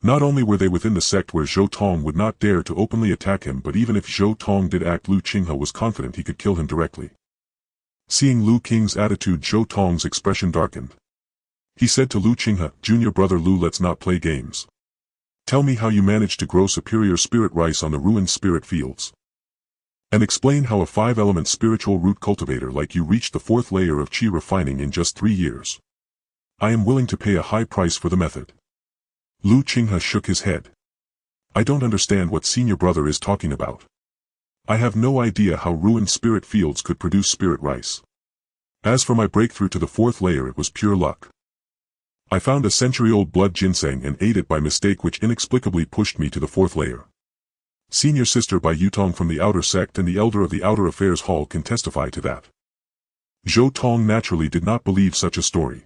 Not only were they within the sect where Zhou Tong would not dare to openly attack him, but even if Zhou Tong did act, Qinghe was confident he could kill him directly. Seeing Lu Qing's attitude, Zhou Tong's expression darkened. He said to Qinghe, Junior brother Lu, let's not play games. Tell me how you managed to grow superior spirit rice on the ruined spirit fields. And explain how a 5-element spiritual root cultivator like you reached the 4th layer of Qi refining in just 3 years. I am willing to pay a high price for the method. Qinghe shook his head. I don't understand what senior brother is talking about. I have no idea how ruined spirit fields could produce spirit rice. As for my breakthrough to the 4th layer, it was pure luck. I found a century-old blood ginseng and ate it by mistake, which inexplicably pushed me to the 4th layer. Senior sister by Yutong from the Outer Sect and the Elder of the Outer Affairs Hall can testify to that. Zhou Tong naturally did not believe such a story.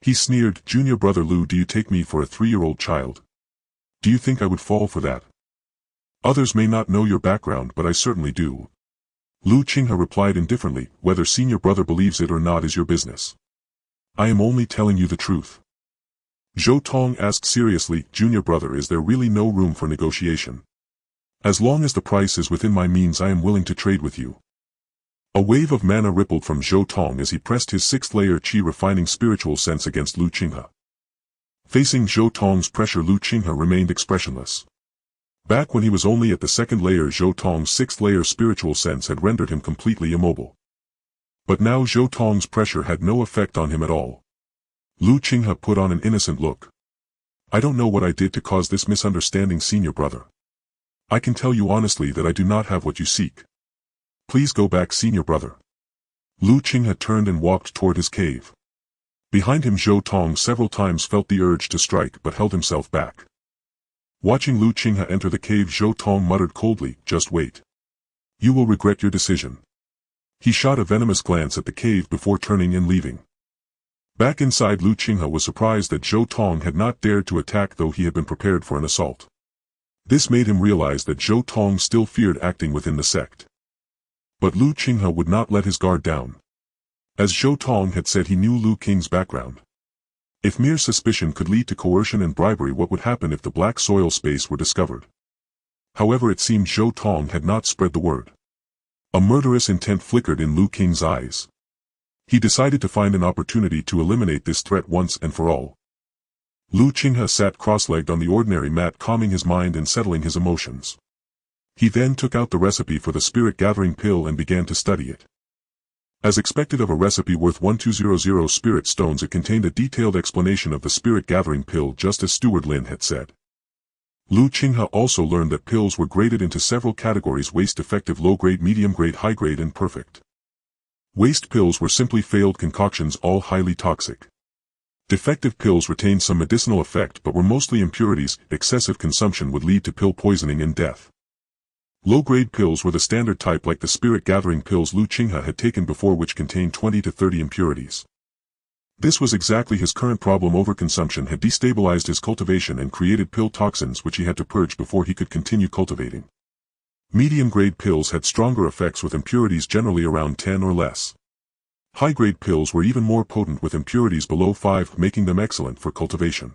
He sneered, "Junior brother Lu, do you take me for a 3-year-old child? Do you think I would fall for that? Others may not know your background, but I certainly do." Lu Qinghe replied indifferently, "Whether senior brother believes it or not is your business. I am only telling you the truth." Zhou Tong asked seriously, "Junior brother, is there really no room for negotiation? As long as the price is within my means, I am willing to trade with you." A wave of mana rippled from Zhou Tong as he pressed his 6th-layer Qi refining spiritual sense against Lu Qinghe. Facing Zhou Tong's pressure, Lu Qinghe remained expressionless. Back when he was only at the 2nd layer, Zhou Tong's 6th-layer spiritual sense had rendered him completely immobile. But now Zhou Tong's pressure had no effect on him at all. Lu Qinghe put on an innocent look. "I don't know what I did to cause this misunderstanding, senior brother. I can tell you honestly that I do not have what you seek. Please go back, senior brother." Lu Qinghe turned and walked toward his cave. Behind him, Zhou Tong several times felt the urge to strike but held himself back. Watching Lu Qinghe enter the cave, Zhou Tong muttered coldly, "Just wait. You will regret your decision." He shot a venomous glance at the cave before turning and leaving. Back inside, Lu Qinghe was surprised that Zhou Tong had not dared to attack, though he had been prepared for an assault. This made him realize that Zhou Tong still feared acting within the sect. But Lu Qinghe would not let his guard down. As Zhou Tong had said, he knew Lu Qinghe's background. If mere suspicion could lead to coercion and bribery, what would happen if the black soil space were discovered? However, it seemed Zhou Tong had not spread the word. A murderous intent flickered in Lu Qinghe's eyes. He decided to find an opportunity to eliminate this threat once and for all. Lu Qinghe sat cross-legged on the ordinary mat, calming his mind and settling his emotions. He then took out the recipe for the spirit-gathering pill and began to study it. As expected of a recipe worth 1200 spirit stones, it contained a detailed explanation of the spirit-gathering pill, just as Steward Lin had said. Lu Qinghe also learned that pills were graded into several categories: waste, effective, low-grade, medium-grade, high-grade, and perfect. Waste pills were simply failed concoctions, all highly toxic. Defective pills retained some medicinal effect but were mostly impurities. Excessive consumption would lead to pill poisoning and death. Low-grade pills were the standard type, like the spirit-gathering pills Lu Qinghe had taken before, which contained 20 to 30 impurities. This was exactly his current problem. Overconsumption had destabilized his cultivation and created pill toxins which he had to purge before he could continue cultivating. Medium-grade pills had stronger effects with impurities generally around 10 or less. High-grade pills were even more potent with impurities below 5, making them excellent for cultivation.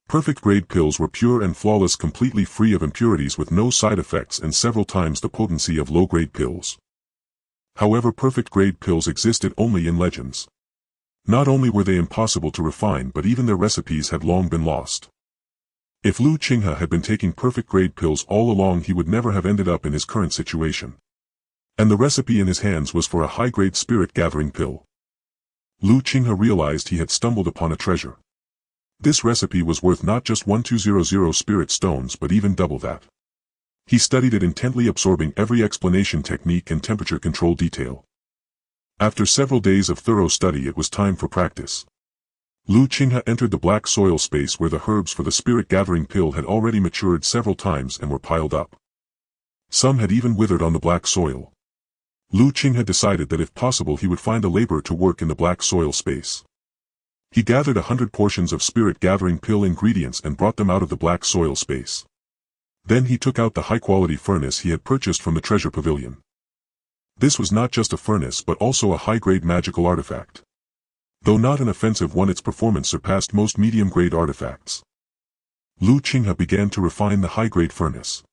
Perfect-grade pills were pure and flawless, completely free of impurities with no side effects and several times the potency of low-grade pills. However, perfect-grade pills existed only in legends. Not only were they impossible to refine, but even their recipes had long been lost. If Lu Qinghe had been taking perfect-grade pills all along, he would never have ended up in his current situation. And the recipe in his hands was for a high-grade spirit-gathering pill. Lu Qinghe realized he had stumbled upon a treasure. This recipe was worth not just 1200 spirit stones but even double that. He studied it intently, absorbing every explanation, technique and temperature control detail. After several days of thorough study, it was time for practice. Lu Qinghe entered the black soil space where the herbs for the spirit-gathering pill had already matured several times and were piled up. Some had even withered on the black soil. Lu Qinghe decided that if possible he would find a laborer to work in the black soil space. He gathered 100 portions of spirit-gathering pill ingredients and brought them out of the black soil space. Then he took out the high-quality furnace he had purchased from the treasure pavilion. This was not just a furnace but also a high-grade magical artifact. Though not an offensive one, its performance surpassed most medium-grade artifacts. Lu Qinghe began to refine the high-grade furnace.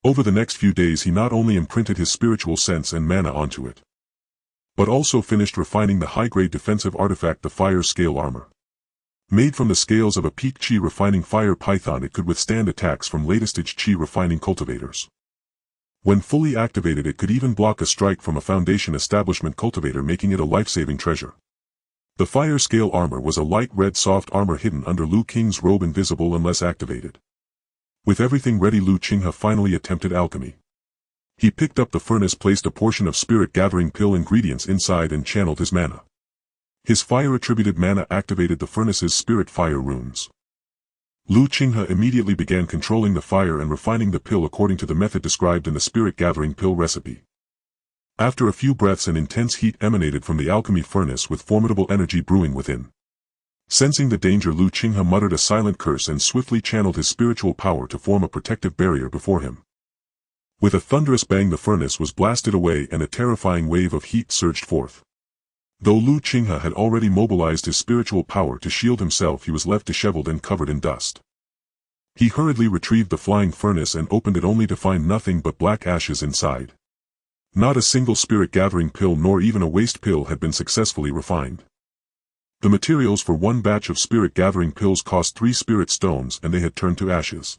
Over the next few days he not only imprinted his spiritual sense and mana onto it, but also finished refining the high-grade defensive artifact, the fire scale armor. Made from the scales of a peak Qi refining fire python, it could withstand attacks from latest-stage Qi refining cultivators. When fully activated, it could even block a strike from a foundation establishment cultivator, making it a life-saving treasure. The fire scale armor was a light red soft armor hidden under Lu Qinghe's robe, invisible unless activated. With everything ready, Lu Qinghe finally attempted alchemy. He picked up the furnace, placed a portion of spirit-gathering pill ingredients inside and channeled his mana. His fire-attributed mana activated the furnace's spirit fire runes. Qinghe immediately began controlling the fire and refining the pill according to the method described in the spirit-gathering pill recipe. After a few breaths, an intense heat emanated from the alchemy furnace with formidable energy brewing within. Sensing the danger, Qinghe muttered a silent curse and swiftly channeled his spiritual power to form a protective barrier before him. With a thunderous bang, the furnace was blasted away and a terrifying wave of heat surged forth. Though Qinghe had already mobilized his spiritual power to shield himself, he was left disheveled and covered in dust. He hurriedly retrieved the flying furnace and opened it only to find nothing but black ashes inside. Not a single spirit-gathering pill nor even a waste pill had been successfully refined. The materials for one batch of spirit-gathering pills cost 3 spirit stones, and they had turned to ashes.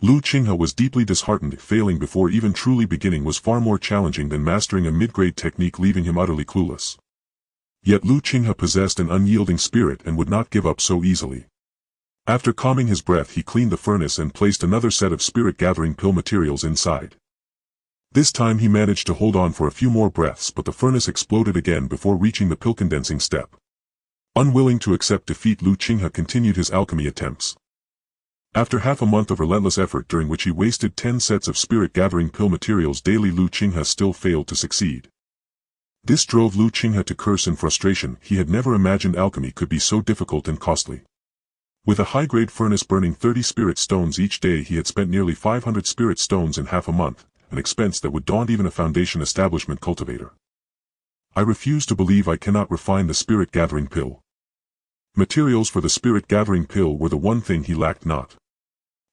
Qinghe was deeply disheartened. Failing before even truly beginning was far more challenging than mastering a mid-grade technique, leaving him utterly clueless. Yet Qinghe possessed an unyielding spirit and would not give up so easily. After calming his breath, he cleaned the furnace and placed another set of spirit-gathering pill materials inside. This time he managed to hold on for a few more breaths, but the furnace exploded again before reaching the pill-condensing step. Unwilling to accept defeat, Qinghe continued his alchemy attempts. After half a month of relentless effort, during which he wasted 10 sets of spirit-gathering pill materials daily, Qinghe still failed to succeed. This drove Qinghe to curse in frustration. He had never imagined alchemy could be so difficult and costly. With a high-grade furnace burning 30 spirit stones each day, he had spent nearly 500 spirit stones in half a month, an expense that would daunt even a foundation establishment cultivator. I refuse to believe I cannot refine the spirit-gathering pill. Materials for the spirit-gathering pill were the one thing he lacked not.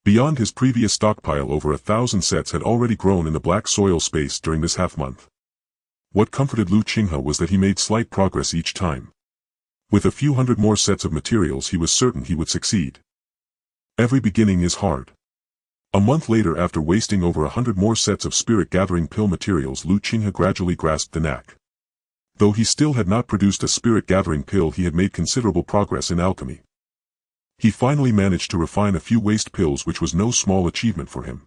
Beyond his previous stockpile, over 1,000 sets had already grown in the black soil space during this half-month. What comforted Qinghe was that he made slight progress each time. With a few hundred more sets of materials, he was certain he would succeed. Every beginning is hard. A month later, after wasting over 100 more sets of spirit-gathering pill materials, Qinghe gradually grasped the knack. Though he still had not produced a spirit-gathering pill, he had made considerable progress in alchemy. He finally managed to refine a few waste pills, which was no small achievement for him.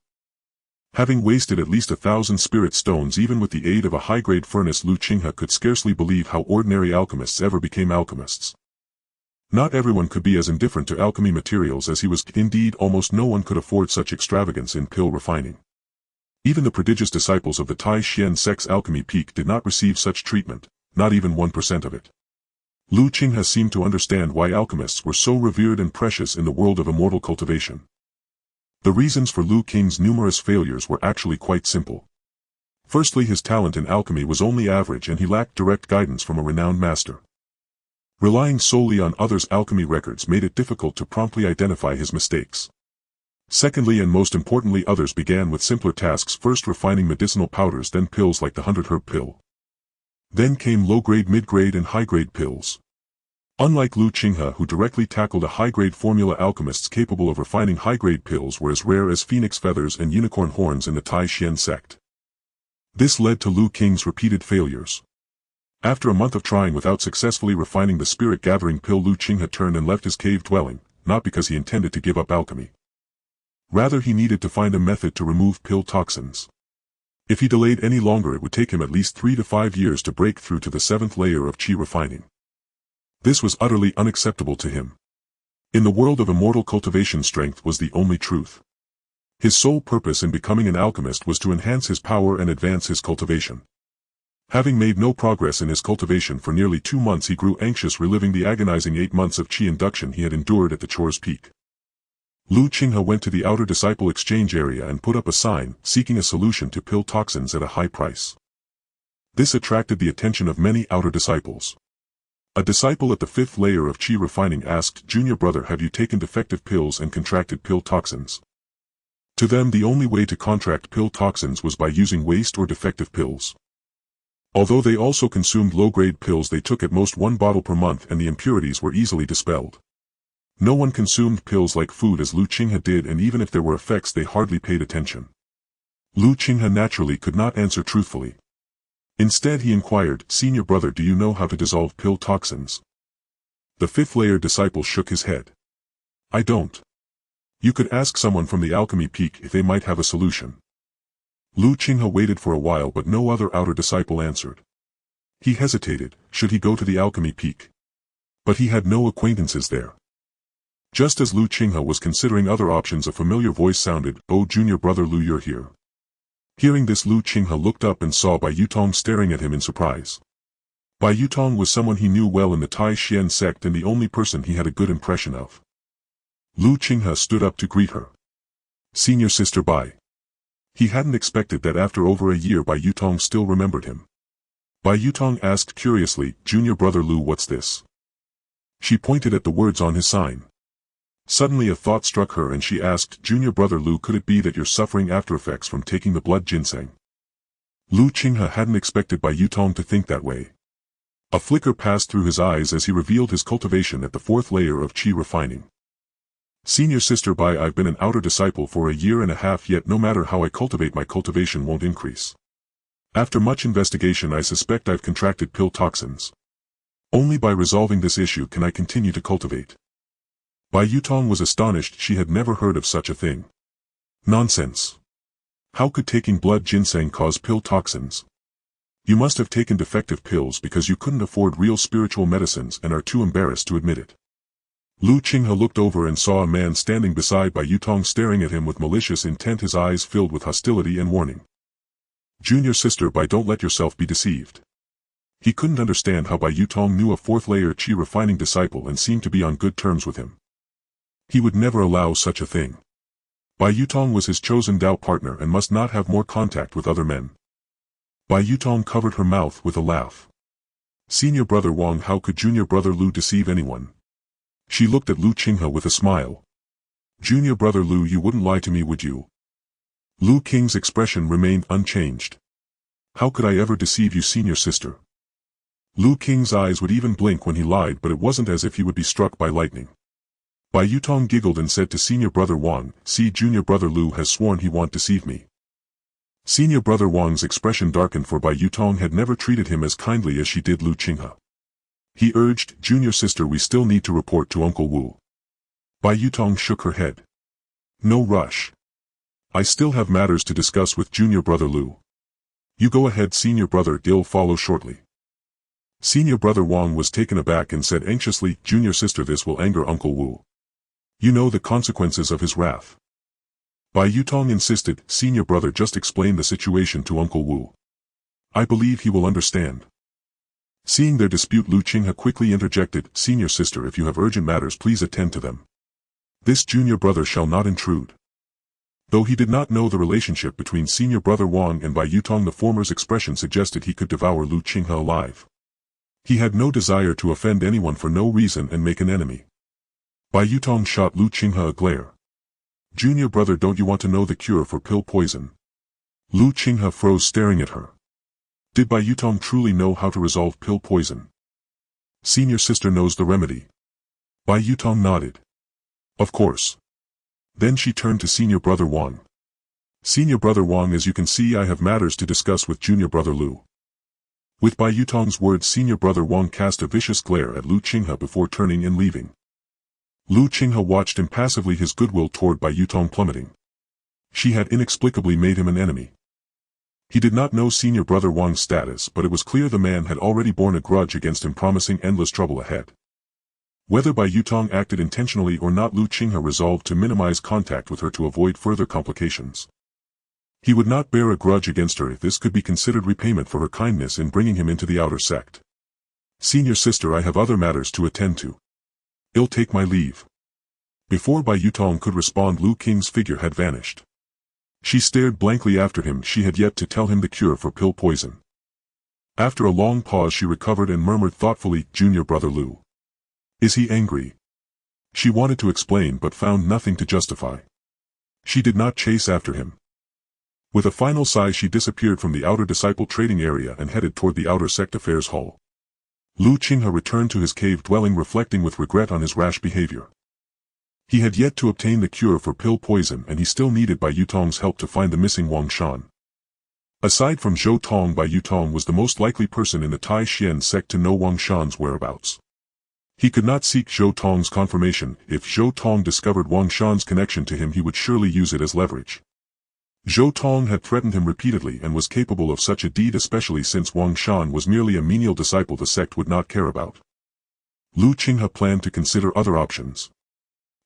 Having wasted at least 1,000 spirit stones even with the aid of a high-grade furnace, Qinghe could scarcely believe how ordinary alchemists ever became alchemists. Not everyone could be as indifferent to alchemy materials as he was. Indeed, almost no one could afford such extravagance in pill refining. Even the prodigious disciples of the Tai Xian sect's alchemy peak did not receive such treatment, not even 1% of it. Qinghe seemed to understand why alchemists were so revered and precious in the world of immortal cultivation. The reasons for Qinghe's numerous failures were actually quite simple. Firstly, his talent in alchemy was only average and he lacked direct guidance from a renowned master. Relying solely on others' alchemy records made it difficult to promptly identify his mistakes. Secondly, and most importantly, others began with simpler tasks, first refining medicinal powders, then pills like the 100-herb pill. Then came low-grade, mid-grade and high-grade pills. Unlike Qinghe, who directly tackled a high-grade formula, alchemists capable of refining high-grade pills were as rare as phoenix feathers and unicorn horns in the Tai Xian sect. This led to Qinghe's repeated failures. After a month of trying without successfully refining the spirit-gathering pill, Qinghe turned and left his cave dwelling, not because he intended to give up alchemy. Rather, he needed to find a method to remove pill toxins. If he delayed any longer, it would take him at least 3 to 5 years to break through to the 7th layer of Qi refining. This was utterly unacceptable to him. In the world of immortal cultivation, strength was the only truth. His sole purpose in becoming an alchemist was to enhance his power and advance his cultivation. Having made no progress in his cultivation for nearly 2 months, he grew anxious, reliving the agonizing 8 months of Qi induction he had endured at the Chore's peak. Qinghe went to the outer disciple exchange area and put up a sign, seeking a solution to pill toxins at a high price. This attracted the attention of many outer disciples. A disciple at the 5th layer of Qi refining asked, "Junior brother, have you taken defective pills and contracted pill toxins?" To them, the only way to contract pill toxins was by using waste or defective pills. Although they also consumed low-grade pills, they took at most 1 bottle per month and the impurities were easily dispelled. No one consumed pills like food as Qinghe did, and even if there were effects, they hardly paid attention. Qinghe naturally could not answer truthfully. Instead, he inquired, "Senior brother, do you know how to dissolve pill toxins?" The 5th layer disciple shook his head. "I don't. You could ask someone from the alchemy peak if they might have a solution." Qinghe waited for a while, but no other outer disciple answered. He hesitated, should he go to the alchemy peak? But he had no acquaintances there. Just as Lu Qinghe was considering other options, a familiar voice sounded, "Oh, junior brother Lu, you're here." Hearing this, Lu Qinghe looked up and saw Bai Yutong staring at him in surprise. Bai Yutong was someone he knew well in the Tai Xian sect and the only person he had a good impression of. Lu Qinghe stood up to greet her. "Senior sister Bai." He hadn't expected that after over a year Bai Yutong still remembered him. Bai Yutong asked curiously, "Junior brother Lu, what's this?" She pointed at the words on his sign. Suddenly a thought struck her and she asked, "Junior brother Lu, could it be that you're suffering after effects from taking the blood ginseng?" Lu Qinghe hadn't expected Bai Yutong to think that way. A flicker passed through his eyes as he revealed his cultivation at the 4th layer of Qi refining. "Senior sister Bai, I've been an outer disciple for a year and a half, yet no matter how I cultivate, my cultivation won't increase. After much investigation, I suspect I've contracted pill toxins. Only by resolving this issue can I continue to cultivate." Bai Yutong was astonished. She had never heard of such a thing. Nonsense. How could taking blood ginseng cause pill toxins? You must have taken defective pills because you couldn't afford real spiritual medicines and are too embarrassed to admit it. Lu Qinghe looked over and saw a man standing beside Bai Yutong staring at him with malicious intent, his eyes filled with hostility and warning. "Junior sister Bai, don't let yourself be deceived." He couldn't understand how Bai Yutong knew a 4th layer Qi refining disciple and seemed to be on good terms with him. He would never allow such a thing. Bai Yutong was his chosen Dao partner and must not have more contact with other men. Bai Yutong covered her mouth with a laugh. "Senior brother Wang, how could junior brother Lu deceive anyone?" She looked at Lu Qinghe with a smile. "Junior brother Lu, you wouldn't lie to me, would you?" Lu Qinghe's expression remained unchanged. "How could I ever deceive you, senior sister?" Lu Qinghe's eyes would even blink when he lied, but it wasn't as if he would be struck by lightning. Bai Yutong giggled and said to senior brother Wang, "See, junior brother Lu has sworn he won't deceive me." Senior brother Wang's expression darkened, for Bai Yutong had never treated him as kindly as she did Lu Qinghe. He urged, "Junior sister, we still need to report to Uncle Wu." Bai Yutong shook her head. "No rush. I still have matters to discuss with junior brother Lu. You go ahead, senior brother, I'll follow shortly." Senior brother Wang was taken aback and said anxiously, "Junior sister, this will anger Uncle Wu. You know the consequences of his wrath." Bai Yutong insisted, "Senior brother, just explain the situation to Uncle Wu. I believe he will understand." Seeing their dispute, Lu Qinghe quickly interjected, "Senior sister, if you have urgent matters, please attend to them. This junior brother shall not intrude." Though he did not know the relationship between senior brother Wang and Bai Yutong, the former's expression suggested he could devour Lu Qinghe alive. He had no desire to offend anyone for no reason and make an enemy. Bai Yutong shot Lu Qinghe a glare. "Junior brother, don't you want to know the cure for pill poison?" Lu Qinghe froze, staring at her. Did Bai Yutong truly know how to resolve pill poison? "Senior sister knows the remedy." Bai Yutong nodded. "Of course." Then she turned to senior brother Wang. "Senior brother Wang, as you can see, I have matters to discuss with junior brother Lu." With Bai Yutong's words, senior brother Wang cast a vicious glare at Lu Qinghe before turning and leaving. Lu Qinghe watched impassively, his goodwill toward Bai Yutong plummeting. She had inexplicably made him an enemy. He did not know senior brother Wang's status, but it was clear the man had already borne a grudge against him, promising endless trouble ahead. Whether Bai Yutong acted intentionally or not, Lu Qinghe resolved to minimize contact with her to avoid further complications. He would not bear a grudge against her if this could be considered repayment for her kindness in bringing him into the outer sect. "Senior sister, I have other matters to attend to. I'll take my leave." Before Bai Yutong could respond, Lu Qinghe's figure had vanished. She stared blankly after him. She had yet to tell him the cure for pill poison. After a long pause, she recovered and murmured thoughtfully, "Junior brother Lu. Is he angry?" She wanted to explain but found nothing to justify. She did not chase after him. With a final sigh, she disappeared from the outer disciple trading area and headed toward the outer sect affairs hall. Lu Qinghe returned to his cave dwelling, reflecting with regret on his rash behavior. He had yet to obtain the cure for pill poison, and he still needed Bai Yutong's help to find the missing Wang Shan. Aside from Zhou Tong, Bai Yutong was the most likely person in the Tai Xian sect to know Wang Shan's whereabouts. He could not seek Zhou Tong's confirmation. If Zhou Tong discovered Wang Shan's connection to him, he would surely use it as leverage. Zhou Tong had threatened him repeatedly and was capable of such a deed, especially since Wang Shan was merely a menial disciple the sect would not care about. Lu Qinghe planned to consider other options.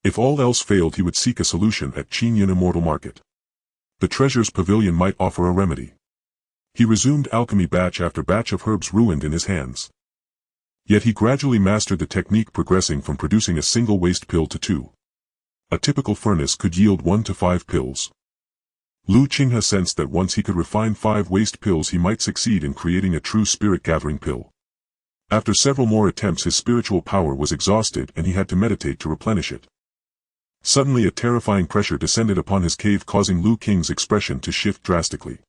If all else failed, he would seek a solution at Qinghe Immortal Market. The treasure's pavilion might offer a remedy. He resumed alchemy, batch after batch of herbs ruined in his hands. Yet he gradually mastered the technique, progressing from producing a single waste pill to 2. A typical furnace could yield 1 to 5 pills. Qinghe sensed that once he could refine 5 waste pills, he might succeed in creating a true spirit-gathering pill. After several more attempts, his spiritual power was exhausted and he had to meditate to replenish it. Suddenly a terrifying pressure descended upon his cave, causing Qinghe's expression to shift drastically.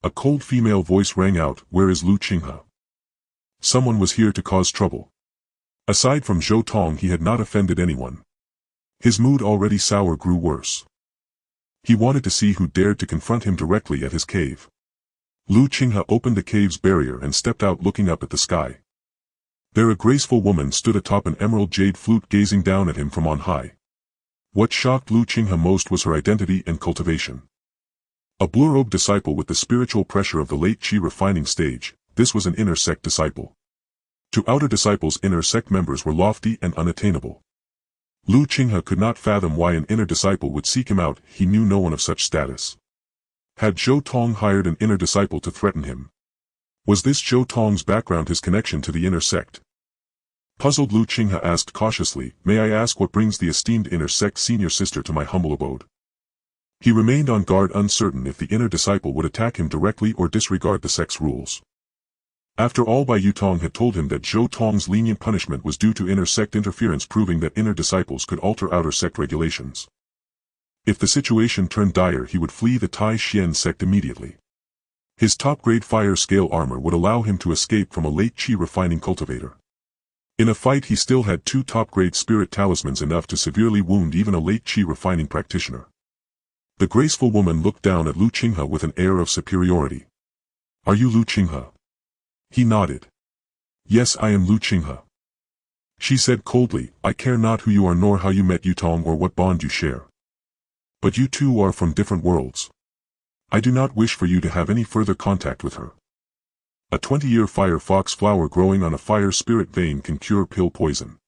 A cold female voice rang out, "Where is Qinghe?" Someone was here to cause trouble. Aside from Zhou Tong, he had not offended anyone. His mood, already sour, grew worse. He wanted to see who dared to confront him directly at his cave. Qinghe opened the cave's barrier and stepped out, looking up at the sky. There a graceful woman stood atop an emerald jade flute, gazing down at him from on high. What shocked Qinghe most was her identity and cultivation. A blue-robed disciple with the spiritual pressure of the late Qi refining stage, this was an inner sect disciple. To outer disciples, inner sect members were lofty and unattainable. Qinghe could not fathom why an inner disciple would seek him out. He knew no one of such status. Had Zhou Tong hired an inner disciple to threaten him? Was this Zhou Tong's background, his connection to the inner sect? Puzzled, Qinghe asked cautiously, "May I ask what brings the esteemed inner sect senior sister to my humble abode?" He remained on guard, uncertain if the inner disciple would attack him directly or disregard the sect's rules. After all, Bai Yutong had told him that Zhou Tong's lenient punishment was due to inner sect interference, proving that inner disciples could alter outer sect regulations. If the situation turned dire, he would flee the Tai Xian sect immediately. His top-grade fire scale armor would allow him to escape from a late Qi refining cultivator. In a fight, he still had 2 top-grade spirit talismans, enough to severely wound even a late Qi refining practitioner. The graceful woman looked down at Qinghe with an air of superiority. "Are you Qinghe?" He nodded. "Yes, I am Qinghe." She said coldly, "I care not who you are, nor how you met Yutong, or what bond you share. But you two are from different worlds. I do not wish for you to have any further contact with her. A 20-year fire fox flower growing on a fire spirit vein can cure pill poison.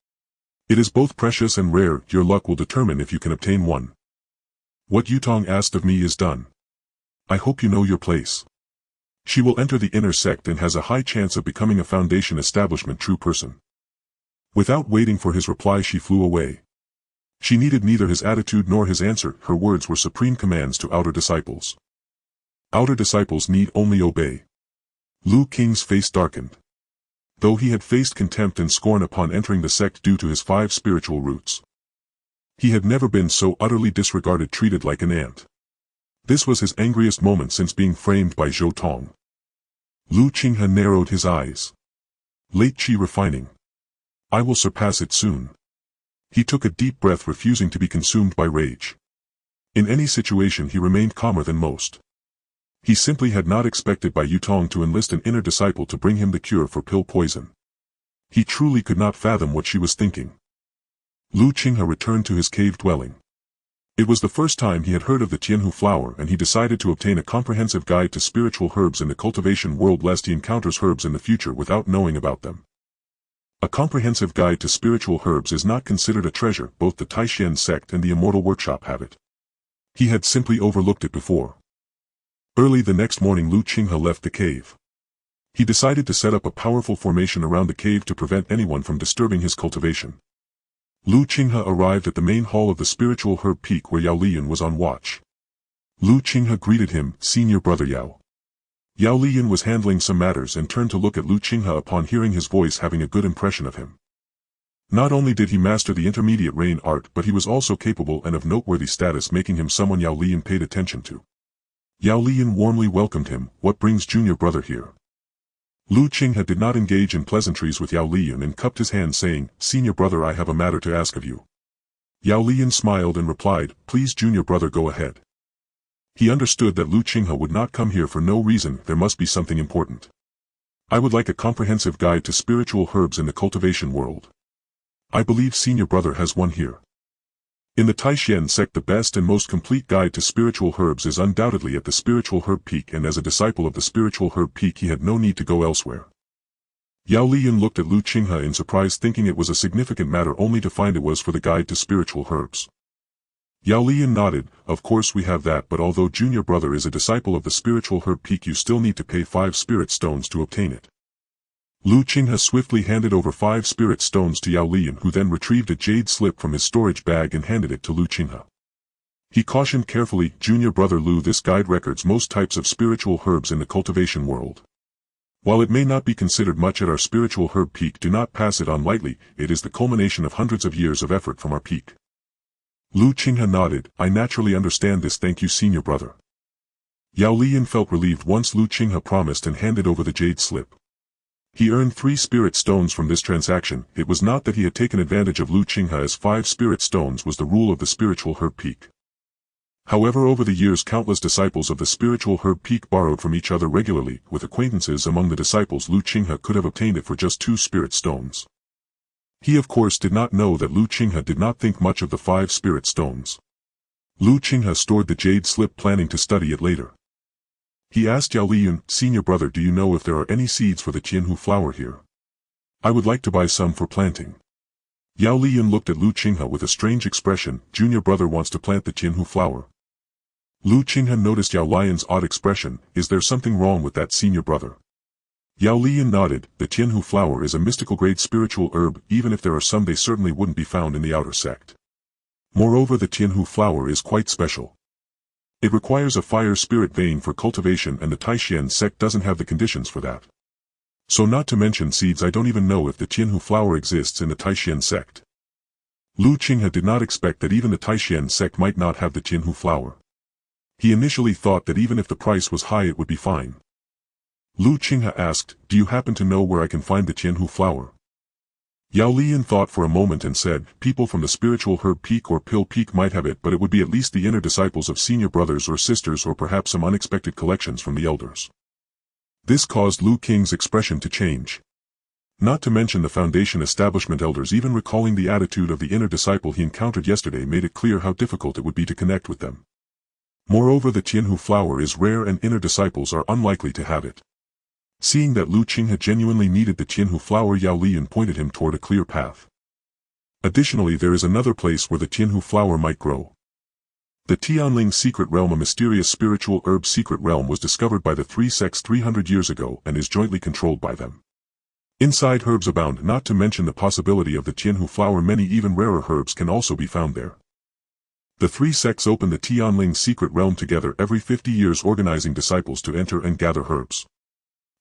It is both precious and rare. Your luck will determine if you can obtain one. What Yutong asked of me is done. I hope you know your place. She will enter the inner sect and has a high chance of becoming a foundation establishment true person." Without waiting for his reply, she flew away. She needed neither his attitude nor his answer. Her words were supreme commands to outer disciples. Outer disciples need only obey. Qinghe's face darkened. Though he had faced contempt and scorn upon entering the sect due to his 5 spiritual roots, he had never been so utterly disregarded, treated like an ant. This was his angriest moment since being framed by Zhou Tong. Qinghe narrowed his eyes. Late Qi refining. I will surpass it soon. He took a deep breath, refusing to be consumed by rage. In any situation he remained calmer than most. He simply had not expected Bai Yutong to enlist an inner disciple to bring him the cure for pill poison. He truly could not fathom what she was thinking. Qinghe returned to his cave dwelling. It was the first time he had heard of the Tianhu flower, and he decided to obtain a comprehensive guide to spiritual herbs in the cultivation world, lest he encounters herbs in the future without knowing about them. A comprehensive guide to spiritual herbs is not considered a treasure. Both the Taishan sect and the Immortal workshop have it. He had simply overlooked it before. Early the next morning, Qinghe left the cave. He decided to set up a powerful formation around the cave to prevent anyone from disturbing his cultivation. Qinghe arrived at the main hall of the spiritual herb peak, where Yao Liyun was on watch. Qinghe greeted him, "Senior brother Yao." Yao Liyun was handling some matters and turned to look at Qinghe upon hearing his voice, having a good impression of him. Not only did he master the intermediate rain art, but he was also capable and of noteworthy status, making him someone Yao Liyun paid attention to. Yao Liyun warmly welcomed him. "What brings junior brother here?" Qinghe did not engage in pleasantries with Yao Liyun and cupped his hand, saying, "Senior brother, I have a matter to ask of you." Yao Liyun smiled and replied, "Please junior brother, go ahead." He understood that Qinghe would not come here for no reason. There must be something important. "I would like a comprehensive guide to spiritual herbs in the cultivation world. I believe senior brother has one here. In the Taishan sect, the best and most complete guide to spiritual herbs is undoubtedly at the spiritual herb peak, and as a disciple of the spiritual herb peak he had no need to go elsewhere." Yao Liyan looked at Lu Qinghe in surprise, thinking it was a significant matter, only to find it was for the guide to spiritual herbs. Yao Liyan nodded. Of course we have that, but although junior brother is a disciple of the spiritual herb peak, you still need to pay 5 spirit stones to obtain it. Lu Qinghe swiftly handed over 5 spirit stones to Yao Liyan, who then retrieved a jade slip from his storage bag and handed it to Lu Qinghe. He cautioned carefully, "Junior brother Lu, this guide records most types of spiritual herbs in the cultivation world. While it may not be considered much at our spiritual herb peak, do not pass it on lightly, it is the culmination of hundreds of years of effort from our peak." Lu Qinghe nodded. "I naturally understand this, thank you senior brother." Yao Liyan felt relieved once Lu Qinghe promised and handed over the jade slip. He earned 3 spirit stones from this transaction. It was not that he had taken advantage of Lu Qinghe, as 5 spirit stones was the rule of the spiritual herb peak. However, over the years countless disciples of the spiritual herb peak borrowed from each other regularly. With acquaintances among the disciples, Lu Qinghe could have obtained it for just 2 spirit stones. He of course did not know that Lu Qinghe did not think much of the 5 spirit stones. Lu Qinghe stored the jade slip, planning to study it later. He asked Yao Liyan, "Senior brother, do you know if there are any seeds for the Qinghe flower here? I would like to buy some for planting." Yao Liyan looked at Lu Qinghe with a strange expression. "Junior brother wants to plant the Qinghe flower." Lu Qinghe noticed Yao Liyan's odd expression. "Is there something wrong with that, senior brother?" Yao Liyan nodded. "The Qinghe flower is a mystical grade spiritual herb, even if there are some, they certainly wouldn't be found in the outer sect. Moreover, the Qinghe flower is quite special. It requires a fire spirit vein for cultivation, and the Taishan sect doesn't have the conditions for that. So not to mention seeds, I don't even know if the Qinghe flower exists in the Taishan sect." Lu Qinghe did not expect that even the Taishan sect might not have the Qinghe flower. He initially thought that even if the price was high it would be fine. Lu Qinghe asked, "Do you happen to know where I can find the Qinghe flower?" Yao Liyan thought for a moment and said, "People from the spiritual herb peak or pill peak might have it, but it would be at least the inner disciples of senior brothers or sisters, or perhaps some unexpected collections from the elders." This caused Lu Qinghe's expression to change. Not to mention the foundation establishment elders, even recalling the attitude of the inner disciple he encountered yesterday, made it clear how difficult it would be to connect with them. Moreover, the Qinghe flower is rare and inner disciples are unlikely to have it. Seeing that Lu Qinghe genuinely needed the Qinghe flower, Yao Liyan pointed him toward a clear path. Additionally, there is another place where the Qinghe flower might grow. The Tianling secret realm, a mysterious spiritual herb secret realm, was discovered by the 3 sects 300 years ago and is jointly controlled by them. Inside, herbs abound, not to mention the possibility of the Qinghe flower. Many even rarer herbs can also be found there. The 3 sects open the Tianling secret realm together every 50 years, organizing disciples to enter and gather herbs.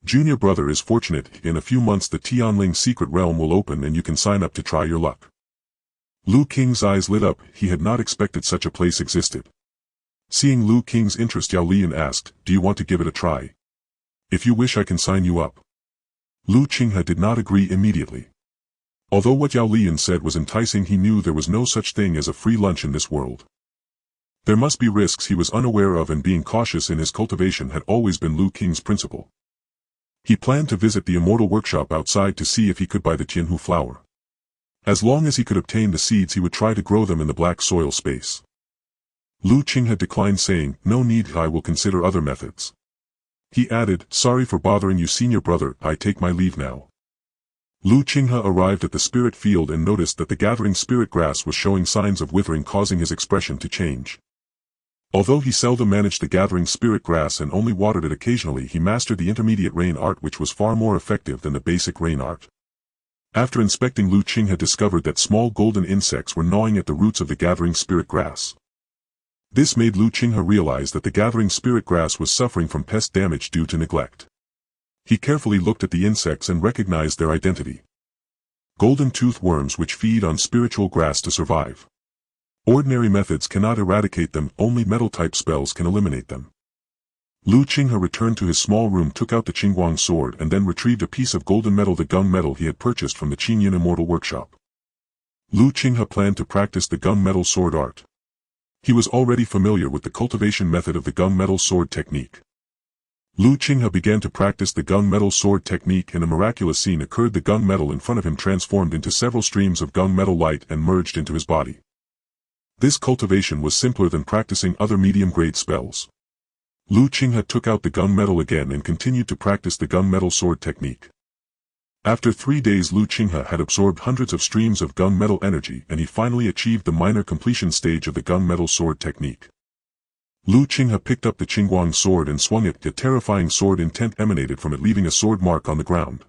Junior brother is fortunate. In a few months the Tianling secret realm will open and you can sign up to try your luck. Lu Qinghe's eyes lit up. He had not expected such a place existed. Seeing Lu Qinghe's interest, Yao Liyan asked, "Do you want to give it a try? If you wish, I can sign you up." Lu Qinghe did not agree immediately. Although what Yao Liyan said was enticing, he knew there was no such thing as a free lunch in this world. There must be risks he was unaware of, and being cautious in his cultivation had always been Lu Qinghe's principle. He planned to visit the Immortal workshop outside to see if he could buy the Qinghe flower. As long as he could obtain the seeds, he would try to grow them in the black soil space. Lu Qinghe declined, saying, "No need, I will consider other methods." He added, "Sorry for bothering you senior brother, I take my leave now." Lu Qinghe arrived at the spirit field and noticed that the gathering spirit grass was showing signs of withering, causing his expression to change. Although he seldom managed the gathering spirit grass and only watered it occasionally, he mastered the intermediate rain art, which was far more effective than the basic rain art. After inspecting, Lu Qinghe discovered that small golden insects were gnawing at the roots of the gathering spirit grass. This made Lu Qinghe realize that the gathering spirit grass was suffering from pest damage due to neglect. He carefully looked at the insects and recognized their identity. Golden tooth worms, which feed on spiritual grass to survive. Ordinary methods cannot eradicate them, only metal-type spells can eliminate them. Lu Qinghe returned to his small room, took out the Qingguang sword and then retrieved a piece of golden metal, the gung metal he had purchased from the Qinghe Immortal workshop. Lu Qinghe planned to practice the gung metal sword art. He was already familiar with the cultivation method of the gung metal sword technique. Lu Qinghe began to practice the gung metal sword technique, and a miraculous scene occurred. The gung metal in front of him transformed into several streams of gung metal light and merged into his body. This cultivation was simpler than practicing other medium-grade spells. Lu Qinghe took out the gung metal again and continued to practice the gung metal sword technique. After 3 days Qinghe had absorbed hundreds of streams of gunmetal energy and he finally achieved the minor completion stage of the gunmetal sword technique. Qinghe picked up the Qingguang sword and swung it. A terrifying sword intent emanated from it, leaving a sword mark on the ground.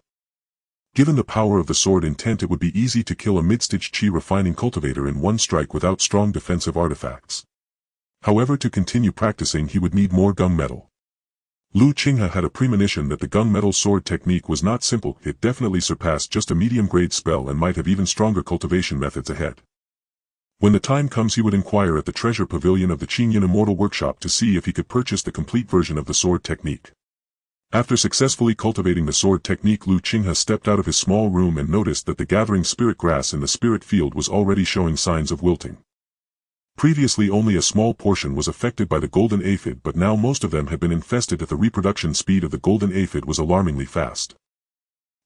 Given the power of the sword intent, it would be easy to kill a mid-stage Qi refining cultivator in one strike without strong defensive artifacts. However, to continue practicing he would need more gunmetal. Qinghe had a premonition that the gunmetal sword technique was not simple. It definitely surpassed just a medium-grade spell and might have even stronger cultivation methods ahead. When the time comes he would inquire at the treasure pavilion of the Qinghe Immortal workshop to see if he could purchase the complete version of the sword technique. After successfully cultivating the sword technique, Qinghe stepped out of his small room and noticed that the gathering spirit grass in the spirit field was already showing signs of wilting. Previously only a small portion was affected by the golden aphid, but now most of them had been infested. The reproduction speed of the golden aphid was alarmingly fast.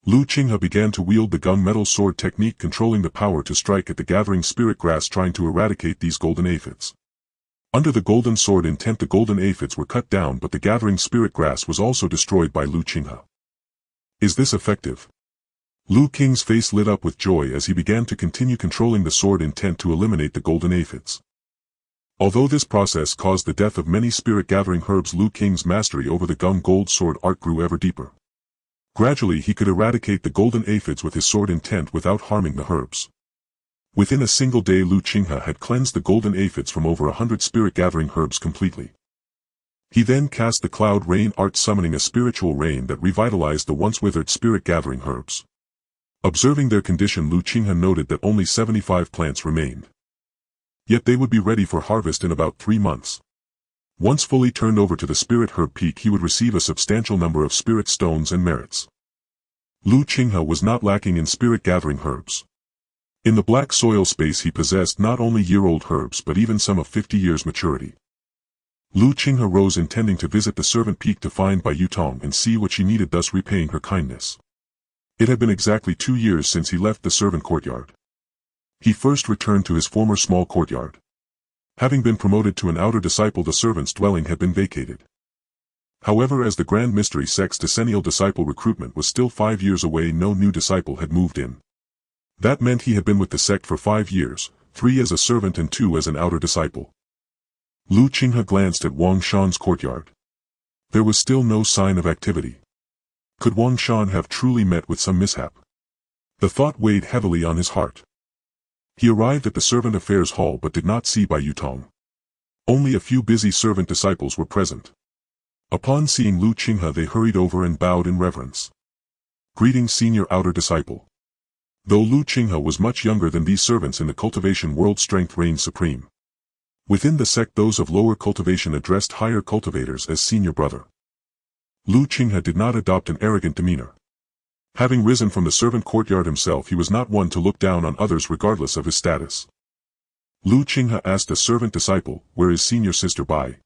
Qinghe began to wield the gunmetal sword technique, controlling the power to strike at the gathering spirit grass, trying to eradicate these golden aphids. Under the golden sword intent the golden aphids were cut down, but the gathering spirit grass was also destroyed by Qinghe. Is this effective? Qinghe's face lit up with joy as he began to continue controlling the sword intent to eliminate the golden aphids. Although this process caused the death of many spirit-gathering herbs, Qinghe's mastery over the gun-gold sword art grew ever deeper. Gradually he could eradicate the golden aphids with his sword intent without harming the herbs. Within a single day Qinghe had cleansed the golden aphids from over 100 spirit-gathering herbs completely. He then cast the cloud rain art, summoning a spiritual rain that revitalized the once withered spirit-gathering herbs. Observing their condition, Qinghe noted that only 75 plants remained. Yet they would be ready for harvest in about 3 months. Once fully turned over to the spirit herb peak he would receive a substantial number of spirit stones and merits. Qinghe was not lacking in spirit-gathering herbs. In the black soil space he possessed not only year-old herbs but even some of 50 years maturity. Qinghe rose intending to visit the servant peak to find Bai Yutong and see what she needed, thus repaying her kindness. It had been exactly 2 years since he left the servant courtyard. He first returned to his former small courtyard. Having been promoted to an outer disciple, the servant's dwelling had been vacated. However, as the Grand Mystery Sect's decennial disciple recruitment was still 5 years away, no new disciple had moved in. That meant he had been with the sect for 5 years, 3 as a servant and 2 as an outer disciple. Qinghe glanced at Wang Shan's courtyard. There was still no sign of activity. Could Wang Shan have truly met with some mishap? The thought weighed heavily on his heart. He arrived at the servant affairs hall but did not see Bai Yutong. Only a few busy servant disciples were present. Upon seeing Qinghe they hurried over and bowed in reverence. Greetings, senior outer disciple. Though Qinghe was much younger than these servants in the cultivation world, strength reigned supreme. Within the sect those of lower cultivation addressed higher cultivators as senior brother. Qinghe did not adopt an arrogant demeanor. Having risen from the servant courtyard himself, he was not one to look down on others regardless of his status. Qinghe asked a servant disciple, "Where is senior sister Bai?"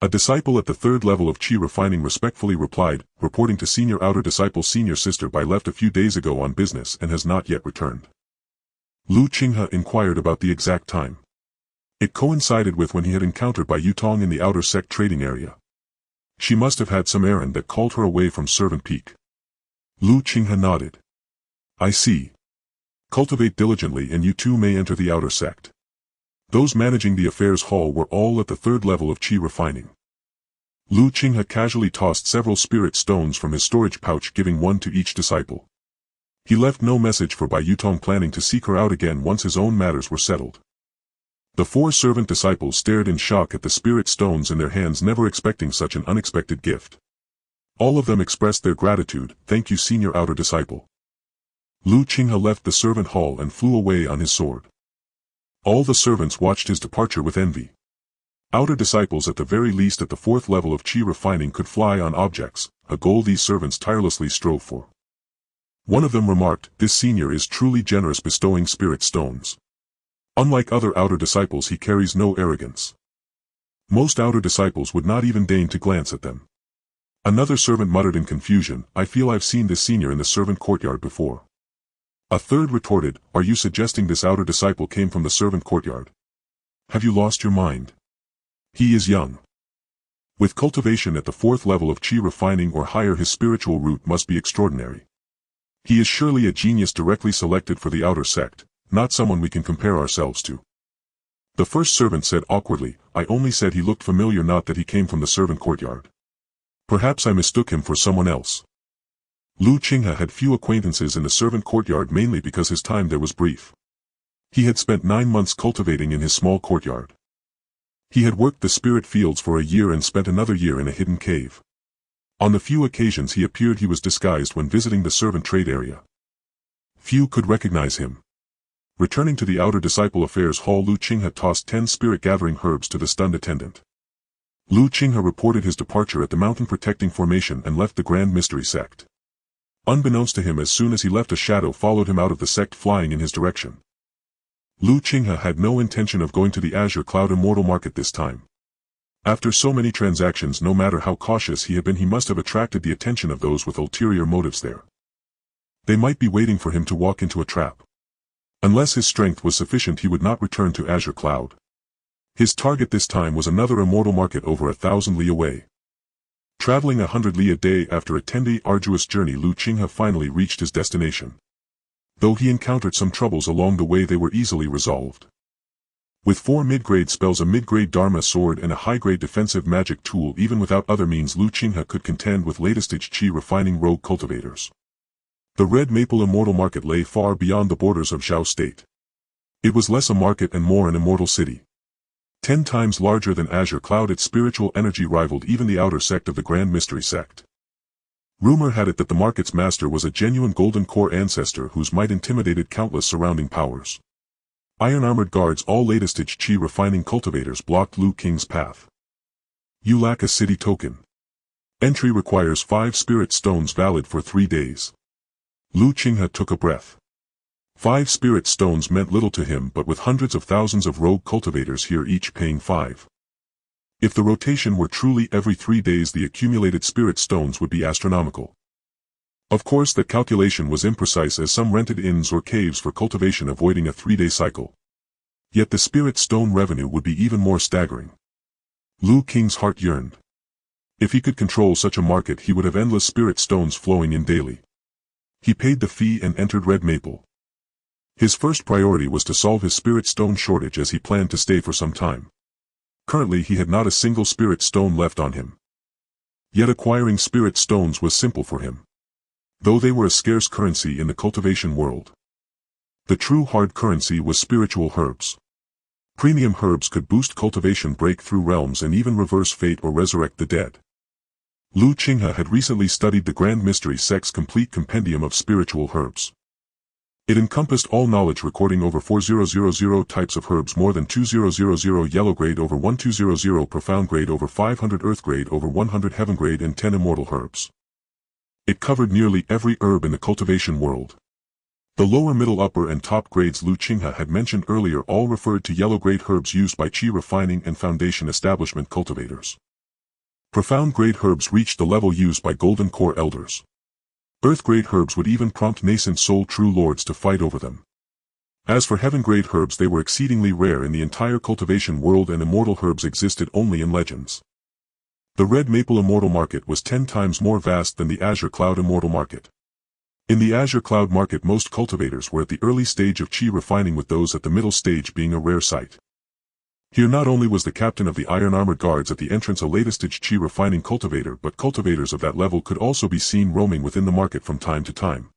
A disciple at the 3rd level of Qi refining respectfully replied, reporting to senior outer disciple, "Senior sister Bai left a few days ago on business and has not yet returned." Qinghe inquired about the exact time. It coincided with when he had encountered Bai Yutong in the outer sect trading area. She must have had some errand that called her away from servant peak. Qinghe nodded. "I see. Cultivate diligently and you too may enter the outer sect." Those managing the affairs hall were all at the 3rd level of Qi refining. Qinghe casually tossed several spirit stones from his storage pouch, giving one to each disciple. He left no message for Bai Yutong, planning to seek her out again once his own matters were settled. The 4 servant disciples stared in shock at the spirit stones in their hands, never expecting such an unexpected gift. All of them expressed their gratitude. "Thank you, senior outer disciple." Qinghe left the servant hall and flew away on his sword. All the servants watched his departure with envy. Outer disciples at the very least at the 4th level of Qi refining could fly on objects, a goal these servants tirelessly strove for. One of them remarked, "This senior is truly generous bestowing spirit stones. Unlike other outer disciples, he carries no arrogance." Most outer disciples would not even deign to glance at them. Another servant muttered in confusion, "I feel I've seen this senior in the servant courtyard before." A third retorted, "Are you suggesting this outer disciple came from the servant courtyard? Have you lost your mind? He is young. With cultivation at the 4th level of Qi refining or higher, his spiritual root must be extraordinary. He is surely a genius directly selected for the outer sect, not someone we can compare ourselves to. The first servant said awkwardly, I only said he looked familiar, not that he came from the servant courtyard. Perhaps I mistook him for someone else. Qinghe had few acquaintances in the servant courtyard, mainly because his time there was brief. He had spent 9 months cultivating in his small courtyard. He had worked the spirit fields for a year and spent another year in a hidden cave. On the few occasions he appeared, he was disguised when visiting the servant trade area. Few could recognize him. Returning to the outer disciple affairs hall, Qinghe tossed 10 spirit-gathering herbs to the stunned attendant. Qinghe reported his departure at the mountain protecting formation and left the Grand Mystery Sect. Unbeknownst to him, as soon as he left, a shadow followed him out of the sect, flying in his direction. Qinghe had no intention of going to the Azure Cloud Immortal Market this time. After so many transactions, no matter how cautious he had been, he must have attracted the attention of those with ulterior motives there. They might be waiting for him to walk into a trap. Unless his strength was sufficient, he would not return to Azure Cloud. His target this time was another immortal market over 1,000 li away. Traveling 100 li a day after a 10-day arduous journey, Qinghe finally reached his destination. Though he encountered some troubles along the way, they were easily resolved. With 4 mid-grade spells, a mid-grade Dharma sword and a high-grade defensive magic tool, even without other means, Qinghe could contend with latest-stage Qi refining rogue cultivators. The Red Maple Immortal Market lay far beyond the borders of Zhao State. It was less a market and more an immortal city. 10 times larger than Azure Cloud, its spiritual energy rivaled even the outer sect of the Grand Mystery Sect. Rumor had it that the market's master was a genuine golden core ancestor whose might intimidated countless surrounding powers. Iron-armored guards, all latest-stage Qi refining cultivators, blocked Qinghe's path. You lack a city token. Entry requires 5 spirit stones valid for 3 days. Qinghe took a breath. 5 spirit stones meant little to him, but with hundreds of thousands of rogue cultivators here, each paying 5. If the rotation were truly every 3 days, the accumulated spirit stones would be astronomical. Of course, that calculation was imprecise, as some rented inns or caves for cultivation, avoiding a 3-day cycle. Yet the spirit stone revenue would be even more staggering. Qinghe's heart yearned. If he could control such a market, he would have endless spirit stones flowing in daily. He paid the fee and entered Red Maple. His first priority was to solve his spirit stone shortage, as he planned to stay for some time. Currently he had not a single spirit stone left on him. Yet acquiring spirit stones was simple for him, though they were a scarce currency in the cultivation world. The true hard currency was spiritual herbs. Premium herbs could boost cultivation, break through realms, and even reverse fate or resurrect the dead. Qinghe had recently studied the Grand Mystery Sect's complete compendium of spiritual herbs. It encompassed all knowledge, recording over 4000 types of herbs, more than 2000 yellow grade, over 1200 profound grade, over 500 earth grade, over 100 heaven grade, and 10 immortal herbs. It covered nearly every herb in the cultivation world. The lower, middle, upper, and top grades Qinghe had mentioned earlier all referred to yellow grade herbs used by Qi refining and foundation establishment cultivators. Profound grade herbs reached the level used by golden core elders. Earth-grade herbs would even prompt nascent soul true lords to fight over them. As for heaven-grade herbs, they were exceedingly rare in the entire cultivation world, and immortal herbs existed only in legends. The Red Maple Immortal Market was 10 times more vast than the Azure Cloud Immortal Market. In the Azure Cloud Market, most cultivators were at the early stage of Qi refining, with those at the middle stage being a rare sight. Here not only was the captain of the iron-armored guards at the entrance a latest-stage Qi refining cultivator, but cultivators of that level could also be seen roaming within the market from time to time.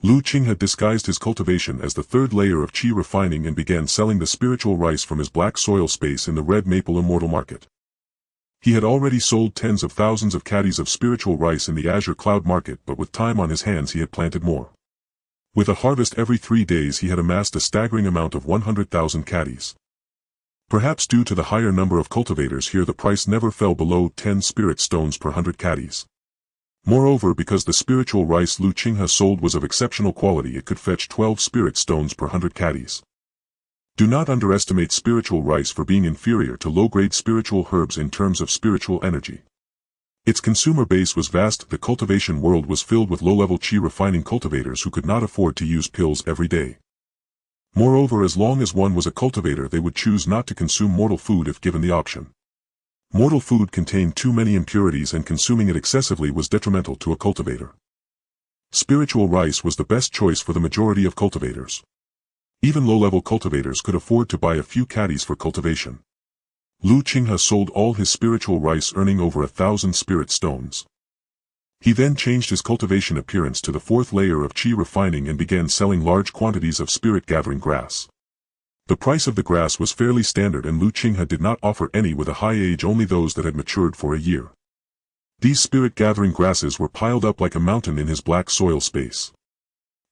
Qinghe had disguised his cultivation as the 3rd layer of Qi refining and began selling the spiritual rice from his black soil space in the Red Maple Immortal Market. He had already sold tens of thousands of caddies of spiritual rice in the Azure Cloud Market, but with time on his hands he had planted more. With a harvest every 3 days, he had amassed a staggering amount of 100,000 caddies. Perhaps due to the higher number of cultivators here, the price never fell below 10 spirit stones per 100 caddies. Moreover, because the spiritual rice Qinghe sold was of exceptional quality, it could fetch 12 spirit stones per 100 caddies. Do not underestimate spiritual rice for being inferior to low-grade spiritual herbs in terms of spiritual energy. Its consumer base was vast. The cultivation world was filled with low-level Qi refining cultivators who could not afford to use pills every day. Moreover, as long as one was a cultivator, they would choose not to consume mortal food if given the option. Mortal food contained too many impurities, and consuming it excessively was detrimental to a cultivator. Spiritual rice was the best choice for the majority of cultivators. Even low-level cultivators could afford to buy a few caddies for cultivation. Qinghe sold all his spiritual rice, earning over 1,000 spirit stones. He then changed his cultivation appearance to the fourth layer of Qi refining and began selling large quantities of spirit-gathering grass. The price of the grass was fairly standard, and Qinghe did not offer any with a high age, only those that had matured for a year. These spirit-gathering grasses were piled up like a mountain in his black soil space.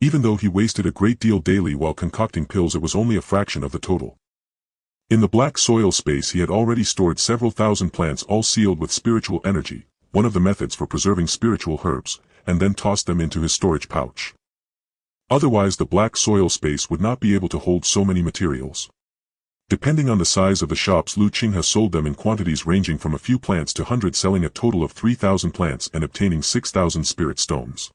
Even though he wasted a great deal daily while concocting pills, it was only a fraction of the total. In the black soil space he had already stored several thousand plants, all sealed with spiritual energy, one of the methods for preserving spiritual herbs, and then tossed them into his storage pouch. Otherwise the black soil space would not be able to hold so many materials. Depending on the size of the shops, Qinghe sold them in quantities ranging from a few plants to hundreds, selling a total of 3,000 plants and obtaining 6,000 spirit stones.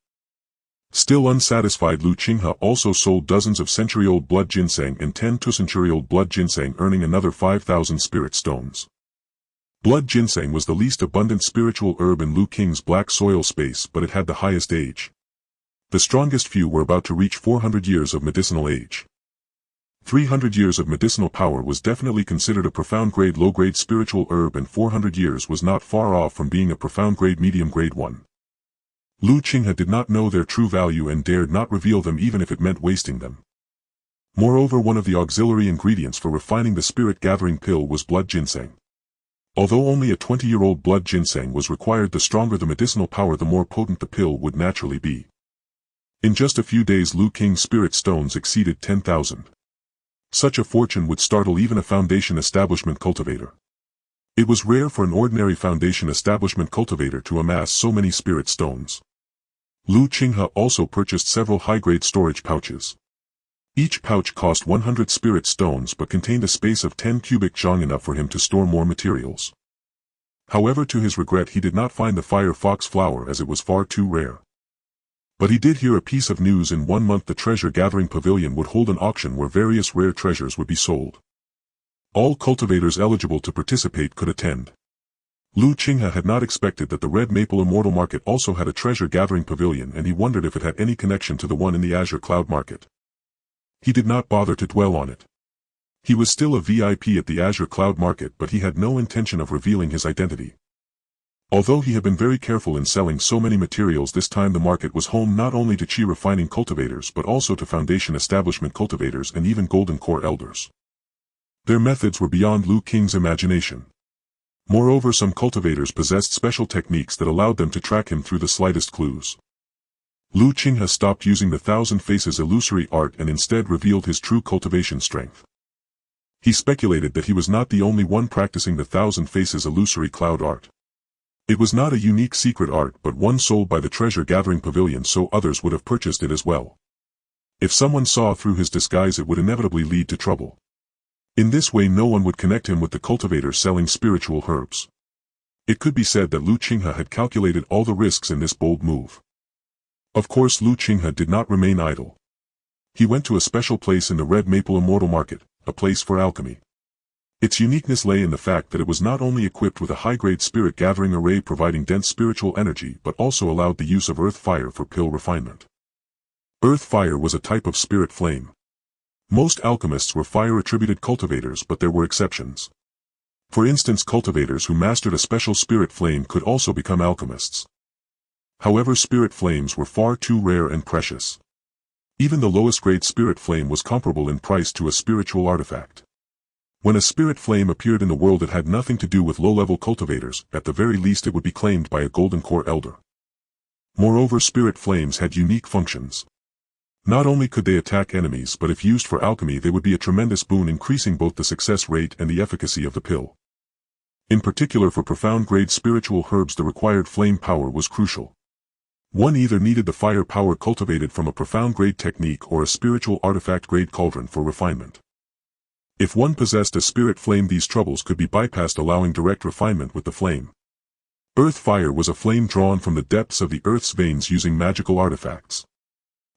Still unsatisfied, Qinghe also sold dozens of century-old blood ginseng and 10 two-century-old blood ginseng, earning another 5,000 spirit stones. Blood ginseng was the least abundant spiritual herb in Qinghe's black soil space, but it had the highest age. The strongest few were about to reach 400 years of medicinal age. 300 years of medicinal power was definitely considered a profound-grade low-grade spiritual herb, and 400 years was not far off from being a profound-grade medium-grade one. Qinghe did not know their true value and dared not reveal them, even if it meant wasting them. Moreover, one of the auxiliary ingredients for refining the spirit-gathering pill was blood ginseng. Although only a 20-year-old blood ginseng was required, the stronger the medicinal power, the more potent the pill would naturally be. In just a few days, Qinghe's spirit stones exceeded 10,000. Such a fortune would startle even a foundation establishment cultivator. It was rare for an ordinary foundation establishment cultivator to amass so many spirit stones. Qinghe also purchased several high-grade storage pouches. Each pouch cost 100 spirit stones but contained a space of 10 cubic zhang, enough for him to store more materials. However, to his regret, he did not find the fire fox flower, as it was far too rare. But he did hear a piece of news: in 1 month the treasure-gathering pavilion would hold an auction where various rare treasures would be sold. All cultivators eligible to participate could attend. Qinghe had not expected that the Red Maple Immortal Market also had a treasure-gathering pavilion, and he wondered if it had any connection to the one in the Azure Cloud Market. He did not bother to dwell on it. He was still a VIP at the Azure Cloud Market, but he had no intention of revealing his identity. Although he had been very careful in selling so many materials, this time the market was home not only to Qi refining cultivators but also to foundation establishment cultivators and even golden core elders. Their methods were beyond Qinghe's imagination. Moreover, some cultivators possessed special techniques that allowed them to track him through the slightest clues. Qinghe stopped using the Thousand Faces illusory art and instead revealed his true cultivation strength. He speculated that he was not the only one practicing the Thousand Faces illusory cloud art. It was not a unique secret art, but one sold by the treasure-gathering pavilion, so others would have purchased it as well. If someone saw through his disguise, it would inevitably lead to trouble. In this way no one would connect him with the cultivator selling spiritual herbs. It could be said that Qinghe had calculated all the risks in this bold move. Of course, Qinghe did not remain idle. He went to a special place in the Red Maple Immortal Market, a place for alchemy. Its uniqueness lay in the fact that it was not only equipped with a high-grade spirit-gathering array providing dense spiritual energy but also allowed the use of earth fire for pill refinement. Earth fire was a type of spirit flame. Most alchemists were fire-attributed cultivators, but there were exceptions. For instance, cultivators who mastered a special spirit flame could also become alchemists. However, spirit flames were far too rare and precious. Even the lowest-grade spirit flame was comparable in price to a spiritual artifact. When a spirit flame appeared in the world, it had nothing to do with low-level cultivators; at the very least it would be claimed by a golden core elder. Moreover, spirit flames had unique functions. Not only could they attack enemies, but if used for alchemy they would be a tremendous boon, increasing both the success rate and the efficacy of the pill. In particular, for profound-grade spiritual herbs the required flame power was crucial. One either needed the fire power cultivated from a profound-grade technique or a spiritual artifact-grade cauldron for refinement. If one possessed a spirit flame, these troubles could be bypassed, allowing direct refinement with the flame. Earth fire was a flame drawn from the depths of the earth's veins using magical artifacts.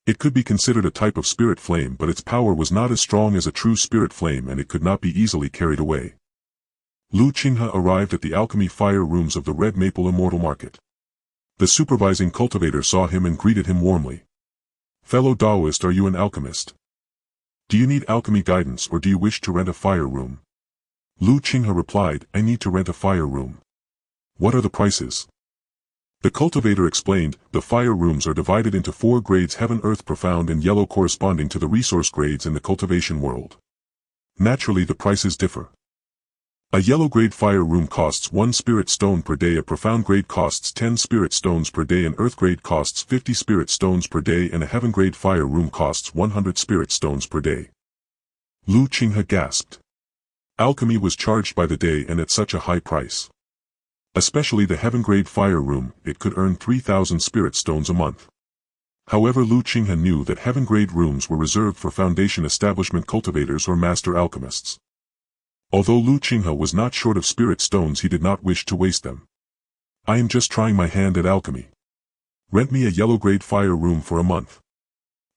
It could be considered a type of spirit flame, but its power was not as strong as a true spirit flame and it could not be easily carried away. Qinghe arrived at the alchemy fire rooms of the Red Maple Immortal Market. The supervising cultivator saw him and greeted him warmly. "Fellow Taoist, are you an alchemist? Do you need alchemy guidance or do you wish to rent a fire room?" Qinghe replied, "I need to rent a fire room." "What are the prices?" The cultivator explained, "The fire rooms are divided into 4 grades: heaven, earth, profound and yellow, corresponding to the resource grades in the cultivation world. Naturally the prices differ. A yellow grade fire room costs 1 spirit stone per day, a profound grade costs 10 spirit stones per day, an earth grade costs 50 spirit stones per day, and a heaven grade fire room costs 100 spirit stones per day." Qinghe gasped. Alchemy was charged by the day and at such a high price. Especially the heaven-grade fire room, it could earn 3,000 spirit stones a month. However, Qinghe knew that heaven-grade rooms were reserved for foundation establishment cultivators or master alchemists. Although Qinghe was not short of spirit stones, he did not wish to waste them. "I am just trying my hand at alchemy. Rent me a yellow-grade fire room for a month.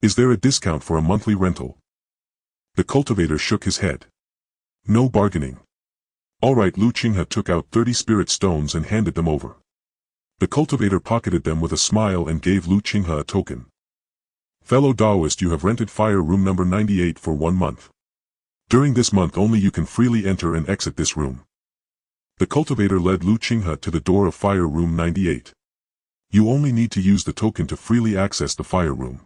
Is there a discount for a monthly rental?" The cultivator shook his head. "No bargaining." "All right." Qinghe took out 30 spirit stones and handed them over. The cultivator pocketed them with a smile and gave Qinghe a token. "Fellow Taoist, you have rented fire room number 98 for 1 month. During this month only you can freely enter and exit this room." The cultivator led Qinghe to the door of fire room 98. You only need to use the token to freely access the fire room.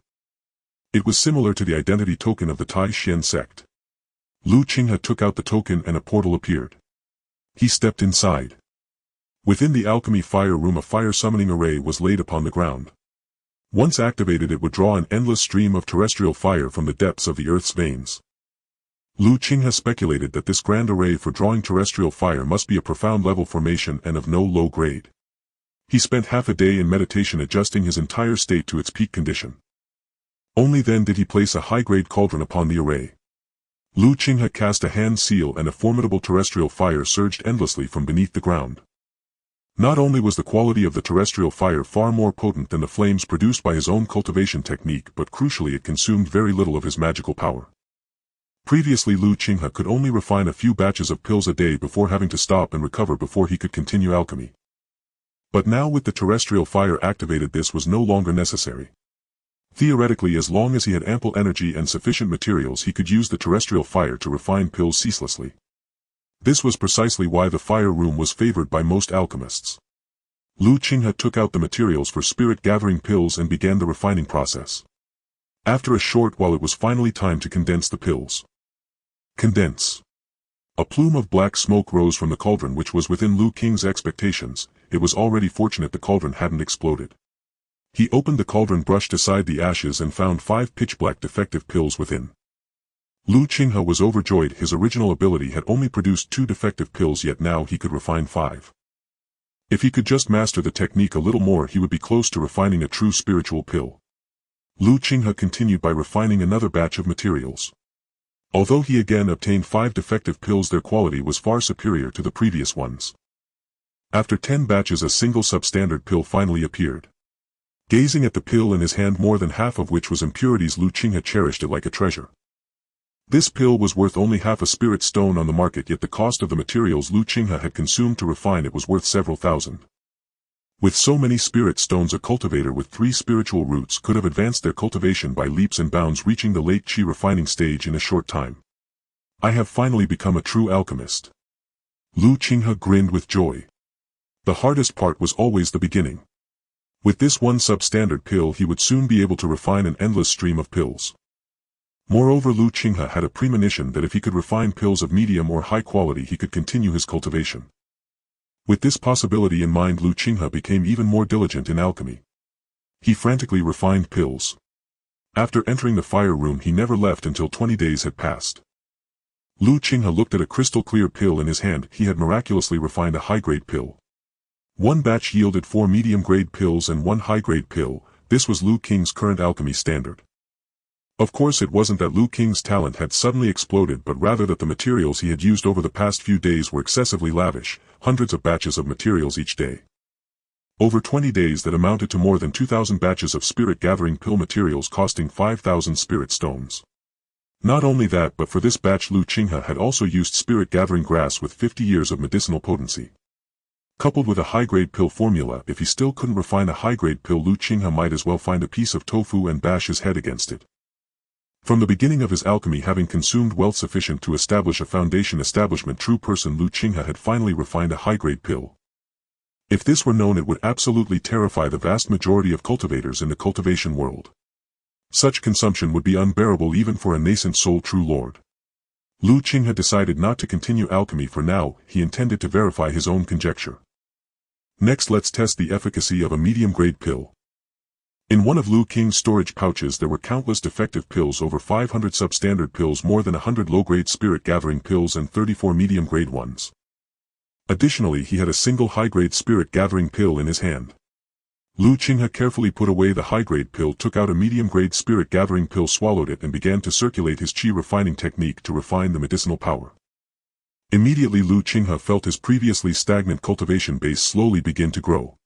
It was similar to the identity token of the Tai Xian sect. Qinghe took out the token and a portal appeared. He stepped inside. Within the alchemy fire room, a fire summoning array was laid upon the ground. Once activated, it would draw an endless stream of terrestrial fire from the depths of the earth's veins. Qinghe speculated that this grand array for drawing terrestrial fire must be a profound level formation and of no low grade. He spent half a day in meditation adjusting his entire state to its peak condition. Only then did he place a high-grade cauldron upon the array. Qinghe cast a hand seal and a formidable terrestrial fire surged endlessly from beneath the ground. Not only was the quality of the terrestrial fire far more potent than the flames produced by his own cultivation technique, but crucially it consumed very little of his magical power. Previously Qinghe could only refine a few batches of pills a day before having to stop and recover before he could continue alchemy. But now with the terrestrial fire activated, this was no longer necessary. Theoretically, as long as he had ample energy and sufficient materials, he could use the terrestrial fire to refine pills ceaselessly. This was precisely why the fire room was favored by most alchemists. Qinghe took out the materials for spirit-gathering pills and began the refining process. After a short while it was finally time to condense the pills. Condense. A plume of black smoke rose from the cauldron, which was within Qinghe's expectations. It was already fortunate the cauldron hadn't exploded. He opened the cauldron, brushed aside the ashes and found 5 pitch-black defective pills within. Qinghe was overjoyed. His original ability had only produced 2 defective pills, yet now he could refine 5. If he could just master the technique a little more, he would be close to refining a true spiritual pill. Qinghe continued by refining another batch of materials. Although he again obtained 5 defective pills, their quality was far superior to the previous ones. After 10 batches, a single substandard pill finally appeared. Gazing at the pill in his hand, more than half of which was impurities, Qinghe cherished it like a treasure. This pill was worth only half a spirit stone on the market, yet the cost of the materials Qinghe had consumed to refine it was worth several thousand. With so many spirit stones, a cultivator with 3 spiritual roots could have advanced their cultivation by leaps and bounds, reaching the late Qi refining stage in a short time. "I have finally become a true alchemist." Qinghe grinned with joy. The hardest part was always the beginning. With this one substandard pill he would soon be able to refine an endless stream of pills. Moreover, Qinghe had a premonition that if he could refine pills of medium or high quality, he could continue his cultivation. With this possibility in mind, Qinghe became even more diligent in alchemy. He frantically refined pills. After entering the fire room, he never left until 20 days had passed. Qinghe looked at a crystal-clear pill in his hand. He had miraculously refined a high-grade pill. One batch yielded 4 medium-grade pills and 1 high-grade pill. This was Qinghe's current alchemy standard. Of course, it wasn't that Qinghe's talent had suddenly exploded, but rather that the materials he had used over the past few days were excessively lavish, hundreds of batches of materials each day. Over 20 days that amounted to more than 2,000 batches of spirit-gathering pill materials costing 5,000 spirit stones. Not only that, but for this batch Qinghe had also used spirit-gathering grass with 50 years of medicinal potency. Coupled with a high-grade pill formula, if he still couldn't refine a high-grade pill, Qinghe might as well find a piece of tofu and bash his head against it. From the beginning of his alchemy, having consumed wealth sufficient to establish a foundation establishment true person, Qinghe had finally refined a high-grade pill. If this were known, it would absolutely terrify the vast majority of cultivators in the cultivation world. Such consumption would be unbearable even for a nascent soul true lord. Qinghe decided not to continue alchemy for now. He intended to verify his own conjecture. Next, let's test the efficacy of a medium-grade pill. In one of Qinghe's storage pouches there were countless defective pills, over 500 substandard pills, more than 100 low-grade spirit-gathering pills, and 34 medium-grade ones. Additionally, he had a single high-grade spirit-gathering pill in his hand. Qinghe carefully put away the high-grade pill, took out a medium-grade spirit-gathering pill, swallowed it, and began to circulate his qi refining technique to refine the medicinal power. Immediately Qinghe felt his previously stagnant cultivation base slowly begin to grow.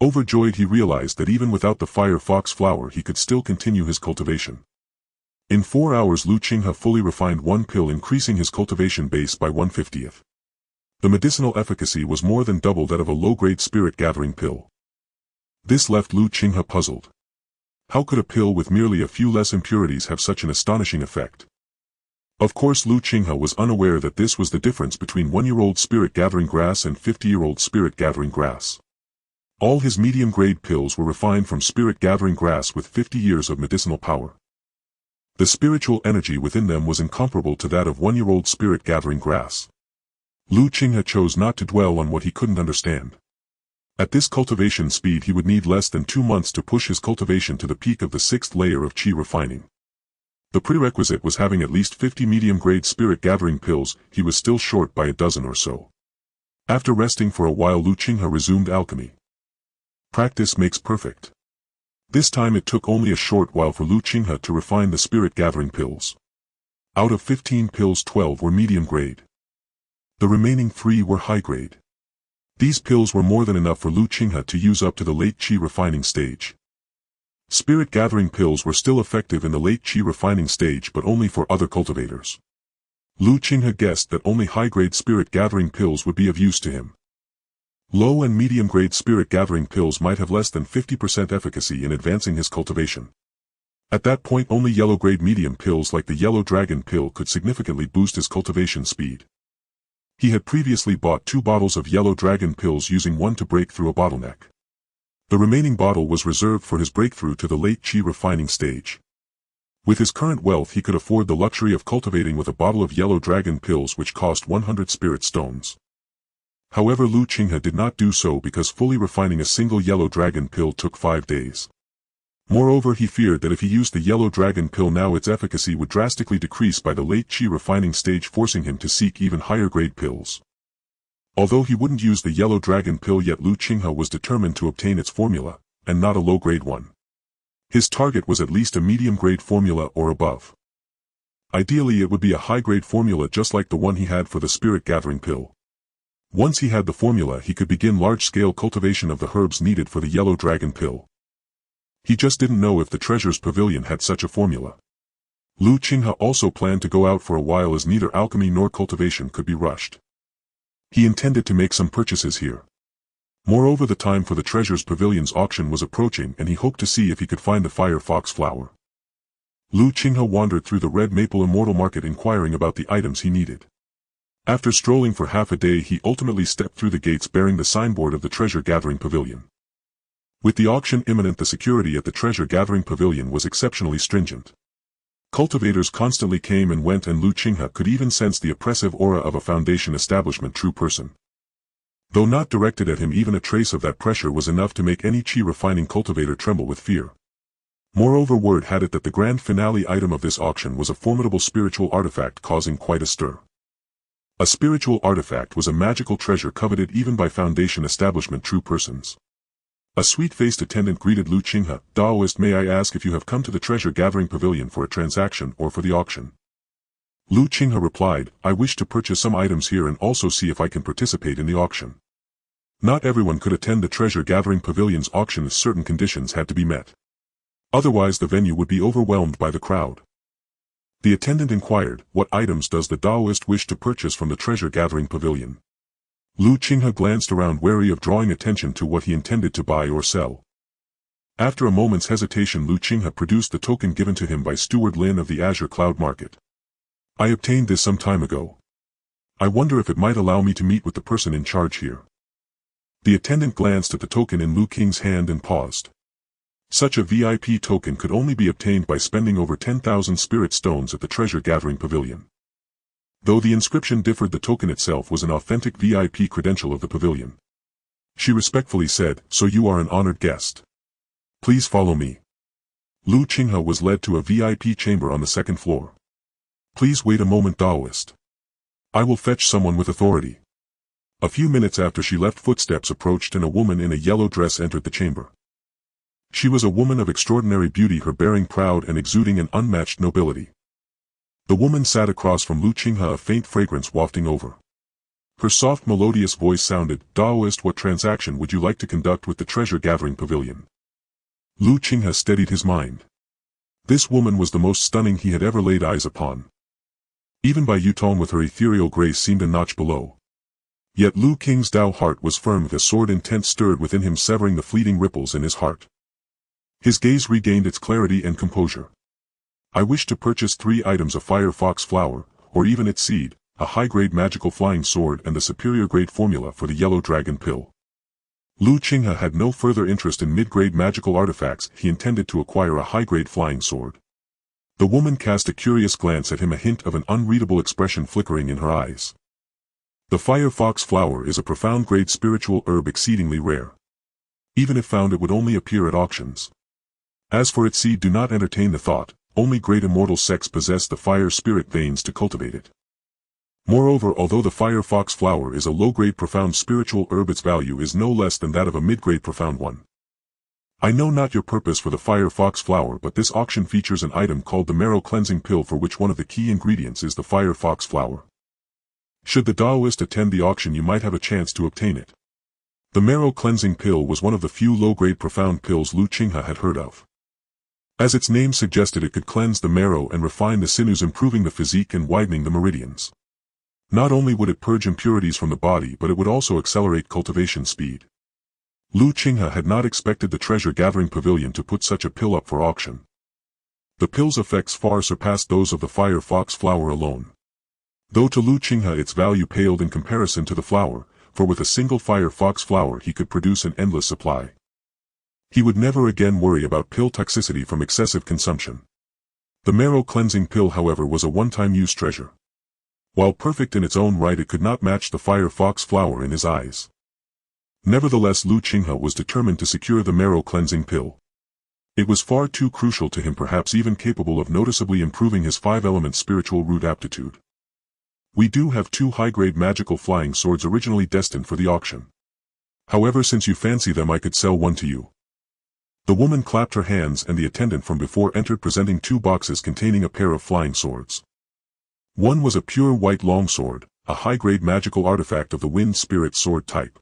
Overjoyed, he realized that even without the fire fox flower he could still continue his cultivation. In 4 hours Qinghe fully refined one pill, increasing his cultivation base by 1/50th. The medicinal efficacy was more than double that of a low-grade spirit-gathering pill. This left Qinghe puzzled. How could a pill with merely a few less impurities have such an astonishing effect? Of course, Qinghe was unaware that this was the difference between 1-year-old spirit-gathering grass and 50-year-old spirit-gathering grass. All his medium-grade pills were refined from spirit-gathering grass with 50 years of medicinal power. The spiritual energy within them was incomparable to that of 1-year-old spirit-gathering grass. Qinghe chose not to dwell on what he couldn't understand. At this cultivation speed he would need less than 2 months to push his cultivation to the peak of the 6th layer of qi refining. The prerequisite was having at least 50 medium-grade spirit-gathering pills. He was still short by a dozen or so. After resting for a while, Qinghe resumed alchemy. Practice makes perfect. This time it took only a short while for Qinghe to refine the spirit-gathering pills. Out of 15 pills, 12 were medium-grade. The remaining 3 were high-grade. These pills were more than enough for Qinghe to use up to the late qi refining stage. Spirit-gathering pills were still effective in the late qi refining stage, but only for other cultivators. Qinghe guessed that only high-grade spirit-gathering pills would be of use to him. Low and medium-grade spirit-gathering pills might have less than 50% efficacy in advancing his cultivation. At that point, only yellow-grade medium pills like the yellow dragon pill could significantly boost his cultivation speed. He had previously bought 2 bottles of yellow dragon pills, using one to break through a bottleneck. The remaining bottle was reserved for his breakthrough to the late qi refining stage. With his current wealth he could afford the luxury of cultivating with a bottle of yellow dragon pills which cost 100 spirit stones. However, Qinghe did not do so because fully refining a single yellow dragon pill took 5 days. Moreover, he feared that if he used the yellow dragon pill now, its efficacy would drastically decrease by the late qi refining stage, forcing him to seek even higher grade pills. Although he wouldn't use the yellow dragon pill yet, Qinghe was determined to obtain its formula, and not a low-grade one. His target was at least a medium-grade formula or above. Ideally it would be a high-grade formula just like the one he had for the spirit-gathering pill. Once he had the formula, he could begin large-scale cultivation of the herbs needed for the yellow dragon pill. He just didn't know if the treasure's pavilion had such a formula. Qinghe also planned to go out for a while, as neither alchemy nor cultivation could be rushed. He intended to make some purchases here. Moreover, the time for the treasure's pavilion's auction was approaching, and he hoped to see if he could find the fire fox flower. Qinghe wandered through the red maple immortal market inquiring about the items he needed. After strolling for half a day, he ultimately stepped through the gates bearing the signboard of the treasure-gathering pavilion. With the auction imminent, the security at the treasure-gathering pavilion was exceptionally stringent. Cultivators constantly came and went, and Qinghe could even sense the oppressive aura of a foundation establishment true person. Though not directed at him, even a trace of that pressure was enough to make any qi-refining cultivator tremble with fear. Moreover, word had it that the grand finale item of this auction was a formidable spiritual artifact, causing quite a stir. A spiritual artifact was a magical treasure coveted even by foundation establishment true persons. A sweet-faced attendant greeted Qinghe. "Daoist, may I ask if you have come to the treasure-gathering pavilion for a transaction or for the auction?" Qinghe replied, "I wish to purchase some items here and also see if I can participate in the auction." Not everyone could attend the treasure-gathering pavilion's auction, as certain conditions had to be met. Otherwise the venue would be overwhelmed by the crowd. The attendant inquired, "What items does the Daoist wish to purchase from the treasure-gathering pavilion?" Qinghe glanced around wary of drawing attention to what he intended to buy or sell. After a moment's hesitation, Qinghe produced the token given to him by Steward Lin of the Azure Cloud Market. I obtained this some time ago. I wonder if it might allow me to meet with the person in charge here. The attendant glanced at the token in Lu Qinghe's hand and paused. Such a VIP token could only be obtained by spending over 10,000 spirit stones at the treasure-gathering pavilion. Though the inscription differed, the token itself was an authentic VIP credential of the pavilion. She respectfully said, "So you are an honored guest. Please follow me." Qinghe was led to a VIP chamber on the second floor. "Please wait a moment, Daoist. I will fetch someone with authority." A few minutes after she left, footsteps approached and a woman in a yellow dress entered the chamber. She was a woman of extraordinary beauty, her bearing proud and exuding an unmatched nobility. The woman sat across from Qinghe, a faint fragrance wafting over. Her soft melodious voice sounded, "Daoist, what transaction would you like to conduct with the treasure-gathering pavilion?" Qinghe steadied his mind. This woman was the most stunning he had ever laid eyes upon. Even Bai Yutong with her ethereal grace seemed a notch below. Yet Qinghe's Dao heart was firm, the sword intent stirred within him, severing the fleeting ripples in his heart. His gaze regained its clarity and composure. "I wish to purchase 3 items: a fire fox flower, or even its seed, a high-grade magical flying sword, and the superior grade formula for the yellow dragon pill." Qinghe had no further interest in mid-grade magical artifacts. He intended to acquire a high-grade flying sword. The woman cast a curious glance at him, a hint of an unreadable expression flickering in her eyes. "The fire fox flower is a profound grade spiritual herb, exceedingly rare. Even if found, it would only appear at auctions. As for its seed, do not entertain the thought. Only great immortal sects possess the fire spirit veins to cultivate it. Moreover, although the fire fox flower is a low-grade profound spiritual herb, its value is no less than that of a mid-grade profound one. I know not your purpose for the fire fox flower, but this auction features an item called the marrow cleansing pill, for which one of the key ingredients is the fire fox flower. Should the Daoist attend the auction, you might have a chance to obtain it." The marrow cleansing pill was one of the few low-grade profound pills Qinghe had heard of. As its name suggested, it could cleanse the marrow and refine the sinews, improving the physique and widening the meridians. Not only would it purge impurities from the body, but it would also accelerate cultivation speed. Qinghe had not expected the treasure-gathering pavilion to put such a pill up for auction. The pill's effects far surpassed those of the fire fox flower alone. Though to Qinghe its value paled in comparison to the flower, for with a single fire fox flower he could produce an endless supply. He would never again worry about pill toxicity from excessive consumption. The marrow cleansing pill, however, was a one-time use treasure. While perfect in its own right, it could not match the fire fox flower in his eyes. Nevertheless, Qinghe was determined to secure the marrow cleansing pill. It was far too crucial to him, perhaps even capable of noticeably improving his 5-element spiritual root aptitude. "We do have 2 high-grade magical flying swords originally destined for the auction. However, since you fancy them, I could sell one to you." The woman clapped her hands, and the attendant from before entered, presenting 2 boxes containing a pair of flying swords. One was a pure white longsword, a high-grade magical artifact of the wind spirit sword type.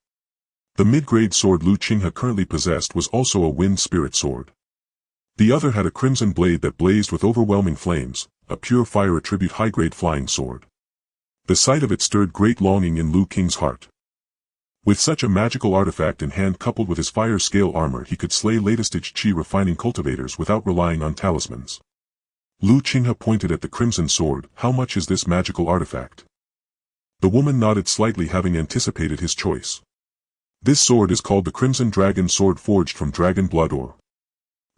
The mid-grade sword Qinghe currently possessed was also a wind spirit sword. The other had a crimson blade that blazed with overwhelming flames, a pure fire attribute high-grade flying sword. The sight of it stirred great longing in Qinghe's heart. With such a magical artifact in hand, coupled with his fire scale armor, he could slay latest-stage Qi refining cultivators without relying on talismans. Qinghe pointed at the crimson sword. "How much is this magical artifact?" The woman nodded slightly, having anticipated his choice. "This sword is called the Crimson Dragon Sword, forged from dragon blood ore.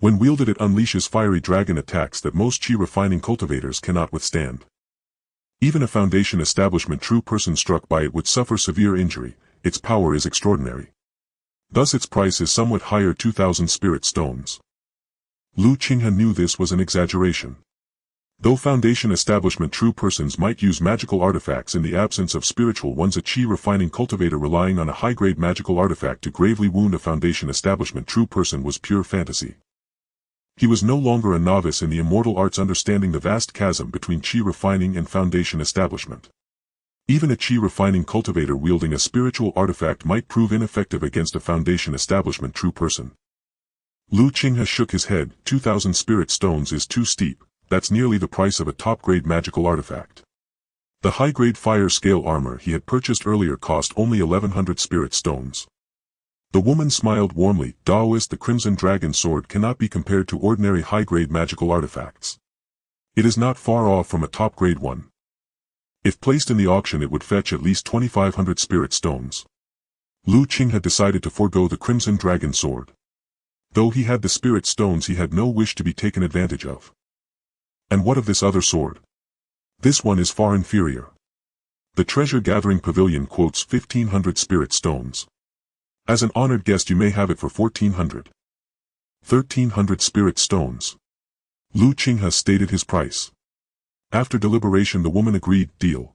When wielded, it unleashes fiery dragon attacks that most Qi refining cultivators cannot withstand. Even a Foundation establishment true person struck by it would suffer severe injury. Its power is extraordinary. Thus its price is somewhat higher, 2,000 spirit stones." Qinghe knew this was an exaggeration. Though Foundation establishment true persons might use magical artifacts in the absence of spiritual ones, a Qi refining cultivator relying on a high-grade magical artifact to gravely wound a Foundation establishment true person was pure fantasy. He was no longer a novice in the immortal arts, understanding the vast chasm between Qi refining and Foundation establishment. Even a Qi refining cultivator wielding a spiritual artifact might prove ineffective against a Foundation establishment true person. Qinghe shook his head. 2,000 spirit stones is too steep. That's nearly the price of a top-grade magical artifact. The high-grade fire scale armor he had purchased earlier cost only 1100 spirit stones. The woman smiled warmly. Daoist, the Crimson Dragon sword cannot be compared to ordinary high-grade magical artifacts. It is not far off from a top-grade one. If placed in the auction it would fetch at least 2500 spirit stones. Lu Qinghe had decided to forego the Crimson Dragon sword. Though he had the spirit stones, he had no wish to be taken advantage of. And what of this other sword? This one is far inferior. The treasure-gathering pavilion quotes 1500 spirit stones. As an honored guest you may have it for 1400. 1300 spirit stones. Lu Qinghe stated his price. After deliberation the woman agreed. Deal.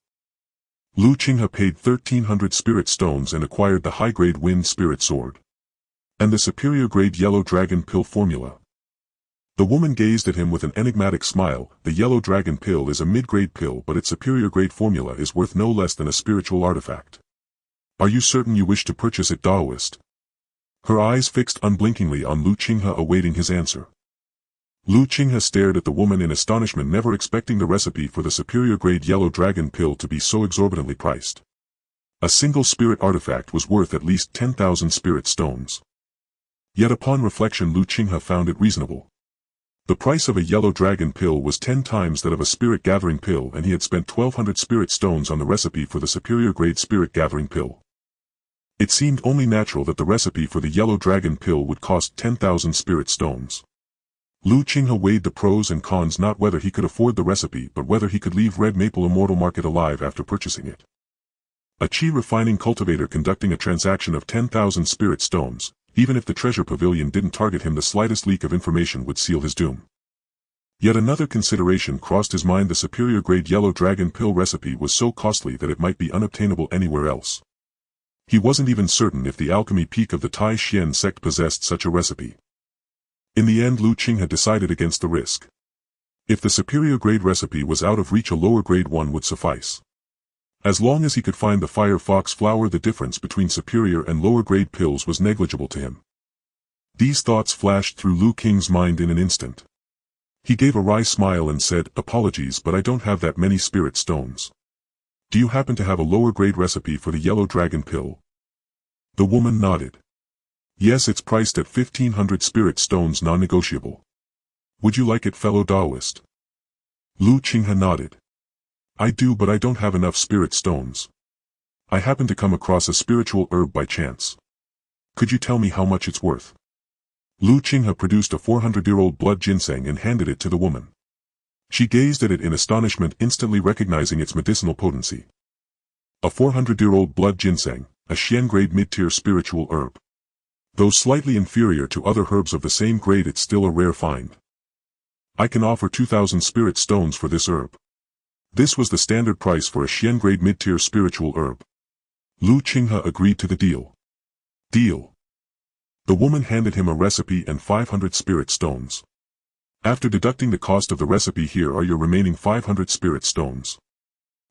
Lu Qinghe paid 1300 spirit stones and acquired the high-grade wind spirit sword. And the superior-grade yellow dragon pill formula. The woman gazed at him with an enigmatic smile. The yellow dragon pill is a mid-grade pill, but its superior-grade formula is worth no less than a spiritual artifact. Are you certain you wish to purchase it, Daoist? Her eyes fixed unblinkingly on Lu Qinghe, awaiting his answer. Lu Qinghe stared at the woman in astonishment, never expecting the recipe for the superior-grade yellow dragon pill to be so exorbitantly priced. A single spirit artifact was worth at least 10,000 spirit stones. Yet upon reflection Lu Qinghe found it reasonable. The price of a yellow dragon pill was 10 times that of a spirit-gathering pill, and he had spent 1200 spirit stones on the recipe for the superior-grade spirit-gathering pill. It seemed only natural that the recipe for the yellow dragon pill would cost 10,000 spirit stones. Lu Qinghe weighed the pros and cons, not whether he could afford the recipe but whether he could leave Red Maple Immortal Market alive after purchasing it. A Qi refining cultivator conducting a transaction of 10,000 spirit stones, even if the treasure pavilion didn't target him, the slightest leak of information would seal his doom. Yet another consideration crossed his mind: the superior-grade yellow dragon pill recipe was so costly that it might be unobtainable anywhere else. He wasn't even certain if the alchemy peak of the Tai Xian sect possessed such a recipe. In the end Lu Qinghe had decided against the risk. If the superior-grade recipe was out of reach, a lower-grade one would suffice. As long as he could find the firefox flower, the difference between superior and lower-grade pills was negligible to him. These thoughts flashed through Lu Qinghe's mind in an instant. He gave a wry smile and said, "Apologies, but I don't have that many spirit stones. Do you happen to have a lower-grade recipe for the yellow dragon pill?" The woman nodded. "Yes, it's priced at 1500 spirit stones, non-negotiable. Would you like it, fellow Daoist?" Lu Qinghe nodded. "I do, but I don't have enough spirit stones. I happen to come across a spiritual herb by chance. Could you tell me how much it's worth?" Lu Qinghe produced a 400-year-old blood ginseng and handed it to the woman. She gazed at it in astonishment, instantly recognizing its medicinal potency. A 400-year-old blood ginseng, a Xian-grade mid-tier spiritual herb. Though slightly inferior to other herbs of the same grade, it's still a rare find. "I can offer 2000 spirit stones for this herb." This was the standard price for a Xian-grade mid-tier spiritual herb. Lu Qinghe agreed to the deal. Deal. The woman handed him a recipe and 500 spirit stones. "After deducting the cost of the recipe, here are your remaining 500 spirit stones.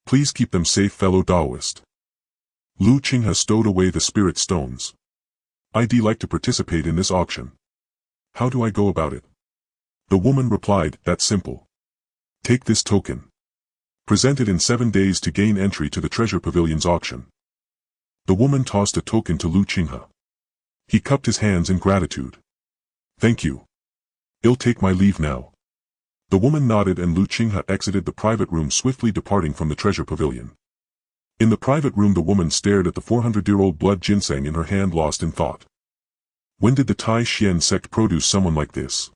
Please keep them safe, fellow Daoist." Lu Qinghe stowed away the spirit stones. "I'd like to participate in this auction. How do I go about it?" The woman replied, "That's simple. Take this token. Present it in 7 days to gain entry to the treasure pavilion's auction." The woman tossed a token to Lu Qinghe. He cupped his hands in gratitude. "Thank you. I'll take my leave now." The woman nodded and Lu Qinghe exited the private room, swiftly departing from the treasure pavilion. In the private room the woman stared at the 400-year-old blood ginseng in her hand, lost in thought. When did the Tai Xian sect produce someone like this?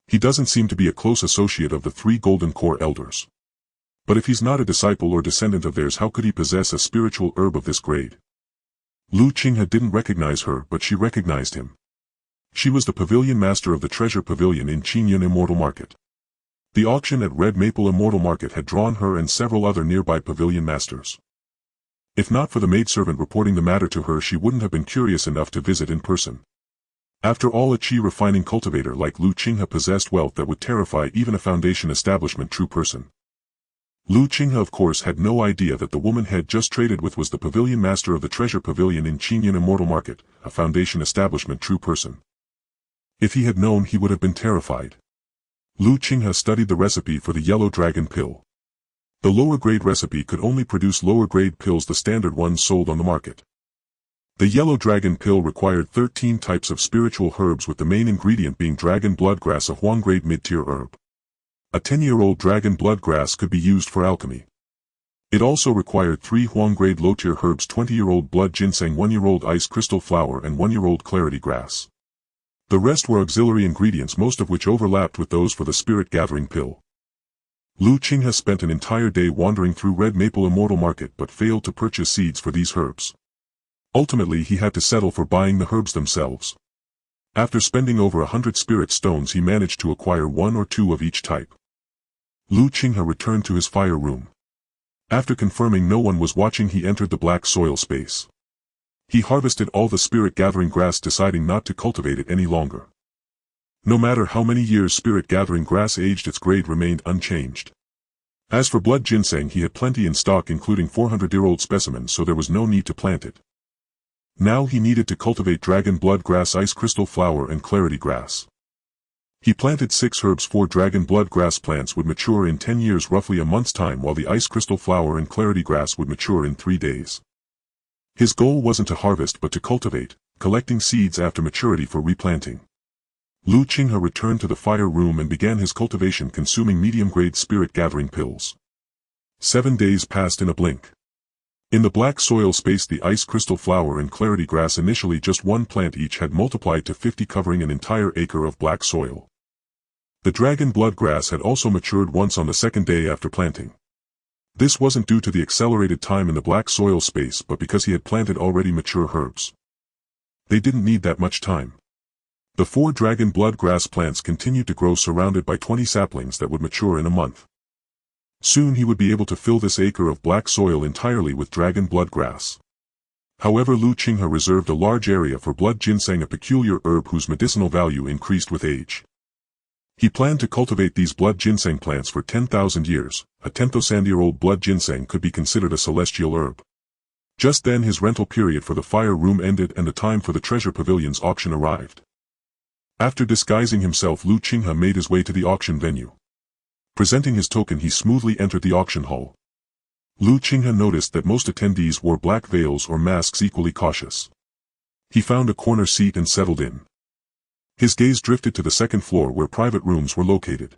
He doesn't seem to be a close associate of the 3 Golden Core elders. But if he's not a disciple or descendant of theirs, how could he possess a spiritual herb of this grade? Lu Qinghe didn't recognize her, but she recognized him. She was the pavilion master of the treasure pavilion in Qinghe Immortal Market. The auction at Red Maple Immortal Market had drawn her and several other nearby pavilion masters. If not for the maidservant reporting the matter to her, she wouldn't have been curious enough to visit in person. After all, a Qi refining cultivator like Lu Qinghe possessed wealth that would terrify even a Foundation establishment true person. Lu Qinghe of course had no idea that the woman had just traded with was the pavilion master of the treasure pavilion in Qinghe Immortal Market, a Foundation establishment true person. If he had known, he would have been terrified. Lu Qinghe studied the recipe for the yellow dragon pill. The lower-grade recipe could only produce lower-grade pills, the standard ones sold on the market. The yellow dragon pill required 13 types of spiritual herbs, with the main ingredient being dragon bloodgrass, a Huang-grade mid-tier herb. A 10-year-old dragon bloodgrass could be used for alchemy. It also required 3 Huang-grade low-tier herbs, 20-year-old blood ginseng, 1-year-old ice crystal flower, and 1-year-old clarity grass. The rest were auxiliary ingredients, most of which overlapped with those for the spirit-gathering pill. Qinghe spent an entire day wandering through Red Maple Immortal Market but failed to purchase seeds for these herbs. Ultimately he had to settle for buying the herbs themselves. After spending over 100 spirit stones he managed to acquire 1 or 2 of each type. Qinghe returned to his fire room. After confirming no one was watching, he entered the black soil space. He harvested all the spirit-gathering grass, deciding not to cultivate it any longer. No matter how many years spirit-gathering grass aged, its grade remained unchanged. As for blood ginseng, he had plenty in stock, including 400-year-old specimens, so there was no need to plant it. Now he needed to cultivate dragon blood grass, ice crystal flower, and clarity grass. He planted 6 herbs. 4 dragon blood grass plants would mature in 10 years, roughly a month's time, while the ice crystal flower and clarity grass would mature in 3 days. His goal wasn't to harvest but to cultivate, collecting seeds after maturity for replanting. Qinghe returned to the fire room and began his cultivation, consuming medium-grade spirit-gathering pills. 7 days passed in a blink. In the black soil space, the ice crystal flower and clarity grass, initially just 1 plant each, had multiplied to 50, covering an entire acre of black soil. The dragon blood grass had also matured once on the 2nd day after planting. This wasn't due to the accelerated time in the black soil space, but because he had planted already mature herbs. They didn't need that much time. The 4 dragon blood grass plants continued to grow, surrounded by 20 saplings that would mature in a month. Soon he would be able to fill this acre of black soil entirely with dragon blood grass. However, Qinghe reserved a large area for blood ginseng, a peculiar herb whose medicinal value increased with age. He planned to cultivate these blood ginseng plants for 10,000 years. A 10,000-year-old blood ginseng could be considered a celestial herb. Just then his rental period for the fire room ended and the time for the treasure pavilion's auction arrived. After disguising himself, Qinghe made his way to the auction venue. Presenting his token, he smoothly entered the auction hall. Qinghe noticed that most attendees wore black veils or masks, equally cautious. He found a corner seat and settled in. His gaze drifted to the 2nd floor, where private rooms were located.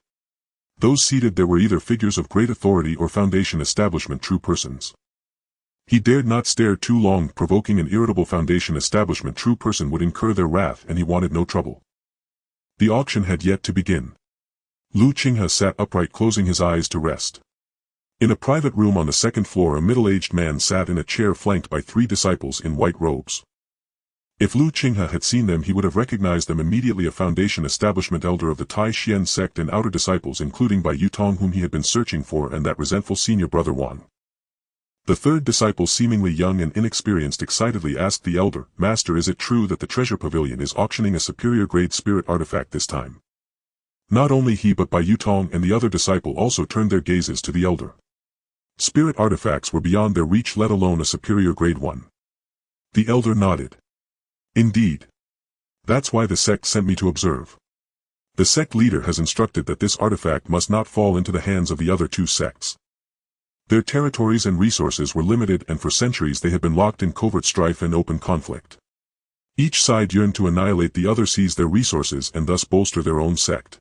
Those seated there were either figures of great authority or Foundation establishment true persons. He dared not stare too long, provoking an irritable Foundation establishment true person would incur their wrath, and he wanted no trouble. The auction had yet to begin. Qinghe sat upright, closing his eyes to rest. In a private room on the 2nd floor, a middle-aged man sat in a chair flanked by 3 disciples in white robes. If Qinghe had seen them, he would have recognized them immediately, a Foundation establishment elder of the Tai Xian sect and outer disciples, including Bai Yutong, whom he had been searching for, and that resentful senior brother Wang. The 3rd disciple, seemingly young and inexperienced, excitedly asked the elder, "Master, is it true that the treasure pavilion is auctioning a superior-grade spirit artifact this time?" Not only he but Bai Yutong and the other disciple also turned their gazes to the elder. Spirit artifacts were beyond their reach, let alone a superior-grade one. The elder nodded. "Indeed. That's why the sect sent me to observe. The sect leader has instructed that this artifact must not fall into the hands of the other 2 sects. Their territories and resources were limited, and for centuries they had been locked in covert strife and open conflict. Each side yearned to annihilate the other, seize their resources, and thus bolster their own sect.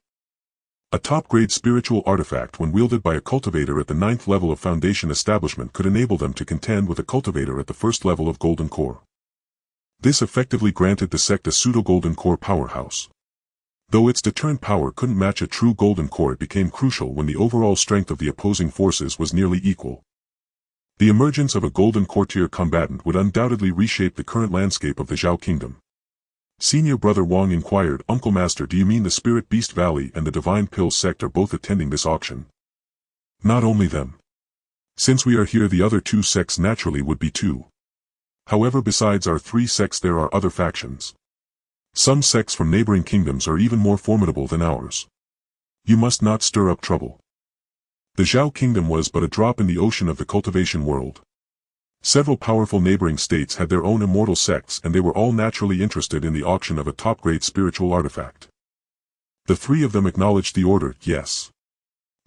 A top-grade spiritual artifact, when wielded by a cultivator at the 9th level of Foundation establishment, could enable them to contend with a cultivator at the 1st level of Golden Core. This effectively granted the sect a pseudo-Golden Core powerhouse. Though its deterrent power couldn't match a true Golden Core, it became crucial when the overall strength of the opposing forces was nearly equal. The emergence of a Golden Core tier combatant would undoubtedly reshape the current landscape of the Zhao Kingdom. Senior brother Wang inquired, "Uncle Master, do you mean the Spirit Beast Valley and the Divine Pill sect are both attending this auction?" "Not only them. Since we are here, the other 2 sects naturally would be too. However, besides our 3 sects there are other factions. Some sects from neighboring kingdoms are even more formidable than ours. You must not stir up trouble." The Zhao Kingdom was but a drop in the ocean of the cultivation world. Several powerful neighboring states had their own immortal sects, and they were all naturally interested in the auction of a top-grade spiritual artifact. The 3 of them acknowledged the order, yes.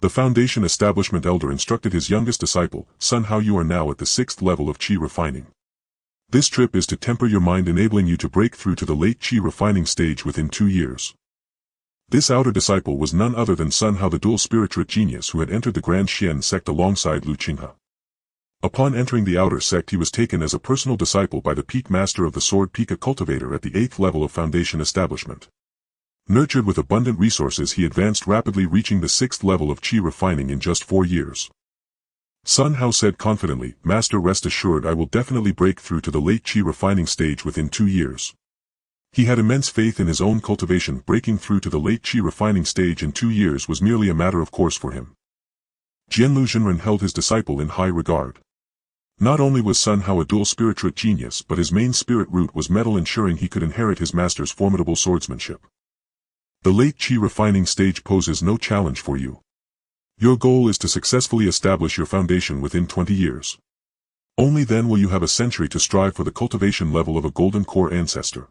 The Foundation Establishment Elder instructed his youngest disciple, "Son, how you are now at the 6th level of Qi refining. This trip is to temper your mind, enabling you to break through to the late Qi refining stage within 2 years." This outer disciple was none other than Sun Hao, the dual spirituate genius who had entered the Grand Xian sect alongside Lu Qinghe. Upon entering the outer sect, he was taken as a personal disciple by the peak master of the sword Pika cultivator at the 8th level of Foundation Establishment. Nurtured with abundant resources, he advanced rapidly, reaching the 6th level of Qi refining in just 4 years. Sun Hao said confidently, "Master, rest assured, I will definitely break through to the late Qi refining stage within 2 years. He had immense faith in his own cultivation. Breaking through to the late Qi refining stage in 2 years was merely a matter of course for him. Jianlu Zhenren held his disciple in high regard. Not only was Sun Hao a dual spirituate genius, but his main spirit root was metal, ensuring he could inherit his master's formidable swordsmanship. The late Qi refining stage poses no challenge for you. Your goal is to successfully establish your foundation within 20 years. Only then will you have a century to strive for the cultivation level of a golden core ancestor."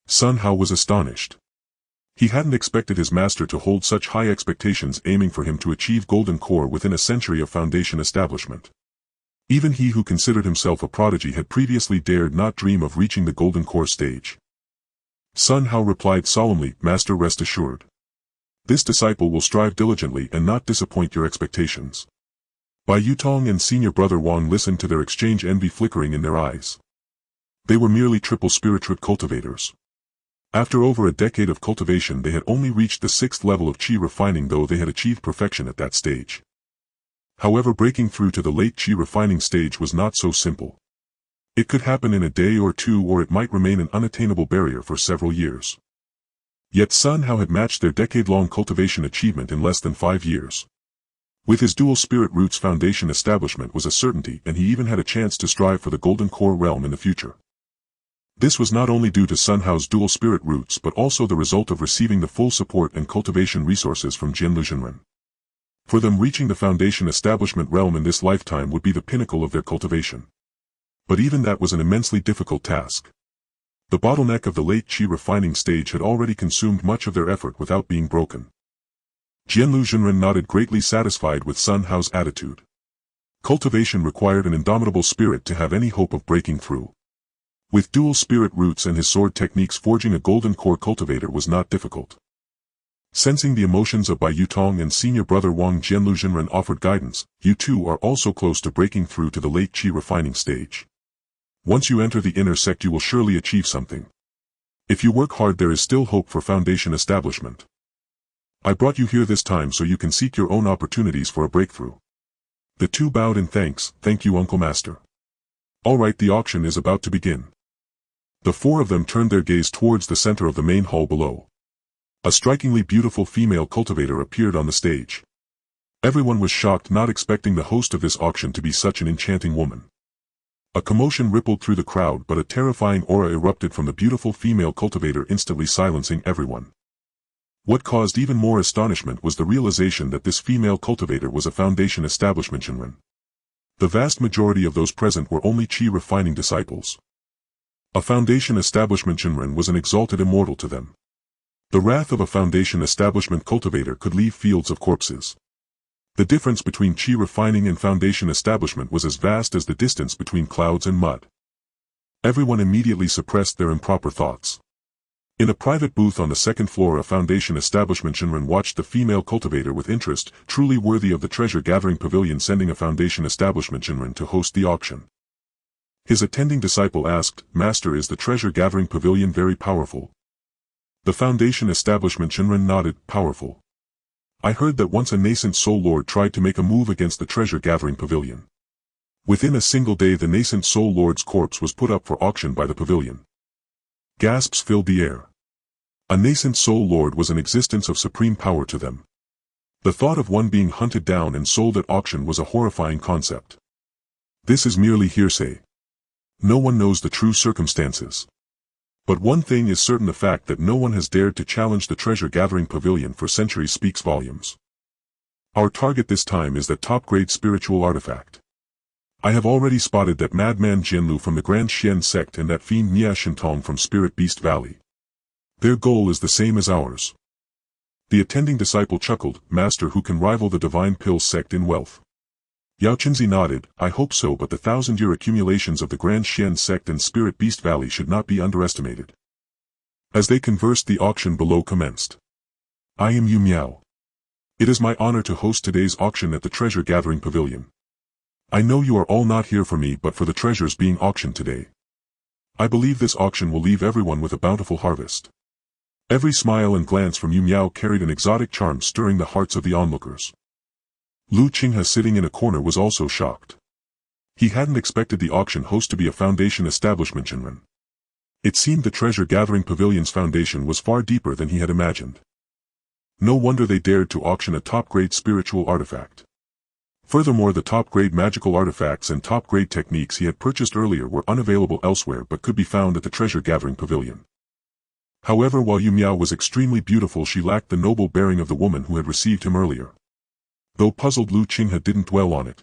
Sun Hao was astonished. He hadn't expected his master to hold such high expectations, aiming for him to achieve golden core within a century of foundation establishment. Even he who considered himself a prodigy had previously dared not dream of reaching the golden core stage. Sun Hao replied solemnly, "Master, rest assured. This disciple will strive diligently and not disappoint your expectations." Bai Yutong and senior brother Wang listened to their exchange, envy flickering in their eyes. They were merely triple spirituate cultivators. After over a decade of cultivation, they had only reached the 6th level of Qi refining, though they had achieved perfection at that stage. However, breaking through to the late Qi refining stage was not so simple. It could happen in a day or two, or it might remain an unattainable barrier for several years. Yet Sun Hao had matched their decade-long cultivation achievement in less than 5 years. With his dual spirit roots, foundation establishment was a certainty, and he even had a chance to strive for the golden core realm in the future. This was not only due to Sun Hao's dual spirit roots, but also the result of receiving the full support and cultivation resources from Jianlu Zhenren. For them, reaching the foundation establishment realm in this lifetime would be the pinnacle of their cultivation. But even that was an immensely difficult task. The bottleneck of the late Qi refining stage had already consumed much of their effort without being broken. Jianlu Zhenren nodded, greatly satisfied with Sun Hao's attitude. Cultivation required an indomitable spirit to have any hope of breaking through. With dual spirit roots and his sword techniques, forging a golden core cultivator was not difficult. Sensing the emotions of Bai Yutong and senior brother Wang, Jianlu Zhenren offered guidance. "You too are also close to breaking through to the late Qi refining stage. Once you enter the inner sect, you will surely achieve something. If you work hard, there is still hope for foundation establishment. I brought you here this time so you can seek your own opportunities for a breakthrough." The two bowed in thanks. "Thank you, Uncle Master. All right, the auction is about to begin." The four of them turned their gaze towards the center of the main hall below. A strikingly beautiful female cultivator appeared on the stage. Everyone was shocked, not expecting the host of this auction to be such an enchanting woman. A commotion rippled through the crowd, but a terrifying aura erupted from the beautiful female cultivator, instantly silencing everyone. What caused even more astonishment was the realization that this female cultivator was a foundation establishment Shinran. The vast majority of those present were only Qi refining disciples. A foundation establishment Shinran was an exalted immortal to them. The wrath of a foundation establishment cultivator could leave fields of corpses. The difference between Qi refining and foundation establishment was as vast as the distance between clouds and mud. Everyone immediately suppressed their improper thoughts. In a private booth on the 2nd floor, a foundation establishment Shinran watched the female cultivator with interest, truly worthy of the treasure-gathering pavilion, sending a foundation establishment Shinran to host the auction. His attending disciple asked, "Master, is the treasure-gathering pavilion very powerful?" The foundation establishment Shinran nodded, "Powerful. I heard that once a nascent soul lord tried to make a move against the treasure-gathering pavilion. Within a single day, the nascent soul lord's corpse was put up for auction by the pavilion." Gasps filled the air. A nascent soul lord was an existence of supreme power to them. The thought of one being hunted down and sold at auction was a horrifying concept. This is merely hearsay. No one knows the true circumstances. But one thing is certain, the fact that no one has dared to challenge the treasure-gathering pavilion for centuries speaks volumes. Our target this time is that top-grade spiritual artifact. I have already spotted that madman Jianlu from the Grand Xian sect and that fiend Nia Shintong from Spirit Beast Valley. Their goal is the same as ours. The attending disciple chuckled, "Master, who can rival the divine pill sect in wealth?" Yao Qinghe nodded, "I hope so, but the 1,000-year accumulations of the Grand Xian sect and Spirit Beast Valley should not be underestimated." As they conversed, the auction below commenced. "I am Yu Miao. It is my honor to host today's auction at the Treasure Gathering Pavilion. I know you are all not here for me but for the treasures being auctioned today. I believe this auction will leave everyone with a bountiful harvest." Every smile and glance from Yu Miao carried an exotic charm, stirring the hearts of the onlookers. Qinghe, sitting in a corner, was also shocked. He hadn't expected the auction host to be a foundation establishment Qinghe. It seemed the Treasure Gathering Pavilion's foundation was far deeper than he had imagined. No wonder they dared to auction a top-grade spiritual artifact. Furthermore, the top-grade magical artifacts and top-grade techniques he had purchased earlier were unavailable elsewhere but could be found at the Treasure Gathering Pavilion. However, while Yu Miao was extremely beautiful, she lacked the noble bearing of the woman who had received him earlier. Though puzzled, Qinghe didn't dwell on it.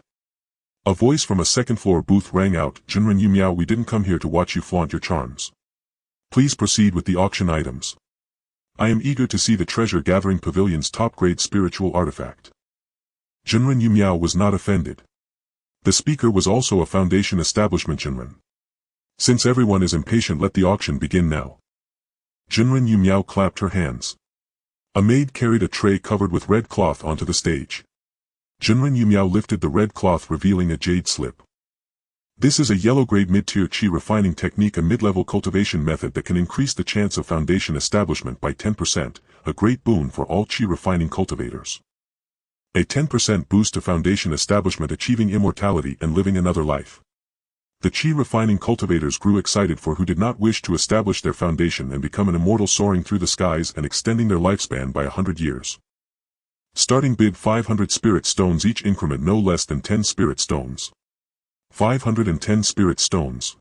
A voice from a second-floor booth rang out, "Qinghe, Yu Miao, we didn't come here to watch you flaunt your charms. Please proceed with the auction items. I am eager to see the Treasure Gathering Pavilion's top-grade spiritual artifact." Qinghe. Yu Miao was not offended. The speaker was also a foundation establishment Qinghe. "Since everyone is impatient, let the auction begin now." Qinghe. Yu Miao clapped her hands. A maid carried a tray covered with red cloth onto the stage. Qinghe. Yu Miao lifted the red cloth, revealing a jade slip. This is a yellow-grade mid-tier qi refining technique, a mid-level cultivation method that can increase the chance of foundation establishment by 10%, a great boon for all qi refining cultivators. A 10% boost to foundation establishment, achieving immortality and living another life. The qi refining cultivators grew excited, for who did not wish to establish their foundation and become an immortal, soaring through the skies and extending their lifespan by 100 years. Starting bid 500 spirit stones each, increment no less than 10 spirit stones. 510 spirit stones.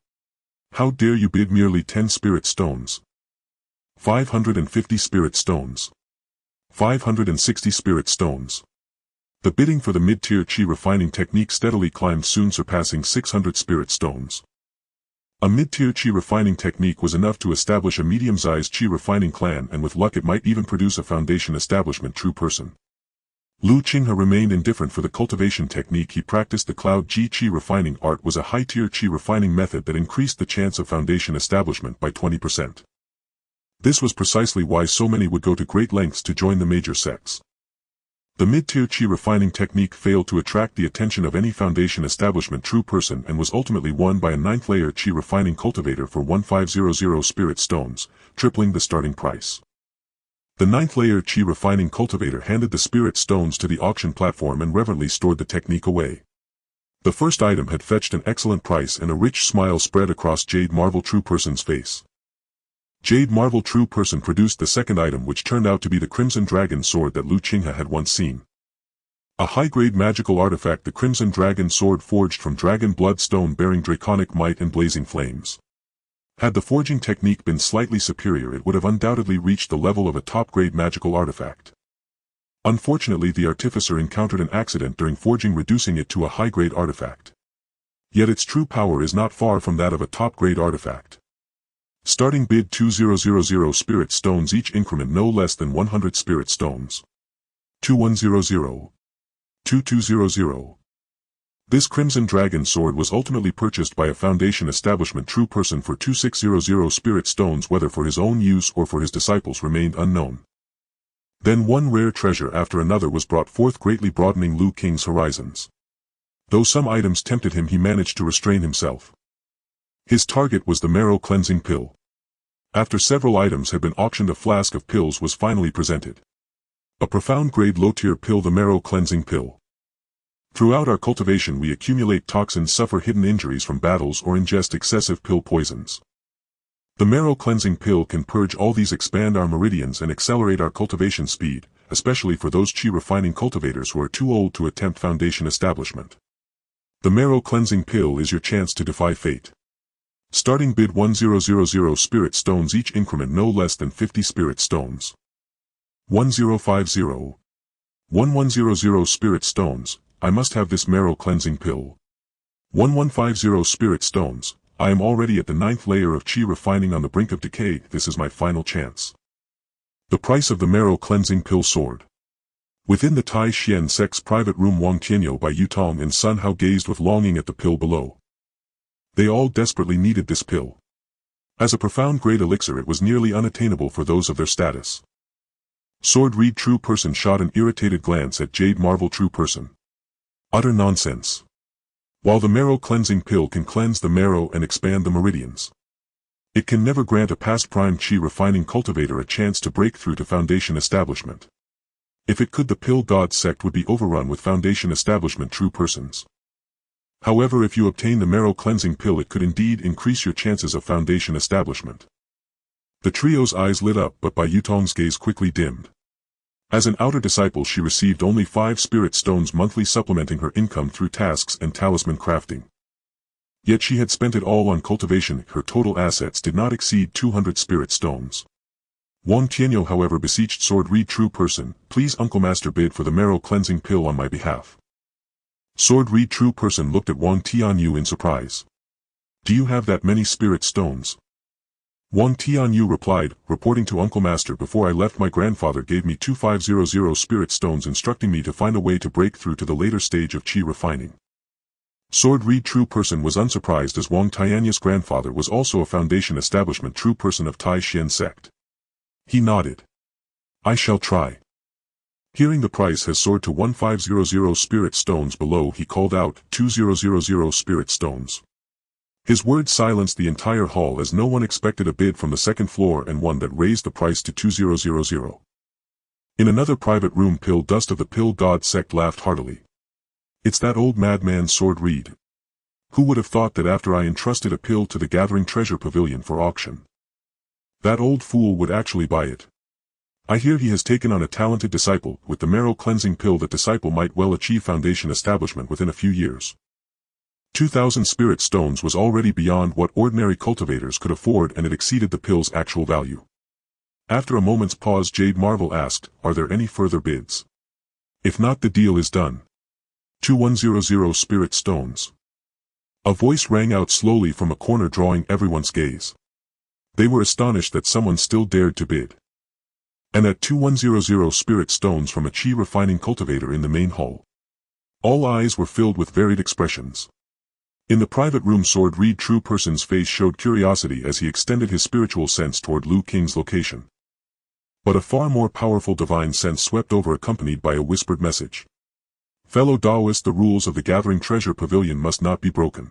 How dare you bid merely 10 spirit stones? 550 spirit stones. 560 spirit stones. The bidding for the mid-tier qi refining technique steadily climbed, soon surpassing 600 spirit stones. A mid-tier qi refining technique was enough to establish a medium-sized qi refining clan, and with luck it might even produce a foundation establishment true person. Qinghe remained indifferent, for the cultivation technique he practiced, the Cloud Ji qi refining art, was a high-tier qi refining method that increased the chance of foundation establishment by 20%. This was precisely why so many would go to great lengths to join the major sects. The mid-tier qi refining technique failed to attract the attention of any foundation establishment true person and was ultimately won by a 9th-layer qi refining cultivator for 1500 spirit stones, tripling the starting price. The 9th-layer qi refining cultivator handed the spirit stones to the auction platform and reverently stored the technique away. The first item had fetched an excellent price, and a rich smile spread across Jade Marvel True Person's face. Jade Marvel True Person produced the second item, which turned out to be the Crimson Dragon Sword that Qinghe had once seen. A high-grade magical artifact, the Crimson Dragon Sword, forged from dragon blood stone, bearing draconic might and blazing flames. Had the forging technique been slightly superior, it would have undoubtedly reached the level of a top-grade magical artifact. Unfortunately, the artificer encountered an accident during forging, reducing it to a high-grade artifact. Yet its true power is not far from that of a top-grade artifact. Starting bid 2000 spirit stones each, increment no less than 100 spirit stones. 2100. 2200. This Crimson Dragon Sword was ultimately purchased by a foundation establishment true person for 2600 spirit stones, whether for his own use or for his disciples remained unknown. Then one rare treasure after another was brought forth, greatly broadening Qinghe's horizons. Though some items tempted him, he managed to restrain himself. His target was the marrow cleansing pill. After several items had been auctioned, a flask of pills was finally presented. A profound grade low-tier pill, the marrow cleansing pill. Throughout our cultivation we accumulate toxins, suffer hidden injuries from battles, or ingest excessive pill poisons. The marrow cleansing pill can purge all these, expand our meridians, and accelerate our cultivation speed, especially for those qi refining cultivators who are too old to attempt foundation establishment. The marrow cleansing pill is your chance to defy fate. Starting bid 1000 spirit stones each, increment no less than 50 spirit stones. 1050. 1100 spirit stones. I must have this marrow cleansing pill. 1150 spirit stones. I am already at the 9th layer of qi refining, on the brink of decay. This is my final chance. The price of the marrow cleansing pill soared. Within the Tai Xian sect's private room, Wang Tianyu by Yutong and Sun Hao gazed with longing at the pill below. They all desperately needed this pill. As a profound grade elixir, it was nearly unattainable for those of their status. Sword Reed True Person shot an irritated glance at Jade Marvel True Person. Utter nonsense. While the marrow cleansing pill can cleanse the marrow and expand the meridians, it can never grant a past prime Qi refining cultivator a chance to break through to Foundation establishment. If it could, the pill god sect would be overrun with Foundation establishment true persons. However, if you obtain the marrow cleansing pill, it could indeed increase your chances of Foundation establishment. The trio's eyes lit up, but Bai Yutong's gaze quickly dimmed. As an outer disciple, she received only 5 spirit stones monthly, supplementing her income through tasks and talisman crafting. Yet she had spent it all on cultivation. Her total assets did not exceed 200 spirit stones. Wang Tianyu, however, beseeched Sword Reed True Person, "Please, Uncle Master, bid for the marrow cleansing pill on my behalf." Sword Reed True Person looked at Wang Tianyu in surprise. "Do you have that many spirit stones?" Wang Tianyu replied, "Reporting to Uncle Master, before I left my grandfather gave me 2500 spirit stones, instructing me to find a way to break through to the later stage of Qi refining." Sword Reed True Person was unsurprised, as Wang Tianyu's grandfather was also a Foundation establishment true person of Tai Xian sect. He nodded. "I shall try." Hearing the price has soared to 1500 spirit stones below, he called out, 2000 spirit stones. His words silenced the entire hall, as no one expected a bid from the second floor, and one that raised the price to 2000. In another private room, Pill Dust of the Pill God sect laughed heartily. "It's that old madman Sword Reed. Who would have thought that after I entrusted a pill to the Gathering Treasure Pavilion for auction, that old fool would actually buy it? I hear he has taken on a talented disciple. With the marrow cleansing pill, that disciple might well achieve Foundation establishment within a few years." 2000 spirit stones was already beyond what ordinary cultivators could afford, and it exceeded the pill's actual value. After a moment's pause, Jade Marvel asked, "Are there any further bids? If not, the deal is done." 2100 spirit stones. A voice rang out slowly from a corner, drawing everyone's gaze. They were astonished that someone still dared to bid. And at 2100 spirit stones from a Qi refining cultivator in the main hall. All eyes were filled with varied expressions. In the private room, Sword Reed True Person's face showed curiosity as he extended his spiritual sense toward Lu Qinghe's location. But a far more powerful divine sense swept over, accompanied by a whispered message. "Fellow Taoist, the rules of the Gathering Treasure Pavilion must not be broken."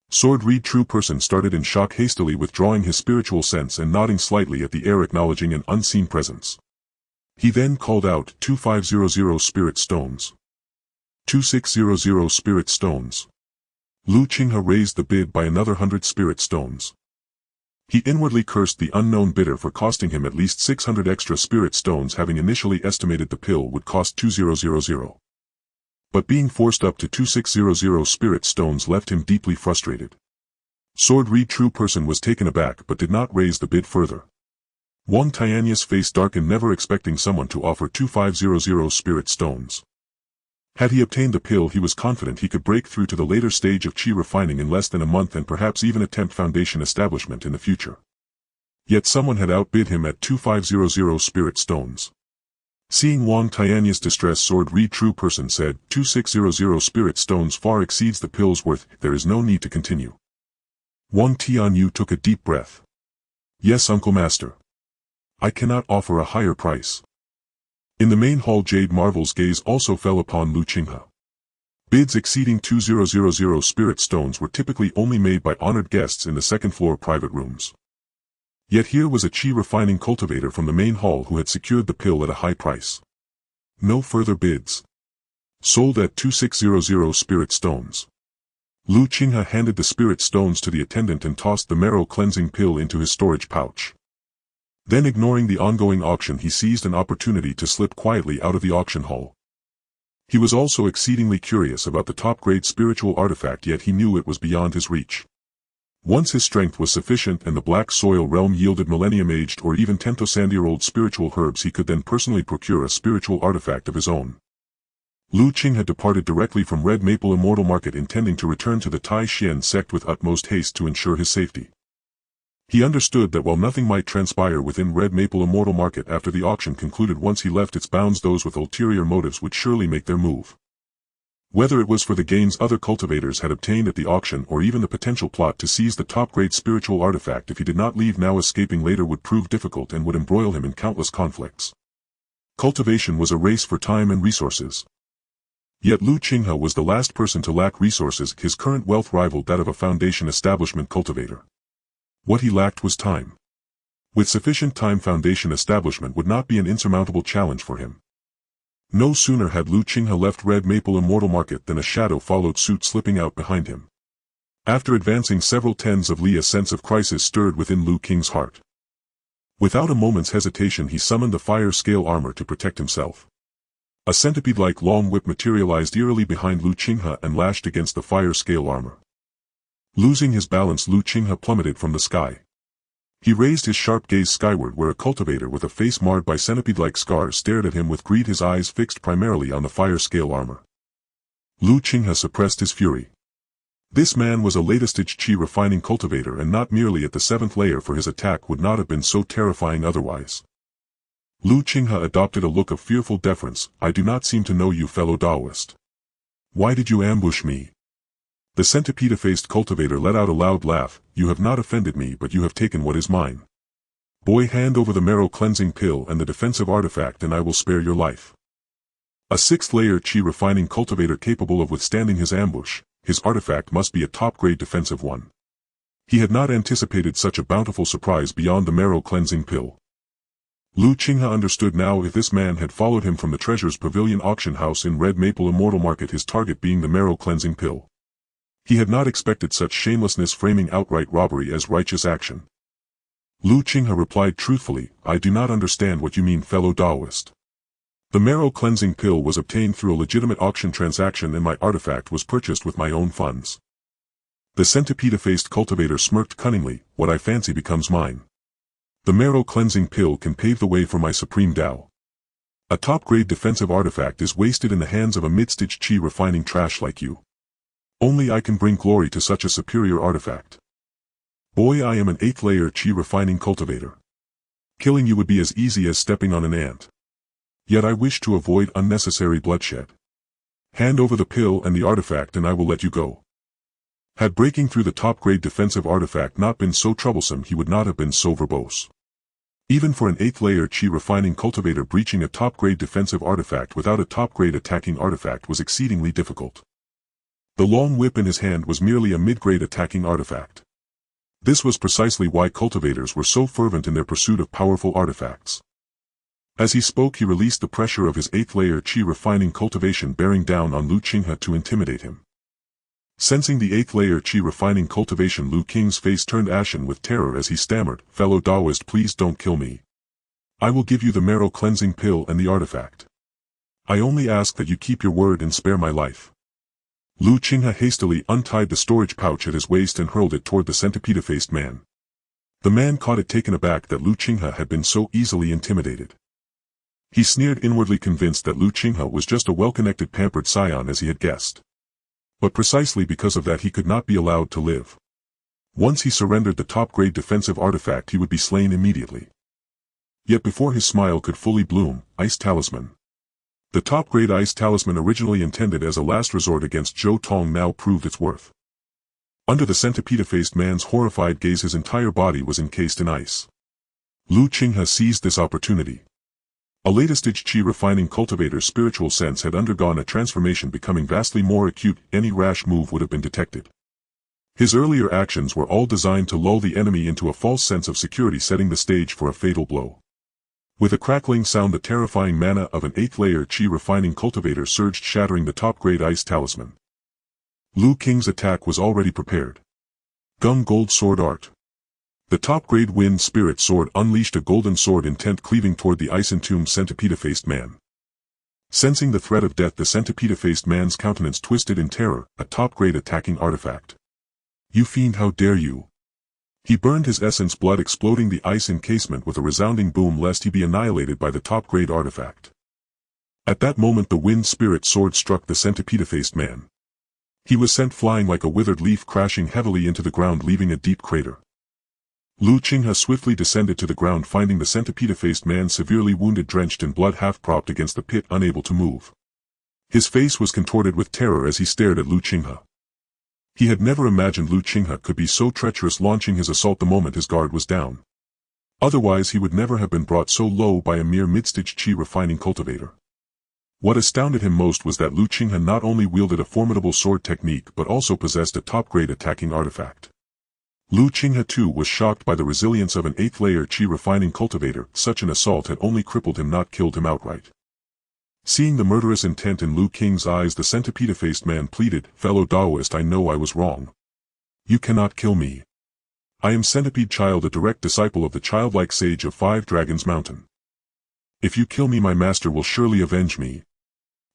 Sword Reed True Person started in shock, hastily withdrawing his spiritual sense and nodding slightly at the air, acknowledging an unseen presence. He then called out, 2500 spirit stones. 2600 spirit stones. Lu Qinghe raised the bid by another 100 spirit stones. He inwardly cursed the unknown bidder for costing him at least 600 extra spirit stones, having initially estimated the pill would cost 2000. But being forced up to 2600 spirit stones left him deeply frustrated. Sword Reed True Person was taken aback, but did not raise the bid further. Wang Tianyu's face darkened, never expecting someone to offer 2500 spirit stones. Had he obtained the pill, he was confident he could break through to the later stage of Qi refining in less than a month, and perhaps even attempt Foundation establishment in the future. Yet someone had outbid him at 2500 spirit stones. Seeing Wang Tianyu's distress, Sword Reed True Person said, 2600 spirit stones far exceeds the pill's worth, there is no need to continue. Wang Tianyu took a deep breath. "Yes, Uncle Master. I cannot offer a higher price." In the main hall, Jade Marvel's gaze also fell upon Lu Qinghe. Bids exceeding 2000 spirit stones were typically only made by honored guests in the second floor private rooms. Yet here was a Qi refining cultivator from the main hall who had secured the pill at a high price. No further bids. Sold at 2600 spirit stones. Lu Qinghe handed the spirit stones to the attendant and tossed the marrow cleansing pill into his storage pouch. Then, ignoring the ongoing auction, he seized an opportunity to slip quietly out of the auction hall. He was also exceedingly curious about the top-grade spiritual artifact, yet he knew it was beyond his reach. Once his strength was sufficient and the Black Soil realm yielded millennium-aged or even 10,000-year-old spiritual herbs, he could then personally procure a spiritual artifact of his own. Lu Qinghe had departed directly from Red Maple Immortal Market, intending to return to the Tai Xian sect with utmost haste to ensure his safety. He understood that while nothing might transpire within Red Maple Immortal Market after the auction concluded once he left its bounds, those with ulterior motives would surely make their move. Whether it was for the gains other cultivators had obtained at the auction or even the potential plot to seize the top-grade spiritual artifact if he did not leave now, escaping later would prove difficult and would embroil him in countless conflicts. Cultivation was a race for time and resources. Yet Lu Qinghe was the last person to lack resources. His current wealth rivaled that of a foundation establishment cultivator. What he lacked was time. With sufficient time, foundation establishment would not be an insurmountable challenge for him. No sooner had Lu Qinghe left Red Maple Immortal Market than a shadow followed suit, slipping out behind him. After advancing several tens of li, a sense of crisis stirred within Lu Qinghe's heart. Without a moment's hesitation he summoned the fire scale armor to protect himself. A centipede-like long whip materialized eerily behind Lu Qinghe and lashed against the fire scale armor. Losing his balance, Lu Qinghe plummeted from the sky. He raised his sharp gaze skyward, where a cultivator with a face marred by centipede-like scars stared at him with greed, his eyes fixed primarily on the fire scale armor. Lu Qinghe suppressed his fury. This man was a later-stage Qi refining cultivator and not merely at the 7th layer, for his attack would not have been so terrifying otherwise. Lu Qinghe adopted a look of fearful deference. I do not seem to know you, fellow Taoist. Why did you ambush me? The centipede-faced cultivator let out a loud laugh. You have not offended me, but you have taken what is mine. Boy, hand over the marrow cleansing pill and the defensive artifact and I will spare your life. A 6th layer Qi refining cultivator capable of withstanding his ambush, his artifact must be a top-grade defensive one. He had not anticipated such a bountiful surprise beyond the marrow cleansing pill. Lu Qinghe understood now. If this man had followed him from the Treasures Pavilion auction house in Red Maple Immortal Market, his target being the marrow cleansing pill. He had not expected such shamelessness, framing outright robbery as righteous action. Lu Qinghe replied truthfully, I do not understand what you mean, fellow Taoist. The marrow cleansing pill was obtained through a legitimate auction transaction and my artifact was purchased with my own funds. The centipede-faced cultivator smirked cunningly, what I fancy becomes mine. The marrow cleansing pill can pave the way for my supreme Tao. A top-grade defensive artifact is wasted in the hands of a mid-stage Qi refining trash like you. Only I can bring glory to such a superior artifact. Boy, I am an 8th layer Qi refining cultivator. Killing you would be as easy as stepping on an ant. Yet I wish to avoid unnecessary bloodshed. Hand over the pill and the artifact and I will let you go. Had breaking through the top-grade defensive artifact not been so troublesome, he would not have been so verbose. Even for an 8th layer Qi refining cultivator, breaching a top-grade defensive artifact without a top-grade attacking artifact was exceedingly difficult. The long whip in his hand was merely a mid-grade attacking artifact. This was precisely why cultivators were so fervent in their pursuit of powerful artifacts. As he spoke, he released the pressure of his 8th layer Qi refining cultivation bearing down on Lu Qinghe to intimidate him. Sensing the 8th layer Qi refining cultivation, Lu Qinghe's face turned ashen with terror as he stammered, fellow Taoist, please don't kill me. I will give you the marrow cleansing pill and the artifact. I only ask that you keep your word and spare my life. Lu Qinghe hastily untied the storage pouch at his waist and hurled it toward the centipede-faced man. The man caught it, taken aback that Lu Qinghe had been so easily intimidated. He sneered, inwardly convinced that Lu Qinghe was just a well-connected, pampered scion as he had guessed. But precisely because of that he could not be allowed to live. Once he surrendered the top-grade defensive artifact, he would be slain immediately. Yet before his smile could fully bloom, Ice Talisman. The top-grade Ice Talisman, originally intended as a last resort against Zhou Tong, now proved its worth. Under the centipede-faced man's horrified gaze, his entire body was encased in ice. Lu Qinghe seized this opportunity. A later-stage Qi refining cultivator's spiritual sense had undergone a transformation, becoming vastly more acute. Any rash move would have been detected. His earlier actions were all designed to lull the enemy into a false sense of security, setting the stage for a fatal blow. With a crackling sound, the terrifying mana of an 8th layer Qi refining cultivator surged, shattering the top-grade Ice Talisman. Lu Qinghe's attack was already prepared. Gung Gold Sword Art. The top-grade Wind Spirit Sword unleashed a golden sword intent, cleaving toward the ice-entombed centipede-faced man. Sensing the threat of death, the centipede-faced man's countenance twisted in terror. A top-grade attacking artifact. You fiend, how dare you! He burned his essence, blood exploding the ice encasement with a resounding boom, lest he be annihilated by the top-grade artifact. At that moment the Wind Spirit Sword struck the centipede-faced man. He was sent flying like a withered leaf, crashing heavily into the ground, leaving a deep crater. Qinghe swiftly descended to the ground, finding the centipede-faced man severely wounded, drenched in blood, half propped against the pit, unable to move. His face was contorted with terror as he stared at Qinghe. He had never imagined Qinghe could be so treacherous, launching his assault the moment his guard was down. Otherwise he would never have been brought so low by a mere mid-stage Qi refining cultivator. What astounded him most was that Qinghe not only wielded a formidable sword technique but also possessed a top-grade attacking artifact. Qinghe too was shocked by the resilience of an 8th layer Qi refining cultivator. Such an assault had only crippled him, not killed him outright. Seeing the murderous intent in Qinghe's eyes, the centipede-faced man pleaded, "Fellow Daoist, I know I was wrong. You cannot kill me. I am Centipede Child, a direct disciple of the childlike sage of 5 Dragons Mountain. If you kill me, my master will surely avenge me."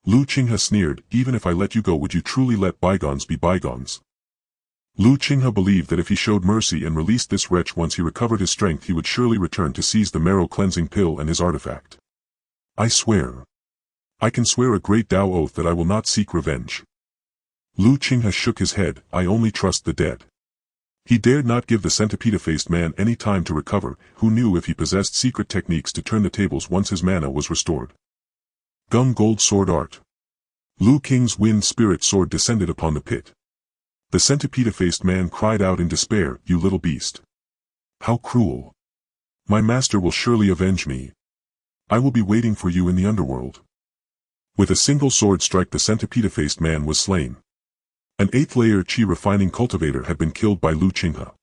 Qinghe sneered, "Even if I let you go, would you truly let bygones be bygones?" Qinghe believed that if he showed mercy and released this wretch once he recovered his strength, he would surely return to seize the marrow cleansing pill and his artifact. "I swear. I can swear a great Dao oath that I will not seek revenge." Qinghe shook his head. "I only trust the dead." He dared not give the centipede-faced man any time to recover, who knew if he possessed secret techniques to turn the tables once his mana was restored. Gung Gold Sword Art. Qinghe's wind spirit sword descended upon the pit. The centipede-faced man cried out in despair, "You little beast! How cruel! My master will surely avenge me. I will be waiting for you in the underworld." With a single sword strike, the centipede-faced man was slain. An 8th layer Qi refining cultivator had been killed by Qinghe.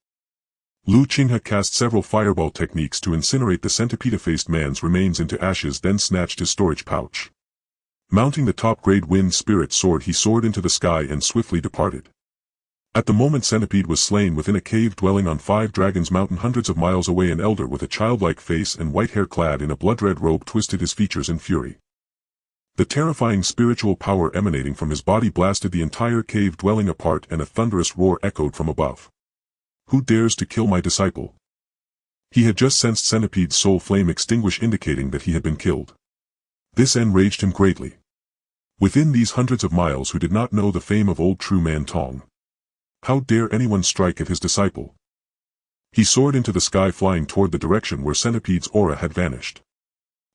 Qinghe cast several fireball techniques to incinerate the centipede-faced man's remains into ashes, then snatched his storage pouch. Mounting the top-grade wind spirit sword, he soared into the sky and swiftly departed. At the moment Centipede was slain within a cave dwelling on 5 Dragons Mountain, hundreds of miles away, an elder with a childlike face and white hair, clad in a blood-red robe, twisted his features in fury. The terrifying spiritual power emanating from his body blasted the entire cave dwelling apart, and a thunderous roar echoed from above. "Who dares to kill my disciple?" He had just sensed Centipede's soul flame extinguish, indicating that he had been killed. This enraged him greatly. Within these hundreds of miles, who did not know the fame of old True Man Tong? How dare anyone strike at his disciple? He soared into the sky, flying toward the direction where Centipede's aura had vanished.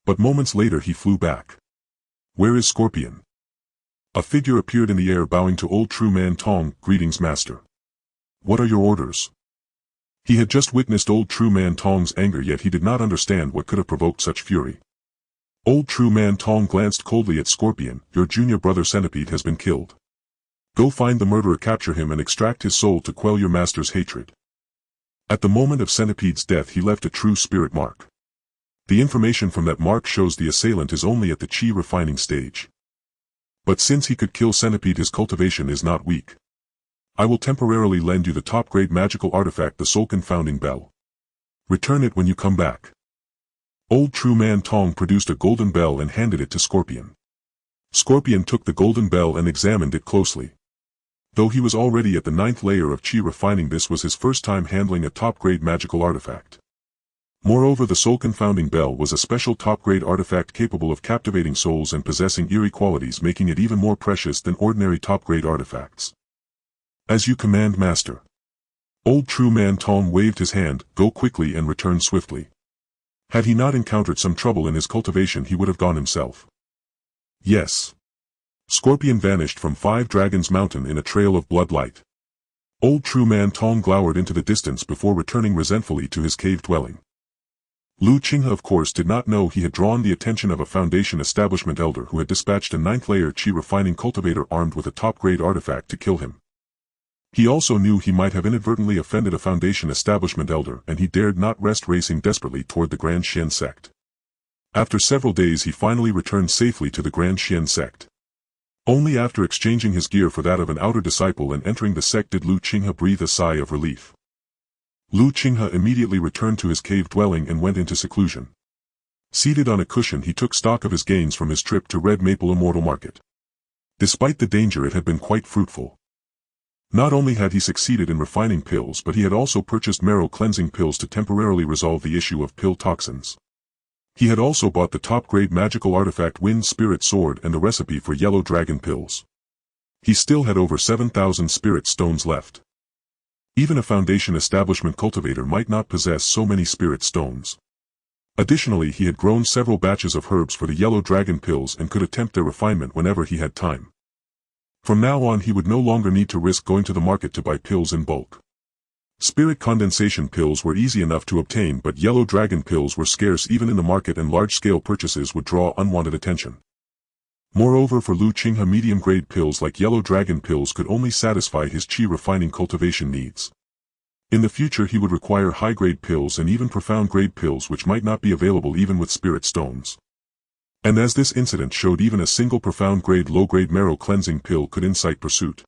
But moments later he flew back. "Where is Scorpion?" A figure appeared in the air, bowing to old True Man Tong. "Greetings, master. What are your orders?" He had just witnessed old True Man Tong's anger, yet he did not understand what could have provoked such fury. Old True Man Tong glanced coldly at Scorpion. "Your junior brother Centipede has been killed. Go find the murderer, capture him, and extract his soul to quell your master's hatred." At the moment of Centipede's death he left a true spirit mark. The information from that mark shows the assailant is only at the Qi refining stage. But since he could kill Centipede, his cultivation is not weak. "I will temporarily lend you the top-grade magical artifact, the Soul Confounding Bell. Return it when you come back." Old True Man Tong produced a golden bell and handed it to Scorpion. Scorpion took the golden bell and examined it closely. Though he was already at the 9th layer of Qi refining, this was his first time handling a top-grade magical artifact. Moreover, the Soul Confounding Bell was a special top-grade artifact capable of captivating souls and possessing eerie qualities, making it even more precious than ordinary top-grade artifacts. "As you command, master." Old True Man Tong waved his hand. "Go quickly and return swiftly." Had he not encountered some trouble in his cultivation, he would have gone himself. "Yes." Scorpion vanished from 5 Dragons Mountain in a trail of blood light. Old True Man Tong glowered into the distance before returning resentfully to his cave dwelling. Qinghe of course did not know he had drawn the attention of a Foundation establishment elder who had dispatched a 9th layer Qi refining cultivator armed with a top-grade artifact to kill him. He also knew he might have inadvertently offended a Foundation establishment elder, and he dared not rest, racing desperately toward the Grand Xian Sect. After several days he finally returned safely to the Grand Xian Sect. Only after exchanging his gear for that of an outer disciple and entering the sect did Qinghe breathe a sigh of relief. Qinghe immediately returned to his cave dwelling and went into seclusion. Seated on a cushion, he took stock of his gains from his trip to Red Maple Immortal Market. Despite the danger, it had been quite fruitful. Not only had he succeeded in refining pills, but he had also purchased marrow cleansing pills to temporarily resolve the issue of pill toxins. He had also bought the top-grade magical artifact Wind Spirit Sword and the recipe for yellow dragon pills. He still had over 7,000 spirit stones left. Even a foundation establishment cultivator might not possess so many spirit stones. Additionally, he had grown several batches of herbs for the yellow dragon pills and could attempt their refinement whenever he had time. From now on he would no longer need to risk going to the market to buy pills in bulk. Spirit condensation pills were easy enough to obtain, but yellow dragon pills were scarce even in the market, and large-scale purchases would draw unwanted attention. Moreover, for Lu Qinghe, medium-grade pills like yellow dragon pills could only satisfy his qi refining cultivation needs. In the future he would require high-grade pills and even profound-grade pills which might not be available even with spirit stones. And as this incident showed, even a single profound-grade low-grade marrow cleansing pill could incite pursuit.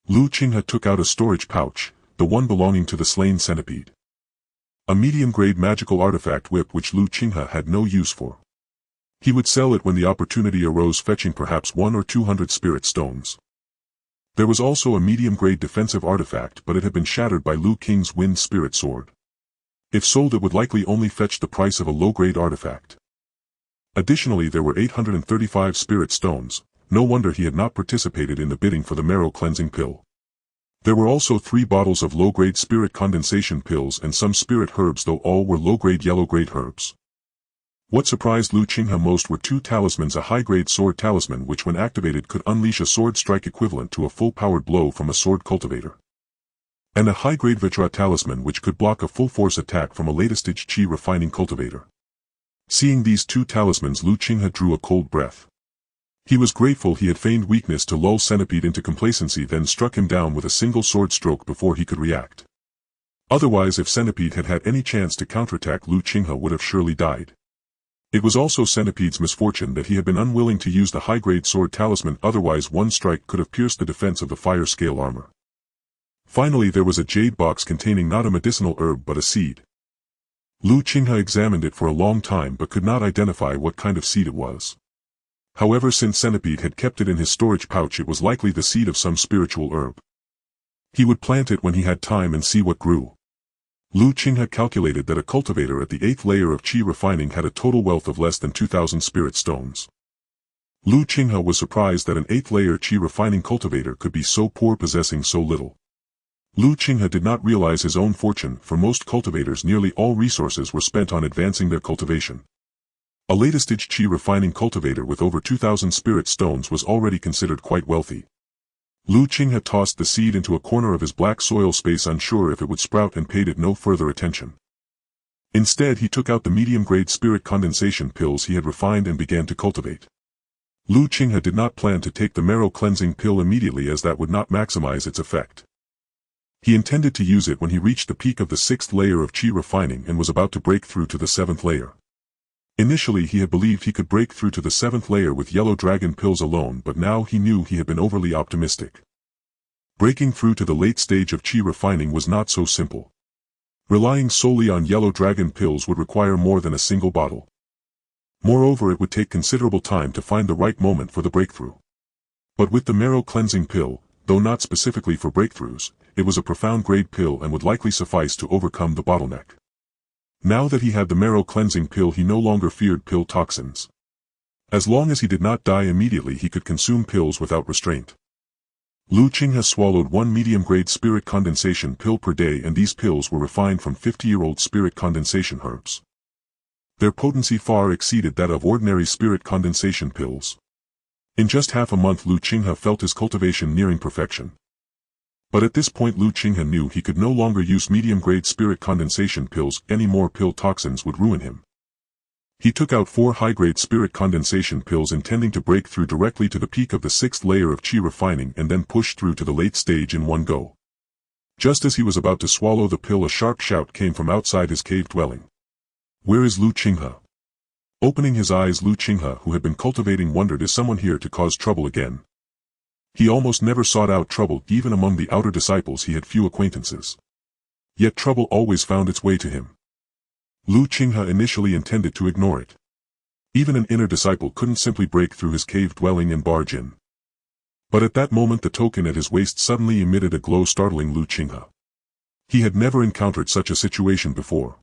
Lu Qinghe took out a storage pouch, the one belonging to the slain centipede. A medium-grade magical artifact whip which Lu Qinghe had no use for. He would sell it when the opportunity arose, fetching perhaps 100 or 200 spirit stones. There was also a medium-grade defensive artifact, but it had been shattered by Lu Qinghe's wind spirit sword. If sold, it would likely only fetch the price of a low-grade artifact. Additionally, there were 835 spirit stones. No wonder he had not participated in the bidding for the marrow cleansing pill. There were also 3 bottles of low-grade spirit condensation pills and some spirit herbs, though all were low-grade yellow-grade herbs. What surprised Lu Qinghe most were 2 talismans: a high-grade sword talisman which when activated could unleash a sword strike equivalent to a full-powered blow from a sword cultivator, and a high-grade Vitra talisman which could block a full-force attack from a later-stage qi refining cultivator. Seeing these 2 talismans, Lu Qinghe drew a cold breath. He was grateful he had feigned weakness to lull Centipede into complacency, then struck him down with a single sword stroke before he could react. Otherwise, if Centipede had had any chance to counterattack, Lu Qinghe would have surely died. It was also Centipede's misfortune that he had been unwilling to use the high-grade sword talisman, otherwise one strike could have pierced the defense of the fire scale armor. Finally, there was a jade box containing not a medicinal herb but a seed. Lu Qinghe examined it for a long time but could not identify what kind of seed it was. However, since Centipede had kept it in his storage pouch, it was likely the seed of some spiritual herb. He would plant it when he had time and see what grew. Lu Qinghe calculated that a cultivator at the 8th layer of qi refining had a total wealth of less than 2,000 spirit stones. Lu Qinghe was surprised that an 8th layer qi refining cultivator could be so poor, possessing so little. Lu Qinghe did not realize his own fortune. For most cultivators, nearly all resources were spent on advancing their cultivation. A later-stage qi refining cultivator with over 2,000 spirit stones was already considered quite wealthy. Lu Qinghe tossed the seed into a corner of his black soil space, unsure if it would sprout, and paid it no further attention. Instead, he took out the medium-grade spirit condensation pills he had refined and began to cultivate. Lu Qinghe did not plan to take the marrow cleansing pill immediately, as that would not maximize its effect. He intended to use it when he reached the peak of the 6th layer of qi refining and was about to break through to the 7th layer. Initially he had believed he could break through to the 7th layer with yellow dragon pills alone, but now he knew he had been overly optimistic. Breaking through to the late stage of qi refining was not so simple. Relying solely on yellow dragon pills would require more than a single bottle. Moreover, it would take considerable time to find the right moment for the breakthrough. But with the marrow cleansing pill, though not specifically for breakthroughs, it was a profound grade pill and would likely suffice to overcome the bottleneck. Now that he had the marrow cleansing pill, he no longer feared pill toxins. As long as he did not die immediately, he could consume pills without restraint. Lu Qinghe swallowed 1 medium-grade spirit condensation pill per day, and these pills were refined from 50-year-old spirit condensation herbs. Their potency far exceeded that of ordinary spirit condensation pills. In just half a month, Lu Qinghe felt his cultivation nearing perfection. But at this point Lu Qinghe knew he could no longer use medium-grade spirit condensation pills. Any more pill toxins would ruin him. He took out 4 high-grade spirit condensation pills, intending to break through directly to the peak of the 6th layer of qi refining and then push through to the late stage in one go. Just as he was about to swallow the pill, a sharp shout came from outside his cave dwelling. "Where is Lu Qinghe?" Opening his eyes, Lu Qinghe, who had been cultivating, wondered, is someone here to cause trouble again? He almost never sought out trouble. Even among the outer disciples he had few acquaintances. Yet trouble always found its way to him. Lu Qinghe initially intended to ignore it. Even an inner disciple couldn't simply break through his cave dwelling and barge in. But at that moment the token at his waist suddenly emitted a glow, startling Lu Qinghe. He had never encountered such a situation before.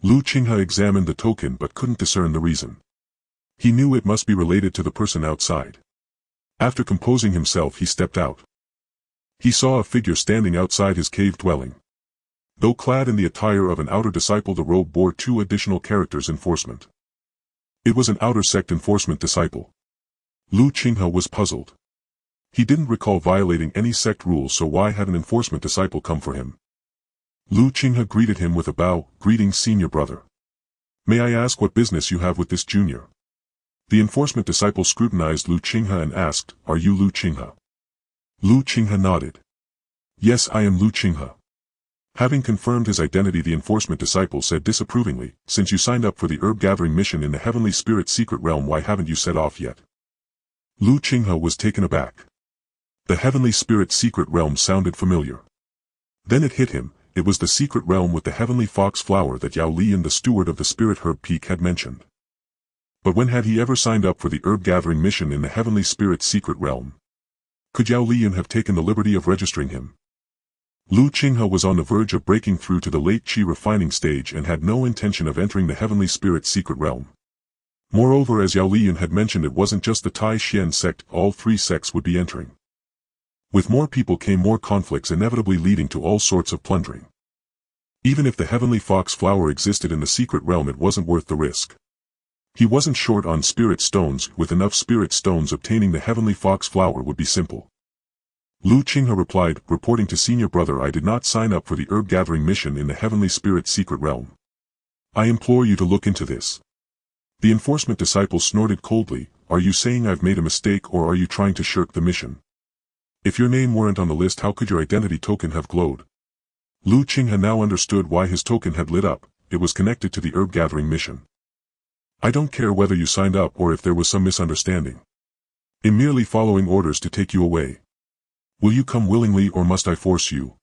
Lu Qinghe examined the token but couldn't discern the reason. He knew it must be related to the person outside. After composing himself, he stepped out. He saw a figure standing outside his cave dwelling. Though clad in the attire of an outer disciple, the robe bore 2 additional characters' enforcement. It was an outer sect enforcement disciple. Qinghe was puzzled. He didn't recall violating any sect rules, so why had an enforcement disciple come for him? Qinghe greeted him with a bow. Greetings, senior brother. May I ask what business you have with this junior? The enforcement disciple scrutinized Qinghe and asked, Are you Qinghe? Qinghe nodded. Yes, I am Qinghe. Having confirmed his identity, the enforcement disciple said disapprovingly, Since you signed up for the herb-gathering mission in the Heavenly Spirit secret realm, why haven't you set off yet? Qinghe was taken aback. The Heavenly Spirit secret realm sounded familiar. Then it hit him. It was the secret realm with the heavenly fox flower that Yao Lian, the steward of the Spirit Herb Peak, had mentioned. But when had he ever signed up for the herb-gathering mission in the Heavenly Spirit secret realm? Could Yao Lian have taken the liberty of registering him? Qinghe was on the verge of breaking through to the late Qi refining stage and had no intention of entering the Heavenly Spirit secret realm. Moreover, as Yao Lian had mentioned, it wasn't just the Tai Xian sect, all 3 sects would be entering. With more people came more conflicts, inevitably leading to all sorts of plundering. Even if the heavenly fox flower existed in the secret realm, it wasn't worth the risk. He wasn't short on spirit stones. With enough spirit stones, obtaining the heavenly fox flower would be simple. Qinghe replied, reporting to senior brother, I did not sign up for the herb-gathering mission in the Heavenly Spirit secret realm. I implore you to look into this. The enforcement disciple snorted coldly, Are you saying I've made a mistake, or are you trying to shirk the mission? If your name weren't on the list, how could your identity token have glowed? Qinghe now understood why his token had lit up. It was connected to the herb-gathering mission. I don't care whether you signed up or if there was some misunderstanding. I'm merely following orders to take you away. Will you come willingly, or must I force you?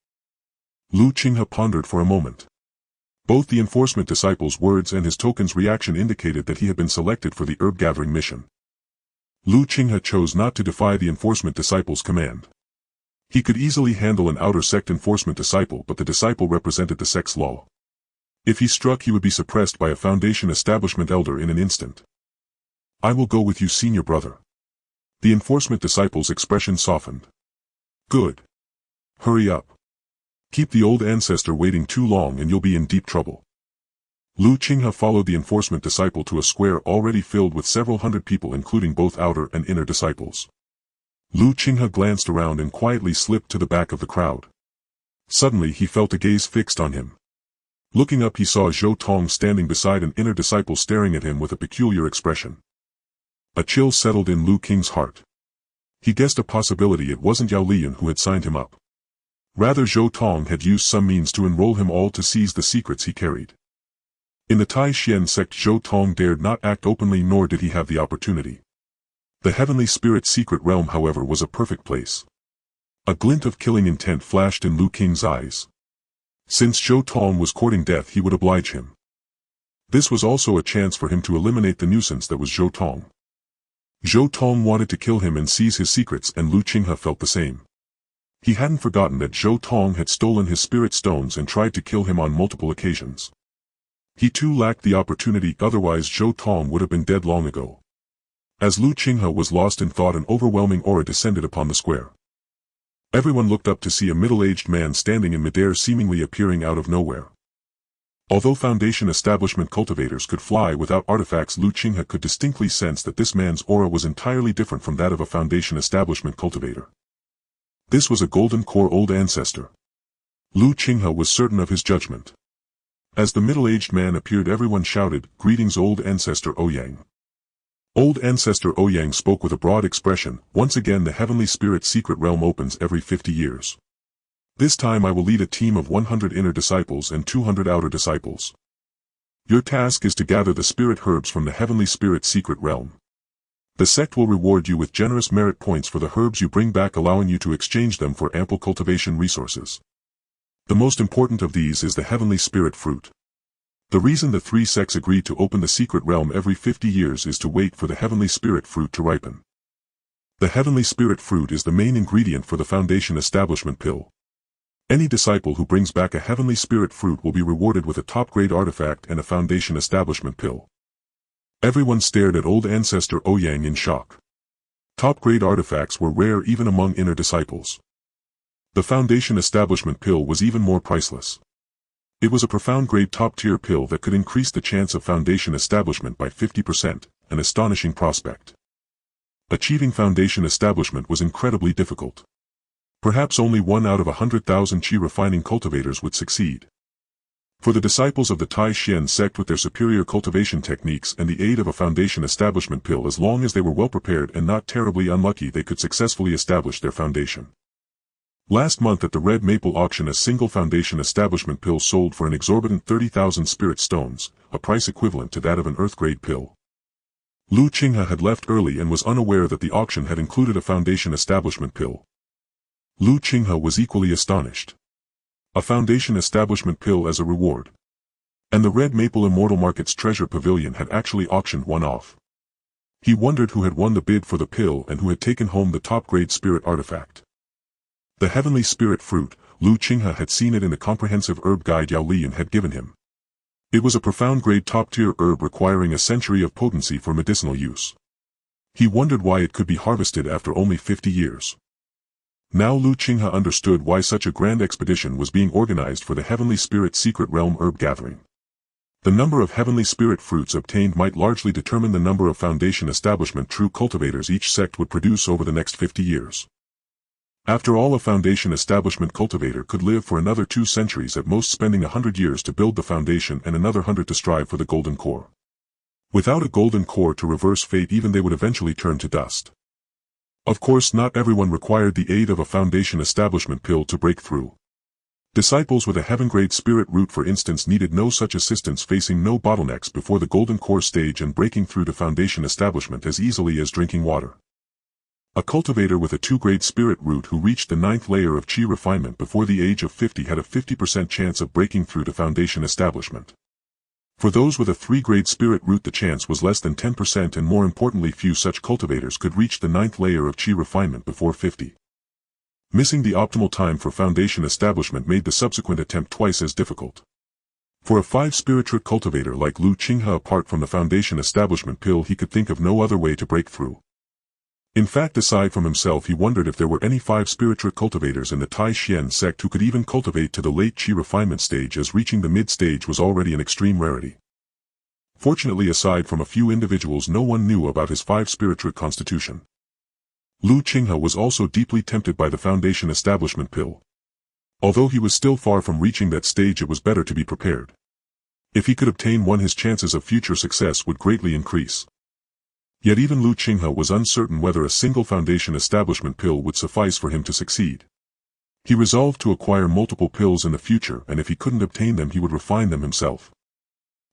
Qinghe pondered for a moment. Both the enforcement disciple's words and his token's reaction indicated that he had been selected for the herb-gathering mission. Qinghe chose not to defy the enforcement disciple's command. He could easily handle an outer sect enforcement disciple, but the disciple represented the sect's law. If he struck, he would be suppressed by a Foundation establishment elder in an instant. I will go with you, senior brother. The enforcement disciple's expression softened. Good. Hurry up. Keep the old ancestor waiting too long and you'll be in deep trouble. Qinghe followed the enforcement disciple to a square already filled with several hundred people, including both outer and inner disciples. Qinghe glanced around and quietly slipped to the back of the crowd. Suddenly he felt a gaze fixed on him. Looking up, he saw Zhou Tong standing beside an inner disciple, staring at him with a peculiar expression. A chill settled in Qinghe's heart. He guessed a possibility. It wasn't Yao Lian who had signed him up. Rather, Zhou Tong had used some means to enroll him all to seize the secrets he carried. In the Tai Xian sect, Zhou Tong dared not act openly, nor did he have the opportunity. The Heavenly Spirit secret realm, however, was a perfect place. A glint of killing intent flashed in Qinghe's eyes. Since Zhou Tong was courting death, he would oblige him. This was also a chance for him to eliminate the nuisance that was Zhou Tong. Zhou Tong wanted to kill him and seize his secrets, and Qinghe felt the same. He hadn't forgotten that Zhou Tong had stolen his spirit stones and tried to kill him on multiple occasions. He too lacked the opportunity, otherwise Zhou Tong would have been dead long ago. As Qinghe was lost in thought, an overwhelming aura descended upon the square. Everyone looked up to see a middle-aged man standing in midair, seemingly appearing out of nowhere. Although Foundation establishment cultivators could fly without artifacts, Qinghe could distinctly sense that this man's aura was entirely different from that of a Foundation establishment cultivator. This was a golden core old ancestor. Qinghe was certain of his judgment. As the middle-aged man appeared, everyone shouted, Greetings, old ancestor Ouyang. Old ancestor Ouyang spoke with a broad expression. Once again, the Heavenly Spirit secret realm opens every 50 years. This time I will lead a team of 100 inner disciples and 200 outer disciples. Your task is to gather the spirit herbs from the Heavenly Spirit secret realm. The sect will reward you with generous merit points for the herbs you bring back, allowing you to exchange them for ample cultivation resources. The most important of these is the Heavenly Spirit fruit. The reason the 3 sects agreed to open the secret realm every 50 years is to wait for the Heavenly Spirit fruit to ripen. The Heavenly Spirit fruit is the main ingredient for the Foundation establishment pill. Any disciple who brings back a Heavenly Spirit fruit will be rewarded with a top-grade artifact and a Foundation establishment pill. Everyone stared at old ancestor Ouyang in shock. Top-grade artifacts were rare even among inner disciples. The Foundation Establishment Pill was even more priceless. It was a profound-grade top-tier pill that could increase the chance of Foundation establishment by 50%, an astonishing prospect. Achieving Foundation establishment was incredibly difficult. Perhaps only 1 out of 100,000 Qi refining cultivators would succeed. For the disciples of the Tai Xian sect with their superior cultivation techniques and the aid of a Foundation establishment pill, as long as they were well prepared and not terribly unlucky, they could successfully establish their foundation. Last month at the Red Maple auction, a single Foundation establishment pill sold for an exorbitant 30,000 spirit stones, a price equivalent to that of an earth-grade pill. Qinghe had left early and was unaware that the auction had included a Foundation establishment pill. Qinghe was equally astonished. A Foundation establishment pill as a reward. And the Red Maple Immortal Market's treasure pavilion had actually auctioned one off. He wondered who had won the bid for the pill and who had taken home the top-grade spirit artifact. The heavenly spirit fruit, Qinghe had seen it in the comprehensive herb guide Yao Lian had given him. It was a profound-grade top-tier herb requiring a century of potency for medicinal use. He wondered why it could be harvested after only 50 years. Now Qinghe understood why such a grand expedition was being organized for the Heavenly Spirit Secret Realm herb gathering. The number of Heavenly Spirit fruits obtained might largely determine the number of Foundation establishment true cultivators each sect would produce over the next 50 years. After all, a Foundation establishment cultivator could live for another 2 centuries at most, spending 100 years to build the foundation and another 100 to strive for the golden core. Without a golden core to reverse fate, even they would eventually turn to dust. Of course, not everyone required the aid of a Foundation establishment pill to break through. Disciples with a heaven-grade spirit root, for instance, needed no such assistance, facing no bottlenecks before the golden core stage and breaking through to Foundation establishment as easily as drinking water. A cultivator with a 2-grade spirit root who reached the 9th layer of Qi refinement before the age of 50 had a 50% chance of breaking through to Foundation establishment. For those with a 3-grade spirit root, the chance was less than 10%, and more importantly, few such cultivators could reach the 9th layer of Qi refinement before 50. Missing the optimal time for Foundation establishment made the subsequent attempt twice as difficult. For a 5-spiritric cultivator like Qinghe, apart from the Foundation establishment pill, he could think of no other way to break through. In fact, aside from himself, he wondered if there were any 5-spiritric cultivators in the Tai Xian sect who could even cultivate to the late Qi refinement stage, as reaching the mid-stage was already an extreme rarity. Fortunately, aside from a few individuals, no one knew about his 5-spiritric constitution. Qinghe was also deeply tempted by the Foundation establishment pill. Although he was still far from reaching that stage, it was better to be prepared. If he could obtain one, his chances of future success would greatly increase. Yet even Qinghe was uncertain whether a single Foundation establishment pill would suffice for him to succeed. He resolved to acquire multiple pills in the future, and if he couldn't obtain them, he would refine them himself.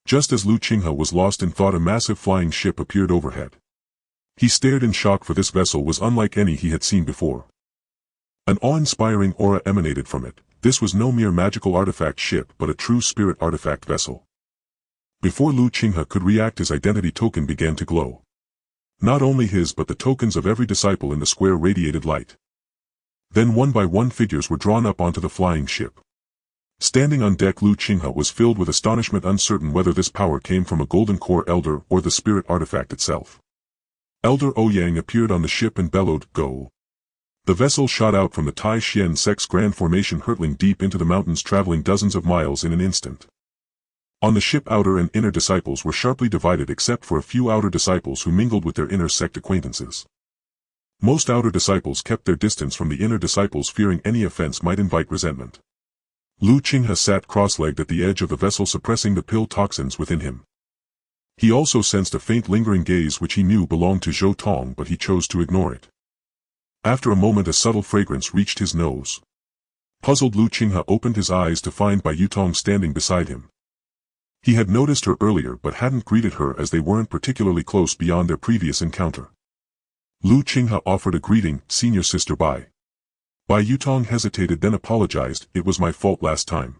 Just as Qinghe was lost in thought, a massive flying ship appeared overhead. He stared in shock, for this vessel was unlike any he had seen before. An awe-inspiring aura emanated from it. This was no mere magical artifact ship, but a true spirit artifact vessel. Before Qinghe could react, his identity token began to glow. Not only his, but the tokens of every disciple in the square radiated light. Then one by one figures were drawn up onto the flying ship. Standing on deck, Qinghe was filled with astonishment, uncertain whether this power came from a golden core elder or the spirit artifact itself. Elder Ouyang appeared on the ship and bellowed, "Go!" The vessel shot out from the Tai Xian sect's grand formation, hurtling deep into the mountains, traveling dozens of miles in an instant. On the ship, outer and inner disciples were sharply divided, except for a few outer disciples who mingled with their inner sect acquaintances. Most outer disciples kept their distance from the inner disciples, fearing any offense might invite resentment. Qinghe sat cross-legged at the edge of the vessel, suppressing the pill toxins within him. He also sensed a faint lingering gaze which he knew belonged to Zhou Tong, but he chose to ignore it. After a moment, a subtle fragrance reached his nose. Puzzled, Qinghe opened his eyes to find Bai Yutong standing beside him. He had noticed her earlier but hadn't greeted her, as they weren't particularly close beyond their previous encounter. Qinghe offered a greeting, "Senior Sister Bai." Bai Yutong hesitated, then apologized, "It was my fault last time.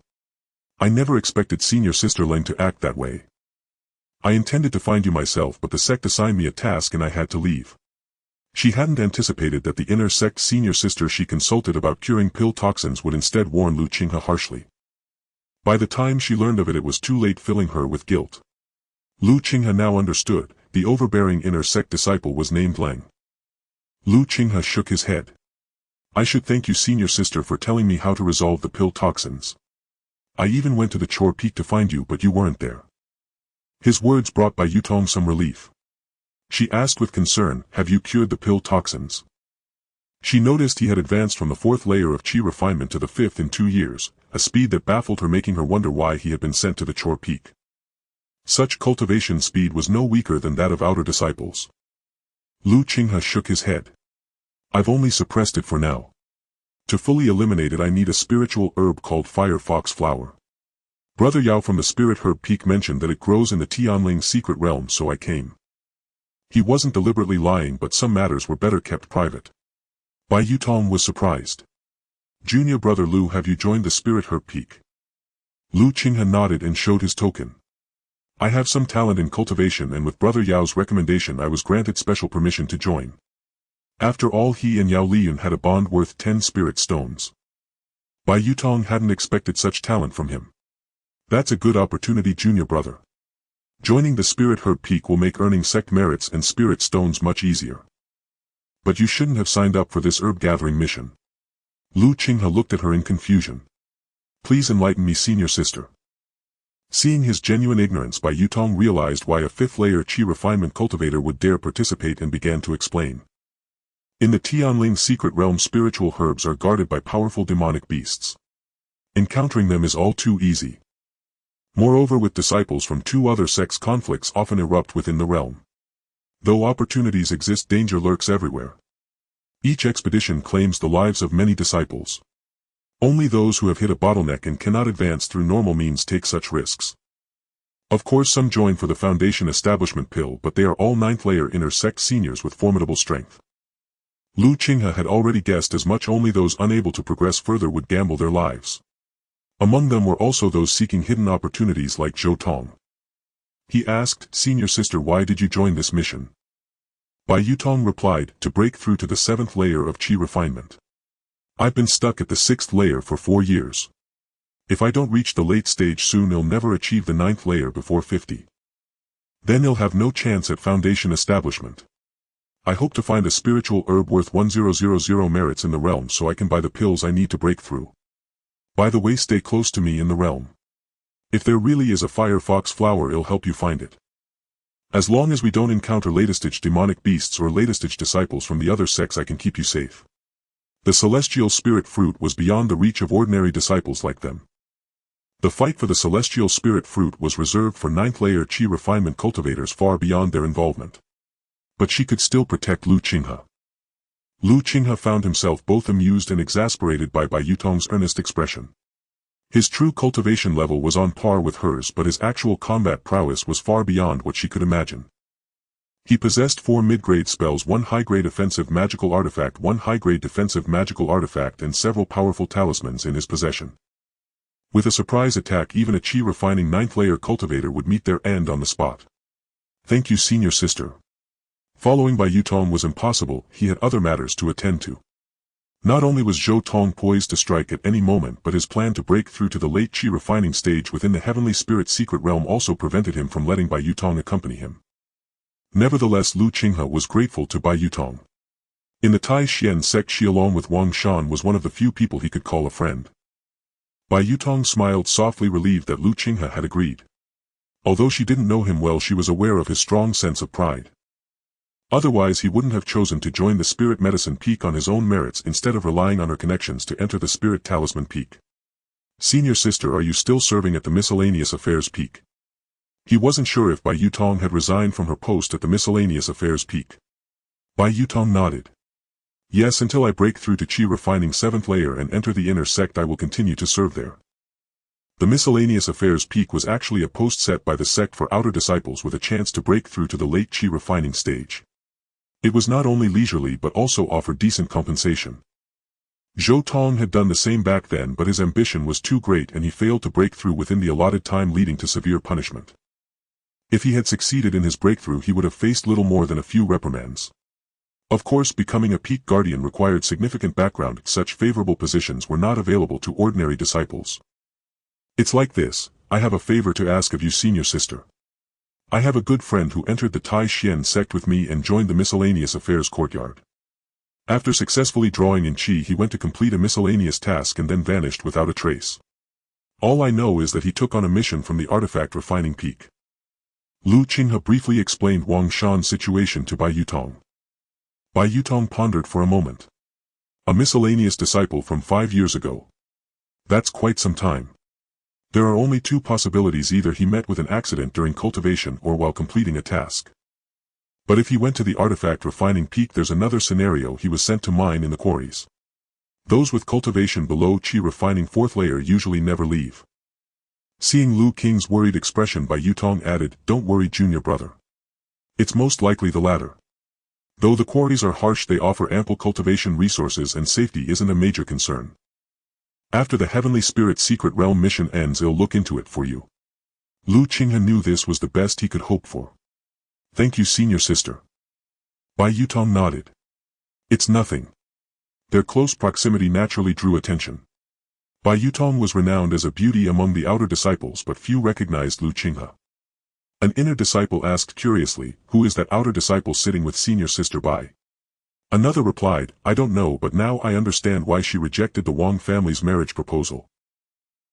I never expected Senior Sister Leng to act that way. I intended to find you myself, but the sect assigned me a task and I had to leave." She hadn't anticipated that the inner sect senior sister she consulted about curing pill toxins would instead warn Qinghe harshly. By the time she learned of it, it was too late, filling her with guilt. Qinghe now understood. The overbearing inner sect disciple was named Leng. Qinghe shook his head. I should thank you senior sister for telling me how to resolve the pill toxins. I even went to the Chor Peak to find you but you weren't there. His words brought Bai Yutong some relief. She asked with concern, have you cured the pill toxins? She noticed he had advanced from the 4th layer of Qi refinement to the 5th in 2 years, a speed that baffled her, making her wonder why he had been sent to the Chor Peak. Such cultivation speed was no weaker than that of outer disciples. Qinghe shook his head. I've only suppressed it for now. To fully eliminate it I need a spiritual herb called fire fox flower. Brother Yao from the Spirit Herb Peak mentioned that it grows in the Tianling secret realm, so I came. He wasn't deliberately lying, but some matters were better kept private. Bai Yutong was surprised. Junior brother Lu, have you joined the Spirit Herb Peak? Qinghe nodded and showed his token. I have some talent in cultivation, and with brother Yao's recommendation I was granted special permission to join. After all, he and Yao Liyun had a bond worth 10 spirit stones. Bai Yutong hadn't expected such talent from him. That's a good opportunity, junior brother. Joining the Spirit Herb Peak will make earning sect merits and spirit stones much easier. But you shouldn't have signed up for this herb gathering mission. Qinghe looked at her in confusion. Please enlighten me senior sister. Seeing his genuine ignorance, Bai Yutong realized why a 5th layer Qi refinement cultivator would dare participate and began to explain. In the Tianling secret realm, spiritual herbs are guarded by powerful demonic beasts. Encountering them is all too easy. Moreover, with disciples from 2 other sects, conflicts often erupt within the realm. Though opportunities exist, danger lurks everywhere. Each expedition claims the lives of many disciples. Only those who have hit a bottleneck and cannot advance through normal means take such risks. Of course, some join for the Foundation establishment pill, but they are all 9th layer inner sect seniors with formidable strength. Qinghe had already guessed as much. Only those unable to progress further would gamble their lives. Among them were also those seeking hidden opportunities like Zhou Tong. He asked, senior sister, why did you join this mission? Bai Yutong replied, to break through to the 7th layer of Qi refinement. I've been stuck at the 6th layer for 4 years. If I don't reach the late stage soon, I'll never achieve the 9th layer before 50. Then I'll have no chance at Foundation establishment. I hope to find a spiritual herb worth 1000 merits in the realm so I can buy the pills I need to break through. By the way, stay close to me in the realm. If there really is a fire fox flower, it'll help you find it. As long as we don't encounter latest-stage demonic beasts or latest-stage disciples from the other sects, I can keep you safe. The celestial spirit fruit was beyond the reach of ordinary disciples like them. The fight for the celestial spirit fruit was reserved for 9th layer Qi refinement cultivators far beyond their involvement. But she could still protect Qinghe. Qinghe found himself both amused and exasperated by Bai Yutong's earnest expression. His true cultivation level was on par with hers, but his actual combat prowess was far beyond what she could imagine. He possessed 4 mid-grade spells, 1 high-grade offensive magical artifact, 1 high-grade defensive magical artifact, and several powerful talismans in his possession. With a surprise attack, even a Qi refining 9th layer cultivator would meet their end on the spot. Thank you, senior sister. Following Bai Yutong was impossible, he had other matters to attend to. Not only was Zhou Tong poised to strike at any moment, but his plan to break through to the late Qi refining stage within the Heavenly Spirit secret realm also prevented him from letting Bai Yutong accompany him. Nevertheless, Qinghe was grateful to Bai Yutong. In the Tai Xian sect, she along with Wang Shan was one of the few people he could call a friend. Bai Yutong smiled softly, relieved that Qinghe had agreed. Although she didn't know him well, she was aware of his strong sense of pride. Otherwise he wouldn't have chosen to join the Spirit Medicine Peak on his own merits instead of relying on her connections to enter the Spirit Talisman Peak. Senior sister, are you still serving at the Miscellaneous Affairs Peak? He wasn't sure if Bai Yutong had resigned from her post at the Miscellaneous Affairs Peak. Bai Yutong nodded. Yes, until I break through to Qi refining 7th layer and enter the inner sect, I will continue to serve there. The Miscellaneous Affairs Peak was actually a post set by the sect for outer disciples with a chance to break through to the late Qi refining stage. It was not only leisurely but also offered decent compensation. Zhou Tong had done the same back then, but his ambition was too great and he failed to break through within the allotted time, leading to severe punishment. If he had succeeded in his breakthrough, he would have faced little more than a few reprimands. Of course, becoming a peak guardian required significant background. Such favorable positions were not available to ordinary disciples. It's like this, I have a favor to ask of you, senior sister. I have a good friend who entered the Tai Xian sect with me and joined the Miscellaneous Affairs courtyard. After successfully drawing in Qi, he went to complete a miscellaneous task and then vanished without a trace. All I know is that he took on a mission from the artifact refining peak. Qinghe briefly explained Wang Shan's situation to Bai Yutong. Bai Yutong pondered for a moment. A miscellaneous disciple from 5 years ago. That's quite some time. There are only two possibilities: either he met with an accident during cultivation or while completing a task. But if he went to the artifact refining peak, there's another scenario: he was sent to mine in the quarries. Those with cultivation below Qi refining 4th layer usually never leave. Seeing Lu Qing's worried expression, Bai Yutong added, "Don't worry, junior brother. It's most likely the latter. Though the quarries are harsh, they offer ample cultivation resources and safety isn't a major concern. After the Heavenly Spirit Secret Realm mission ends, I'll look into it for you." Qinghe knew this was the best he could hope for. "Thank you, senior sister." Bai Yutong nodded. "It's nothing." Their close proximity naturally drew attention. Bai Yutong was renowned as a beauty among the outer disciples, but few recognized Qinghe. An inner disciple asked curiously, "Who is that outer disciple sitting with senior sister Bai?" Another replied, "I don't know, but now I understand why she rejected the Wang family's marriage proposal."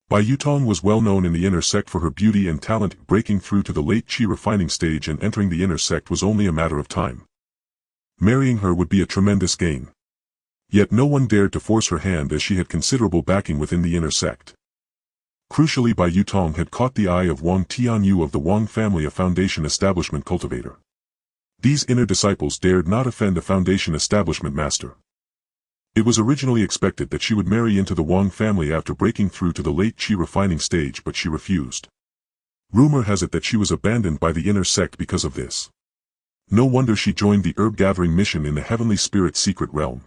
Bai Yutong was well known in the inner sect for her beauty and talent. Breaking through to the late Qi refining stage and entering the inner sect was only a matter of time. Marrying her would be a tremendous gain. Yet no one dared to force her hand, as she had considerable backing within the inner sect. Crucially, Bai Yutong had caught the eye of Wang Tianyu of the Wang family, a foundation establishment cultivator. These inner disciples dared not offend a foundation establishment master. It was originally expected that she would marry into the Wang family after breaking through to the late Qi refining stage, but she refused. Rumor has it that she was abandoned by the inner sect because of this. No wonder she joined the herb-gathering mission in the Heavenly Spirit Secret Realm.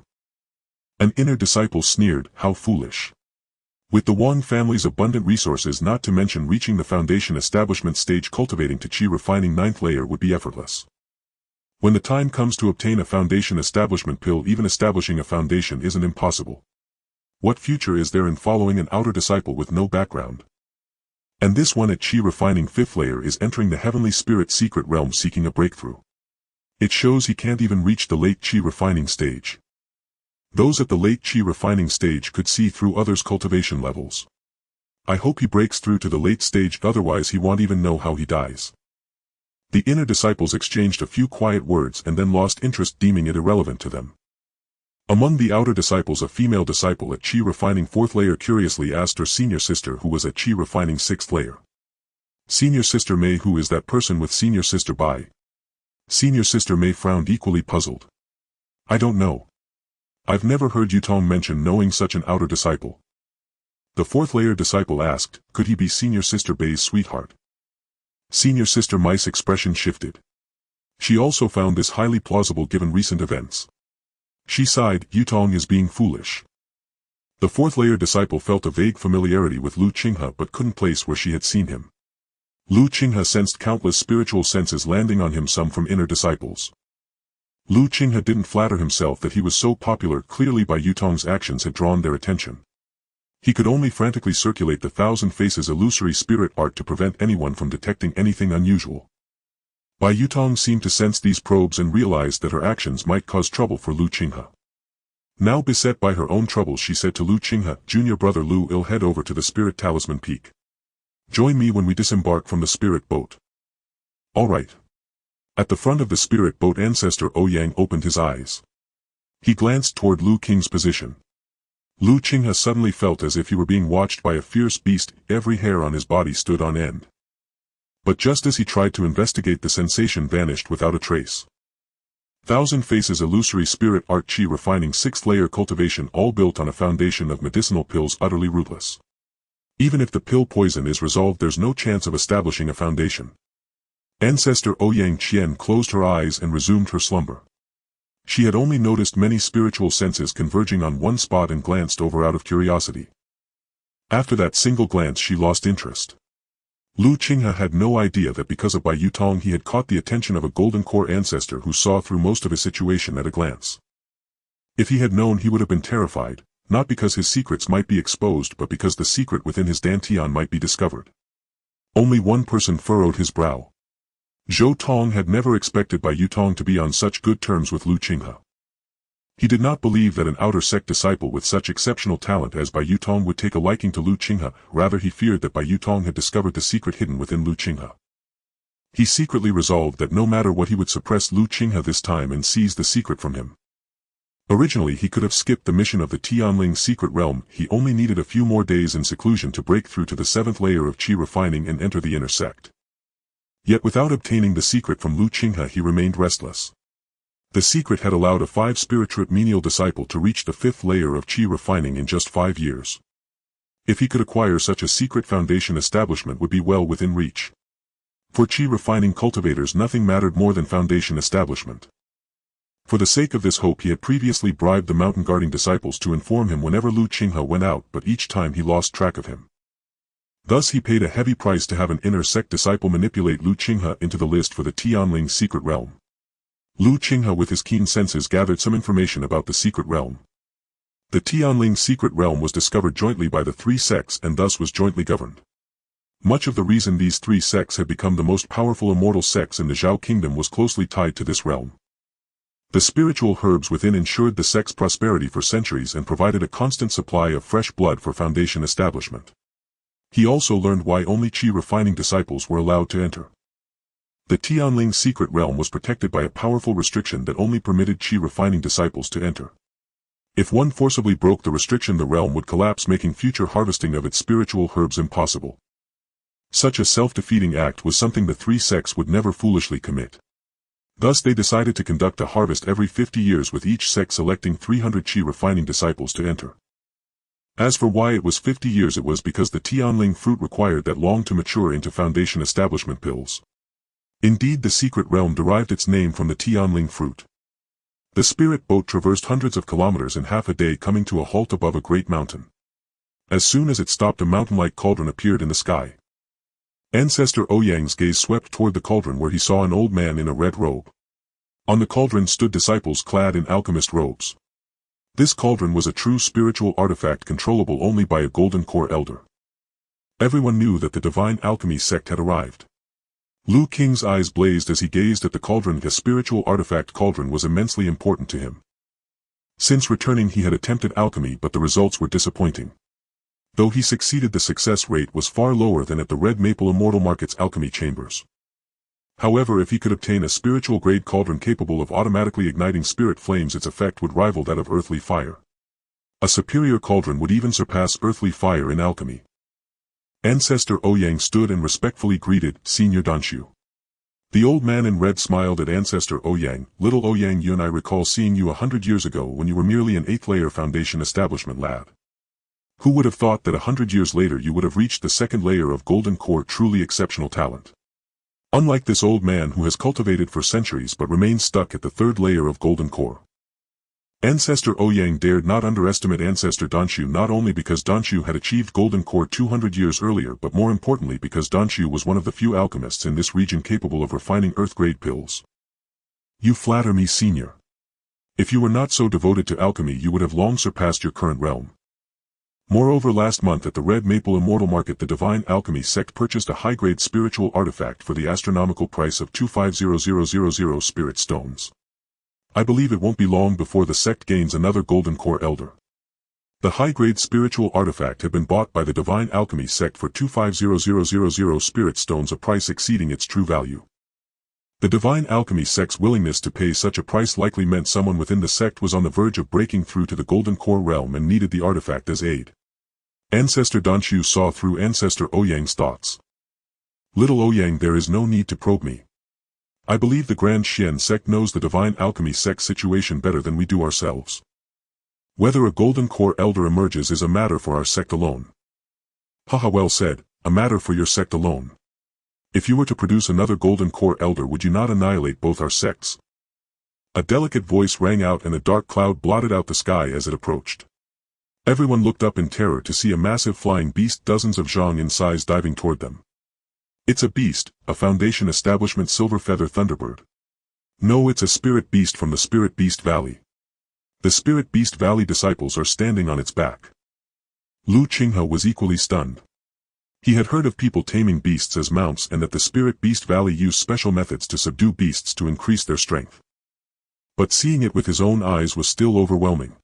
An inner disciple sneered, "How foolish. With the Wang family's abundant resources, not to mention reaching the foundation establishment stage, cultivating to Qi refining 9th layer would be effortless. When the time comes to obtain a foundation establishment pill, even establishing a foundation isn't impossible. What future is there in following an outer disciple with no background? And this one at Qi refining 5th layer is entering the Heavenly Spirit Secret Realm seeking a breakthrough. It shows he can't even reach the late Qi refining stage. Those at the late Qi refining stage could see through others' cultivation levels. I hope he breaks through to the late stage, otherwise he won't even know how he dies." The inner disciples exchanged a few quiet words and then lost interest, deeming it irrelevant to them. Among the outer disciples, a female disciple at Qi refining 4th layer curiously asked her senior sister, who was at Qi refining 6th layer. "Senior sister Mei, who is that person with senior sister Bai?" Senior sister Mei frowned, equally puzzled. "I don't know. I've never heard Yutong mention knowing such an outer disciple." The 4th layer disciple asked, "Could he be senior sister Bai's sweetheart?" Senior sister Mei's expression shifted. She also found this highly plausible given recent events. She sighed, "Yutong is being foolish." The 4th layer disciple felt a vague familiarity with Qinghe but couldn't place where she had seen him. Qinghe sensed countless spiritual senses landing on him, some from inner disciples. Qinghe didn't flatter himself that he was so popular. Clearly Bai Yutong's actions had drawn their attention. He could only frantically circulate the 1,000 faces illusory spirit art to prevent anyone from detecting anything unusual. Bai Yutong seemed to sense these probes and realized that her actions might cause trouble for Qinghe. Now beset by her own troubles, she said to Qinghe, "Junior brother Lu, I'll head over to the Spirit Talisman Peak. Join me when we disembark from the spirit boat." "All right." At the front of the spirit boat, ancestor Ouyang opened his eyes. He glanced toward Lu Qing's position. Qinghe suddenly felt as if he were being watched by a fierce beast. Every hair on his body stood on end. But just as he tried to investigate, the sensation vanished without a trace. 1,000 faces illusory spirit art, Qi refining 6th layer cultivation, all built on a foundation of medicinal pills, utterly rootless. Even if the pill poison is resolved, there's no chance of establishing a foundation. Ancestor Ouyang Qian closed her eyes and resumed her slumber. She had only noticed many spiritual senses converging on one spot and glanced over out of curiosity. After that single glance she lost interest. Qinghe had no idea that because of Bai Yutong he had caught the attention of a golden core ancestor who saw through most of his situation at a glance. If he had known, he would have been terrified, not because his secrets might be exposed but because the secret within his dantian might be discovered. Only one person furrowed his brow. Zhou Tong had never expected Bai Yutong to be on such good terms with Qinghe. He did not believe that an outer sect disciple with such exceptional talent as Bai Yutong would take a liking to Lu Qinghe, rather he feared that Bai Yutong had discovered the secret hidden within Lu Qinghe. He secretly resolved that no matter what he would suppress Lu Qinghe this time and seize the secret from him. Originally he could have skipped the mission of the Tianling secret realm, he only needed a few more days in seclusion to break through to the 7th layer of Qi refining and enter the inner sect. Yet without obtaining the secret from Lu Qinghe he remained restless. The secret had allowed a 5-spirit Menial disciple to reach the 5th layer of Qi refining in just 5 years. If he could acquire such a secret foundation establishment would be well within reach. For Qi refining cultivators nothing mattered more than foundation establishment. For the sake of this hope he had previously bribed the mountain guarding disciples to inform him whenever Lu Qinghe went out, but each time he lost track of him. Thus he paid a heavy price to have an inner sect disciple manipulate Lu Qinghe into the list for the Tianling secret realm. Lu Qinghe with his keen senses gathered some information about the secret realm. The Tianling secret realm was discovered jointly by the 3 sects and thus was jointly governed. Much of the reason these 3 sects had become the most powerful immortal sects in the Zhao kingdom was closely tied to this realm. The spiritual herbs within ensured the sect's prosperity for centuries and provided a constant supply of fresh blood for foundation establishment. He also learned why only Qi refining disciples were allowed to enter. The Tianling secret realm was protected by a powerful restriction that only permitted Qi refining disciples to enter. If one forcibly broke the restriction the realm would collapse, making future harvesting of its spiritual herbs impossible. Such a self-defeating act was something the 3 sects would never foolishly commit. Thus they decided to conduct a harvest every 50 years with each sect selecting 300 Qi refining disciples to enter. As for why it was 50 years, it was because the Tianling fruit required that long to mature into foundation establishment pills. Indeed, the secret realm derived its name from the Tianling fruit. The spirit boat traversed hundreds of kilometers in half a day, coming to a halt above a great mountain. As soon as it stopped, a mountain-like cauldron appeared in the sky. Ancestor Ouyang's gaze swept toward the cauldron, where he saw an old man in a red robe. On the cauldron stood disciples clad in alchemist robes. This cauldron was a true spiritual artifact controllable only by a golden core elder. Everyone knew that the divine alchemy sect had arrived. Lu Qinghe's eyes blazed as he gazed at the cauldron. The spiritual artifact cauldron was immensely important to him. Since returning he had attempted alchemy, but the results were disappointing. Though he succeeded, the success rate was far lower than at the Red Maple Immortal Market's alchemy chambers. However, if he could obtain a spiritual grade cauldron capable of automatically igniting spirit flames, its effect would rival that of earthly fire. A superior cauldron would even surpass earthly fire in alchemy. Ancestor Ouyang stood and respectfully greeted Senior Danshu. The old man in red smiled at Ancestor Ouyang. Little Ouyang Yun, I recall seeing you 100 years ago when you were merely an 8th layer foundation establishment lad. Who would have thought that 100 years later you would have reached the 2nd layer of golden core? Truly exceptional talent. Unlike this old man who has cultivated for centuries but remains stuck at the 3rd layer of golden core. Ancestor Ouyang dared not underestimate Ancestor Danshu, not only because Danshu had achieved golden core 200 years earlier, but more importantly because Danshu was one of the few alchemists in this region capable of refining earth-grade pills. You flatter me, Senior. If you were not so devoted to alchemy you would have long surpassed your current realm. Moreover, last month at the Red Maple Immortal Market the Divine Alchemy Sect purchased a high-grade spiritual artifact for the astronomical price of 250000 spirit stones. I believe it won't be long before the sect gains another golden core elder. The high-grade spiritual artifact had been bought by the Divine Alchemy Sect for 250000 spirit stones, a price exceeding its true value. The Divine Alchemy Sect's willingness to pay such a price likely meant someone within the sect was on the verge of breaking through to the golden core realm and needed the artifact as aid. Ancestor Danshu saw through Ancestor Ouyang's thoughts. Little Ouyang, there is no need to probe me. I believe the Grand Xian sect knows the Divine Alchemy Sect's situation better than we do ourselves. Whether a golden core elder emerges is a matter for our sect alone. Haha, well said, a matter for your sect alone. If you were to produce another golden core elder, would you not annihilate both our sects? A delicate voice rang out and a dark cloud blotted out the sky as it approached. Everyone looked up in terror to see a massive flying beast dozens of zhang in size diving toward them. It's a beast, a foundation establishment silver feather thunderbird. No, it's a spirit beast from the Spirit Beast Valley. The Spirit Beast Valley disciples are standing on its back. Lu Qinghe was equally stunned. He had heard of people taming beasts as mounts and that the Spirit Beast Valley used special methods to subdue beasts to increase their strength. But seeing it with his own eyes was still overwhelming.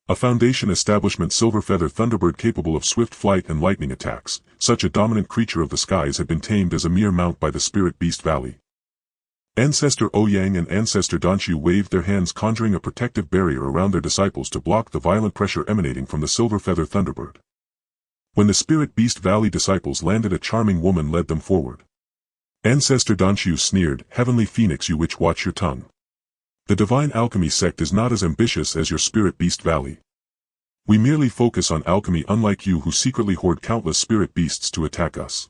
A Foundation establishment silver-feather thunderbird capable of swift flight and lightning attacks, such a dominant creature of the skies had been tamed as a mere mount by the Spirit Beast Valley. Ancestor Ouyang and Ancestor Danqiu waved their hands, conjuring a protective barrier around their disciples to block the violent pressure emanating from the silver-feather thunderbird. When the Spirit Beast Valley disciples landed, a charming woman led them forward. Ancestor Danqiu sneered, "Heavenly Phoenix, you witch, watch your tongue. The Divine Alchemy Sect is not as ambitious as your Spirit Beast Valley. We merely focus on alchemy, unlike you who secretly hoard countless spirit beasts to attack us."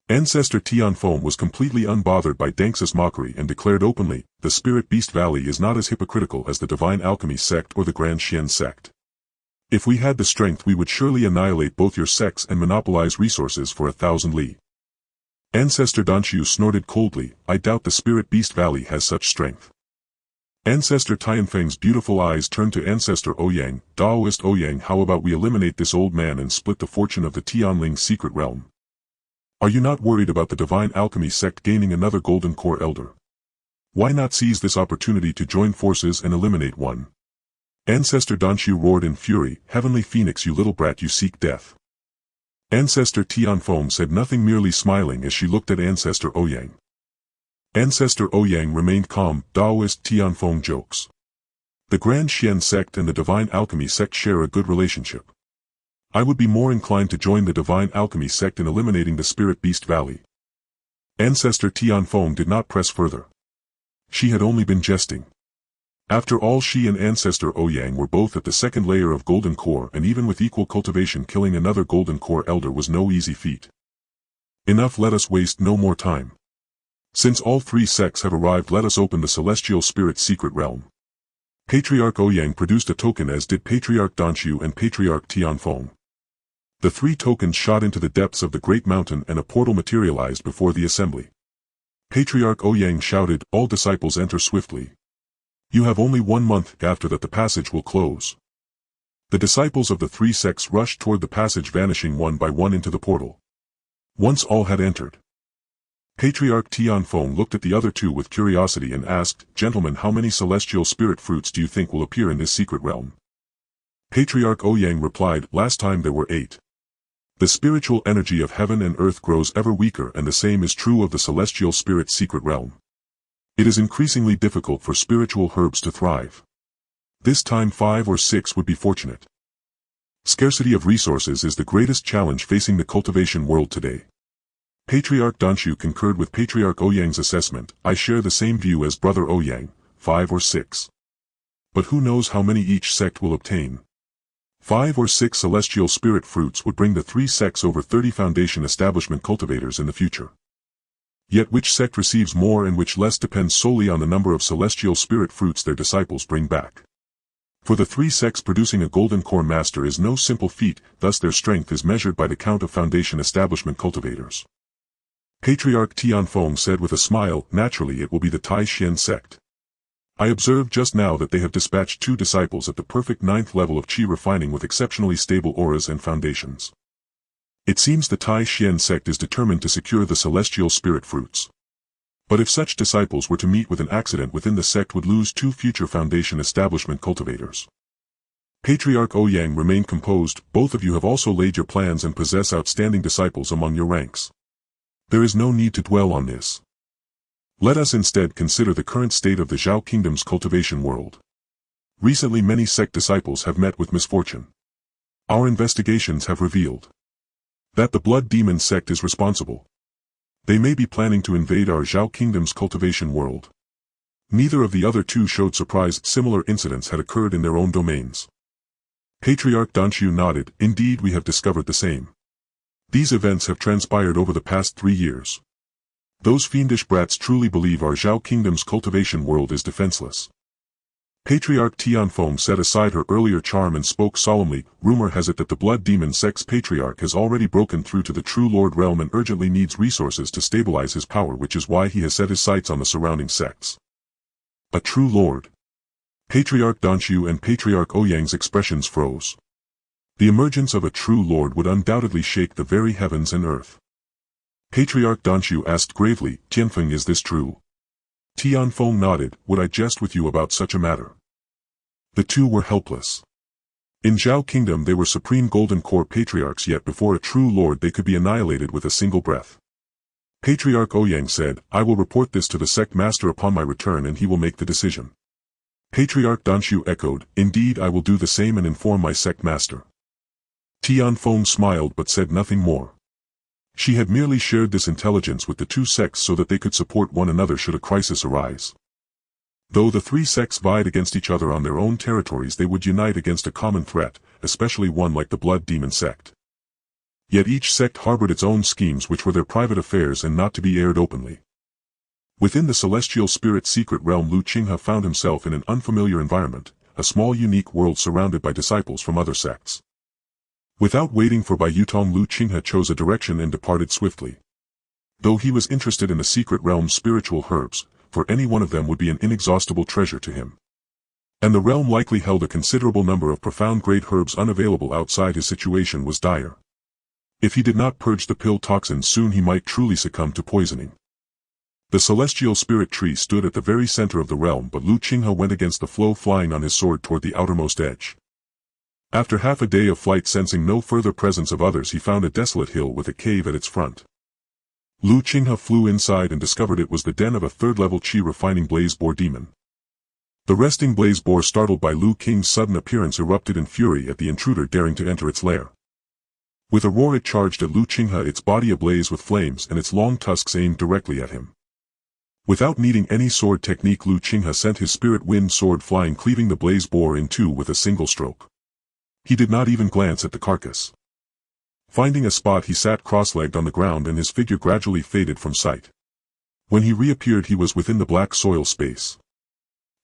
Ancestor Tianfeng was completely unbothered by Danx's mockery and declared openly, "The Spirit Beast Valley is not as hypocritical as the Divine Alchemy Sect or the Grand Xian Sect. If we had the strength, we would surely annihilate both your sects and monopolize resources for 1,000 li." Ancestor Danqiu snorted coldly, "I doubt the Spirit Beast Valley has such strength." Ancestor Tianfeng's beautiful eyes turned to Ancestor Ouyang, "Daoist Ouyang, how about we eliminate this old man and split the fortune of the Tianling secret realm? Are you not worried about the Divine Alchemy Sect gaining another Golden Core Elder? Why not seize this opportunity to join forces and eliminate one?" Ancestor Danqiu roared in fury, "Heavenly Phoenix, you little brat, you seek death." Ancestor Tianfeng said nothing, merely smiling as she looked at Ancestor Ouyang. Ancestor Ouyang remained calm. "Daoist Tianfeng jokes. The Grand Xian Sect and the Divine Alchemy Sect share a good relationship. I would be more inclined to join the Divine Alchemy Sect in eliminating the Spirit Beast Valley." Ancestor Tianfeng did not press further. She had only been jesting. After all, she and Ancestor Ouyang were both at the second layer of Golden Core, and even with equal cultivation, killing another Golden Core Elder was no easy feat. Enough, let us waste no more time. Since all three sects have arrived, let us open the Celestial Spirit Secret Realm. Patriarch Ouyang produced a token, as did Patriarch Danqiu and Patriarch Tianfeng. The three tokens shot into the depths of the Great Mountain and a portal materialized before the assembly. Patriarch Ouyang shouted, "All disciples enter swiftly. You have only 1 month, after that the passage will close." The disciples of the three sects rushed toward the passage, vanishing one by one into the portal. Once all had entered, Patriarch Tianfeng looked at the other two with curiosity and asked, "Gentlemen, how many celestial spirit fruits do you think will appear in this secret realm?" Patriarch Ouyang replied, "Last time there were 8. The spiritual energy of heaven and earth grows ever weaker, and the same is true of the celestial spirit secret realm. It is increasingly difficult for spiritual herbs to thrive. This time 5 or 6 would be fortunate. Scarcity of resources is the greatest challenge facing the cultivation world today." Patriarch Danqiu concurred with Patriarch Ouyang's assessment. "I share the same view as Brother Ouyang, 5 or 6. But who knows how many each sect will obtain? 5 or 6 celestial spirit fruits would bring the 3 sects over 30 Foundation establishment cultivators in the future. Yet which sect receives more and which less depends solely on the number of celestial spirit fruits their disciples bring back. For the 3 sects, producing a Golden Core Master is no simple feat, thus their strength is measured by the count of Foundation establishment cultivators." Patriarch Tianfeng said with a smile, "Naturally it will be the Tai Xian sect. I observed just now that they have dispatched 2 disciples at the perfect 9th level of Qi refining with exceptionally stable auras and foundations. It seems the Tai Xian sect is determined to secure the celestial spirit fruits. But if such disciples were to meet with an accident within the sect, would lose 2 future Foundation establishment cultivators." Patriarch Ouyang remained composed. "Both of you have also laid your plans and possess outstanding disciples among your ranks. There is no need to dwell on this. Let us instead consider the current state of the Zhao Kingdom's cultivation world. Recently many sect disciples have met with misfortune. Our investigations have revealed that the Blood Demon sect is responsible. They may be planning to invade our Zhao Kingdom's cultivation world." Neither of the other two showed surprise. Similar incidents had occurred in their own domains. Patriarch Danqiu nodded, "Indeed, we have discovered the same. These events have transpired over the past 3 years. Those fiendish brats truly believe our Zhao Kingdom's cultivation world is defenseless." Patriarch Tianfeng set aside her earlier charm and spoke solemnly, "Rumor has it that the Blood Demon sect's patriarch has already broken through to the True Lord realm and urgently needs resources to stabilize his power, which is why he has set his sights on the surrounding sects." A True Lord? Patriarch Danqiu and Patriarch Ouyang's expressions froze. The emergence of a True Lord would undoubtedly shake the very heavens and earth. Patriarch Danqiu asked gravely, "Tianfeng, is this true?" Tianfeng nodded. Would I jest with you about such a matter? The two were helpless. In Zhao Kingdom they were supreme Golden Core patriarchs, yet before a true lord they could be annihilated with a single breath. Patriarch Ouyang said, I will report this to the sect master upon my return and he will make the decision. Patriarch Danshu echoed, indeed I will do the same and inform my sect master. Tianfeng smiled but said nothing more. She had merely shared this intelligence with the two sects so that they could support one another should a crisis arise. Though the three sects vied against each other on their own territories, they would unite against a common threat, especially one like the Blood Demon sect. Yet each sect harbored its own schemes which were their private affairs and not to be aired openly. Within the celestial spirit secret realm, Lu Qinghe found himself in an unfamiliar environment, a small unique world surrounded by disciples from other sects. Without waiting for Bai Yutong, Lu Qinghe chose a direction and departed swiftly. Though he was interested in the secret realm's spiritual herbs, for any one of them would be an inexhaustible treasure to him. And the realm likely held a considerable number of profound great herbs unavailable outside. His situation was dire. If he did not purge the pill toxin soon, he might truly succumb to poisoning. The celestial spirit tree stood at the very center of the realm, but Lu Qinghe went against the flow, flying on his sword toward the outermost edge. After half a day of flight, sensing no further presence of others, he found a desolate hill with a cave at its front. Lu Qinghe flew inside and discovered it was the den of a third-level Qi refining blaze boar demon. The resting blaze boar, startled by Lu Qinghe's sudden appearance, erupted in fury at the intruder daring to enter its lair. With a roar it charged at Lu Qinghe, its body ablaze with flames and its long tusks aimed directly at him. Without needing any sword technique, Lu Qinghe sent his spirit wind sword flying, cleaving the blaze boar in two with a single stroke. He did not even glance at the carcass. Finding a spot, he sat cross-legged on the ground and his figure gradually faded from sight. When he reappeared, he was within the black soil space.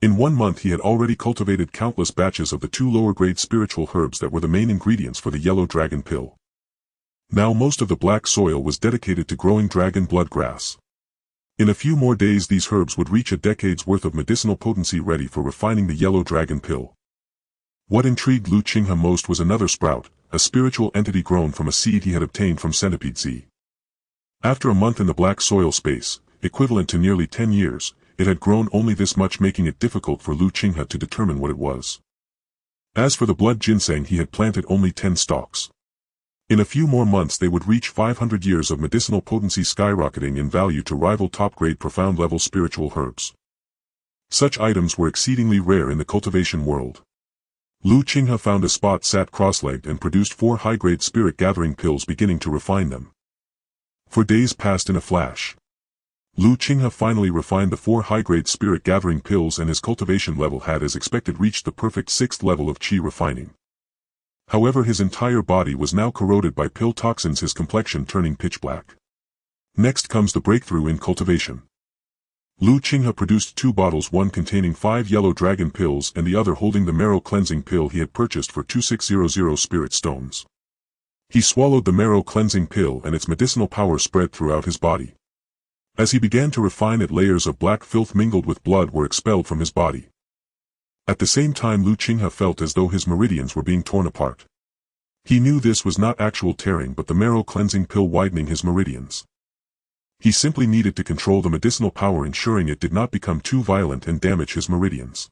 In 1 month he had already cultivated countless batches of the two lower-grade spiritual herbs that were the main ingredients for the yellow dragon pill. Now most of the black soil was dedicated to growing dragon blood grass. In a few more days these herbs would reach a decade's worth of medicinal potency, ready for refining the yellow dragon pill. What intrigued Lu Qinghe most was another sprout, a spiritual entity grown from a seed he had obtained from Centipede Z. After a month in the black soil space, equivalent to nearly 10 years, it had grown only this much, making it difficult for Lu Qinghe to determine what it was. As for the blood ginseng, he had planted only 10 stalks. In a few more months they would reach 500 years of medicinal potency, skyrocketing in value to rival top-grade profound-level spiritual herbs. Such items were exceedingly rare in the cultivation world. Lu Qinghe found a spot, sat cross-legged and produced 4 high-grade spirit-gathering pills, beginning to refine them. For days passed in a flash. Lu Qinghe finally refined the 4 high-grade spirit-gathering pills, and his cultivation level had, as expected, reached the perfect 6th level of Qi refining. However, his entire body was now corroded by pill toxins, his complexion turning pitch black. Next comes the breakthrough in cultivation. Lu Qinghe produced 2 bottles, one containing 5 yellow dragon pills and the other holding the marrow cleansing pill he had purchased for 2600 spirit stones. He swallowed the marrow cleansing pill and its medicinal power spread throughout his body. As he began to refine it, layers of black filth mingled with blood were expelled from his body. At the same time, Lu Qinghe felt as though his meridians were being torn apart. He knew this was not actual tearing but the marrow cleansing pill widening his meridians. He simply needed to control the medicinal power, ensuring it did not become too violent and damage his meridians.